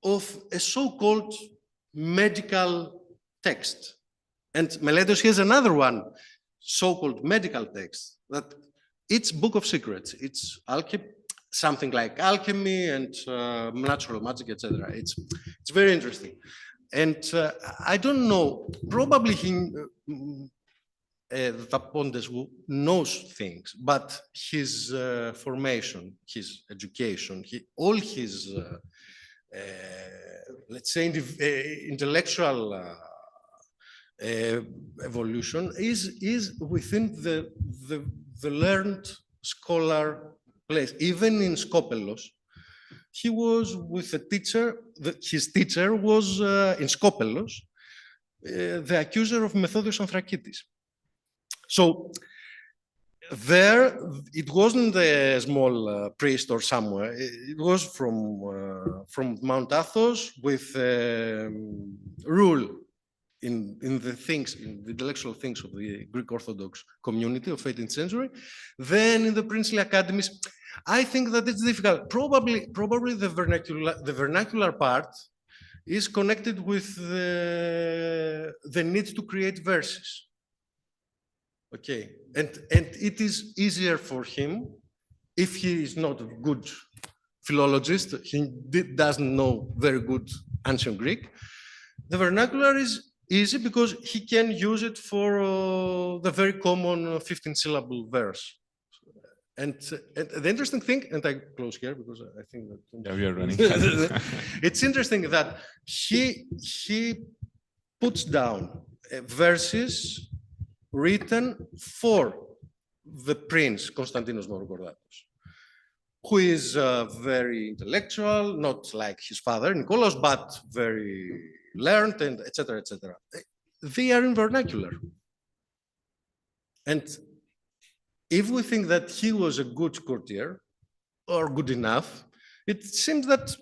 of a so-called medical text. And Meletios has another one, so-called medical text, that it's Book of Secrets. It's something like alchemy and natural magic, etc. It's very interesting. And I don't know, probably Vapontes knows things, but his formation, his education, all his, let's say, intellectual evolution is within the learned scholar place. Even in Skopelos, he was with a teacher, his teacher was in Skopelos, the accuser of Methodios Anthrakitis. So there, it wasn't a small priest or somewhere. It was from Mount Athos with rule in the things, in the intellectual things of the Greek Orthodox community of 18th century. Then in the princely academies, I think that it's difficult. Probably the vernacular part is connected with the need to create verses. Okay, and it is easier for him if he is not a good philologist, he doesn't know very good ancient Greek. The vernacular is easy because he can use it for the very common 15-syllable verse. And the interesting thing, and I close here because I think that we are running. It's interesting that he puts down verses written for the prince Constantinos Mavrocordatos, who is very intellectual, not like his father Nikolaos, but very learned, and etc., etc. They are in vernacular. And if we think that he was a good courtier or good enough, it seems that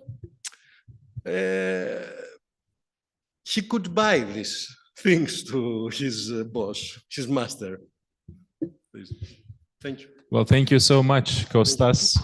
he could buy these things to his boss, his master. Please. Thank you. Well, thank you so much, Kostas.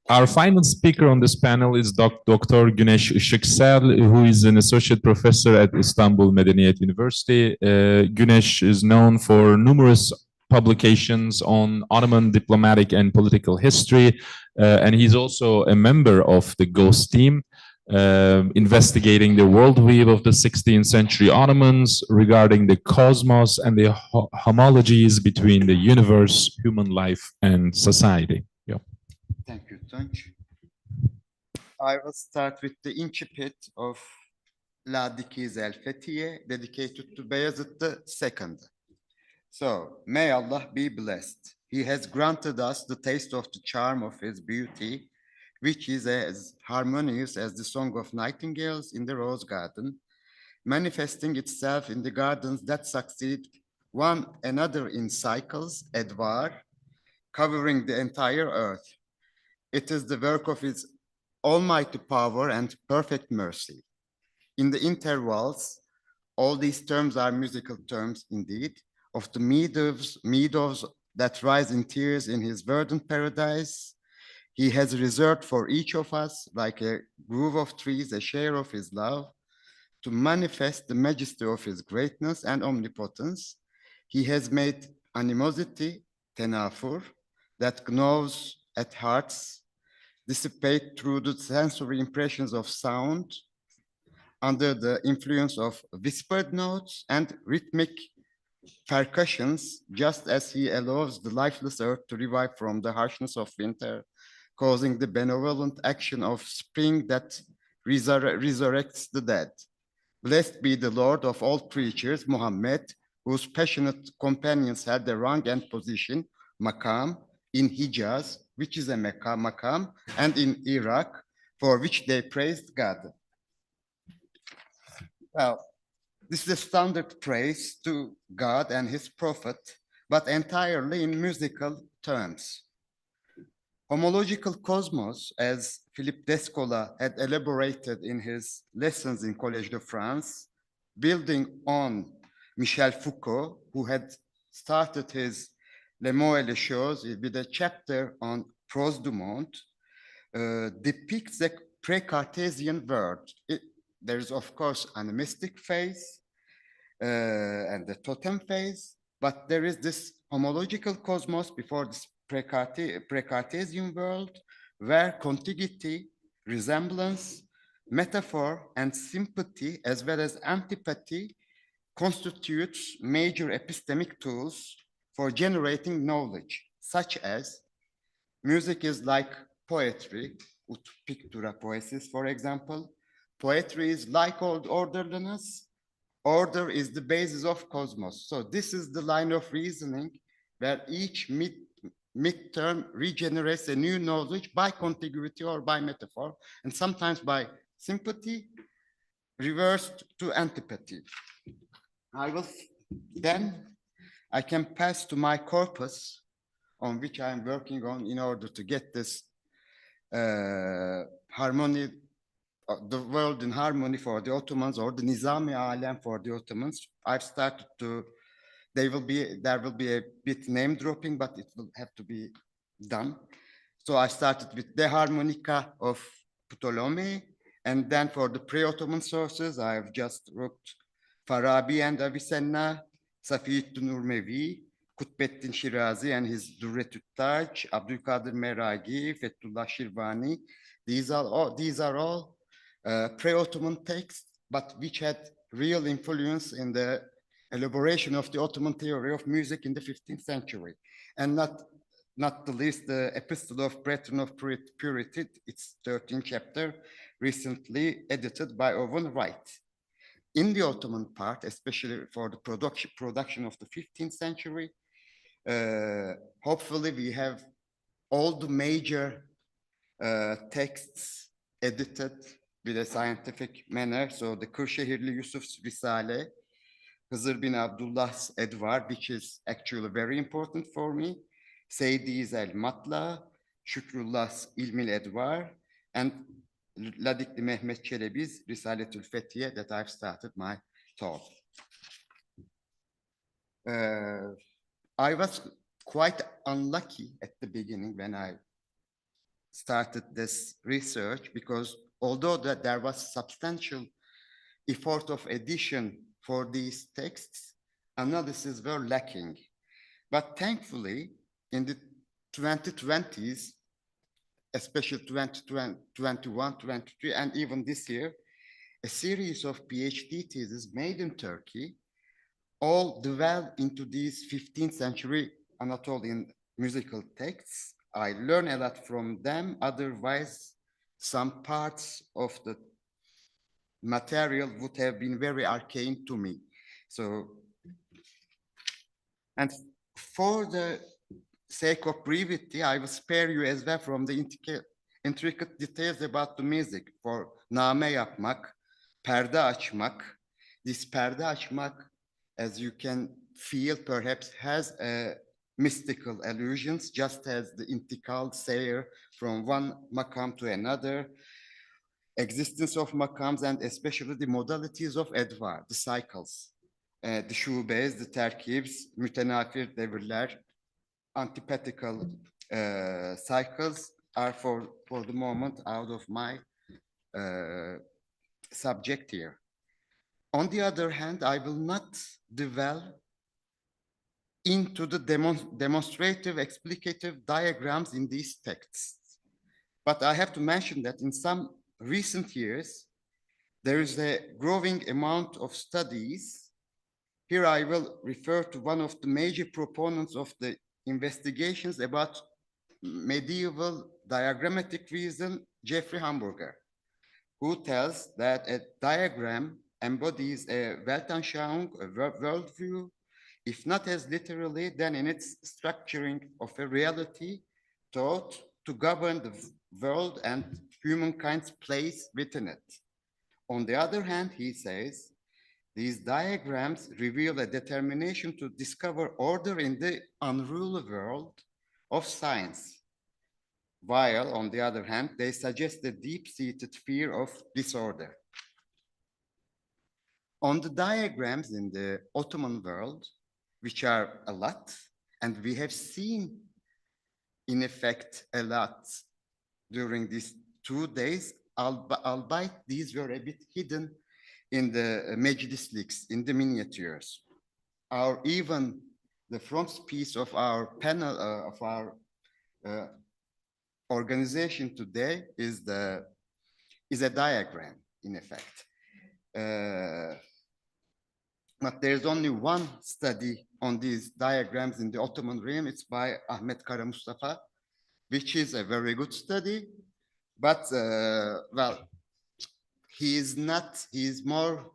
Our final speaker on this panel is Dr. Güneş Işıksel, who is an associate professor at Istanbul Medeniyet University. Güneş is known for numerous publications on Ottoman diplomatic and political history, and he's also a member of the GHOST team, investigating the worldview of the 16th century Ottomans regarding the cosmos and the homologies between the universe, human life, and society. Yeah. Thank you, Tunç. I will start with the incipit of La Dikiz El Fethiye, dedicated to Bayezid II. So, may Allah be blessed. He has granted us the taste of the charm of his beauty, which is as harmonious as the song of nightingales in the rose garden, manifesting itself in the gardens that succeed one another in cycles, advar, covering the entire earth. It is the work of his almighty power and perfect mercy. In the intervals, all these terms are musical terms indeed, of the meadows that rise in tears in his verdant paradise. He has reserved for each of us, like a grove of trees, a share of his love, to manifest the majesty of his greatness and omnipotence. He has made animosity, tenafur, that gnaws at hearts, dissipate through the sensory impressions of sound, under the influence of whispered notes and rhythmic percussions, just as he allows the lifeless earth to revive from the harshness of winter, causing the benevolent action of spring that resurrects the dead. Blessed be the Lord of all creatures, Muhammad, whose passionate companions had the rank and position, Maqam, in Hijaz, which is a Maqam, and in Iraq, for which they praised God. Well, this is a standard praise to God and his prophet, but entirely in musical terms. Homological cosmos, as Philippe Descola had elaborated in his lessons in Collège de France, building on Michel Foucault, who had started his Les mots et les choses with a chapter on prose du monde, depicts a pre-Cartesian world. There is, of course, animistic phase and the totem phase, but there is this homological cosmos before this pre-Cartesian world, where contiguity, resemblance, metaphor, and sympathy, as well as antipathy, constitutes major epistemic tools for generating knowledge, such as music is like poetry, ut pictura poesis, for example. Poetry is like orderliness. Order is the basis of cosmos. So this is the line of reasoning where each midterm regenerates a new knowledge by contiguity or by metaphor, and sometimes by sympathy, reversed to antipathy. I can pass to my corpus on which I'm working on in order to get this harmony, the world in harmony for the Ottomans, or the Nizami Alem for the Ottomans. I've started to, there will be a bit name dropping, but it will have to be done. So I started with the harmonica of Ptolemy, and then for the pre-Ottoman sources, I have just wrote Farabi and Avicenna, Safiyyuddin Urmevi, Kutbeddin Shirazi and his Durretü't Taj, Abdülkadir Meragi, Fethullah Shirvani. These are all pre-Ottoman texts, but which had real influence in the elaboration of the Ottoman theory of music in the 15th century. And not the least, the Epistle of Brethren of Purity, its 13th chapter, recently edited by Owen Wright. In the Ottoman part, especially for the production of the 15th century, hopefully we have all the major texts edited with a scientific manner. So the Kırşehirli Yusuf's Risale, Hızır bin Abdullah's Edvar, which is actually very important for me, Seydi's El Matla, Şükrullah's İlmil Edvar, and Ladikli Mehmet Çelebi's Risaletül Fethiye that I've started my talk. I was quite unlucky at the beginning when I started this research, because although that there was substantial effort of edition for these texts, analysis were lacking. But thankfully, in the 2020s, especially 2021, 2023, and even this year, a series of PhD theses made in Turkey all delve into these 15th century Anatolian musical texts. I learn a lot from them. Otherwise, some parts of the material would have been very arcane to me. So, and for the sake of brevity, I will spare you as well from the intricate details about the music. For name yapmak, perde açmak. This perde açmak, as you can feel, perhaps has a mystical allusions, just as the intikal sayre from one makam to another, existence of makams, and especially the modalities of edvar, the cycles, the şubes, the terkibs, mütenafir devirler, antithetical cycles are for the moment out of my subject here. On the other hand, I will not delve into the demonstrative explicative diagrams in these texts. But I have to mention that in some recent years, there is a growing amount of studies. Here I will refer to one of the major proponents of the investigations about medieval diagrammatic reason, Jeffrey Hamburger, who tells that a diagram embodies a Weltanschauung, a worldview, if not as literally, then in its structuring of a reality thought to govern the world and humankind's place within it. On the other hand, he says, These diagrams reveal a determination to discover order in the unruly world of science, while, on the other hand, they suggest a deep-seated fear of disorder. On the diagrams in the Ottoman world, which are a lot, and we have seen, in effect, a lot during these 2 days, albeit these were a bit hidden in the Mejlis leaks, in the miniatures. Or even the frontispiece of our panel, of our organization today is a diagram, in effect. But there's only one study on these diagrams in the Ottoman realm. It's by Ahmet Kara Mustafa, which is a very good study. But, well, he is more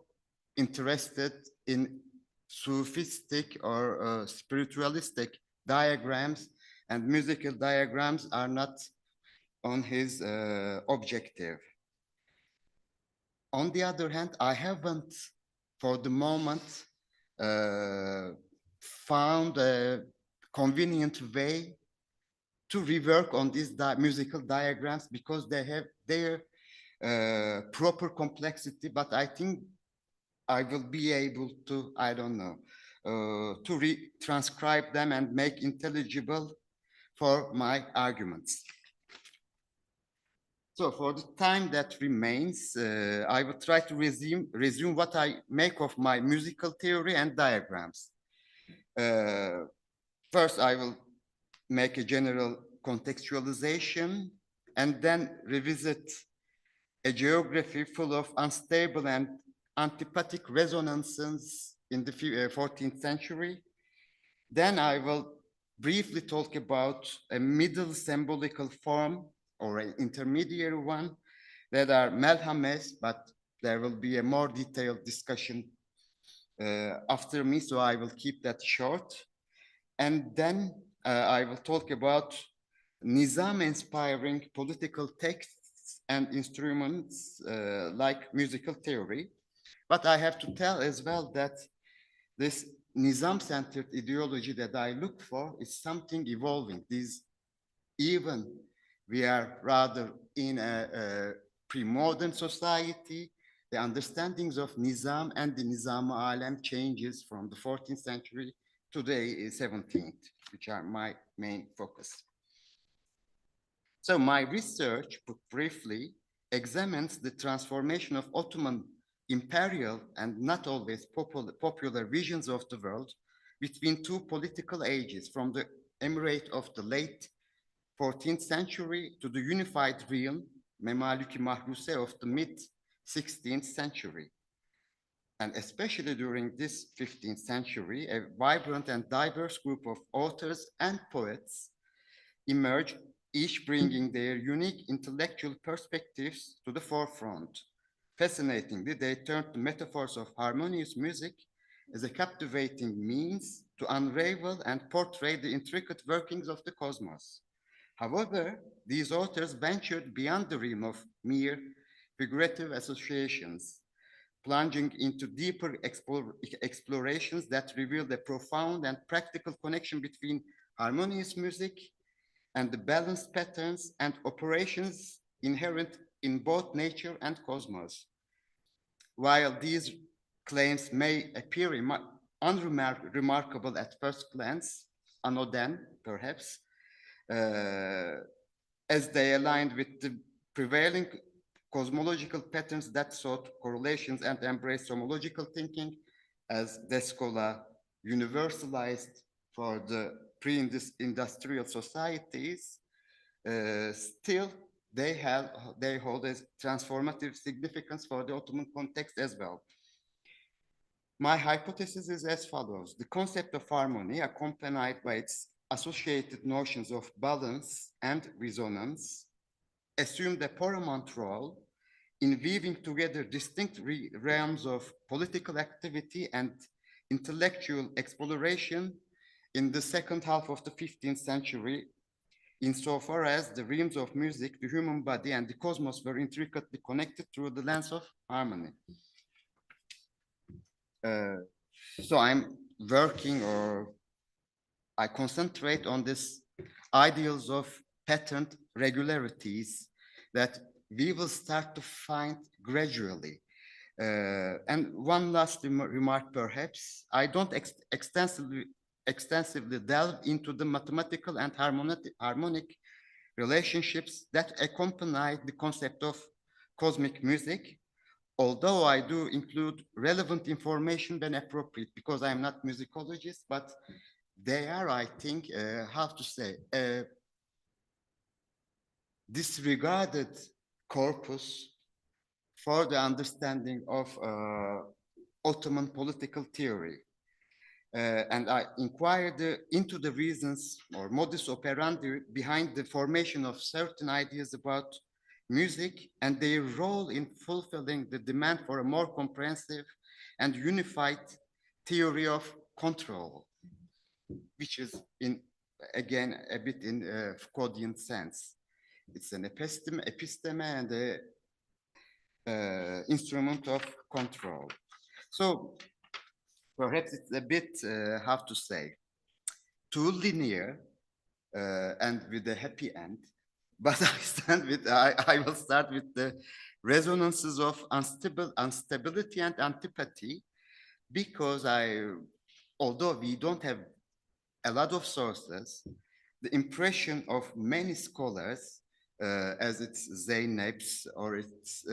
interested in Sufistic or spiritualistic diagrams, and musical diagrams are not on his objective. On the other hand, I haven't, for the moment, found a convenient way to rework on these musical diagrams because they have their proper complexity, but I think I will be able to, I don't know, to transcribe them and make intelligible for my arguments. So for the time that remains, I will try to resume what I make of my musical theory and diagrams. First, I will make a general contextualization and then revisit a geography full of unstable and antipathic resonances in the 14th century. Then I will briefly talk about a middle symbolical form or an intermediary one that are melhames, but there will be a more detailed discussion after me, so I will keep that short. And then I will talk about Nizam-inspiring political texts and instruments like musical theory. But I have to tell as well that this Nizam-centered ideology that I look for is something evolving. Even we are rather in a pre-modern society, the understandings of Nizam and the Nizam-Alem changes from the 14th century to the 17th, which are my main focus. So my research, put briefly, examines the transformation of Ottoman imperial and not always popular visions of the world between two political ages, from the emirate of the late 14th century to the unified realm, Memaliki Mahruse, of the mid-16th century. And especially during this 15th century, a vibrant and diverse group of authors and poets emerged, each bringing their unique intellectual perspectives to the forefront. Fascinatingly, they turned to metaphors of harmonious music as a captivating means to unravel and portray the intricate workings of the cosmos. However, these authors ventured beyond the realm of mere figurative associations, plunging into deeper explorations that revealed a profound and practical connection between harmonious music and the balanced patterns and operations inherent in both nature and cosmos. While these claims may appear unremarkable at first glance, anodine perhaps, as they aligned with the prevailing cosmological patterns that sought correlations and embraced homological thinking, as Descola universalized for the pre-industrial societies, still they hold a transformative significance for the Ottoman context as well. My hypothesis is as follows. The concept of harmony, accompanied by its associated notions of balance and resonance, assumed a paramount role in weaving together distinct realms of political activity and intellectual exploration in the second half of the 15th century, insofar as the realms of music, the human body, and the cosmos were intricately connected through the lens of harmony. So I'm working, or I concentrate on this ideals of patterned regularities that we will start to find gradually. And one last remark, perhaps. I don't extensively delve into the mathematical and harmonic relationships that accompany the concept of cosmic music, although I do include relevant information when appropriate, because I'm not musicologist, but they are, I think, how to say, disregarded corpus for the understanding of Ottoman political theory. And I inquired into the reasons or modus operandi behind the formation of certain ideas about music and their role in fulfilling the demand for a more comprehensive and unified theory of control, which is, again, a bit in Foucauldian sense. It's an episteme and an instrument of control. So perhaps it's a bit, how to say, too linear and with a happy end. But I will start with the resonances of instability and antipathy, because although we don't have a lot of sources, the impression of many scholars, as it's Zeynep's, or it's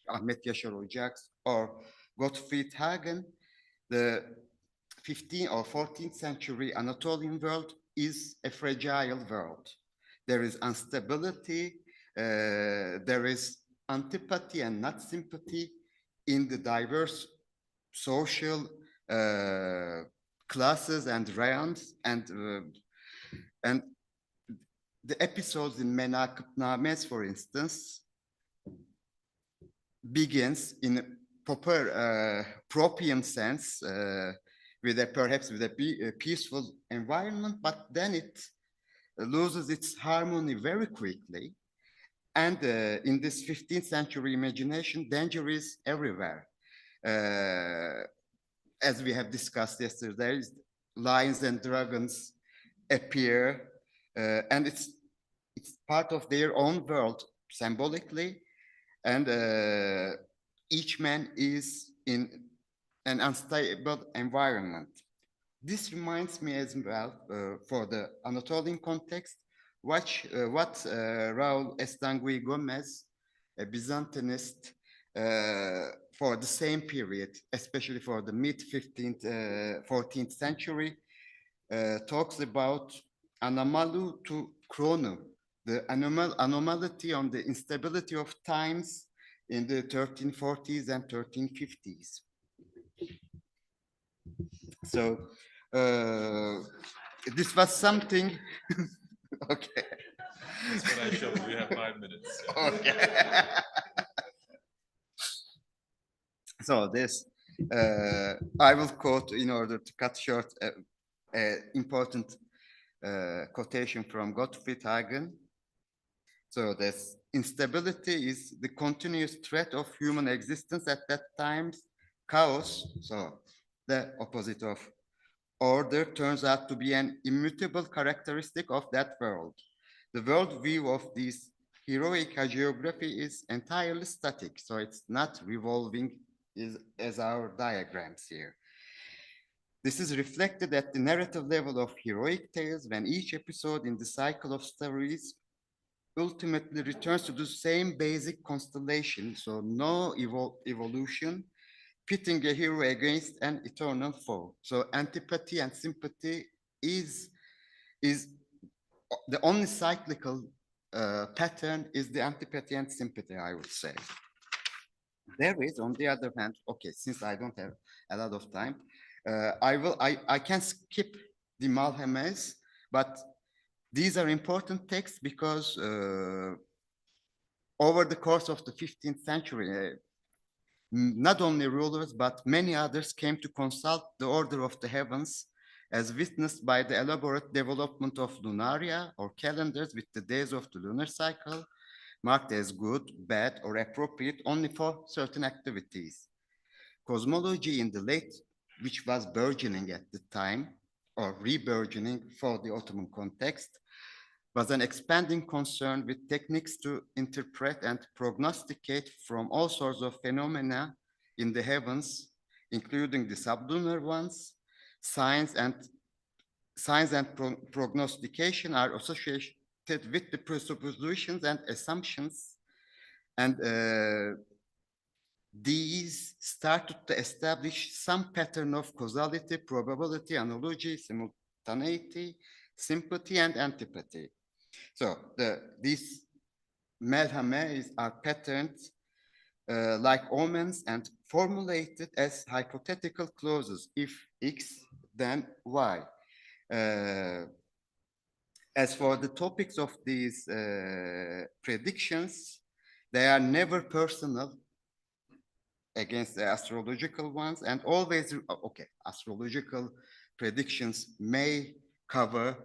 Ahmet Yaşar Ocak's, or Gottfried Hagen, the 15th or 14th century Anatolian world is a fragile world. There is instability, there is antipathy and not sympathy in the diverse social classes and realms, and the episodes in Menakıbnames, for instance, begins in a proper Propian sense, perhaps with a peaceful environment, but then it loses its harmony very quickly. And in this 15th century imagination, danger is everywhere. As we have discussed yesterday, lions and dragons appear, and it's part of their own world symbolically, and each man is in an unstable environment. This reminds me as well, for the Anatolian context, what Raul Estangui Gomez, a Byzantinist, for the same period, especially for the mid-15th, 14th century, talks about anomalu to chrono, the anomality on the instability of times in the 1340s and 1350s. So this was something. Okay. That's what I showed. We have 5 minutes. Okay. So this, I will quote, in order to cut short, an important quotation from Gottfried Hagen. So this instability is the continuous threat of human existence at that time. Chaos, so the opposite of order, turns out to be an immutable characteristic of that world. The world view of this heroic hagiography is entirely static, so it's not revolving as our diagrams here. This is reflected at the narrative level of heroic tales, when each episode in the cycle of stories ultimately returns to the same basic constellation, so no evolution, pitting a hero against an eternal foe. So antipathy and sympathy is the only cyclical pattern is the antipathy and sympathy, I would say. There is, on the other hand, okay, since I don't have a lot of time, I can skip the Malhemes, but these are important texts because over the course of the 15th century, not only rulers, but many others came to consult the order of the heavens, as witnessed by the elaborate development of lunaria, or calendars with the days of the lunar cycle, marked as good, bad, or appropriate only for certain activities. cosmology in the late, which was burgeoning at the time, or re-burgeoning for the Ottoman context, was an expanding concern with techniques to interpret and prognosticate from all sorts of phenomena in the heavens, including the sublunar ones. Science and prognostication are associated with the presuppositions and assumptions, and these started to establish some pattern of causality, probability, analogy, simultaneity, sympathy, and antipathy. So these melhames are patterns like omens and formulated as hypothetical clauses. If X, then Y. As for the topics of these predictions, they are never personal against the astrological ones, and always, okay, astrological predictions may cover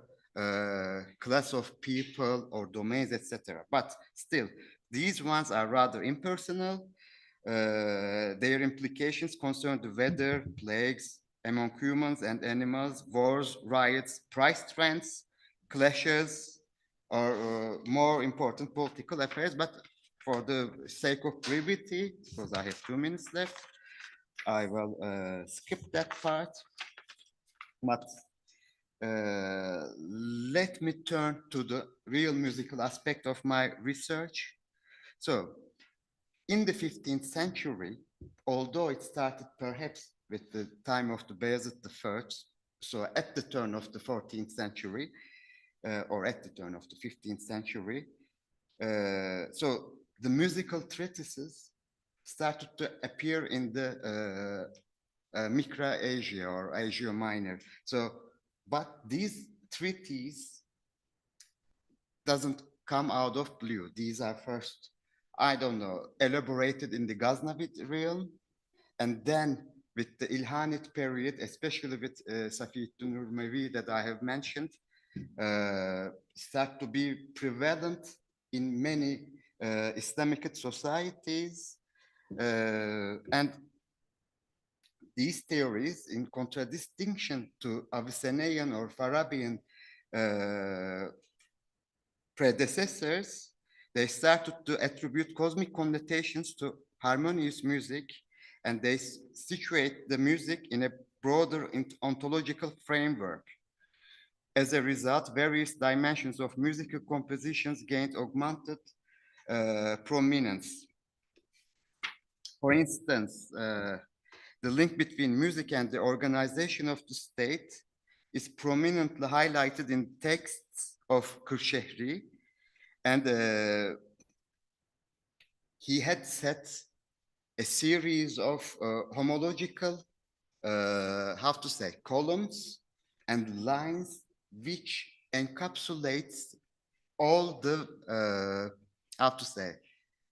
class of people or domains, etc. But still, these ones are rather impersonal. Their implications concern the weather, plagues among humans and animals, wars, riots, price trends, clashes, or more important political affairs. But for the sake of brevity, because I have 2 minutes left, I will skip that part. But let me turn to the real musical aspect of my research. So, in the 15th century, although it started perhaps with the time of the Bayezid I, so at the turn of the 14th century, or at the turn of the 15th century, so the musical treatises started to appear in the Micra-Asia or Asia Minor. So, but these treatises doesn't come out of blue. These are first, I don't know, elaborated in the Ghaznavid realm, and then with the Ilhanid period, especially with Safiyyuddin Urmevi that I have mentioned, start to be prevalent in many Islamic societies, and these theories, in contradistinction to Avicennian or Farabian predecessors, they started to attribute cosmic connotations to harmonious music, and they situate the music in a broader ontological framework. As a result, various dimensions of musical compositions gained augmented prominence. For instance, the link between music and the organization of the state is prominently highlighted in texts of Kırşehri, and he had set a series of homological, how to say, columns and lines which encapsulates all the, how to say,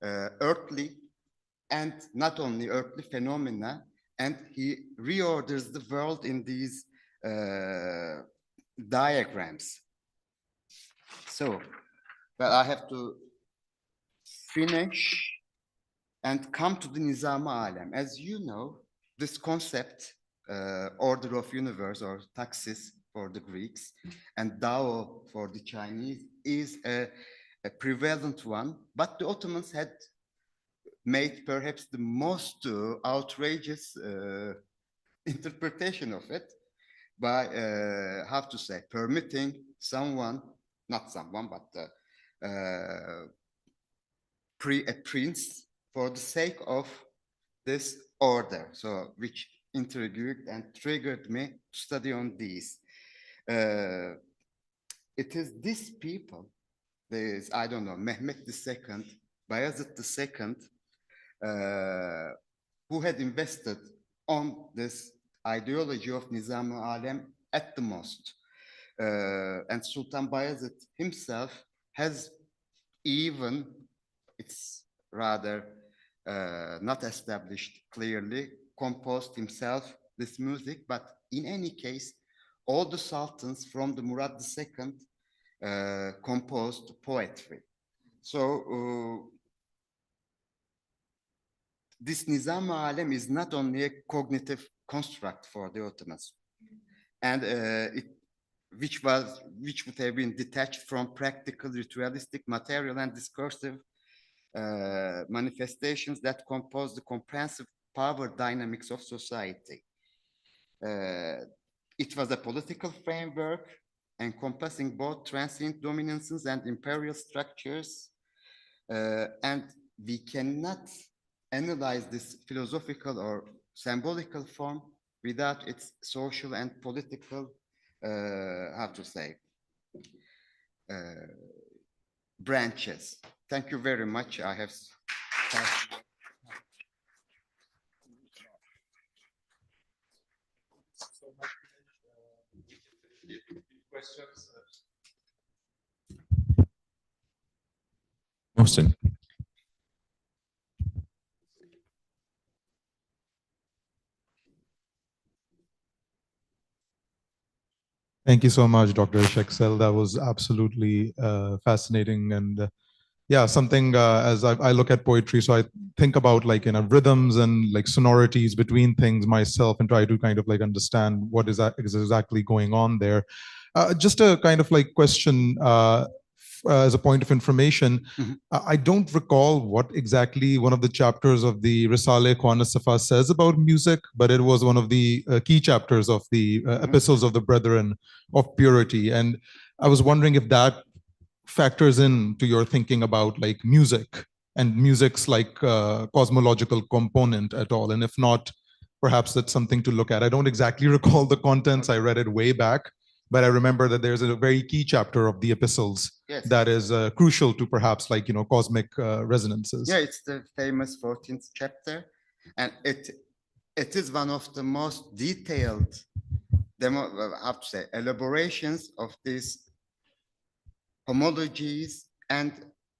earthly and not only earthly phenomena, and he reorders the world in these diagrams. So, but I have to finish and come to the Nizam-ı Alem. As you know, this concept, order of universe or taxis for the Greeks and Dao for the Chinese, is a prevalent one, but the Ottomans had made perhaps the most outrageous interpretation of it by, how to say, permitting someone, not someone, but a prince for the sake of this order, so which intrigued and triggered me to study on these. It is these people, there's, I don't know, Mehmet II, Bayezid II, who had invested on this ideology of Nizam-ı Alem at the most. And Sultan Bayezid himself has even, it's rather not established clearly, composed himself this music, but in any case, all the sultans from the Murad II composed poetry. So this Nizam Alem is not only a cognitive construct for the Ottomans, and which would have been detached from practical, ritualistic, material, and discursive manifestations that compose the comprehensive power dynamics of society. It was a political framework encompassing both transient dominances and imperial structures, and we cannot analyze this philosophical or symbolical form without its social and political, how to say, branches. Thank you very much. I have. Mohsen. Thank you so much, Dr. Sheksel. That was absolutely fascinating. And yeah, something as I look at poetry, so I think about like, rhythms and like sonorities between things myself and try to kind of like understand what is exactly going on there. Just a kind of like question as a point of information. I don't recall what exactly one of the chapters of the Risale Qur'an Safa says about music, but it was one of the key chapters of the Epistles of the Brethren of Purity. And I was wondering if that factors into your thinking about like music and music's like cosmological component at all. And if not, perhaps that's something to look at. I don't exactly recall the contents. I read it way back, but I remember that there's a very key chapter of the epistles that is crucial to perhaps like, cosmic resonances. Yeah, it's the famous 14th chapter. And it is one of the most detailed, how to say, elaborations of these homologies and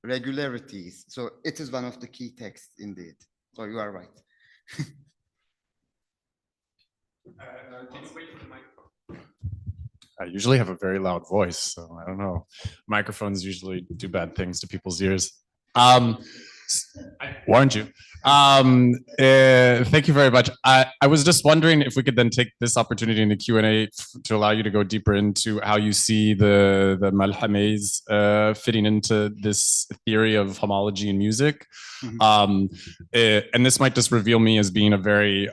regularities. So it is one of the key texts indeed. So you are right. I usually have a very loud voice, so I don't know. Microphones usually do bad things to people's ears. I warned you. Thank you very much. I was just wondering if we could then take this opportunity in the Q&A to allow you to go deeper into how you see the malhames fitting into this theory of homology in music. And this might just reveal me as being a very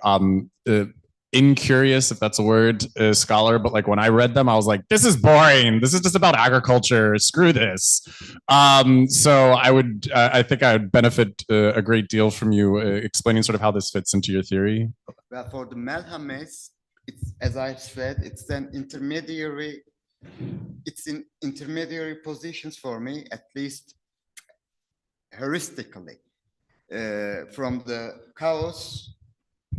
incurious, if that's a word, scholar, but like when I read them, I was like, this is boring. This is just about agriculture. Screw this. So I think I would benefit a great deal from you explaining sort of how this fits into your theory. Well, for the Malhames, it's, as I said, it's in intermediary positions for me, at least heuristically, from the chaos.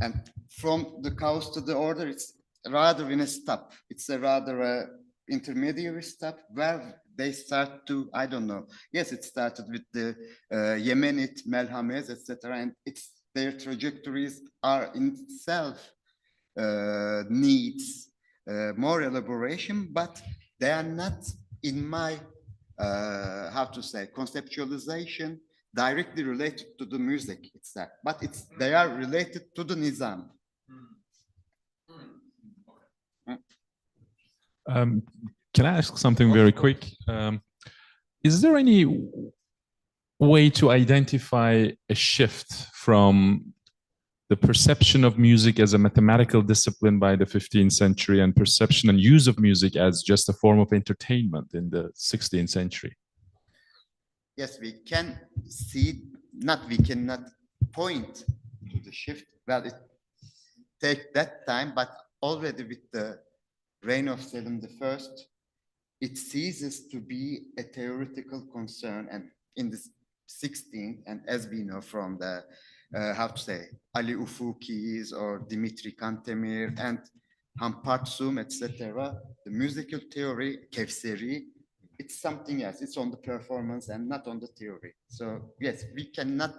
And from the chaos to the order, it's rather in a step. It's a rather intermediary step where they start to, I don't know. Yes, it started with the Yemenite Melhames, etc. And their trajectories are in itself needs more elaboration, but they are not in my, how to say, conceptualization directly related to the music itself, but they are related to the Nizam. Can I ask something very quick? Is there any way to identify a shift from the perception of music as a mathematical discipline by the 15th century and perception and use of music as just a form of entertainment in the 16th century? Yes, we can see, we cannot point to the shift. Well, it takes that time, but already with the reign of Selim I, it ceases to be a theoretical concern. And in the 16th, and as we know from the, how to say, Ali Ufukis or Dimitri Kantemir and Hamparsum, etc., the musical theory, Kevseri, it's something else. It's on the performance and not on the theory. So yes, we cannot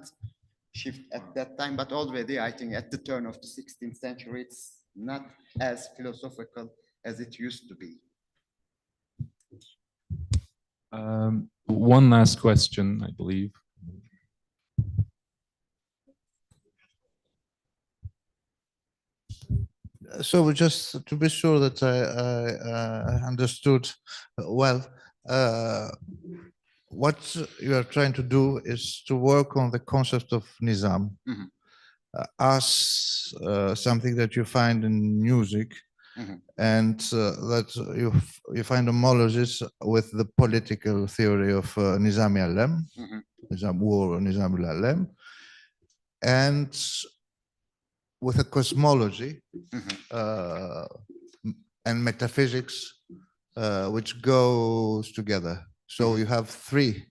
shift at that time, but already I think at the turn of the 16th century, it's not as philosophical as it used to be. One last question, I believe. So just to be sure that I understood well, what you are trying to do is to work on the concept of Nizam as something that you find in music, and that you find homologies with the political theory of Nizami Alem, Nizam war, Nizam Alem, and with a cosmology and metaphysics which goes together. So you have three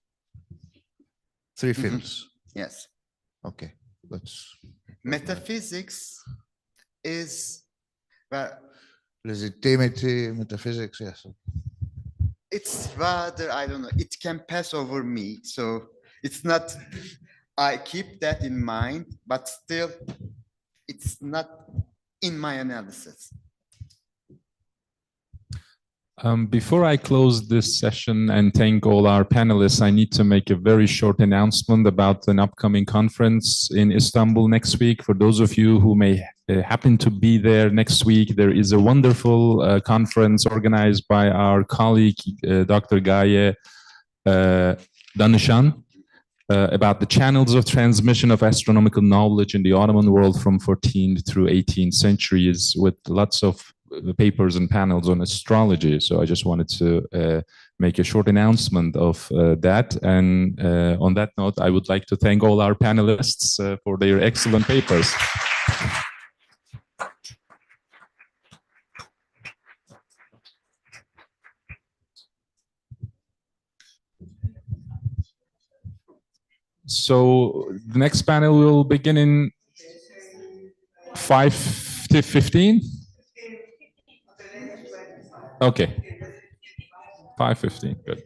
fields. Yes. Okay, that's metaphysics is legitimacy, metaphysics, yes. It's rather, I don't know, it can pass over me. So it's not, I keep that in mind, but still it's not in my analysis. Before I close this session and thank all our panelists, I need to make a very short announcement about an upcoming conference in Istanbul next week. For those of you who may happen to be there next week, there is a wonderful conference organized by our colleague, Dr. Gaye Danışan, about the channels of transmission of astronomical knowledge in the Ottoman world from 14th through 18th centuries, with lots of papers and panels on astrology. So I just wanted to make a short announcement of that. And on that note, I would like to thank all our panelists for their excellent papers. So the next panel will begin in 5:15. Okay. 5:15, good.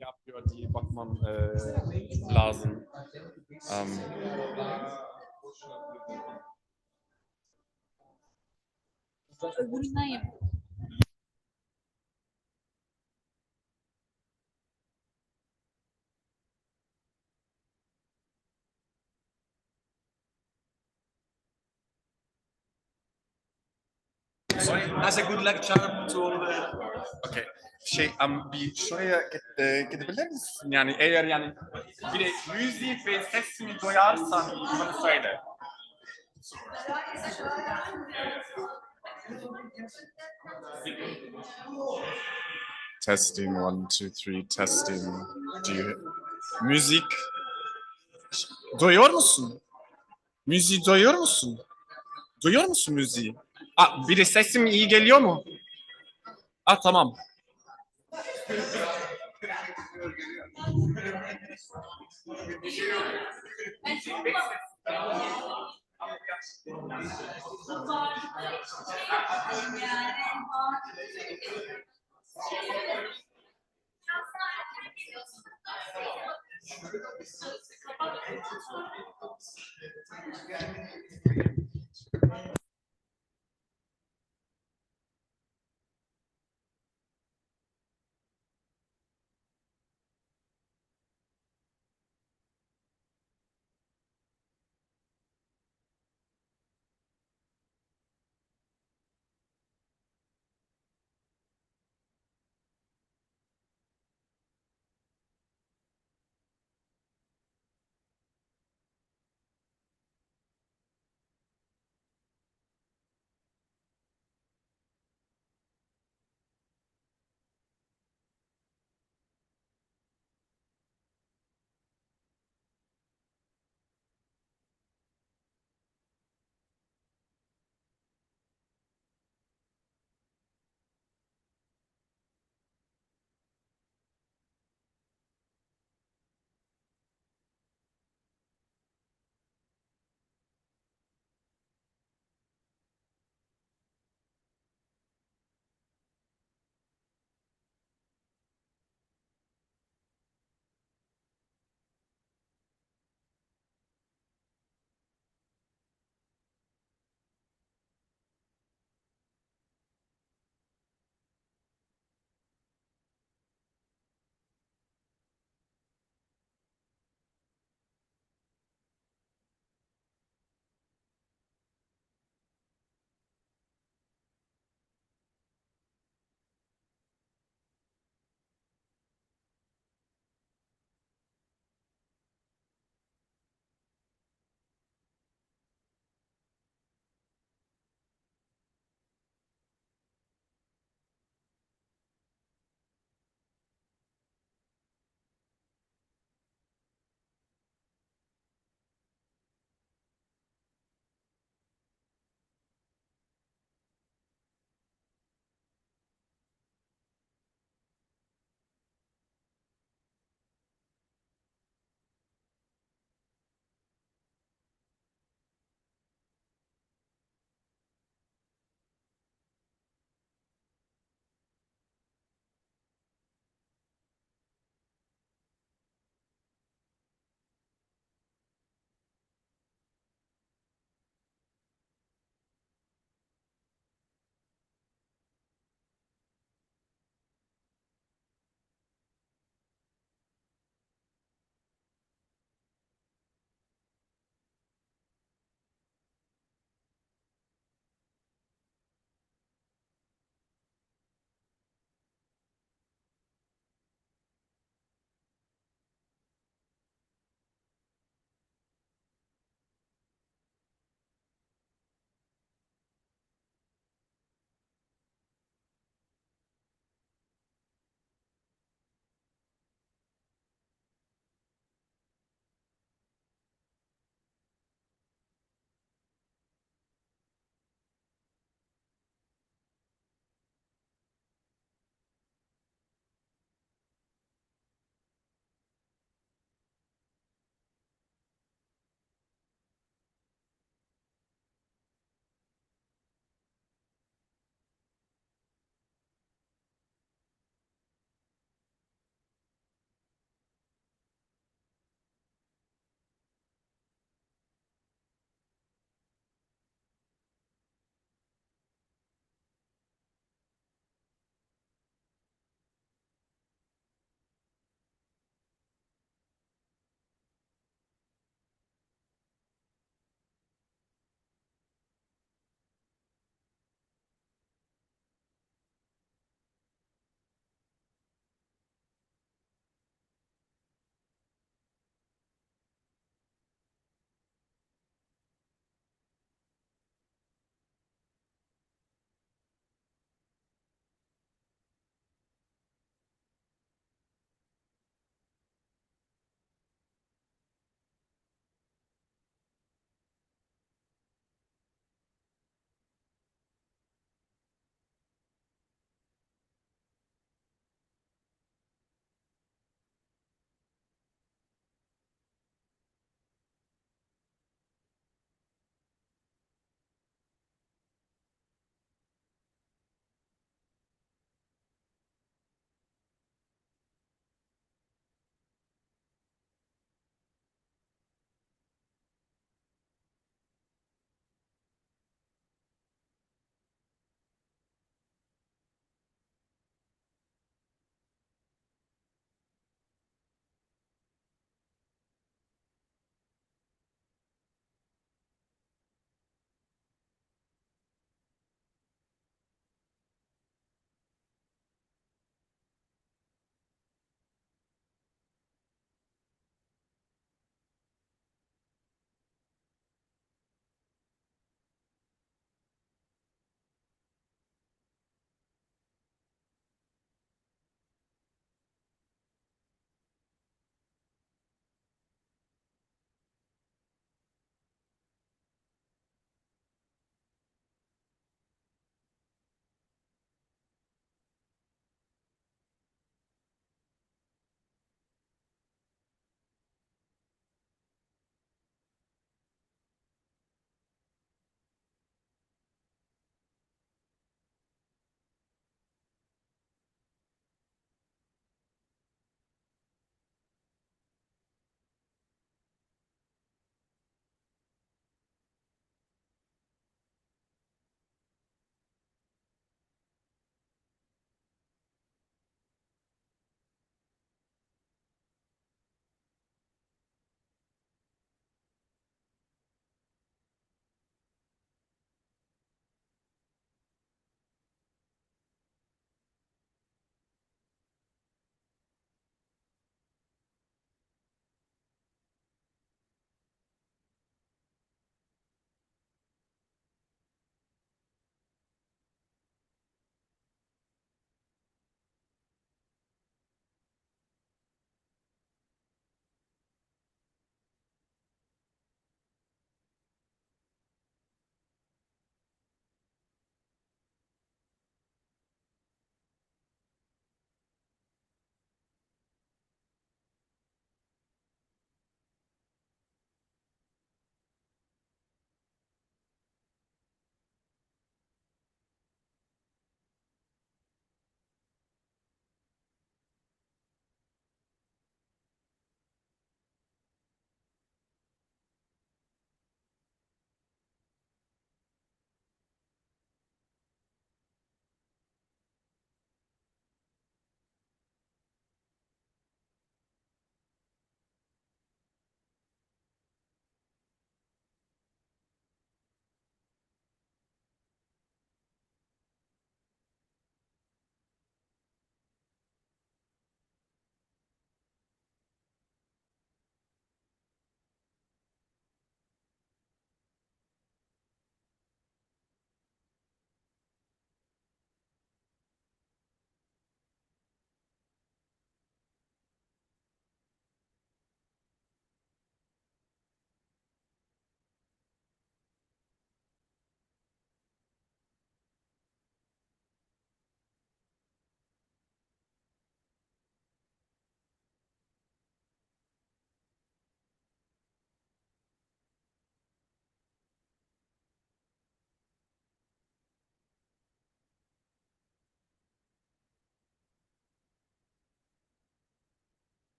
Yapıyor diye bakmam lazım. Öbüründen yap. As a good lecture to all the... Okay. Bir şuraya gidebilir misin? Yani eğer yani bir de müzik ve sesini duyarsan bana söyle. Testing 1, 2, 3, testing. Müzik. Duyuyor musun? Müziği duyuyor musun? Duyuyor musun müziği? Bir de sesim iyi geliyor mu? Tamam.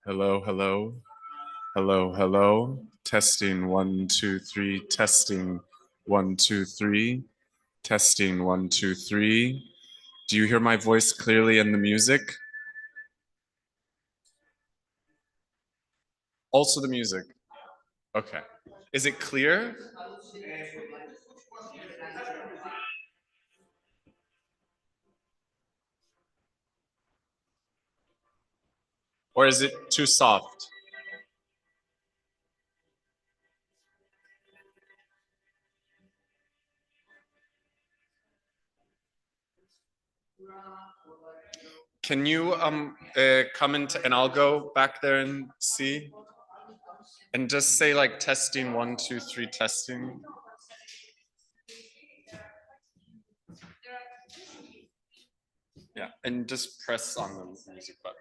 Hello, hello. Hello, hello. Testing 1, 2, 3. Testing 1, 2, 3. Testing 1, 2, 3. Do you hear my voice clearly in the music? Also the music. Okay. Is it clear? Or is it too soft? Can you comment and I'll go back there and see? And just say like testing 1, 2, 3, testing. Yeah, and just press on the music button.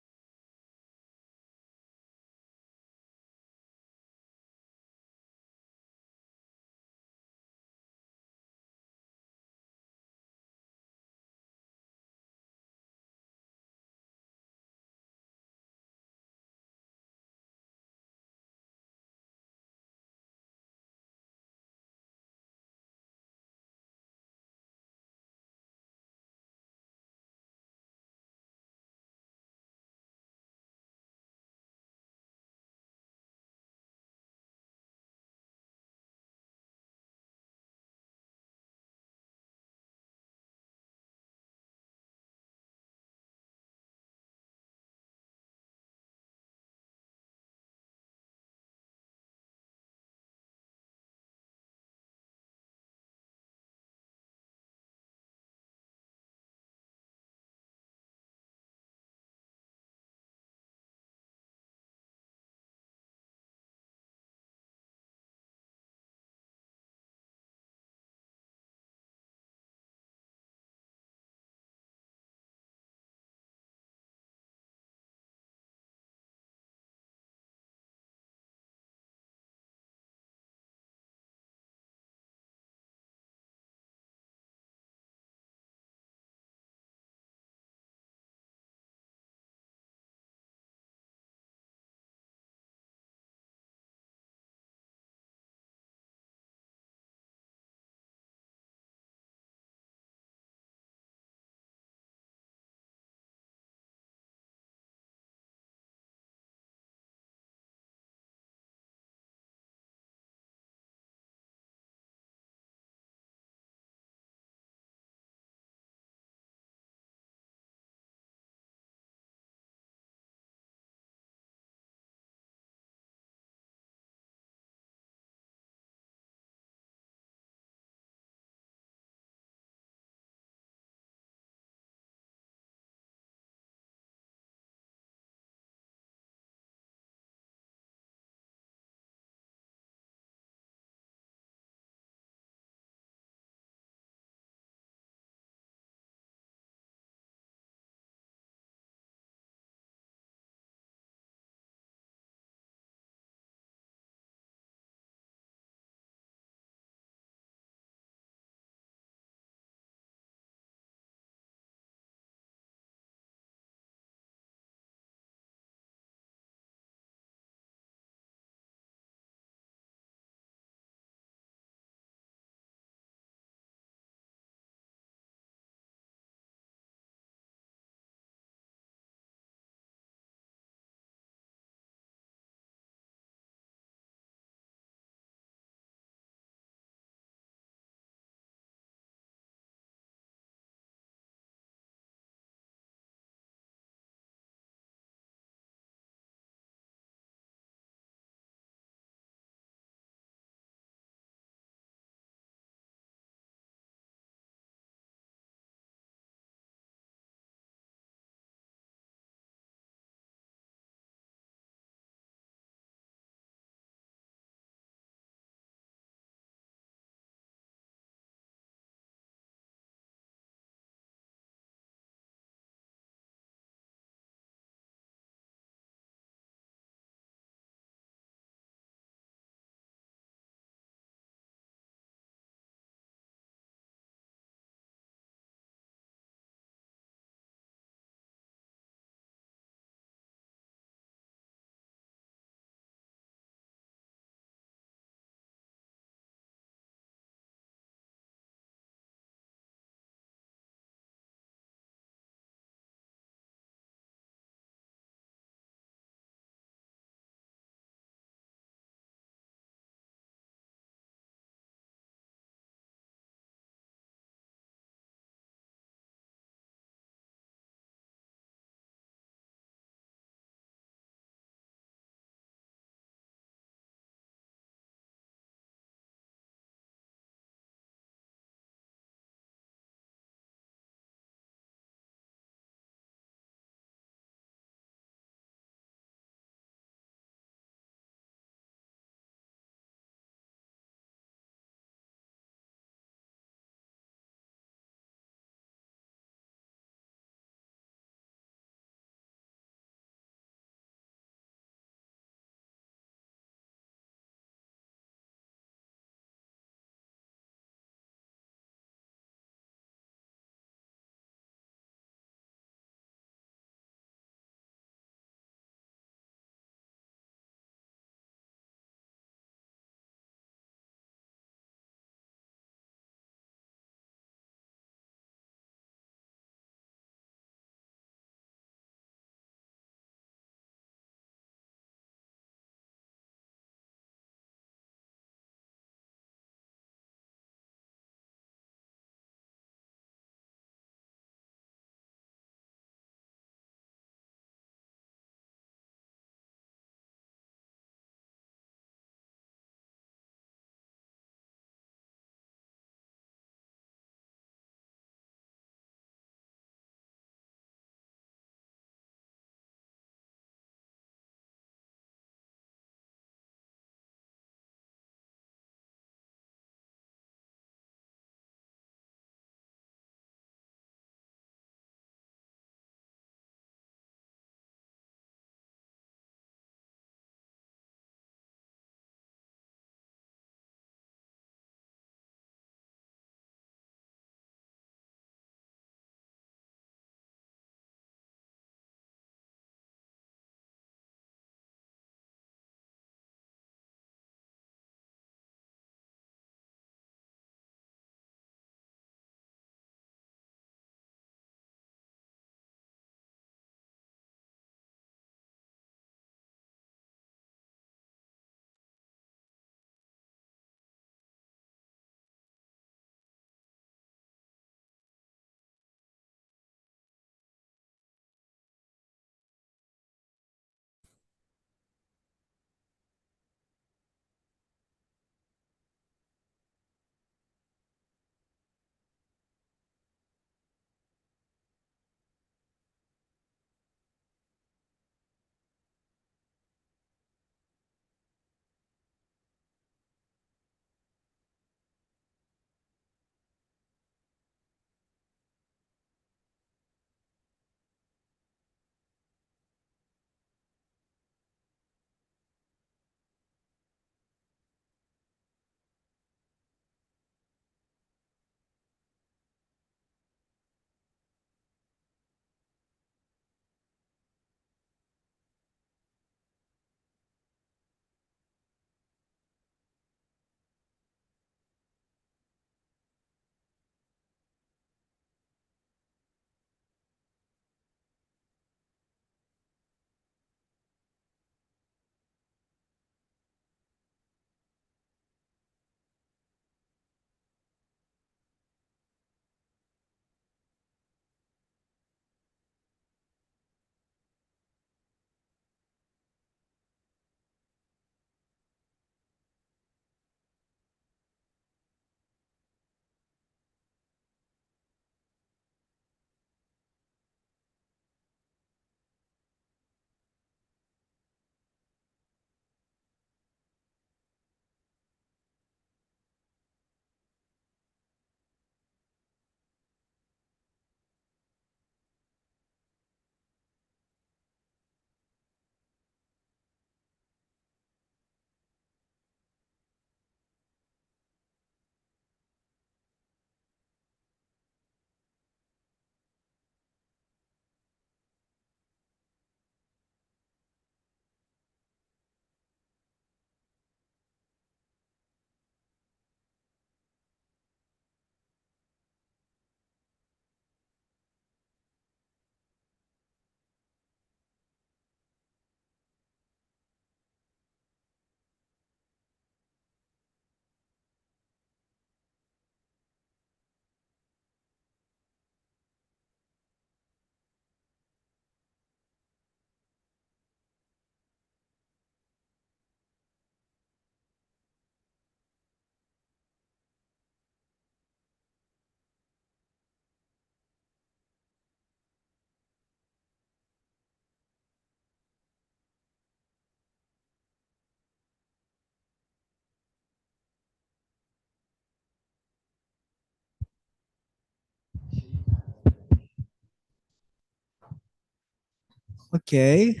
Okay.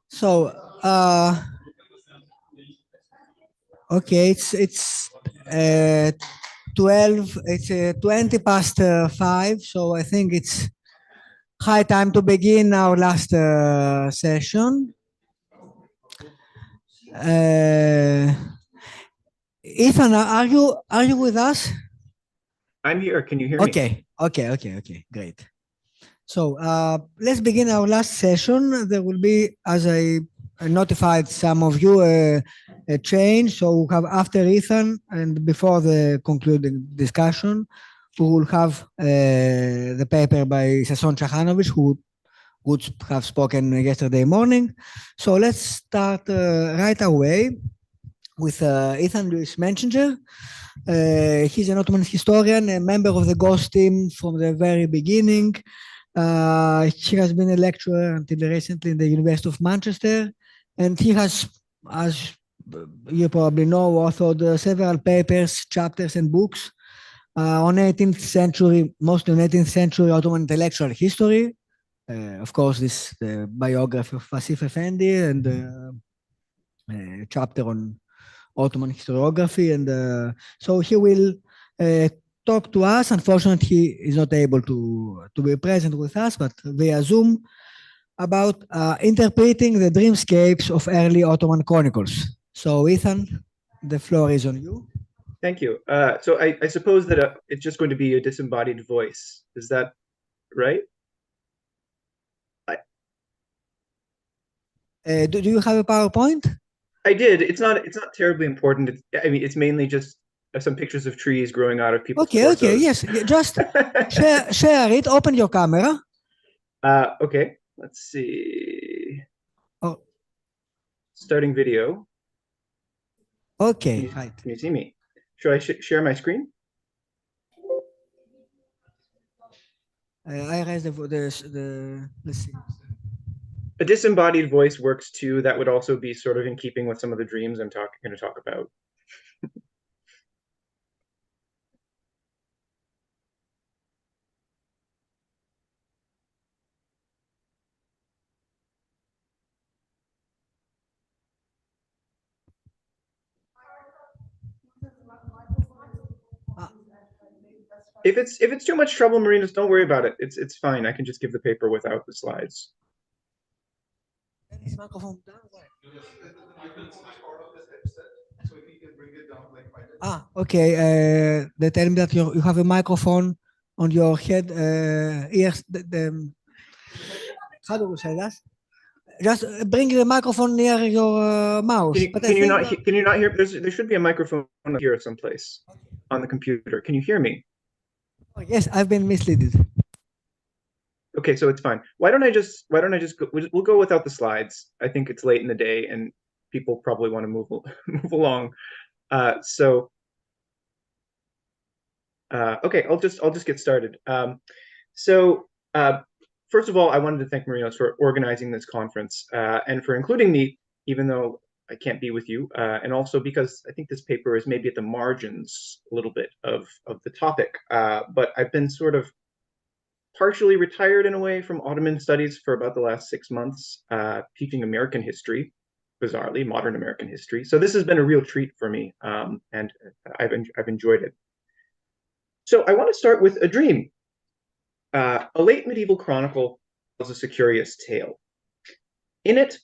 So, okay, it's 12. It's 20 past 5. So I think it's high time to begin our last session. Ethan, are you with us? I'm here. Can you hear me? Okay, great. So let's begin our last session. There will be, as I notified some of you, a change. So we'll have after Ethan and before the concluding discussion, we will have the paper by Sason Chahanovic, who would have spoken yesterday morning. So let's start right away with Ethan Lewis Menchinger. He's an Ottoman historian, a member of the GHOST team from the very beginning. He has been a lecturer until recently in the University of Manchester, and he has, as you probably know, authored several papers, chapters, and books on 18th century, mostly on 18th century Ottoman intellectual history. Of course, this the biography of Vasif Effendi and a chapter on Ottoman historiography, and so he will talk to us. Unfortunately, he is not able to be present with us, but via Zoom, about interpreting the dreamscapes of early Ottoman chronicles. So, Ethan, the floor is on you. Thank you. So I suppose that it's just going to be a disembodied voice. Is that right? Do you have a PowerPoint? I did. It's not terribly important. I mean, it's mainly just some pictures of trees growing out of people's torsos. Okay, yes. Just share it. Open your camera. Okay. Let's see. Oh. Starting video. Okay, right. Can you see me? Should I share my screen? I raised let's see. A disembodied voice works too. That would also be sort of in keeping with some of the dreams I'm going to talk about. If it's too much trouble, Marinos, don't worry about it. It's fine. I can just give the paper without the slides. Okay. They tell me that you have a microphone on your head, ears. How do we say that? Just bring the microphone near your mouth. Can you not hear? There should be a microphone here someplace on the computer. Can you hear me? Oh, yes, I've been misled. Okay, so it's fine. Why don't I just go, we'll go without the slides. I think it's late in the day and people probably want to move along. Okay, I'll just get started. First of all, I wanted to thank Marinos for organizing this conference and for including me, even though I can't be with you, and also because I think this paper is maybe at the margins a little bit of the topic. But I've been sort of partially retired in a way from Ottoman studies for about the last 6 months, teaching American history, bizarrely, modern American history. So this has been a real treat for me, and I've enjoyed it. So I want to start with a dream. A late medieval chronicle tells us a curious tale. In it,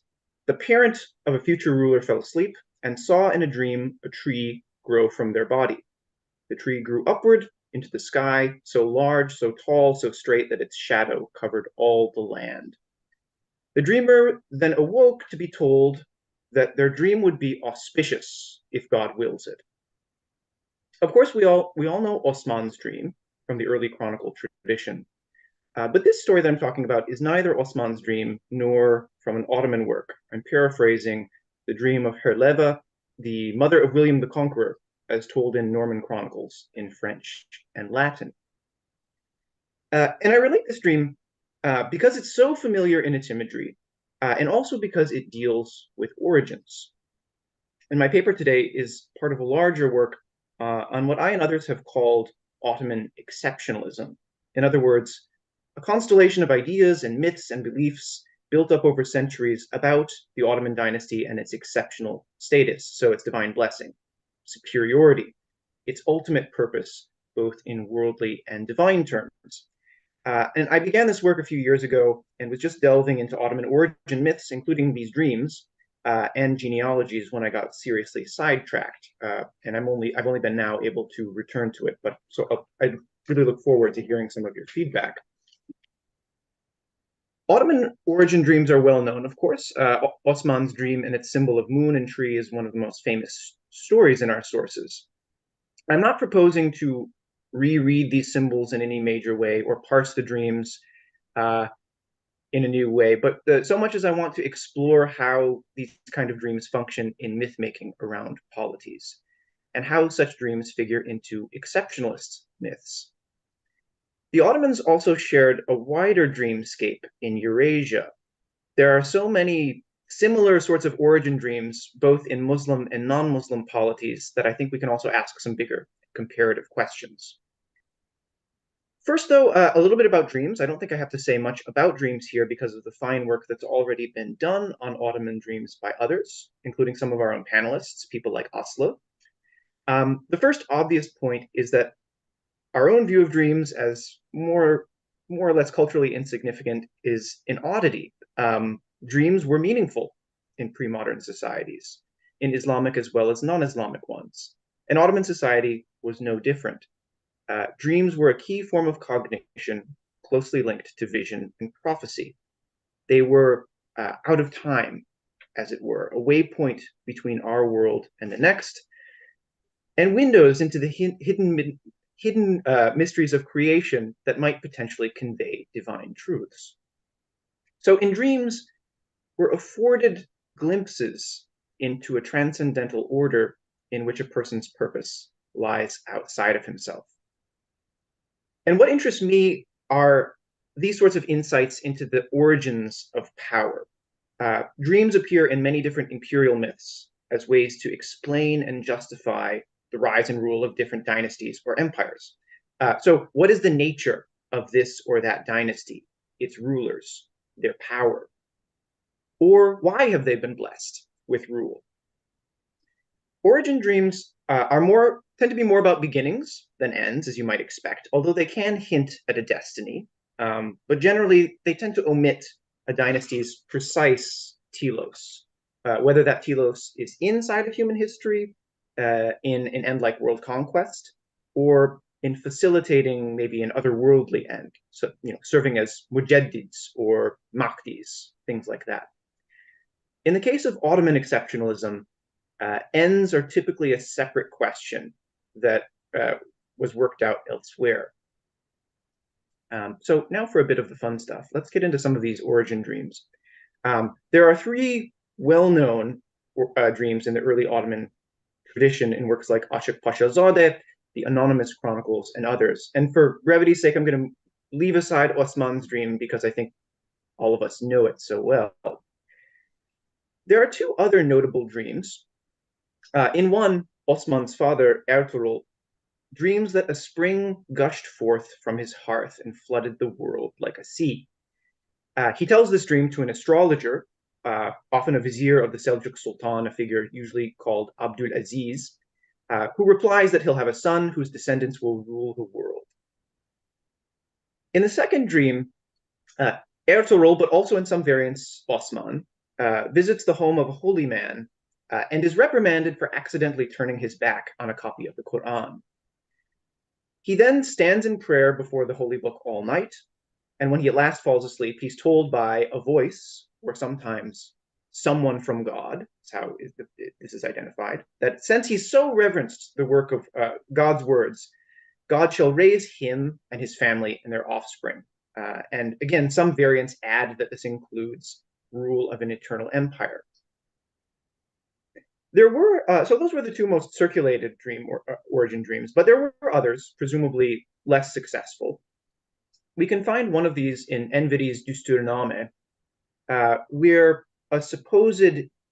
the parent of a future ruler fell asleep and saw in a dream a tree grow from their body. The tree grew upward into the sky, so large, so tall, so straight that its shadow covered all the land. The dreamer then awoke to be told that their dream would be auspicious if God wills it. Of course, we all know Osman's dream from the early chronicle tradition. But this story that I'm talking about is neither Osman's dream nor from an Ottoman work. I'm paraphrasing the dream of Herleva, the mother of William the Conqueror, as told in Norman chronicles in French and Latin. And I relate this dream because it's so familiar in its imagery, and also because it deals with origins. And my paper today is part of a larger work on what I and others have called Ottoman exceptionalism. In other words, a constellation of ideas and myths and beliefs built up over centuries about the Ottoman dynasty and its exceptional status, so its divine blessing, superiority, its ultimate purpose, both in worldly and divine terms. And I began this work a few years ago and was just delving into Ottoman origin myths, including these dreams and genealogies, when I got seriously sidetracked. And I've only been now able to return to it. But so I really look forward to hearing some of your feedback. Ottoman origin dreams are well known, of course. Osman's dream and its symbol of moon and tree is one of the most famous stories in our sources. I'm not proposing to reread these symbols in any major way or parse the dreams in a new way, but so much as I want to explore how these kind of dreams function in myth-making around polities, and how such dreams figure into exceptionalist myths. The Ottomans also shared a wider dreamscape in Eurasia. There are so many similar sorts of origin dreams, both in Muslim and non-Muslim polities, that I think we can also ask some bigger comparative questions. First, though, a little bit about dreams. I don't think I have to say much about dreams here because of the fine work that's already been done on Ottoman dreams by others, including some of our own panelists, people like Aslı. The first obvious point is that our own view of dreams as more or less culturally insignificant is an oddity. Dreams were meaningful in pre-modern societies, in Islamic as well as non-Islamic ones. And Ottoman society was no different. Dreams were a key form of cognition closely linked to vision and prophecy. They were out of time, as it were, a waypoint between our world and the next, and windows into the hidden mysteries of creation that might potentially convey divine truths. So in dreams, we're afforded glimpses into a transcendental order in which a person's purpose lies outside of himself. And what interests me are these sorts of insights into the origins of power. Dreams appear in many different imperial myths as ways to explain and justify the rise and rule of different dynasties or empires. So what is the nature of this or that dynasty, its rulers, their power? Or why have they been blessed with rule? Origin dreams tend to be more about beginnings than ends, as you might expect, although they can hint at a destiny. But generally, they tend to omit a dynasty's precise telos, whether that telos is inside of human history, in an end like world conquest, or in facilitating maybe an otherworldly end, so serving as mujaddids or mahdis, things like that. In the case of Ottoman exceptionalism, ends are typically a separate question that was worked out elsewhere. So now for a bit of the fun stuff. Let's get into some of these origin dreams. There are three well-known dreams in the early Ottoman tradition in works like Ashik Pashazadeh, the Anonymous Chronicles, and others. And for brevity's sake, I'm going to leave aside Osman's dream because I think all of us know it so well. There are two other notable dreams. In one, Osman's father, Ertuğrul, dreams that a spring gushed forth from his hearth and flooded the world like a sea. He tells this dream to an astrologer, often a vizier of the Seljuk Sultan, a figure usually called Abdul Aziz, who replies that he'll have a son whose descendants will rule the world. In the second dream, Ertuğrul, but also in some variants Osman, visits the home of a holy man and is reprimanded for accidentally turning his back on a copy of the Quran. He then stands in prayer before the holy book all night, and when he at last falls asleep, he's told by a voice, or sometimes someone from God, that's how this is identified, that since he's so reverenced the work of God's words, God shall raise him and his family and their offspring. And again, some variants add that this includes rule of an eternal empire. There were, so those were the two most circulated origin dreams, but there were others, presumably less successful. we can find one of these in Enveri's Düsturname, where a supposed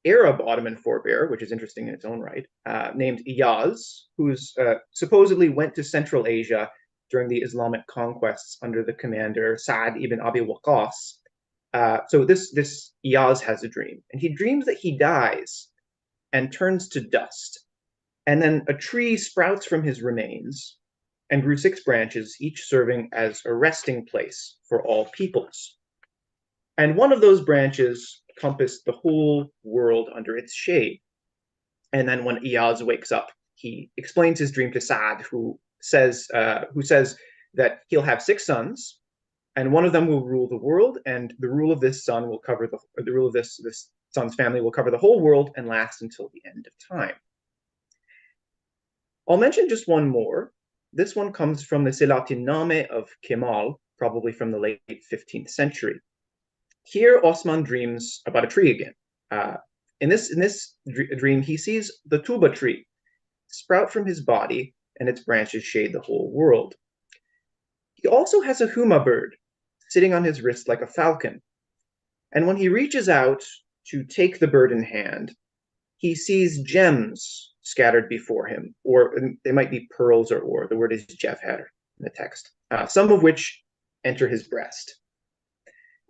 Arab Ottoman forebear, which is interesting in its own right, named Iyaz, who's supposedly went to Central Asia during the Islamic conquests under the commander Sa'ad ibn Abi Waqqas. So this Iyaz has a dream, and he dreams that he dies and turns to dust. And then a tree sprouts from his remains and grew 6 branches, each serving as a resting place for all peoples. And one of those branches compassed the whole world under its shade. And then when Iyaz wakes up, he explains his dream to Sa'ad, who says that he'll have 6 sons, and one of them will rule the world, and the rule of this son will cover the rule of this son's family will cover the whole world and last until the end of time. I'll mention just one more. This one comes from the Selatiname of Kemal, probably from the late 15th century. Here, Osman dreams about a tree again. In this dream, he sees the tuba tree sprout from his body, and its branches shade the whole world. He also has a huma bird sitting on his wrist like a falcon. And when he reaches out to take the bird in hand, he sees gems scattered before him, or they might be pearls or ore. The word is jevher in the text, some of which enter his breast.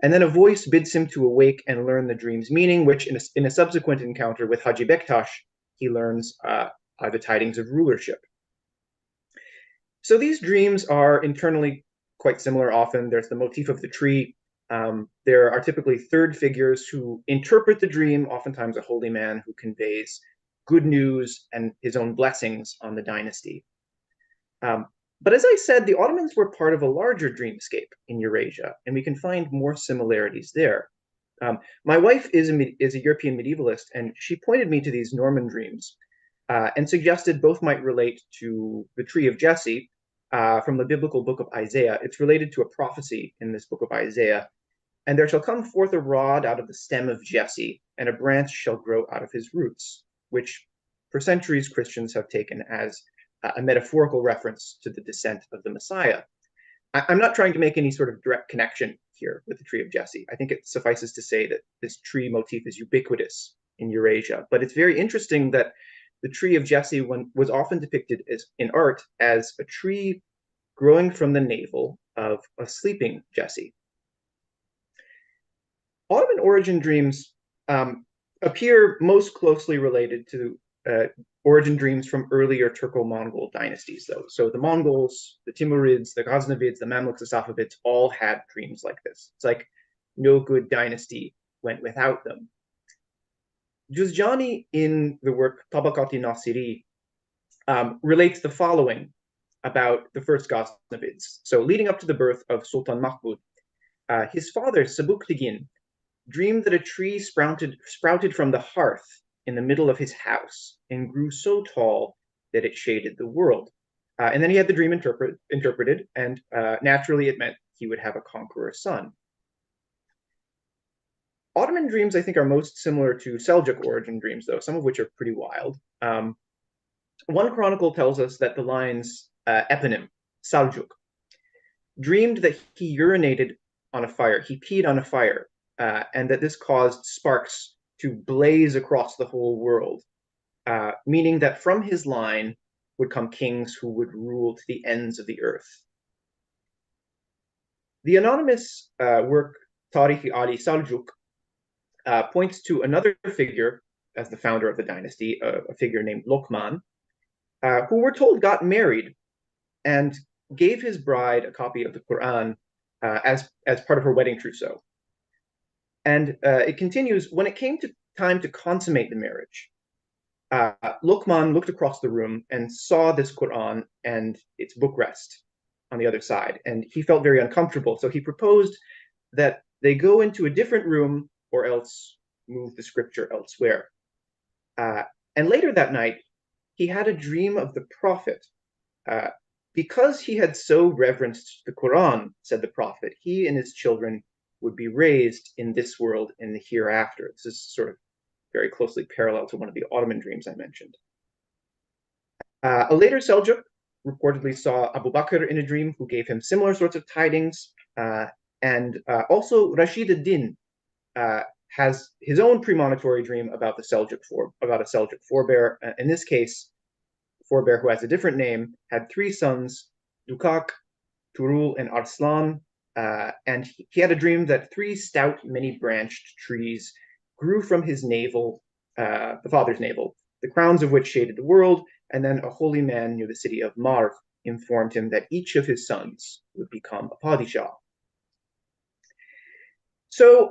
And then a voice bids him to awake and learn the dream's meaning, which in a subsequent encounter with Haji Bektash, he learns are the tidings of rulership. So these dreams are internally quite similar often. There's the motif of the tree. There are typically third figures who interpret the dream, oftentimes a holy man who conveys good news and his own blessings on the dynasty. But as I said, the Ottomans were part of a larger dreamscape in Eurasia, and we can find more similarities there. My wife is a European medievalist, and she pointed me to these Norman dreams and suggested both might relate to the Tree of Jesse from the biblical book of Isaiah. It's related to a prophecy in this book of Isaiah. And there shall come forth a rod out of the stem of Jesse, and a branch shall grow out of his roots, which for centuries Christians have taken as a metaphorical reference to the descent of the Messiah. I'm not trying to make any sort of direct connection here with the Tree of Jesse. I think it suffices to say that this tree motif is ubiquitous in Eurasia, but it's very interesting that the Tree of Jesse was often depicted in art as a tree growing from the navel of a sleeping Jesse. Ottoman origin dreams appear most closely related to origin dreams from earlier Turco-Mongol dynasties, though. So the Mongols, the Timurids, the Ghaznavids, the Mamluks, the Safavids all had dreams like this. It's like no good dynasty went without them. Juzjani, in the work Tabaqat-i Nasiri, relates the following about the first Ghaznavids. So leading up to the birth of Sultan Mahmud, his father, Sabuktigin, dreamed that a tree sprouted from the hearth in the middle of his house and grew so tall that it shaded the world. And then he had the dream interpreted, and naturally it meant he would have a conqueror son. Ottoman dreams, I think, are most similar to Seljuk origin dreams, though, some of which are pretty wild. One chronicle tells us that the lines eponym, Seljuk, dreamed that he urinated on a fire, he peed on a fire, and that this caused sparks to blaze across the whole world, meaning that from his line would come kings who would rule to the ends of the earth. The anonymous work Tarikh Ali Seljuk points to another figure as the founder of the dynasty, a figure named Lokman, who we're told got married and gave his bride a copy of the Quran as part of her wedding trousseau. And it continues, when it came to time to consummate the marriage, Lokman looked across the room and saw this Quran and its bookrest on the other side, and he felt very uncomfortable. So he proposed that they go into a different room or else move the scripture elsewhere. And later that night, he had a dream of the prophet. Because he had so reverenced the Quran, said the prophet, he and his children would be raised in this world in the hereafter. This is sort of very closely parallel to one of the Ottoman dreams I mentioned. A later Seljuk reportedly saw Abu Bakr in a dream, who gave him similar sorts of tidings. And also Rashid ad-Din has his own premonitory dream about a Seljuk forebear. In this case, forebear who has a different name, had 3 sons, Dukak, Turul, and Arslan. And he had a dream that 3 stout, many-branched trees grew from his navel, the father's navel, the crowns of which shaded the world, and then a holy man near the city of Marv informed him that each of his sons would become a padishah. So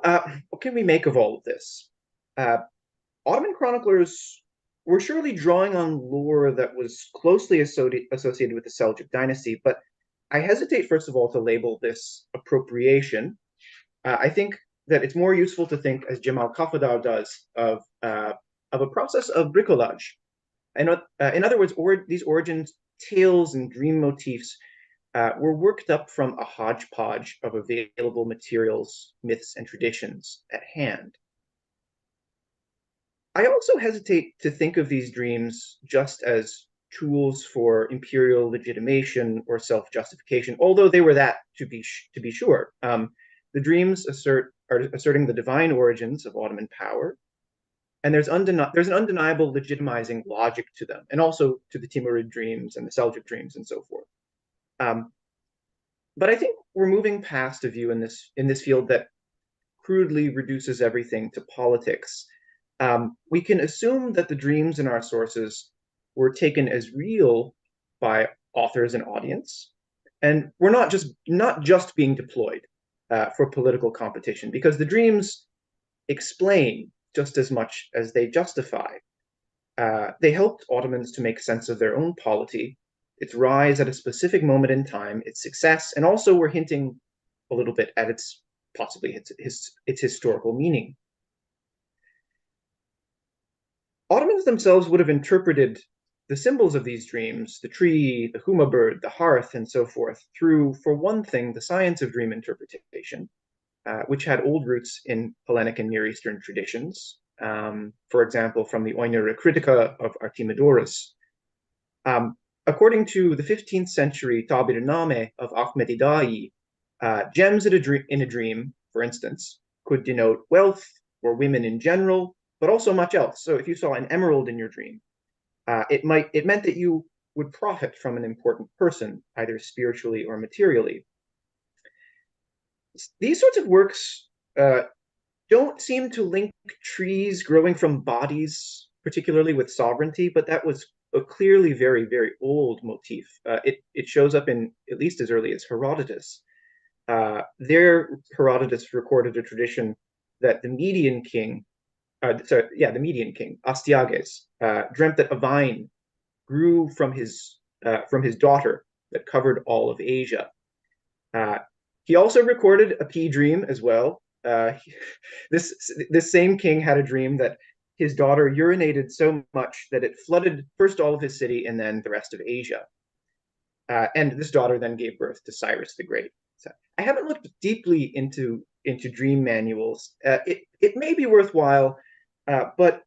what can we make of all of this? Ottoman chroniclers were surely drawing on lore that was closely associated with the Seljuk dynasty, but I hesitate, first of all, to label this appropriation. I think that it's more useful to think, as Jamal Kafadar does, of a process of bricolage. In other words, these origins, tales, and dream motifs were worked up from a hodgepodge of available materials, myths, and traditions at hand. I also hesitate to think of these dreams just as tools for imperial legitimation or self-justification, although they were that to be sure. The dreams are asserting the divine origins of Ottoman power, and there's an undeniable legitimizing logic to them, and also to the Timurid dreams and the Seljuk dreams and so forth. But I think we're moving past a view in this field that crudely reduces everything to politics. We can assume that the dreams in our sources were taken as real by authors and audience, and we're not just being deployed for political competition, because the dreams explain just as much as they justify. They helped Ottomans to make sense of their own polity, its rise at a specific moment in time, its success, and also we're hinting a little bit at its historical meaning. Ottomans themselves would have interpreted the symbols of these dreams, the tree, the huma bird, the hearth, and so forth, through, for one thing, the science of dream interpretation, which had old roots in Hellenic and Near Eastern traditions, for example, from the Oinere Critica of Artemidorus. According to the 15th century Tabir-name of Ahmed Idai, gems in a dream, for instance, could denote wealth or women in general, but also much else. So if you saw an emerald in your dream, it meant that you would profit from an important person, either spiritually or materially. These sorts of works don't seem to link trees growing from bodies, particularly with sovereignty, but that was a clearly very, very old motif. It shows up in at least as early as Herodotus. Herodotus recorded a tradition that the Median king, Astyages, dreamt that a vine grew from his daughter that covered all of Asia. He also recorded a pea dream as well. This same king had a dream that his daughter urinated so much that it flooded first all of his city and then the rest of Asia. And this daughter then gave birth to Cyrus the Great. So I haven't looked deeply into dream manuals. It may be worthwhile, but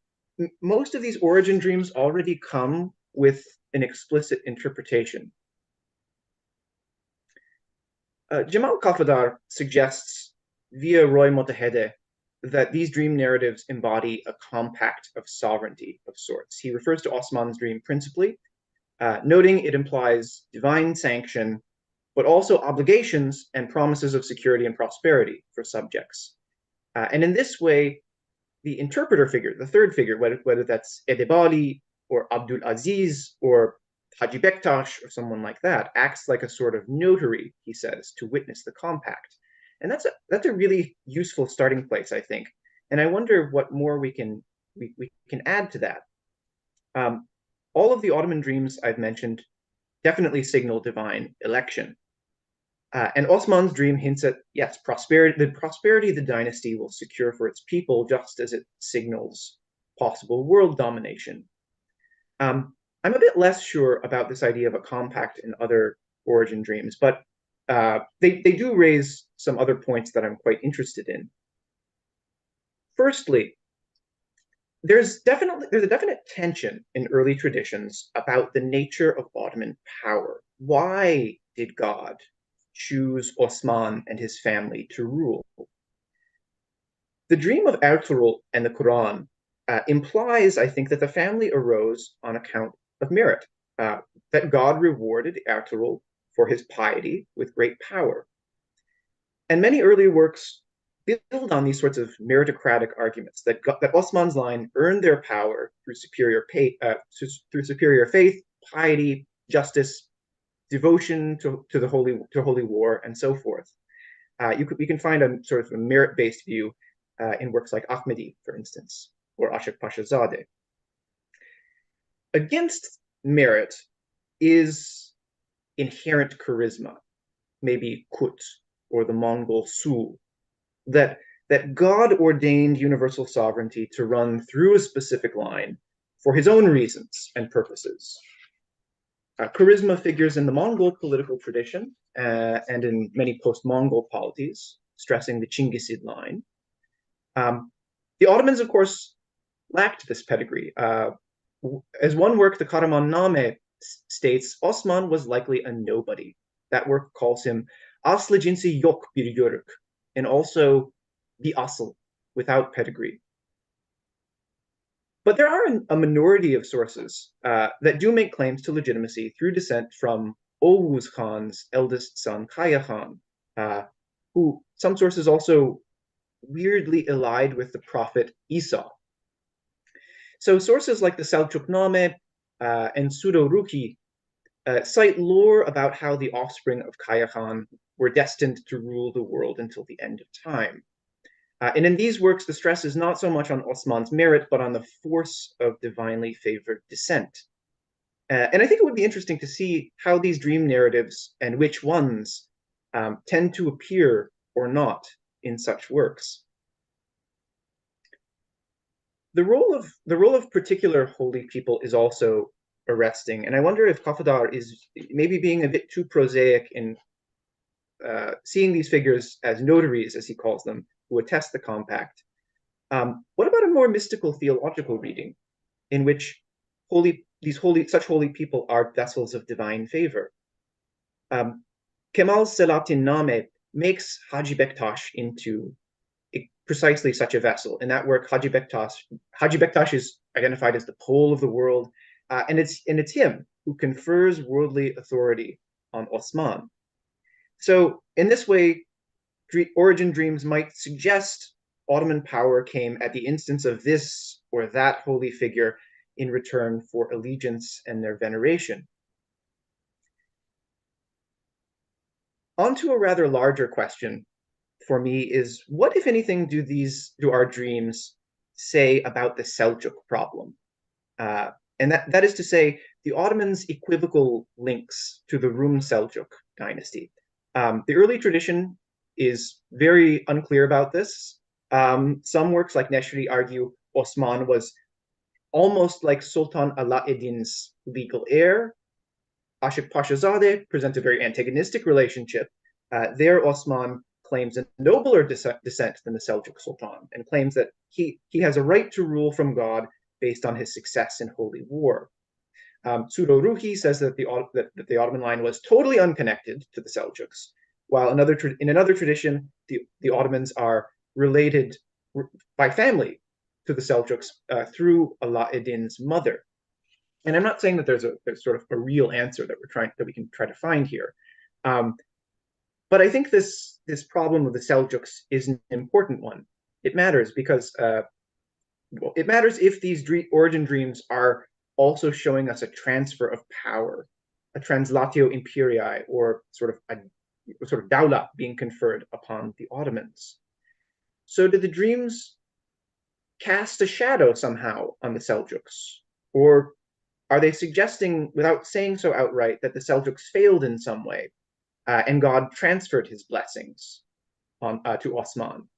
most of these origin dreams already come with an explicit interpretation. Jamal Kafadar suggests via Roy Motahede that these dream narratives embody a compact of sovereignty of sorts. He refers to Osman's dream principally, noting it implies divine sanction, but also obligations and promises of security and prosperity for subjects. And in this way, the interpreter figure, the third figure, whether that's Edebali or Abdul Aziz or Haji Bektash or someone like that, acts like a sort of notary, he says, to witness the compact. And that's a really useful starting place, I think. And I wonder what more we can add to that. All of the Ottoman dreams I've mentioned definitely signal divine election. And Osman's dream hints at, yes, the prosperity the dynasty will secure for its people, just as it signals possible world domination. I'm a bit less sure about this idea of a compact in other origin dreams, but they do raise some other points that I'm quite interested in. Firstly, there's a definite tension in early traditions about the nature of Ottoman power. Why did God choose Osman and his family to rule? The dream of Ertuğrul and the Quran implies, I think, that the family arose on account of merit, that God rewarded Ertuğrul for his piety with great power. And many early works build on these sorts of meritocratic arguments that Osman's line earned their power through superior faith, piety, justice, devotion to holy war, and so forth. We can find a sort of a merit-based view in works like Ahmedi, for instance, or Ashok Pashazadeh. Against merit is inherent charisma, maybe Kut or the Mongol Sul, that God ordained universal sovereignty to run through a specific line for his own reasons and purposes. Charisma figures in the Mongol political tradition and in many post-Mongol polities, stressing the Chinggisid line. The Ottomans, of course, lacked this pedigree. As one work, the Kahraman-Name, states, Osman was likely a nobody. That work calls him Aslı cinsi yok bir yörük, and also the asl, without pedigree. But there are a minority of sources that do make claims to legitimacy through descent from Oğuz Khan's eldest son, Kaya Khan, who some sources also weirdly allied with the prophet Isa. So sources like the Selçukname and Pseudo-Ruki cite lore about how the offspring of Kaya Khan were destined to rule the world until the end of time. And in these works, the stress is not so much on Osman's merit, but on the force of divinely favored descent. And I think it would be interesting to see how these dream narratives and which ones tend to appear or not in such works. The role of particular holy people is also arresting, and I wonder if Kafadar is maybe being a bit too prosaic in seeing these figures as notaries, as he calls them, who attest the compact. What about a more mystical theological reading, in which such holy people are vessels of divine favor? Kemal Selahattin Name makes Hacı Bektaş into precisely such a vessel. In that work, Hacı Bektaş is identified as the pole of the world, and it's him who confers worldly authority on Osman. So in this way, origin dreams might suggest Ottoman power came at the instance of this or that holy figure in return for allegiance and their veneration. On to a rather larger question for me is, what, if anything, do our dreams say about the Seljuk problem? And that is to say, the Ottomans' equivocal links to the Rum Seljuk dynasty. The early tradition is very unclear about this. Some works like Neshri argue Osman was almost like Sultan Alauddin's legal heir. Ashok Pashazadeh presents a very antagonistic relationship. There, Osman claims a nobler descent than the Seljuk Sultan, and claims that he has a right to rule from God based on his success in holy war. Pseudo-Ruhi says that the Ottoman line was totally unconnected to the Seljuks, while in another tradition, the Ottomans are related by family to the Seljuks through Alauddin's mother. And I'm not saying that there's sort of a real answer that we can try to find here. But I think this problem of the Seljuks is an important one. It matters because it matters if these origin dreams are also showing us a transfer of power, a translatio imperii, or sort of dawla being conferred upon the Ottomans. So did the dreams cast a shadow somehow on the Seljuks? Or are they suggesting, without saying so outright, that the Seljuks failed in some way, and God transferred his blessings to Osman?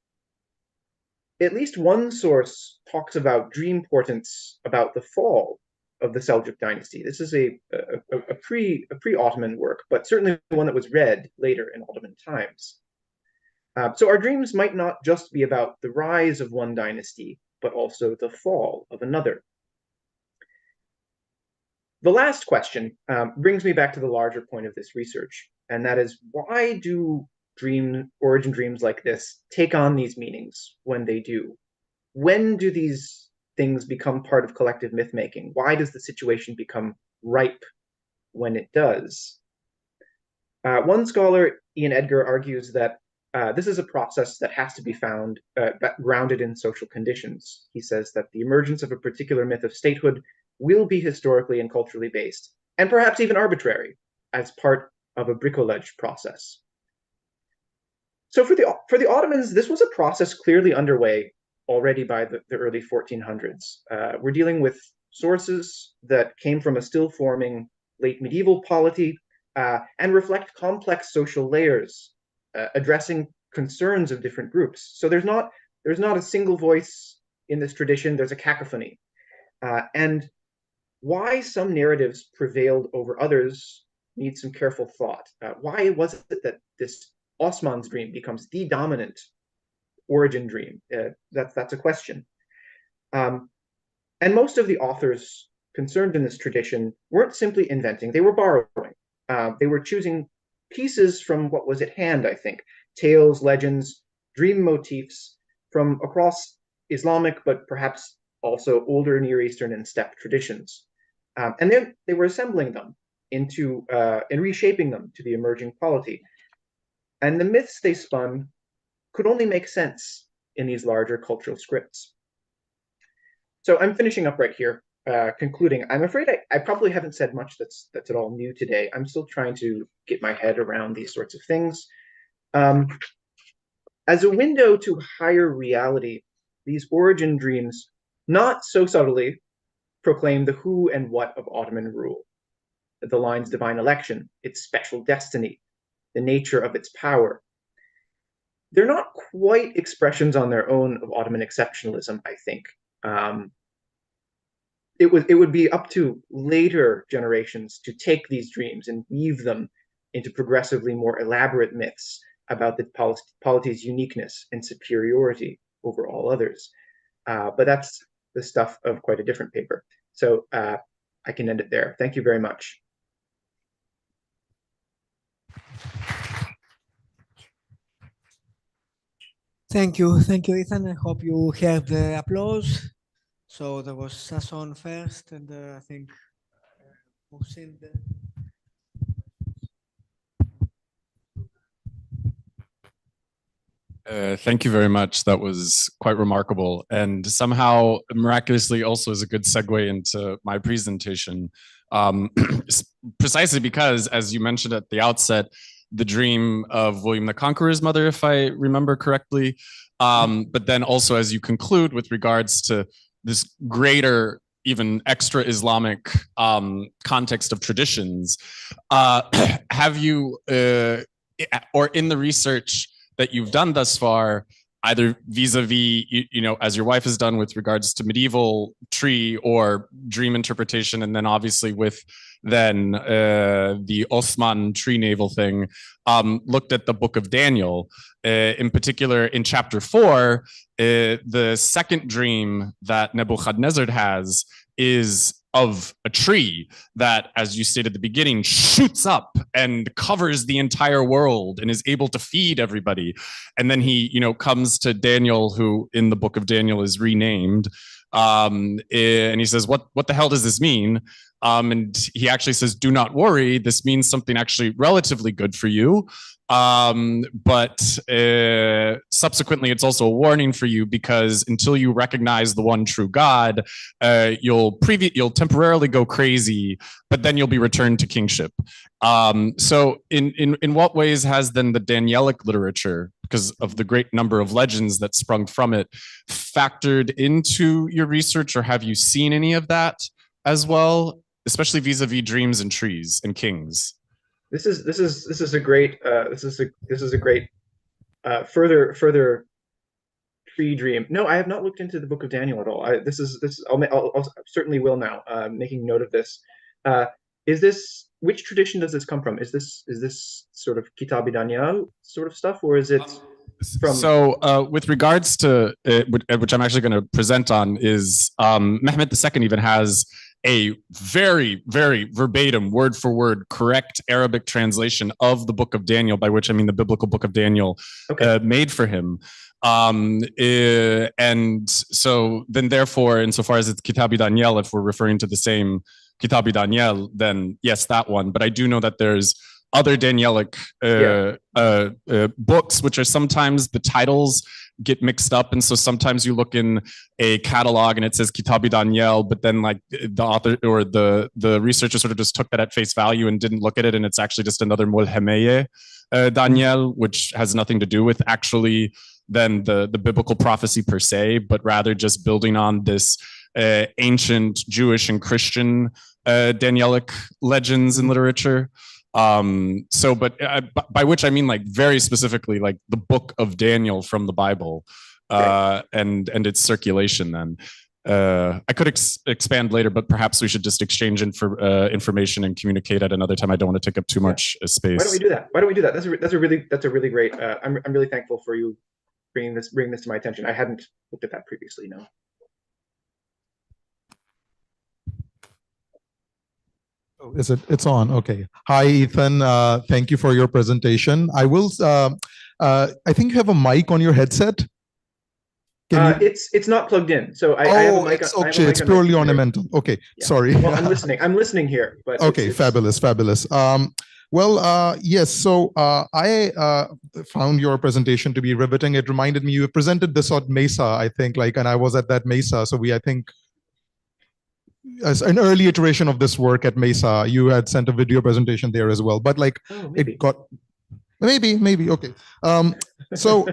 At least one source talks about dream portents about the fall of the Seljuk dynasty. This is a pre-Ottoman work, but certainly one that was read later in Ottoman times. So our dreams might not just be about the rise of one dynasty, but also the fall of another. The last question brings me back to the larger point of this research, and that is, why do origin dreams like this take on these meanings when they do? When do these things become part of collective myth-making? Why does the situation become ripe when it does? One scholar, Ian Edgar, argues that this is a process that has to be found grounded in social conditions. He says that the emergence of a particular myth of statehood will be historically and culturally based, and perhaps even arbitrary, as part of a bricolage process. So for the Ottomans, this was a process clearly underway already by the early 1400s. We're dealing with sources that came from a still forming late medieval polity and reflect complex social layers addressing concerns of different groups. So there's not a single voice in this tradition. There's a cacophony, and why some narratives prevailed over others needs some careful thought. Why was it that this Osman's dream becomes the dominant origin dream? That's a question. And most of the authors concerned in this tradition weren't simply inventing, they were borrowing. They were choosing pieces from what was at hand, I think, tales, legends, dream motifs from across Islamic, but perhaps also older Near Eastern and steppe traditions. And then they were assembling them into and reshaping them to the emerging polity. And the myths they spun could only make sense in these larger cultural scripts. So I'm finishing up right here, concluding. I'm afraid I probably haven't said much that's at all new today. I'm still trying to get my head around these sorts of things. As a window to higher reality, these origin dreams, not so subtly, proclaim the who and what of Ottoman rule. The line's divine election, its special destiny, the nature of its power. They're not quite expressions on their own of Ottoman exceptionalism, I think. It would be up to later generations to take these dreams and weave them into progressively more elaborate myths about the polity's uniqueness and superiority over all others. But that's the stuff of quite a different paper. So I can end it there. Thank you very much. Thank you, Ethan. I hope you heard the applause. So there was Sasson first, and I think Mohsin. Thank you very much. That was quite remarkable, and somehow miraculously also is a good segue into my presentation. Precisely because, as you mentioned at the outset, the dream of William the Conqueror's mother, if I remember correctly, but then also as you conclude with regards to this greater, even extra Islamic context of traditions, have you, or in the research that you've done thus far, either vis-a-vis, as your wife has done with regards to medieval tree or dream interpretation, and then obviously with then the Osman tree navel thing, looked at the book of Daniel. In particular, in chapter 4, the second dream that Nebuchadnezzar has is of a tree that, as you stated at the beginning, shoots up and covers the entire world and is able to feed everybody. And then he, comes to Daniel, who in the book of Daniel is renamed, and he says, what the hell does this mean? And he actually says, do not worry, this means something actually relatively good for you. But subsequently, it's also a warning for you, because until you recognize the one true God, you'll temporarily go crazy, but then you'll be returned to kingship. So in what ways has then the Danielic literature, because of the great number of legends that sprung from it, factored into your research, or have you seen any of that as well, especially vis-a-vis dreams and trees and kings? This is a great further tree dream. No, I have not looked into the Book of Daniel at all. I'll certainly will now. Making note of this. Which tradition does this come from? Is this sort of Kitab-i Daniel sort of stuff, or is it? So with regards to which I'm actually going to present on is Mehmet II even has a very, very verbatim, word for word, correct Arabic translation of the book of Daniel, by which I mean the biblical book of Daniel, made for him. And so then therefore, insofar as it's Kitab Daniel, if we're referring to the same Kitab Daniel, then yes, that one. But I do know that there's other Danielic books, which are sometimes the titles get mixed up. And so sometimes you look in a catalog and it says Kitab Daniel, but then like the author or the researcher sort of just took that at face value and didn't look at it. And it's actually just another Mulhameye Daniel, which has nothing to do with actually then the biblical prophecy per se, but rather just building on this ancient Jewish and Christian Danielic legends and literature. So, but by which I mean like very specifically like the book of Daniel from the Bible, and its circulation then. I could expand later, but perhaps we should just exchange information and communicate at another time. I don't want to take up too much space. Why don't we do that? Why don't we do that? That's a really great. I'm really thankful for you bringing this to my attention. I hadn't looked at that previously. No. Oh, is it? It's on. Okay. Hi, Ethan. Thank you for your presentation. I will. I think you have a mic on your headset. It's not plugged in, so I have a mic. It's purely ornamental. Okay, yeah. Sorry. Well, I'm listening. I'm listening here. But okay, fabulous. Yes. So I found your presentation to be riveting. It reminded me you presented this at Mesa, I think, and I was at that Mesa. So I think, as an early iteration of this work at Mesa, you had sent a video presentation there as well. But it got. Maybe. Okay. So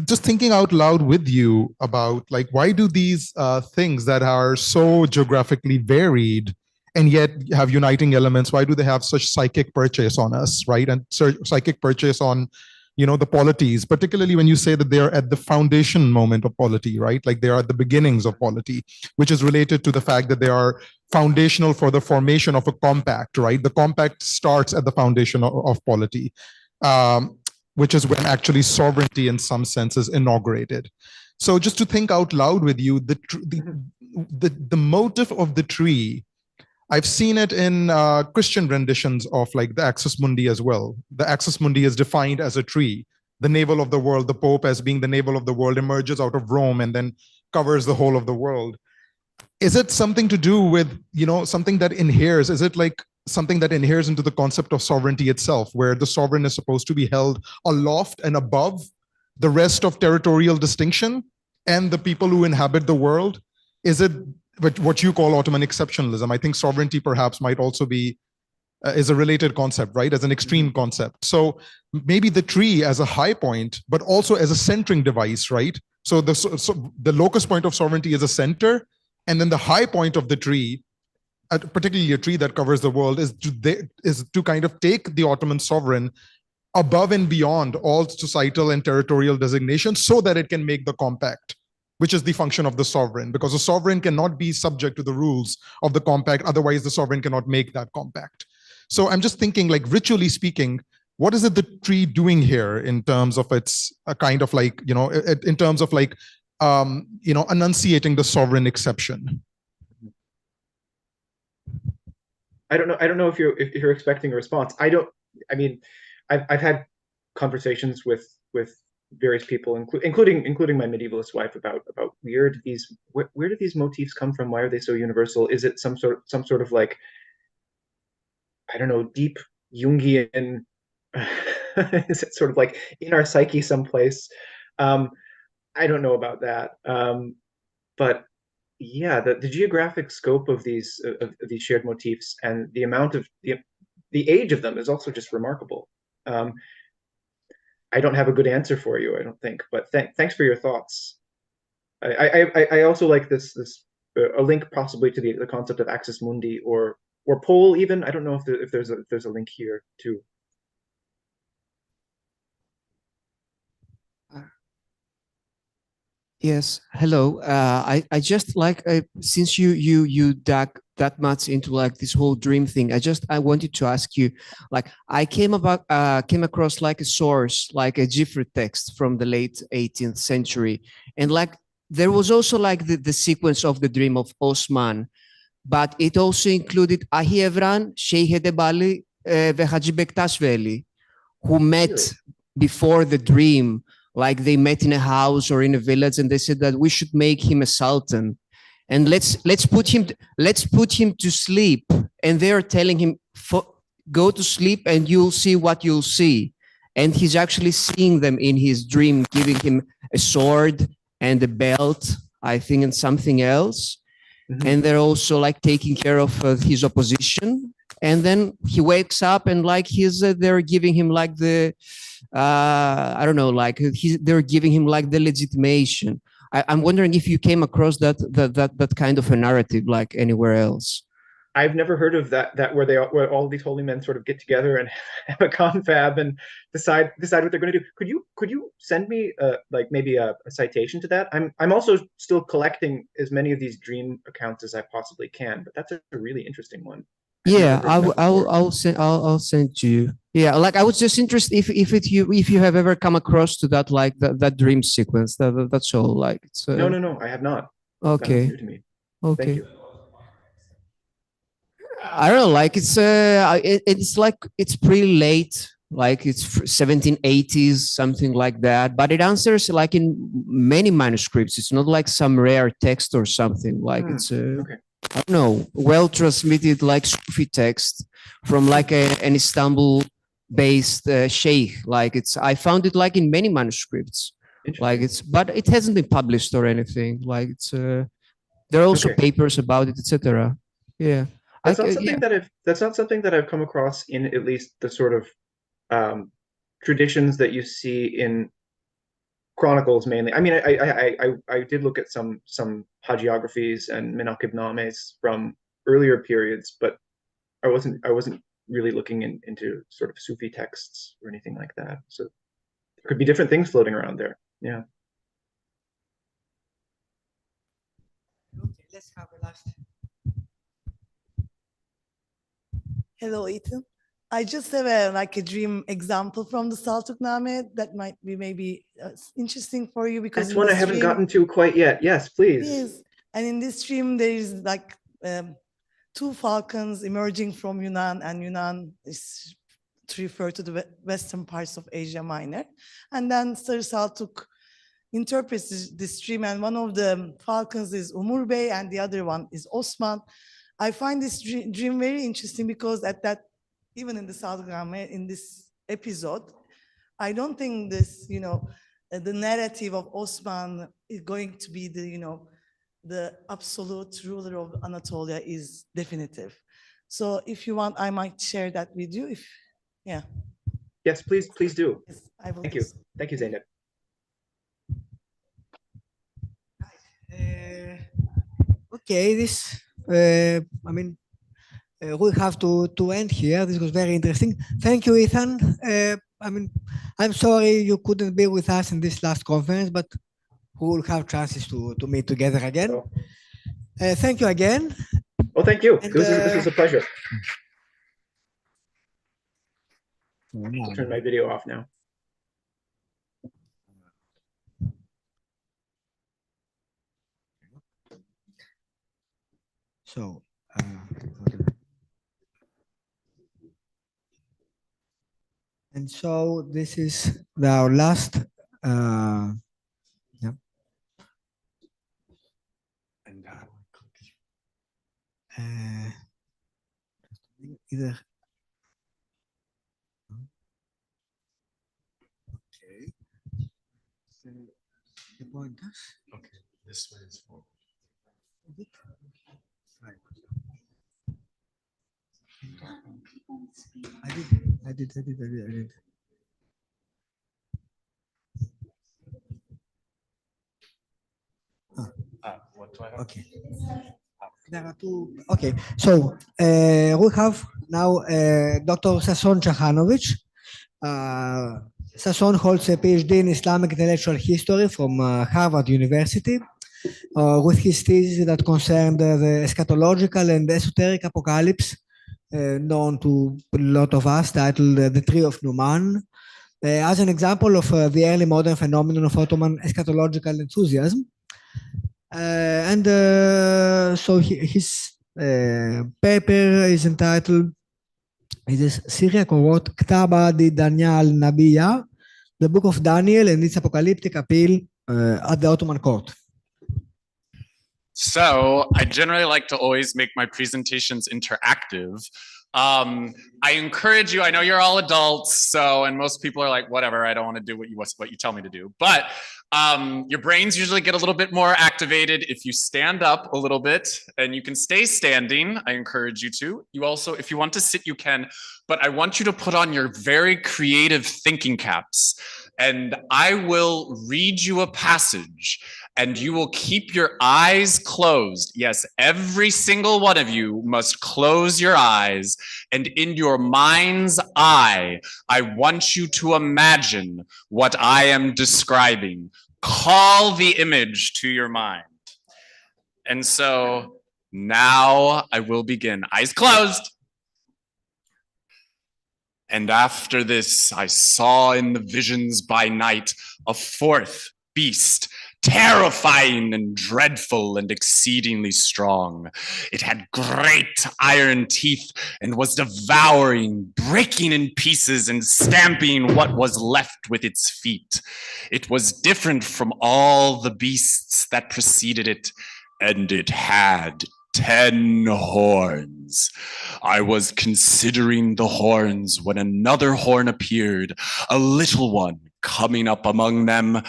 just thinking out loud with you about why do these things that are so geographically varied and yet have uniting elements, why do they have such psychic purchase on us, right? And psychic purchase on, the polities, particularly when you say that they are at the foundation moment of polity, right? Like they are at the beginnings of polity, which is related to the fact that they are foundational for the formation of a compact, right? The compact starts at the foundation of polity. Which is when actually sovereignty in some sense is inaugurated. So just to think out loud with you, the motive of the tree, I've seen it in Christian renditions of the Axis Mundi as well. The Axis Mundi is defined as a tree. The navel of the world, the Pope as being the navel of the world, emerges out of Rome and then covers the whole of the world. Is it something to do with, something that inheres? Is it something that inheres into the concept of sovereignty itself, where the sovereign is supposed to be held aloft and above the rest of territorial distinction and the people who inhabit the world? Is it what you call Ottoman exceptionalism? I think sovereignty perhaps might also be is a related concept, right? As an extreme concept. So maybe the tree as a high point, but also as a centering device, right? So the locus point of sovereignty is a center, and then the high point of the tree, particularly a tree that covers the world, is to kind of take the Ottoman sovereign above and beyond all societal and territorial designations so that it can make the compact, which is the function of the sovereign, because the sovereign cannot be subject to the rules of the compact. Otherwise, the sovereign cannot make that compact. So I'm just thinking, ritually speaking, what is it the tree doing here in terms of its kind of in terms of enunciating the sovereign exception? I don't know if you're expecting a response. I mean, I've had conversations with various people, including my medievalist wife, about where do these motifs come from? Why are they so universal? Is it some sort of I don't know, deep Jungian? Is it sort of in our psyche someplace? I don't know about that, but. Yeah, the geographic scope of these shared motifs and the amount of the age of them is also just remarkable. I don't have a good answer for you, I don't think, but thanks for your thoughts. I also like this a link possibly to the concept of Axis Mundi or pole even. I don't know if there's a link here too. Yes, hello. I just since you dug that much into like this whole dream thing. I wanted to ask you, like, I came across like a source, like a Gifre text from the late 18th century, and like there was also like the sequence of the dream of Osman, but it also included Ahi Evran, Sheikh Hedebali, ve Haji Bektasveli, who met before the dream. Like they met in a house or in a village, and they said that we should make him a sultan, and let's put him to sleep. And they are telling him, go to sleep, and you'll see what you'll see. And he's actually seeing them in his dream, giving him a sword and a belt, I think, and something else. Mm-hmm. And they're also like taking care of his opposition. And then he wakes up, and like they're giving him like the, I don't know, like they're giving him like the legitimation. I'm wondering if you came across that kind of a narrative like anywhere else. I've never heard of that where all these holy men sort of get together and have a confab and decide what they're going to do. Could you send me like maybe a citation to that? I'm also still collecting as many of these dream accounts as I possibly can, but that's a really interesting one. Yeah, I'll send you. Yeah, like I was just interested if you have ever come across to that, like that dream sequence. That's all. Like it's no, I have not. Okay. New to me. Okay. Thank you. I don't know. Like it's like it's pretty late. Like it's 1780s, something like that. But it answers like in many manuscripts. It's not like some rare text or something. Like it's okay. I don't know, well transmitted like Sufi text from like an Istanbul-based sheikh. Like I found it like in many manuscripts. Like but it hasn't been published or anything. Like there are also papers about it, etc. Yeah. That's not something that I've come across in at least the sort of traditions that you see in chronicles mainly. I mean, I did look at some hagiographies and menakibnames from earlier periods, but I wasn't really looking into sort of Sufi texts or anything like that. So there could be different things floating around there. Yeah. Okay, let's have a last. Hello, Ethan. I just have a dream example from the Saltukname that might be maybe interesting for you because that's one I haven't gotten to quite yet. Yes, please. Yes, and in this dream there is like two falcons emerging from Yunan, and Yunan is to refer to the western parts of Asia Minor, and then Sarı Saltuk interprets this dream, and one of the falcons is Umur Bey and the other one is Osman. I find this dream very interesting because even in the Saltukname, in this episode, I don't think this, the narrative of Osman is going to be the absolute ruler of Anatolia is definitive. So if you want, I might share that with you. Yeah. Yes, please do. Yes, I will. Thank you. Thank you, Zeynep. Okay, we have to end here. This was very interesting. Thank you, Ethan. I'm sorry you couldn't be with us in this last conference, but we will have chances to meet together again. Thank you again. Oh, thank you. And, this was a pleasure. I'll turn my video off now. So, and so this is our last, yeah. And either. Okay. The pointers. Okay, this way is for. Right. I did. What do I have? Okay. There are two. Okay, so we have now Dr. Sason Chahanovic. Sason holds a PhD in Islamic intellectual history from Harvard University. with his thesis that concerned the eschatological and esoteric apocalypse, known to a lot of us, titled The Tree of Numan, as an example of the early modern phenomenon of Ottoman eschatological enthusiasm. So his paper is entitled, it is Syria Korot Ktaba di Daniel Nabiya, the Book of Daniel and its apocalyptic appeal at the Ottoman court. So I generally like to always make my presentations interactive. I encourage you, I know you're all adults, and most people are like, whatever, I don't want to do what you tell me to do. But your brains usually get a little bit more activated if you stand up a little bit, and you can stay standing. I encourage you to. You also, if you want to sit, you can, but I want you to put on your very creative thinking caps, and I will read you a passage, and you will keep your eyes closed. Yes, every single one of you must close your eyes, and in your mind's eye, I want you to imagine what I am describing. Call the image to your mind. And so now I will begin. Eyes closed. And after this, I saw in the visions by night a fourth beast, terrifying and dreadful and exceedingly strong. It had great iron teeth and was devouring, breaking in pieces and stamping what was left with its feet. It was different from all the beasts that preceded it, and it had 10 horns. I was considering the horns when another horn appeared, a little one coming up among them.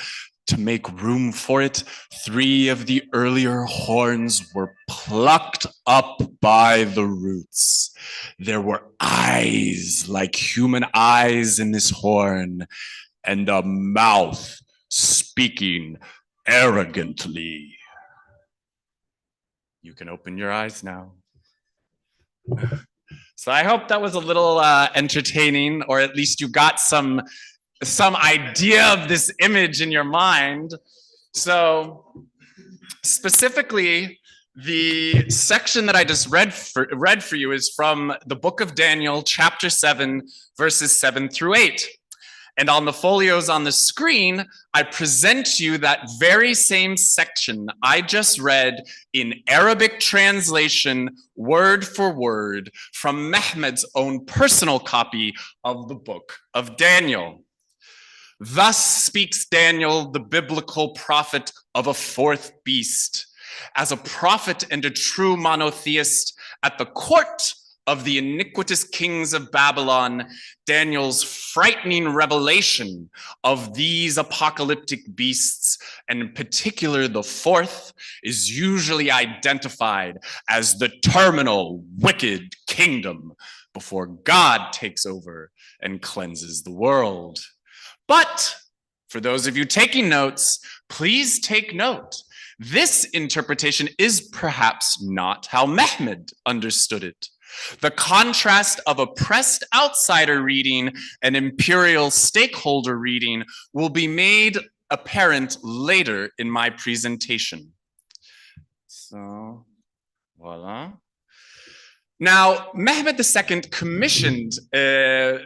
To make room for it, 3 of the earlier horns were plucked up by the roots. There were eyes like human eyes in this horn, and a mouth speaking arrogantly. You can open your eyes now. So I hope that was a little entertaining, or at least you got some idea of this image in your mind. So specifically, the section that I just read for you is from the book of Daniel, chapter 7, verses 7 through 8. And on the folios on the screen, I present you that very same section I just read in Arabic translation, word for word, from Mehmed's own personal copy of the book of Daniel. Thus speaks Daniel, the biblical prophet, of a fourth beast. As a prophet and a true monotheist at the court of the iniquitous kings of Babylon, Daniel's frightening revelation of these apocalyptic beasts, and in particular the fourth, is usually identified as the terminal wicked kingdom before God takes over and cleanses the world. But for those of you taking notes, please take note. This interpretation is perhaps not how Mehmed understood it. The contrast of oppressed outsider reading and imperial stakeholder reading will be made apparent later in my presentation. So, voila. Now, Mehmed II commissioned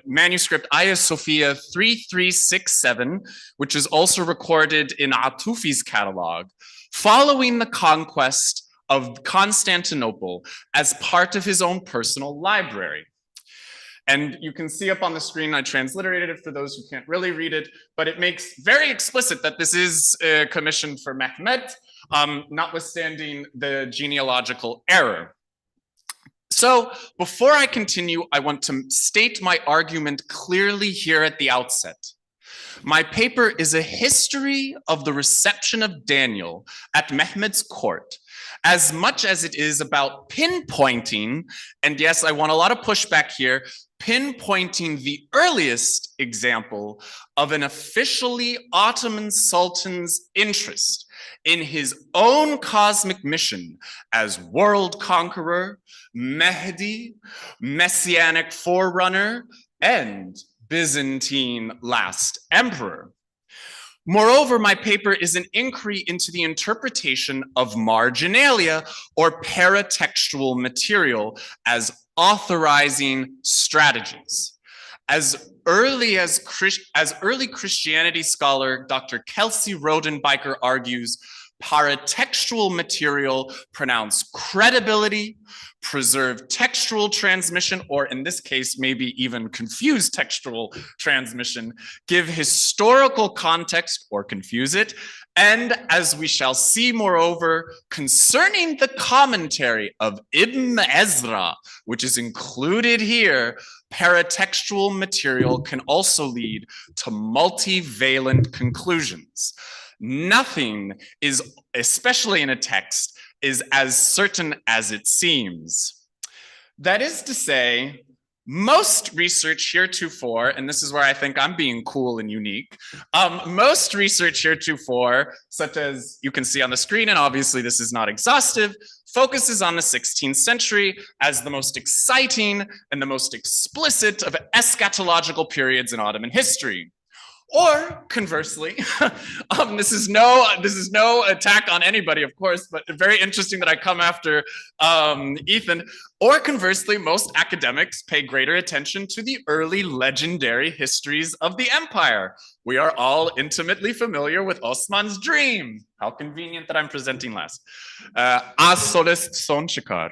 manuscript Hagia Sophia 3367, which is also recorded in Atufi's catalog, following the conquest of Constantinople as part of his own personal library. And you can see up on the screen, I transliterated it for those who can't really read it, but it makes very explicit that this is commissioned for Mehmed, notwithstanding the genealogical error. So before I continue, I want to state my argument clearly here at the outset. My paper is a history of the reception of Daniel at Mehmed's court, as much as it is about pinpointing, and yes, I want a lot of pushback here, pinpointing the earliest example of an officially Ottoman Sultan's interest in his own cosmic mission as world conqueror, Mahdi, messianic forerunner, and Byzantine last emperor. Moreover, my paper is an inquiry into the interpretation of marginalia or paratextual material as authorizing strategies. As early Christianity scholar Dr. Kelsey Rodenbiker argues, paratextual material pronounce credibility, preserve textual transmission, or in this case, maybe even confuse textual transmission, give historical context or confuse it, and as we shall see, moreover, concerning the commentary of Ibn Ezra, which is included here, paratextual material can also lead to multivalent conclusions. Nothing is, especially in a text, is as certain as it seems. That is to say, most research heretofore, and this is where I think I'm being cool and unique, most research heretofore, such as you can see on the screen, and obviously this is not exhaustive, focuses on the 16th century as the most exciting and the most explicit of eschatological periods in Ottoman history. Or conversely, this is no attack on anybody, of course, but very interesting that I come after Ethan. Or conversely, most academics pay greater attention to the early legendary histories of the empire. We are all intimately familiar with Osman's dream. How convenient that I'm presenting last. Az solist son çıkar.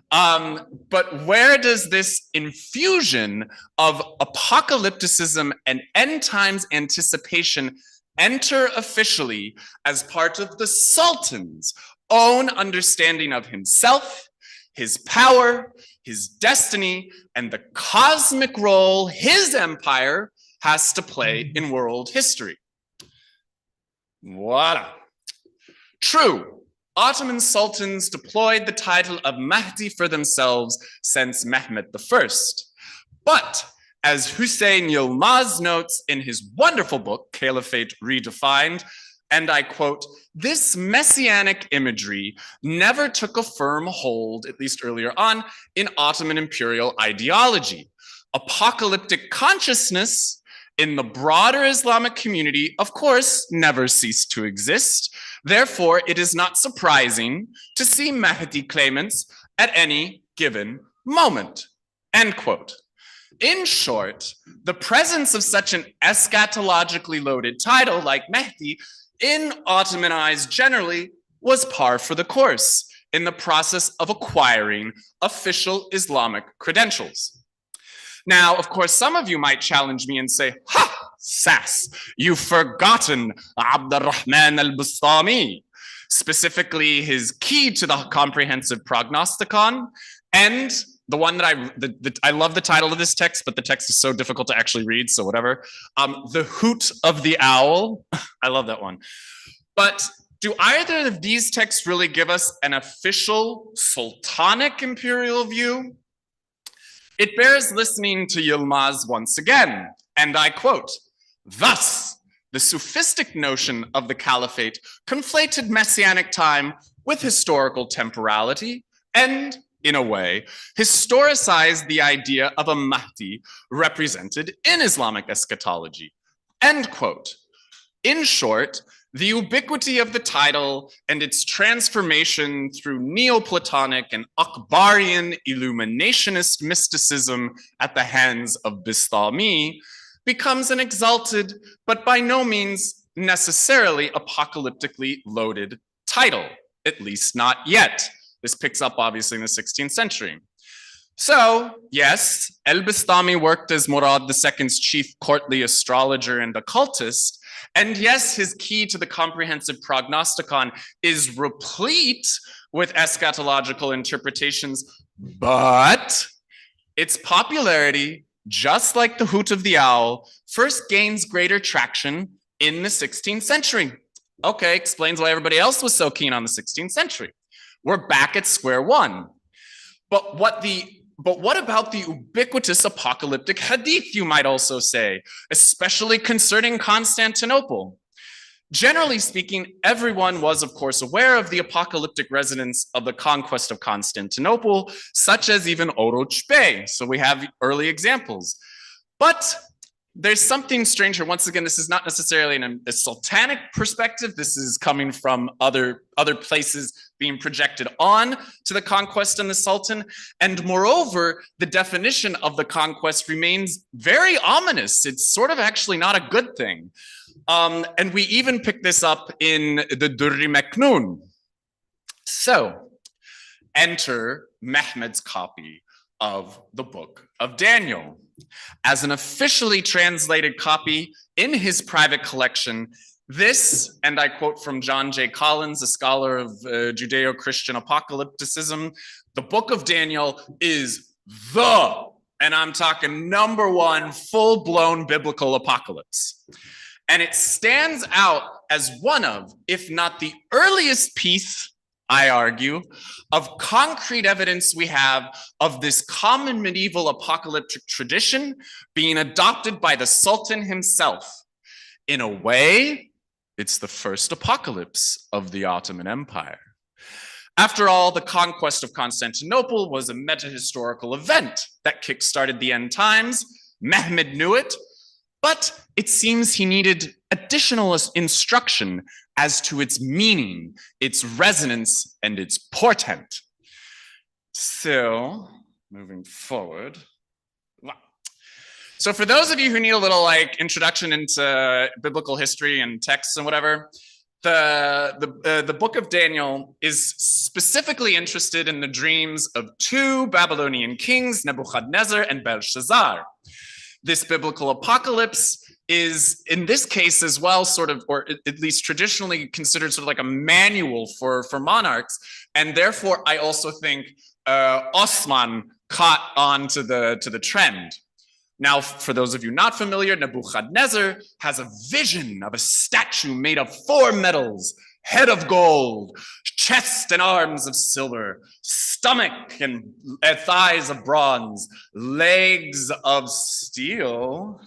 But where does this infusion of apocalypticism and end times anticipation enter officially as part of the Sultan's own understanding of himself, his power, his destiny, and the cosmic role his empire has to play in world history? Voila. True. Ottoman sultans deployed the title of Mahdi for themselves since Mehmed I. But as Hüseyin Yılmaz notes in his wonderful book, Caliphate Redefined, and I quote, "This messianic imagery never took a firm hold, at least earlier on, in Ottoman imperial ideology. Apocalyptic consciousness in the broader Islamic community, of course, never ceased to exist. Therefore, it is not surprising to see Mahdi claimants at any given moment." End quote. In short, the presence of such an eschatologically loaded title like Mahdi in Ottoman eyes generally was par for the course in the process of acquiring official Islamic credentials. Now, of course, some of you might challenge me and say, "Ha, Sass, you've forgotten Abdurrahman al-Bustami, specifically his key to the comprehensive prognosticon, and the one that I love the title of this text, but the text is so difficult to actually read, so whatever. The Hoot of the Owl." I love that one. But do either of these texts really give us an official sultanic imperial view? It bears listening to Yılmaz once again, and I quote, "Thus, the sophistic notion of the caliphate conflated messianic time with historical temporality and, in a way, historicized the idea of a Mahdi represented in Islamic eschatology." End quote. In short, the ubiquity of the title and its transformation through Neoplatonic and Akbarian illuminationist mysticism at the hands of Bistami becomes an exalted, but by no means necessarily apocalyptically loaded title, at least not yet. This picks up obviously in the 16th century. So, yes, El-Bistami worked as Murad II's chief courtly astrologer and occultist, and yes, his key to the comprehensive prognosticon is replete with eschatological interpretations, but its popularity, just like the Hoot of the Owl, first gains greater traction in the 16th century. Okay, explains why everybody else was so keen on the 16th century. We're back at square one. But what about the ubiquitous apocalyptic hadith, you might also say, especially concerning Constantinople? Generally speaking, everyone was, of course, aware of the apocalyptic resonance of the conquest of Constantinople, such as even Oroç Bey. So we have early examples. But there's something strange here. Once again, this is not necessarily a sultanic perspective. This is coming from other places being projected on to the conquest and the Sultan. And moreover, the definition of the conquest remains very ominous. It's sort of actually not a good thing. And we even pick this up in the Durri Meknun. So, enter Mehmed's copy of the Book of Daniel. As an officially translated copy in his private collection, this, and I quote from John J. Collins, a scholar of Judeo-Christian apocalypticism, the Book of Daniel is the, and I'm talking #1, full-blown biblical apocalypse. And it stands out as one of, if not the earliest piece, I argue, of concrete evidence we have of this common medieval apocalyptic tradition being adopted by the Sultan himself. In a way, it's the first apocalypse of the Ottoman Empire. After all, the conquest of Constantinople was a meta-historical event that kickstarted the end times. Mehmed knew it, but it seems he needed additional instruction as to its meaning, its resonance, and its portent. So, moving forward. So for those of you who need a little introduction into biblical history and texts and whatever, the Book of Daniel is specifically interested in the dreams of 2 Babylonian kings, Nebuchadnezzar and Belshazzar. This biblical apocalypse is, in this case as well, sort of, or at least traditionally considered sort of like a manual for monarchs. And therefore, I also think Osman caught on to the trend. Now, for those of you not familiar, Nebuchadnezzar has a vision of a statue made of 4 metals, head of gold, chest and arms of silver, stomach and thighs of bronze, legs of steel,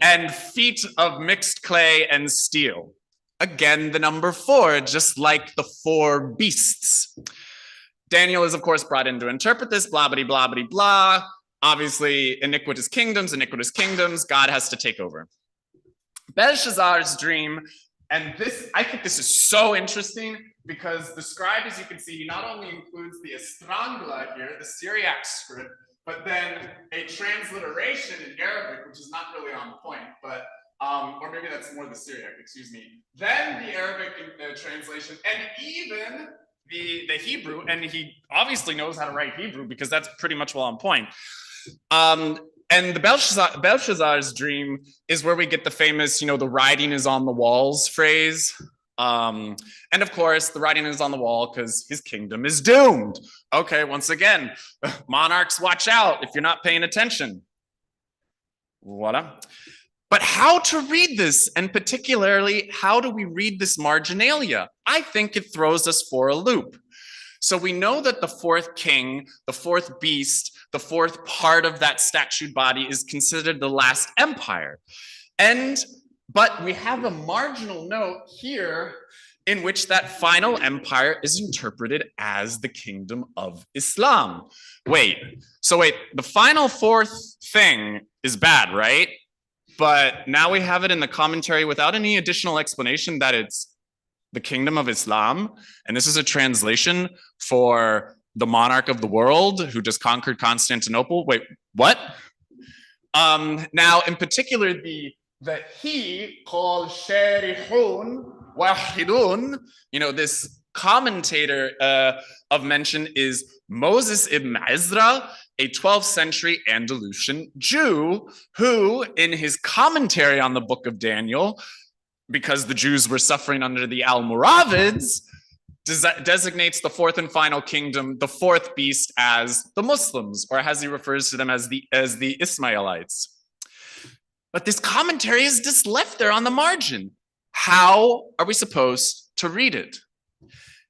and feet of mixed clay and steel. Again, the number 4, just like the 4 beasts. Daniel is, of course, brought in to interpret this, blah, blah, blah, blah, blah. Obviously, iniquitous kingdoms, God has to take over. Belshazzar's dream, and this, I think this is so interesting because the scribe, as you can see, he not only includes the Estrangla here, the Syriac script, but then a transliteration in Arabic, which is not really on point, but, or maybe that's more the Syriac, excuse me. Then the Arabic translation, and even the Hebrew, and he obviously knows how to write Hebrew because that's pretty much well on point. And the Belshazzar's dream is where we get the famous, the writing is on the walls phrase. And of course, the writing is on the wall because his kingdom is doomed. Okay, once again, monarchs, watch out if you're not paying attention. Voila. But how to read this, and particularly, how do we read this marginalia? I think it throws us for a loop. So we know that the 4th king, the 4th beast, the 4th part of that statued body is considered the last empire. But we have a marginal note here in which that final empire is interpreted as the kingdom of Islam. Wait, the final 4th thing is bad, right? But now we have it in the commentary without any additional explanation that it's the kingdom of Islam. And this is a translation for the monarch of the world who just conquered Constantinople. Wait, what? Now, in particular, the he called Sharihun Wahidun, this commentator of mention is Moses ibn Ezra, a 12th century Andalusian Jew who, in his commentary on the Book of Daniel, because the Jews were suffering under the Almoravids, designates the 4th and final kingdom, the 4th beast, as the Muslims, or as he refers to them as the Ismailites. But this commentary is just left there on the margin. How are we supposed to read it?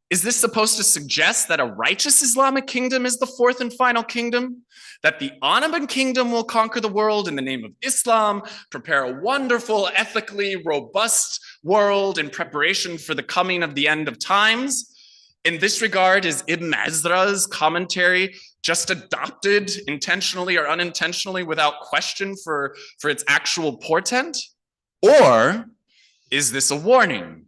Is this supposed to suggest that a righteous Islamic kingdom is the 4th and final kingdom? That the Ottoman kingdom will conquer the world in the name of Islam, prepare a wonderful, ethically robust world in preparation for the coming of the end of times? In this regard, is Ibn Ezra's commentary just adopted intentionally or unintentionally without question for its actual portent? Or is this a warning?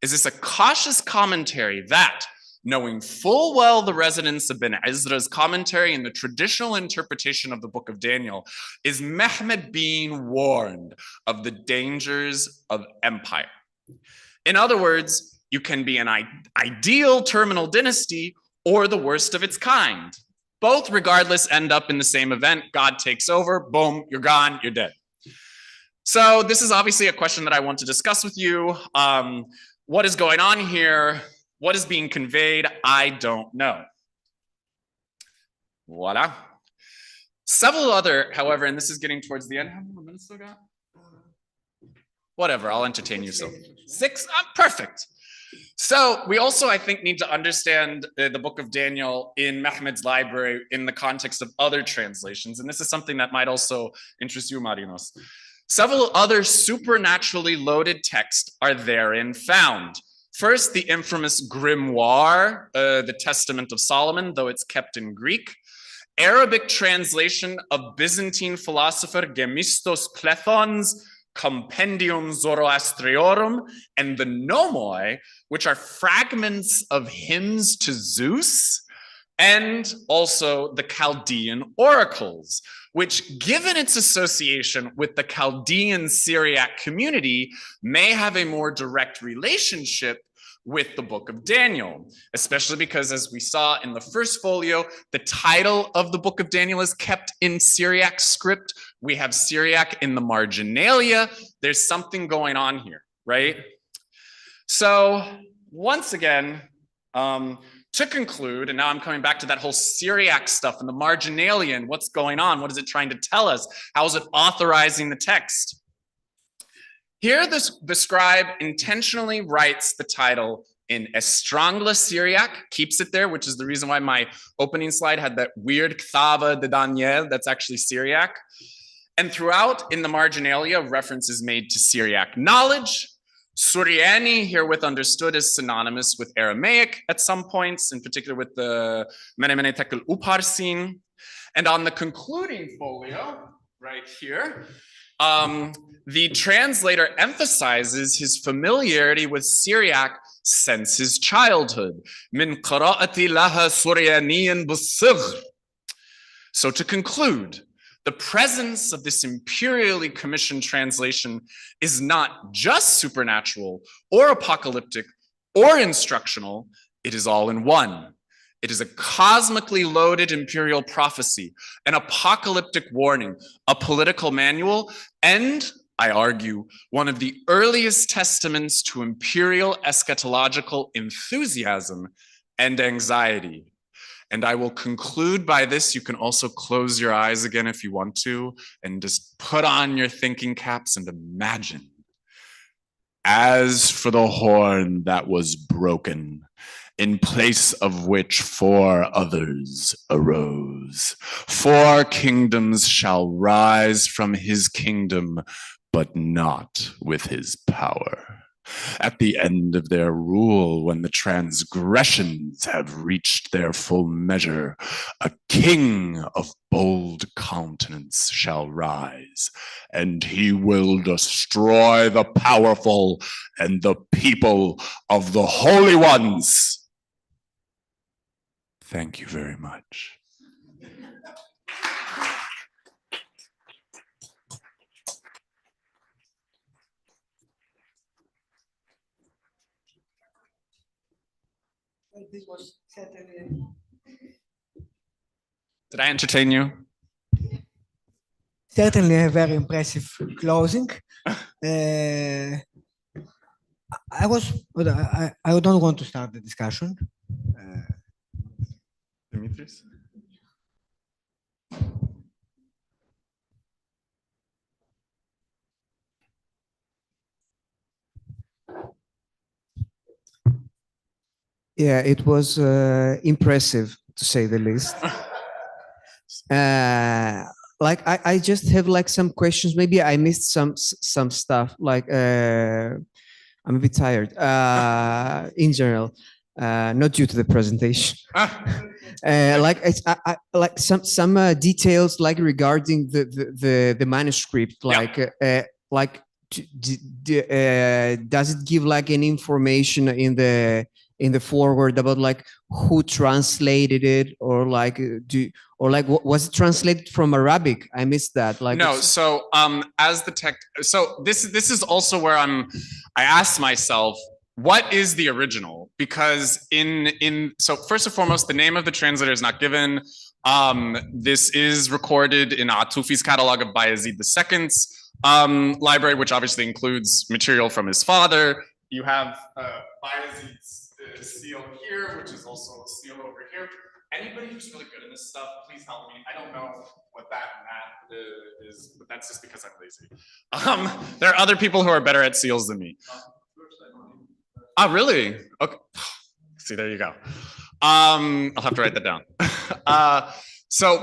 Is this a cautious commentary that, knowing full well the resonance of Ibn Ezra's commentary and the traditional interpretation of the Book of Daniel, is Mehmed being warned of the dangers of empire? In other words, you can be an ideal terminal dynasty or the worst of its kind. Both, regardless, end up in the same event. God takes over, boom, you're gone, you're dead. So this is obviously a question that I want to discuss with you. What is going on here? What is being conveyed? I don't know. Voila. Several other, however, and this is getting towards the end. How many more minutes still got? Whatever, I'll entertain you. So 6, perfect. So we also, I think, need to understand the Book of Daniel in Mehmed's library in the context of other translations. And this is something that might also interest you, Marinos. Several other supernaturally loaded texts are therein found. First, the infamous grimoire, the Testament of Solomon, though it's kept in Greek. Arabic translation of Byzantine philosopher Gemistos Klethon's Compendium Zoroastriorum, and the Nomoi, which are fragments of hymns to Zeus, and also the Chaldean oracles, which, given its association with the Chaldean Syriac community, may have a more direct relationship with the Book of Daniel, especially because, as we saw in the first folio, the title of the Book of Daniel is kept in Syriac script. We have Syriac in the marginalia. There's something going on here, right? So once again, to conclude, and now I'm coming back to that whole Syriac stuff and the marginalia and what's going on. What is it trying to tell us? How is it authorizing the text? Here, the scribe intentionally writes the title in Estrangla Syriac, keeps it there, which is the reason why my opening slide had that weird Ktava de Daniel, that's actually Syriac. And throughout in the marginalia, reference is made to Syriac knowledge. Suriani, herewith understood as synonymous with Aramaic at some points, in particular with the Menemene Tekel Uparsin. And on the concluding folio, right here, the translator emphasizes his familiarity with Syriac since his childhood. Min qira'ati laha Suryaniyan b'sighr. So to conclude, the presence of this imperially commissioned translation is not just supernatural or apocalyptic or instructional, it is all in one. It is a cosmically loaded imperial prophecy, an apocalyptic warning, a political manual, and, I argue, one of the earliest testaments to imperial eschatological enthusiasm and anxiety. And I will conclude by this. You can also close your eyes again if you want to, and just put on your thinking caps and imagine. As for the horn that was broken, in place of which 4 others arose. 4 kingdoms shall rise from his kingdom, but not with his power. At the end of their rule, when the transgressions have reached their full measure, a king of bold countenance shall rise, and he will destroy the powerful and the people of the holy ones. Thank you very much. This was certainly. Did I entertain you? Certainly a very impressive closing. I don't want to start the discussion. Dimitris? Yeah, it was impressive, to say the least. Like I just have like some questions. Maybe I missed some stuff. Like I'm a bit tired in general. not due to the presentation. Like like some details like regarding the manuscript, like does it give like any information in the forward about like who translated it, or like was it translated from Arabic? I missed that. Like no, so as the tech, so this is also where I asked myself, what is the original? Because so first and foremost, the name of the translator is not given. This is recorded in Atufi's catalog of Bayezid II's library, which obviously includes material from his father. You have Bayezid's seal here, which is also a seal over here. Anybody who's really good in this stuff, please help me. I don't know what that and that is, but that's just because I'm lazy. There are other people who are better at seals than me. Oh, really? Okay. See, there you go. I'll have to write that down.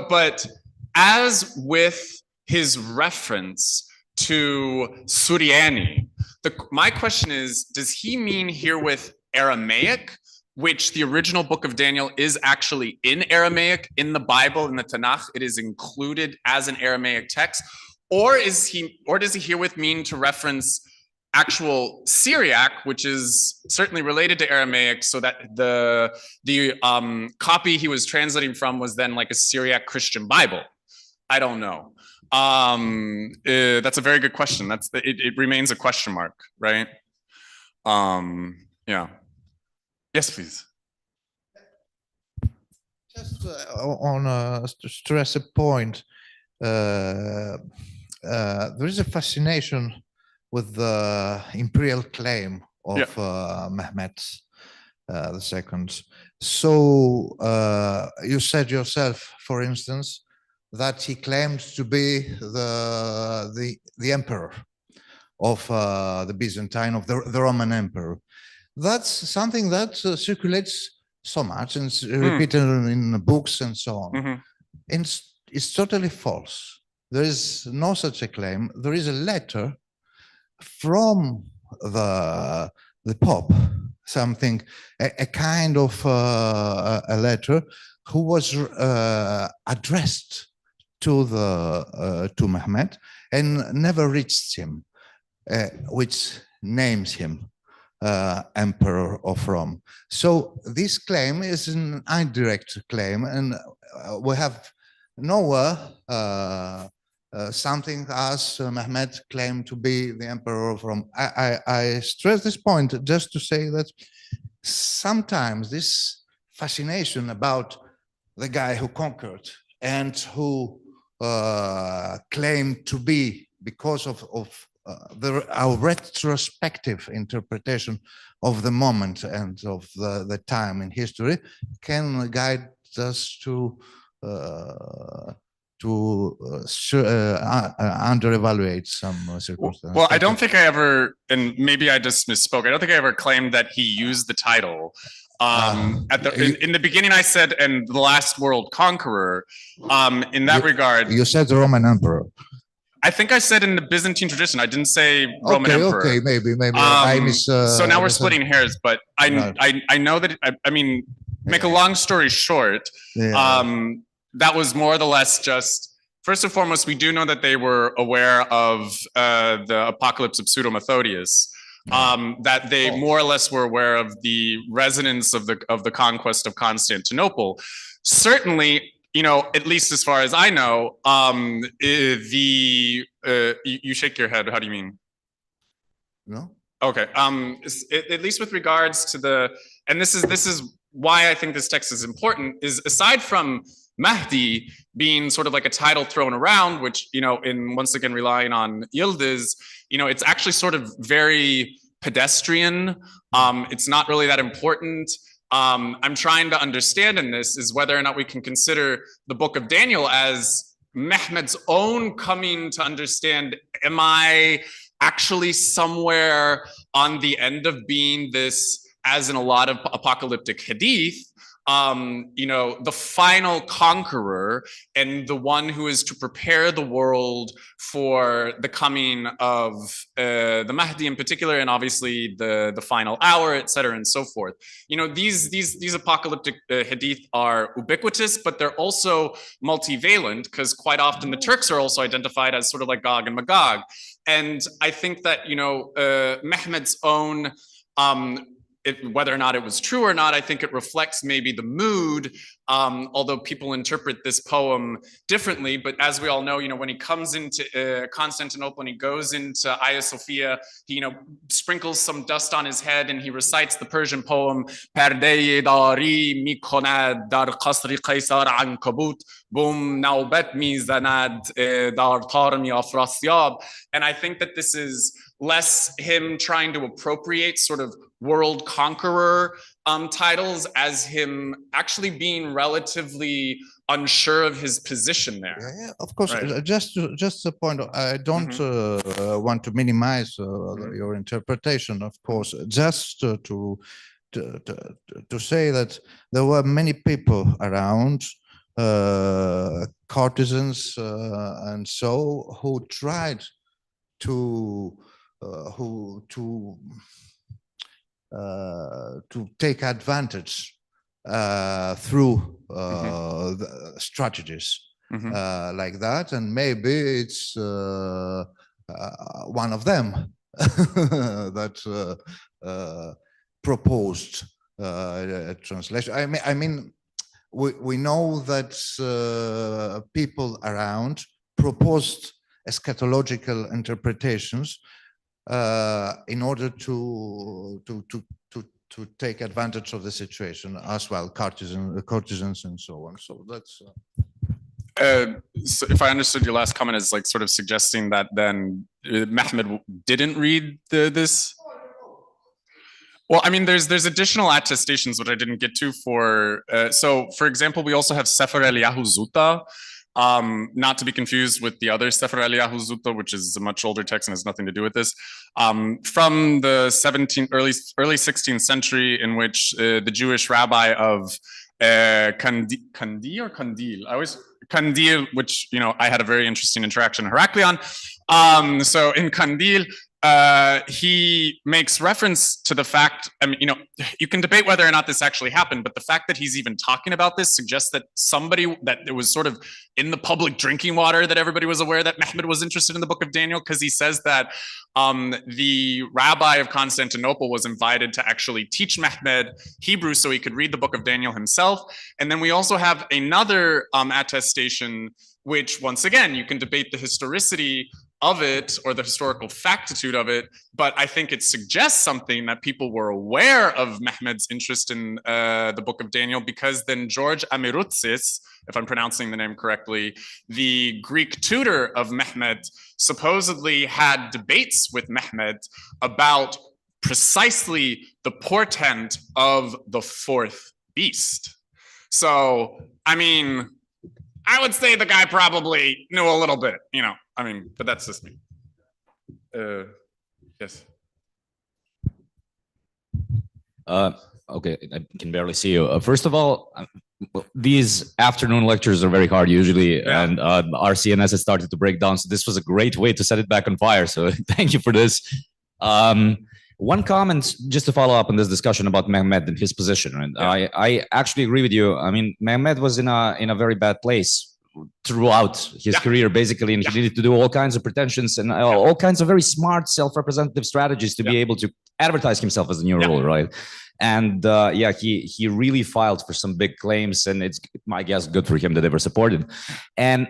But as with his reference to Sariyannis, my question is, does he mean here with Aramaic, which the original book of Daniel is actually in Aramaic in the Bible, in the Tanakh? It is included as an Aramaic text, or does he herewith mean to reference actual Syriac, which is certainly related to Aramaic, so that the copy he was translating from was then like a Syriac Christian Bible? I don't know. That's a very good question. It remains a question mark, right? Yeah. Yes, please. Just to stress a point, there is a fascination with the imperial claim of Mehmet II. So you said yourself, for instance, that he claimed to be the emperor of the Byzantine, of the Roman emperor. That's something that circulates so much and repeated in books and so on. Mm-hmm. And it's totally false. There is no such a claim. There is a letter from the Pope, something, a kind of a letter who was addressed to Mehmet and never reached him, which names him Emperor of Rome. So this claim is an indirect claim, and we have nowhere something as Mehmet claimed to be the Emperor of Rome. I stress this point just to say that sometimes this fascination about the guy who conquered and who claimed to be, because of our retrospective interpretation of the moment and of the time in history, can guide us to under-evaluate some circumstances. Well, I don't think I ever, and maybe I just misspoke, I don't think I ever claimed that he used the title. In the beginning I said, and the last world conqueror, in that regard. You said the Roman emperor. I think I said in the Byzantine tradition. I didn't say Roman emperor. Okay, maybe. So now we're splitting hairs, but I know that, I mean, make a long story short, that was more or less just, first and foremost, we do know that they were aware of the apocalypse of Pseudo-Methodius, that they more or less were aware of the resonance of the conquest of Constantinople. Certainly, you know, at least as far as I know, you shake your head. How do you mean? No. Okay. At least with regards to and this is why I think this text is important, is aside from Mahdi being sort of like a title thrown around, which, you know, once again relying on Yildiz, you know, it's actually sort of very pedestrian. It's not really that important. I'm trying to understand in this is whether or not we can consider the book of Daniel as Mehmet's own coming to understand, am I actually somewhere on the end of being this, as in a lot of apocalyptic hadith, the final conqueror and the one who is to prepare the world for the coming of the Mahdi in particular, and obviously the final hour, etc., and so forth. These apocalyptic hadith are ubiquitous, but they're also multivalent, because quite often the Turks are also identified as sort of like Gog and Magog. And I think that Mehmed's own whether or not it was true or not, I think it reflects maybe the mood, although people interpret this poem differently. But as we all know, when he comes into Constantinople and he goes into Hagia Sophia, he, sprinkles some dust on his head and he recites the Persian poem, Perde dari mikonad dar qasri qaisar ankabut, bum naubat mizanad dar tarmi afrasyab. And I think that this is less him trying to appropriate sort of world conqueror titles as him actually being relatively unsure of his position there. Yeah, of course. Right. Just a point. I don't want to minimize your interpretation, of course. Just to say that there were many people around, courtesans and so, who tried to take advantage through the strategies like that, and maybe it's one of them that proposed a translation. I mean, we know that people around proposed eschatological interpretations in order to take advantage of the situation as well, courtesans and so on. So that's. So if I understood your last comment as like sort of suggesting that then Mehmed didn't read this. Well, I mean, there's additional attestations which I didn't get to for. So, for example, we also have Sefer Eliyahu Zuta. Not to be confused with the other Sefer Eliyahu Zuta, which is a much older text and has nothing to do with this, from the early 16th century, in which the Jewish rabbi of Kandil, which I had a very interesting interaction in Heraklion. So in Kandil, he makes reference to the fact, I mean, you can debate whether or not this actually happened, but the fact that he's even talking about this suggests that that it was sort of in the public drinking water that everybody was aware that Mehmed was interested in the Book of Daniel, because he says that the rabbi of Constantinople was invited to actually teach Mehmed Hebrew so he could read the Book of Daniel himself. And then we also have another attestation, which once again, you can debate the historicity of it or the historical factitude of it, but I think it suggests something that people were aware of Mehmed's interest in the Book of Daniel, because then George Amirutsis, if I'm pronouncing the name correctly, the Greek tutor of Mehmed, supposedly had debates with Mehmed about precisely the portent of the fourth beast. So, I mean, I would say the guy probably knew a little bit, I mean, but that's just me. Yes. Okay, I can barely see you. First of all, these afternoon lectures are very hard usually, and our CNS has started to break down. So this was a great way to set it back on fire. So thank you for this. One comment, just to follow up on this discussion about Mehmed and his position. And I actually agree with you. I mean, Mehmed was in a very bad place throughout his career, basically, and he needed to do all kinds of pretensions and all kinds of very smart self-representative strategies to be able to advertise himself as the new ruler, right? And he really filed for some big claims, and it's, I guess, good for him that they were supported. And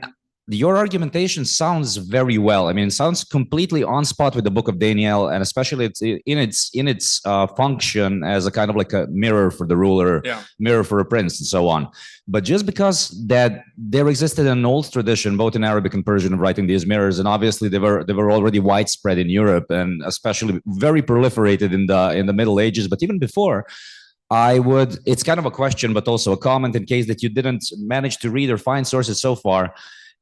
your argumentation sounds very well. I mean, it sounds completely on spot with the Book of Daniel, and especially in its function as a kind of like a mirror for the ruler, mirror for a prince, and so on. But just because that there existed an old tradition, both in Arabic and Persian, of writing these mirrors, and obviously they were already widespread in Europe, and especially very proliferated in the Middle Ages, but even before. It's kind of a question, but also a comment in case that you didn't manage to read or find sources so far.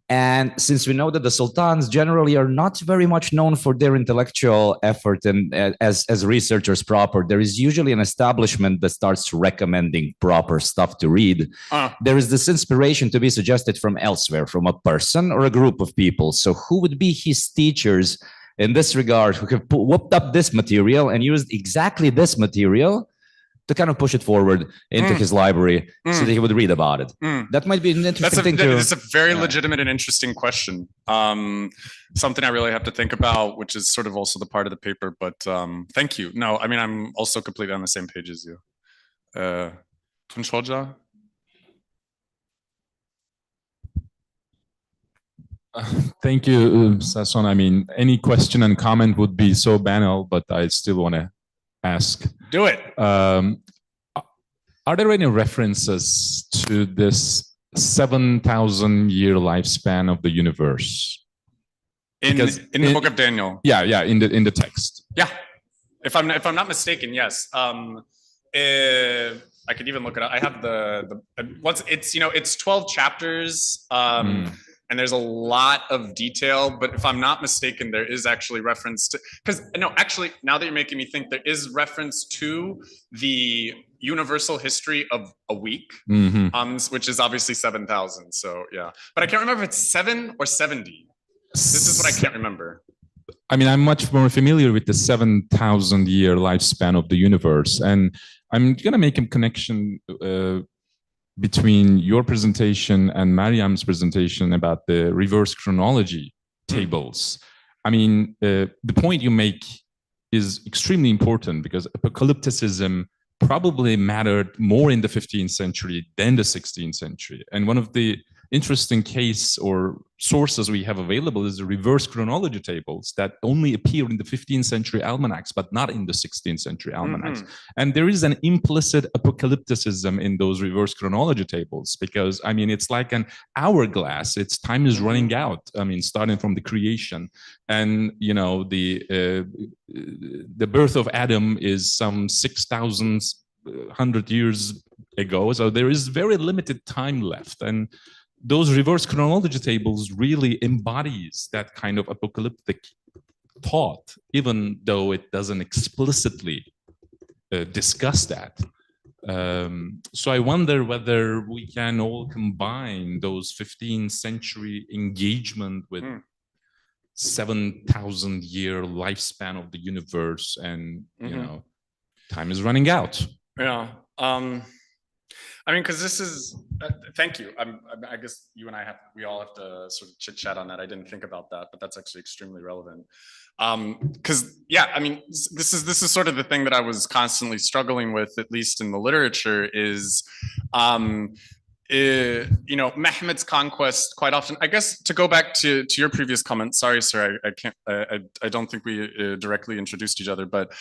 And since we know that the sultans generally are not very much known for their intellectual effort and as researchers proper, there is usually an establishment that starts recommending proper stuff to read. There is this inspiration to be suggested from elsewhere, from a person or a group of people. So who would be his teachers in this regard who have whooped up this material and used exactly this material to kind of push it forward into his library so that he would read about it? That might be an interesting thing to... It's a very legitimate and interesting question. Something I really have to think about, which is sort of also the part of the paper, but thank you. No, I mean, I'm also completely on the same page as you. Tunçhoca? Thank you, Sasson. I mean, any question and comment would be so banal, but I still want to ask. Do it. Are there any references to this 7,000-year lifespan of the universe? In the book of Daniel. Yeah, in the text. Yeah, if I'm not mistaken, yes. I could even look it up. I have it's 12 chapters. And there's a lot of detail, but if I'm not mistaken, there is actually reference to, actually, now that you're making me think, there is reference to the universal history of a week, which is obviously 7,000. So yeah, but I can't remember if it's 7 or 70. This is what I can't remember. I mean, I'm much more familiar with the 7,000-year lifespan of the universe, and I'm gonna make a connection between your presentation and Mariam's presentation about the reverse chronology tables. I mean, the point you make is extremely important because apocalypticism probably mattered more in the 15th century than the 16th century. And one of the interesting case or sources we have available is the reverse chronology tables that only appear in the 15th century almanacs, but not in the 16th century almanacs. And there is an implicit apocalypticism in those reverse chronology tables because, I mean, it's like an hourglass. Its time is running out. I mean, starting from the creation. And, you know, the birth of Adam is some 6,100 years ago. So there is very limited time left. And those reverse chronology tables really embodies that kind of apocalyptic thought, even though it doesn't explicitly discuss that. So I wonder whether we can all combine those 15th century engagement with 7,000-year lifespan of the universe, and you know, time is running out. Yeah. I mean, because this is, thank you. I guess you and we all have to sort of chit chat on that. I didn't think about that, but that's actually extremely relevant. Because yeah, I mean, this is sort of the thing that I was constantly struggling with, at least in the literature, is, you know, Mehmed's conquest quite often, I guess, to go back to your previous comment, sorry, sir, I don't think we directly introduced each other, but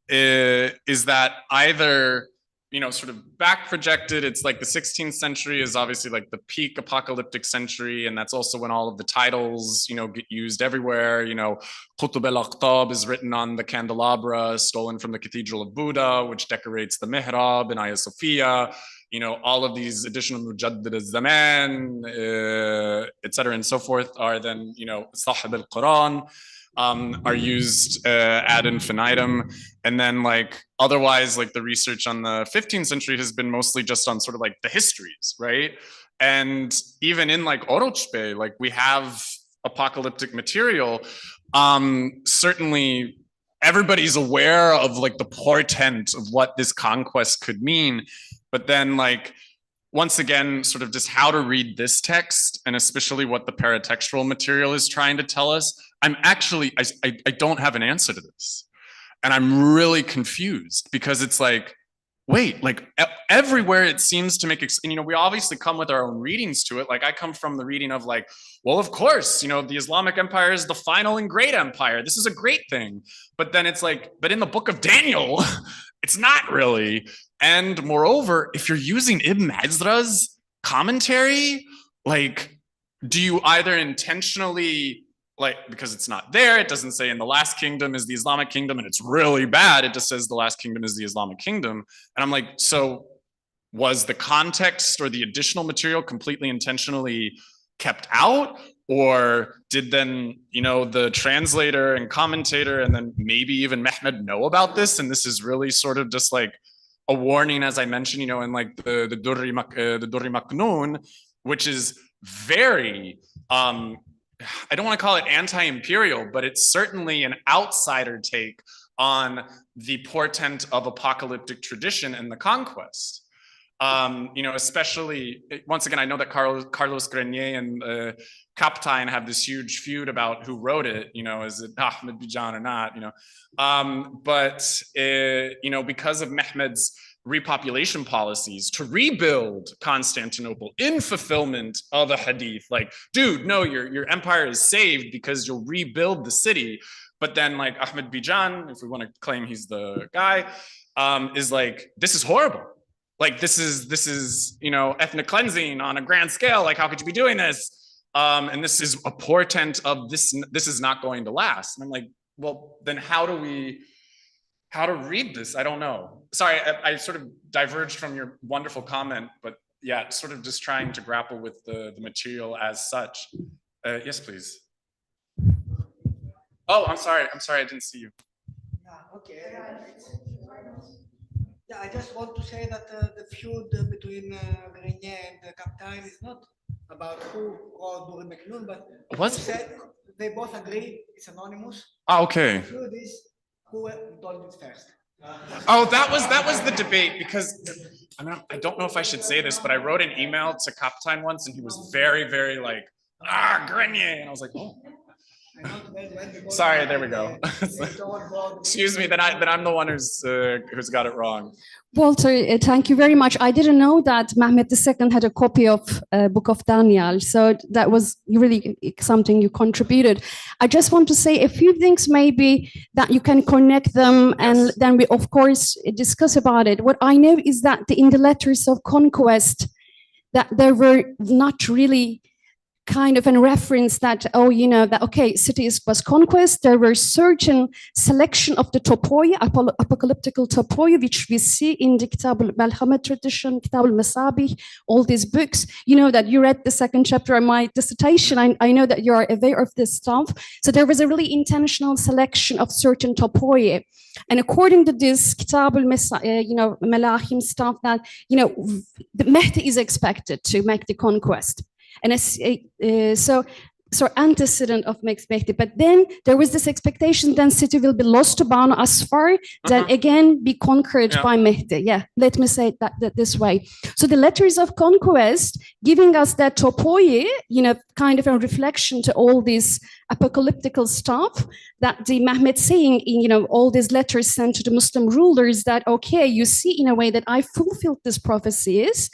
is that either, you know, sort of back projected, it's like the 16th century is obviously like the peak apocalyptic century, and that's also when all of the titles, you know, get used everywhere. You know, Qutb al-Aqtab is written on the candelabra stolen from the Cathedral of Buddha, which decorates the mihrab in Hagia Sophia. You know, all of these additional Mujaddid al-Zaman, et cetera, and so forth are then, you know, Sahib al-Quran, are used ad infinitum. And then like otherwise, like the research on the 15th century has been mostly just on sort of like the histories, right? And even in like Oroçbe, like we have apocalyptic material. Certainly everybody's aware of like the portent of what this conquest could mean. But then like, once again, sort of just how to read this text, and especially what the paratextual material is trying to tell us, I'm actually, I don't have an answer to this. And I'm really confused because it's like, wait, like everywhere it seems to make, and, you know, we obviously come with our own readings to it. Like I come from the reading of like, well, of course, you know, the Islamic Empire is the final and great empire. This is a great thing. But then it's like, but in the book of Daniel, it's not really. And moreover, if you're using Ibn Ezra's commentary, like, do you either intentionally, like, because it's not there, it doesn't say in the last kingdom is the Islamic kingdom and it's really bad, it just says the last kingdom is the Islamic kingdom. And I'm like, so was the context or the additional material completely intentionally kept out? Or did then, the translator and commentator and then maybe even Mehmed know about this? And this is really sort of just like a warning, as I mentioned, in like the Durri Maknoon, which is very, I don't want to call it anti-imperial, but it's certainly an outsider take on the portent of apocalyptic tradition and the conquest. Especially, once again, I know that Carlos Grenier and Kaptein have this huge feud about who wrote it, is it Ahmed Bijan or not, but because of Mehmed's repopulation policies to rebuild Constantinople in fulfillment of a hadith, like, dude, no, your empire is saved because you'll rebuild the city. But then like Ahmed Bijan, if we want to claim he's the guy, is like, this is horrible. Like, this is, ethnic cleansing on a grand scale. Like, how could you be doing this? And this is a portent of this is not going to last. And I'm like, well, then how to read this? I don't know. Sorry, I sort of diverged from your wonderful comment, but yeah, sort of just trying to grapple with the material as such. Yes, please. Oh, I'm sorry, I didn't see you. Yeah, okay. Yeah, I just want to say that the feud between Grenier and Kaptein is not about who wrote Durri Maknoon, but they both agree it's anonymous. Oh, okay. The feud is who told it first. Oh, that was the debate, because I don't know if I should say this, but I wrote an email to Kaptein once, and he was very, very like, Grenier, and I was like, oh. Sorry, there we go. Excuse me, then I'm the one who's got it wrong. Walter, thank you very much. I didn't know that Mehmed II had a copy of Book of Daniel, so that was really something you contributed. I just want to say a few things maybe that you can connect them, and then we of course discuss about it. What I know is that in the letters of conquest, that there were not really kind of a reference that, city was conquest. There were certain selection of the topoi, apocalyptical topoi, which we see in the Kitab al-Malhama tradition, Kitab al-Masabih, all these books. You know that you read the second chapter of my dissertation. I know that you are aware of this stuff. So there was a really intentional selection of certain topoi. And according to this Kitab al-Malahim stuff, that, the Mehdi is expected to make the conquest. And so antecedent of Mehdi. But then there was this expectation then city will be lost to Banu Asfar, then again be conquered by Mehdi. Yeah, let me say that this way. So the letters of conquest giving us that topoi, kind of a reflection to all this apocalyptical stuff that the Mehmed saying in, all these letters sent to the Muslim rulers that, okay, you see in a way that I fulfilled these prophecies.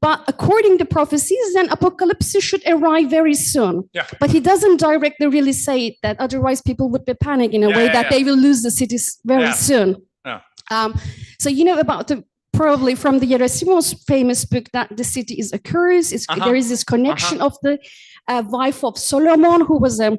But according to prophecies, then apocalypse should arrive very soon. Yeah. But he doesn't directly really say that. Otherwise, people would be panicking in a way that they will lose the cities very soon. Yeah. So about probably from the Rethymno's famous book that the city is a curse. There is this connection of the wife of Solomon, who was a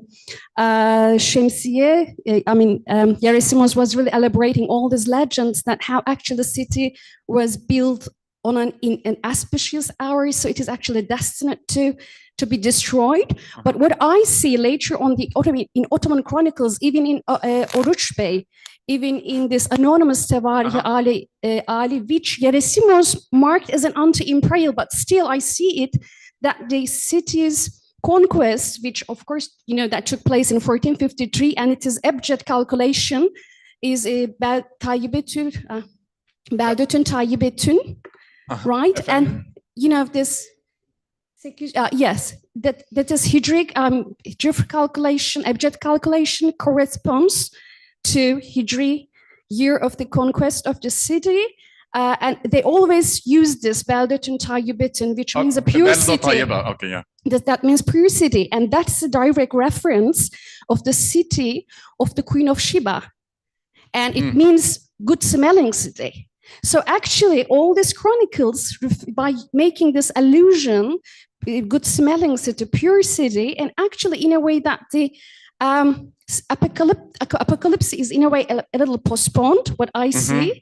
Shemsiye. Rethymnos was really elaborating all these legends that how actually the city was built in an auspicious hour, so it is actually destined to be destroyed. But what I see later on in Ottoman chronicles, even in Oruç Bey, even in this anonymous Tevarih Ali, which Rethymnos marked as an anti-imperial, but still I see it that the city's conquest, which of course that took place in 1453, and it is abject calculation, is a Beldetün Tayyibetün. Right, and this yes, that is Hijri calculation, abjad calculation corresponds to Hijri year of the conquest of the city, and they always use this Beldetün Tayyibetün, which means a pure city. Okay, yeah. That means pure city, and that's a direct reference of the city of the Queen of Sheba, and it means good smelling city. So actually, all these chronicles, by making this allusion, good smelling city, pure city, and actually in a way that the apocalypse is in a way a little postponed, what I see,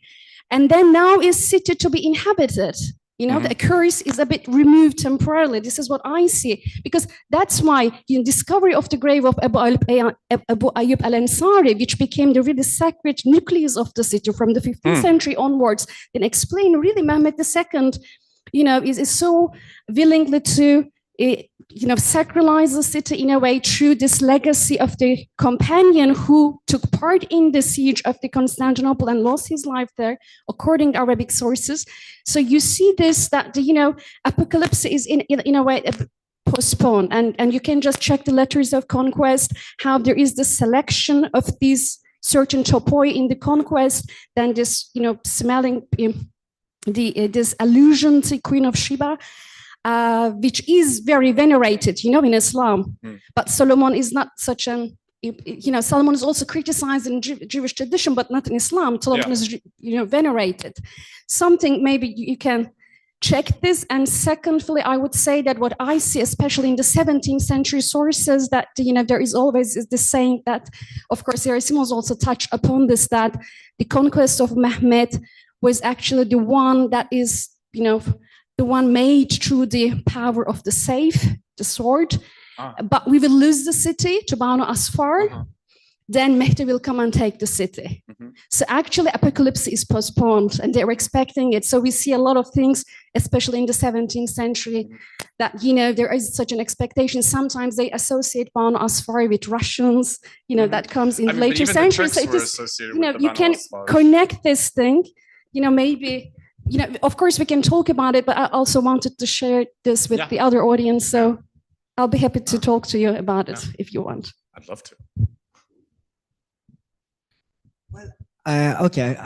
and then now is city to be inhabited. You know, the curse is a bit removed temporarily. This is what I see, because that's why discovery of the grave of Abu Ayyub al-Ansari, which became the really sacred nucleus of the city from the 15th century onwards, then explain really Mehmed II, you know, is so willingly to sacralize the city in a way through this legacy of the companion who took part in the siege of the Constantinople and lost his life there, according to Arabic sources. So you see this, that the apocalypse is in a way postponed, and you can just check the letters of conquest, how there is the selection of these certain topoi in the conquest, then this smelling this allusion to Queen of Sheba. Which is very venerated, in Islam. But Solomon is not such an, Solomon is also criticized in Jewish tradition, but not in Islam. Solomon is, venerated. Something maybe you can check this. And secondly, I would say that what I see, especially in the 17th century sources, that, there is always the saying that, of course, Rethymno also touched upon this, that the conquest of Mehmed was actually the one that is, the one made through the power of the safe, the sword. But we will lose the city to Banu Asfar. Then Mehdi will come and take the city. So actually apocalypse is postponed and they're expecting it. So we see a lot of things, especially in the 17th century, that, there is such an expectation. Sometimes they associate Banu Asfar with Russians, that comes in later centuries. So it is, you can connect this thing, maybe, of course we can talk about it, but I also wanted to share this with the other audience. So I'll be happy to talk to you about it if you want. I'd love to. Well, okay.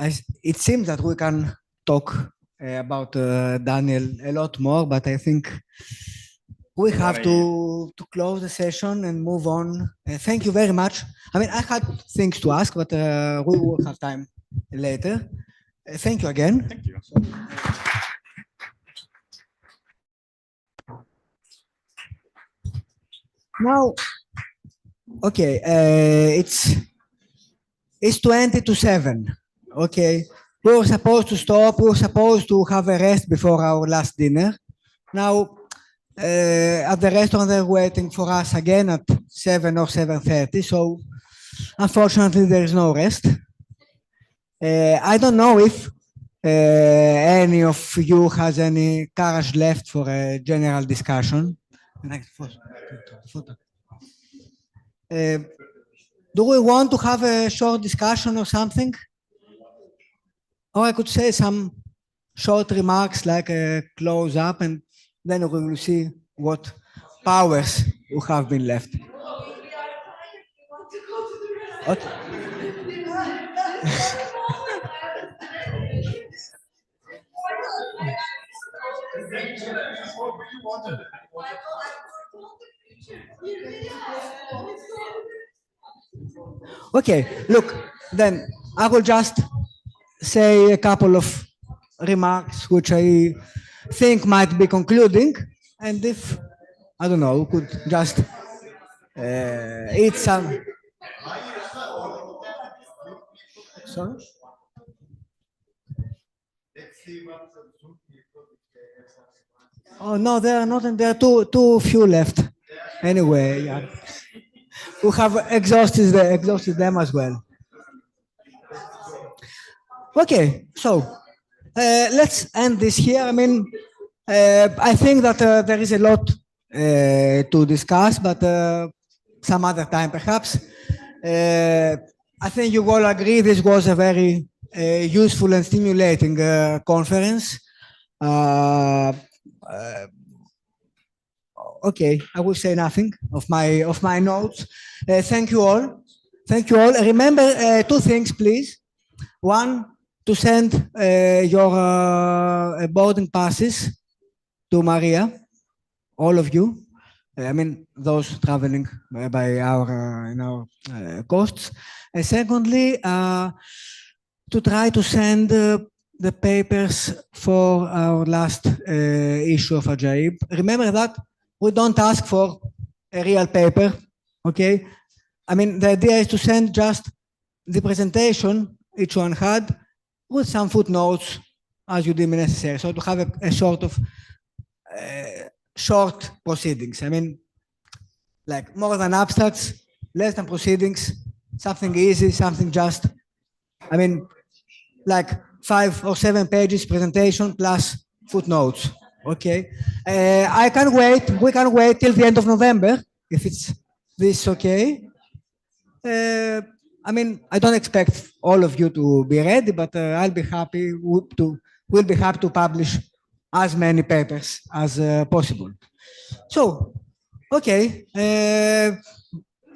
It seems that we can talk about Daniel a lot more, but I think we have to close the session and move on. Thank you very much. I mean, I had things to ask, but we will have time later. Thank you again. Thank you. Now, okay, it's 20 to 7. Okay, we were supposed to stop. We were supposed to have a rest before our last dinner. Now, at the restaurant, they're waiting for us again at 7 or 7:30. So, unfortunately, there is no rest. I don't know if any of you has any courage left for a general discussion. Do we want to have a short discussion or something? Or I could say some short remarks like a close-up, and then we will see what powers we have been left. Okay. Okay, look, then I will just say a couple of remarks which I think might be concluding, and if, I don't know, we could just eat some. Sorry? Oh no, there are not. There are too few left. Anyway, yeah. We have exhausted them as well. Okay, so let's end this here. I mean, I think that there is a lot to discuss, but some other time perhaps. I think you all agree this was a very useful and stimulating conference. Okay, I will say nothing of my notes. Thank you all. Thank you all. Remember two things, please. One, to send your boarding passes to Maria, all of you. I mean, those traveling by our costs. And secondly, to try to send the papers for our last issue of Ajaib. Remember that we don't ask for a real paper, okay? I mean, the idea is to send just the presentation each one had with some footnotes as you deem necessary. So to have a sort of short proceedings. I mean, like more than abstracts, less than proceedings, something easy, something just, I mean, like 5 or 7 pages presentation plus footnotes. Okay. I can wait. We can wait till the end of November if it's this okay. I mean, I don't expect all of you to be ready, but I'll be happy to. We'll be happy to publish as many papers as possible. So, okay.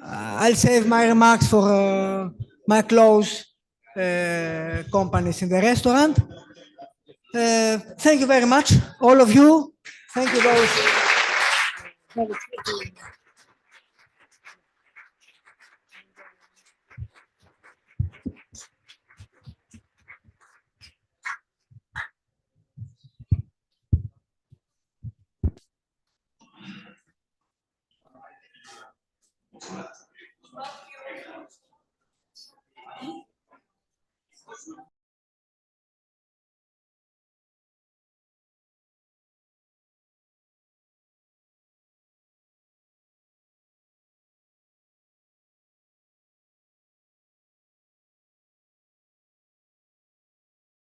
I'll save my remarks for my close companies in the restaurant. Thank you very much, all of you. Thank you, those.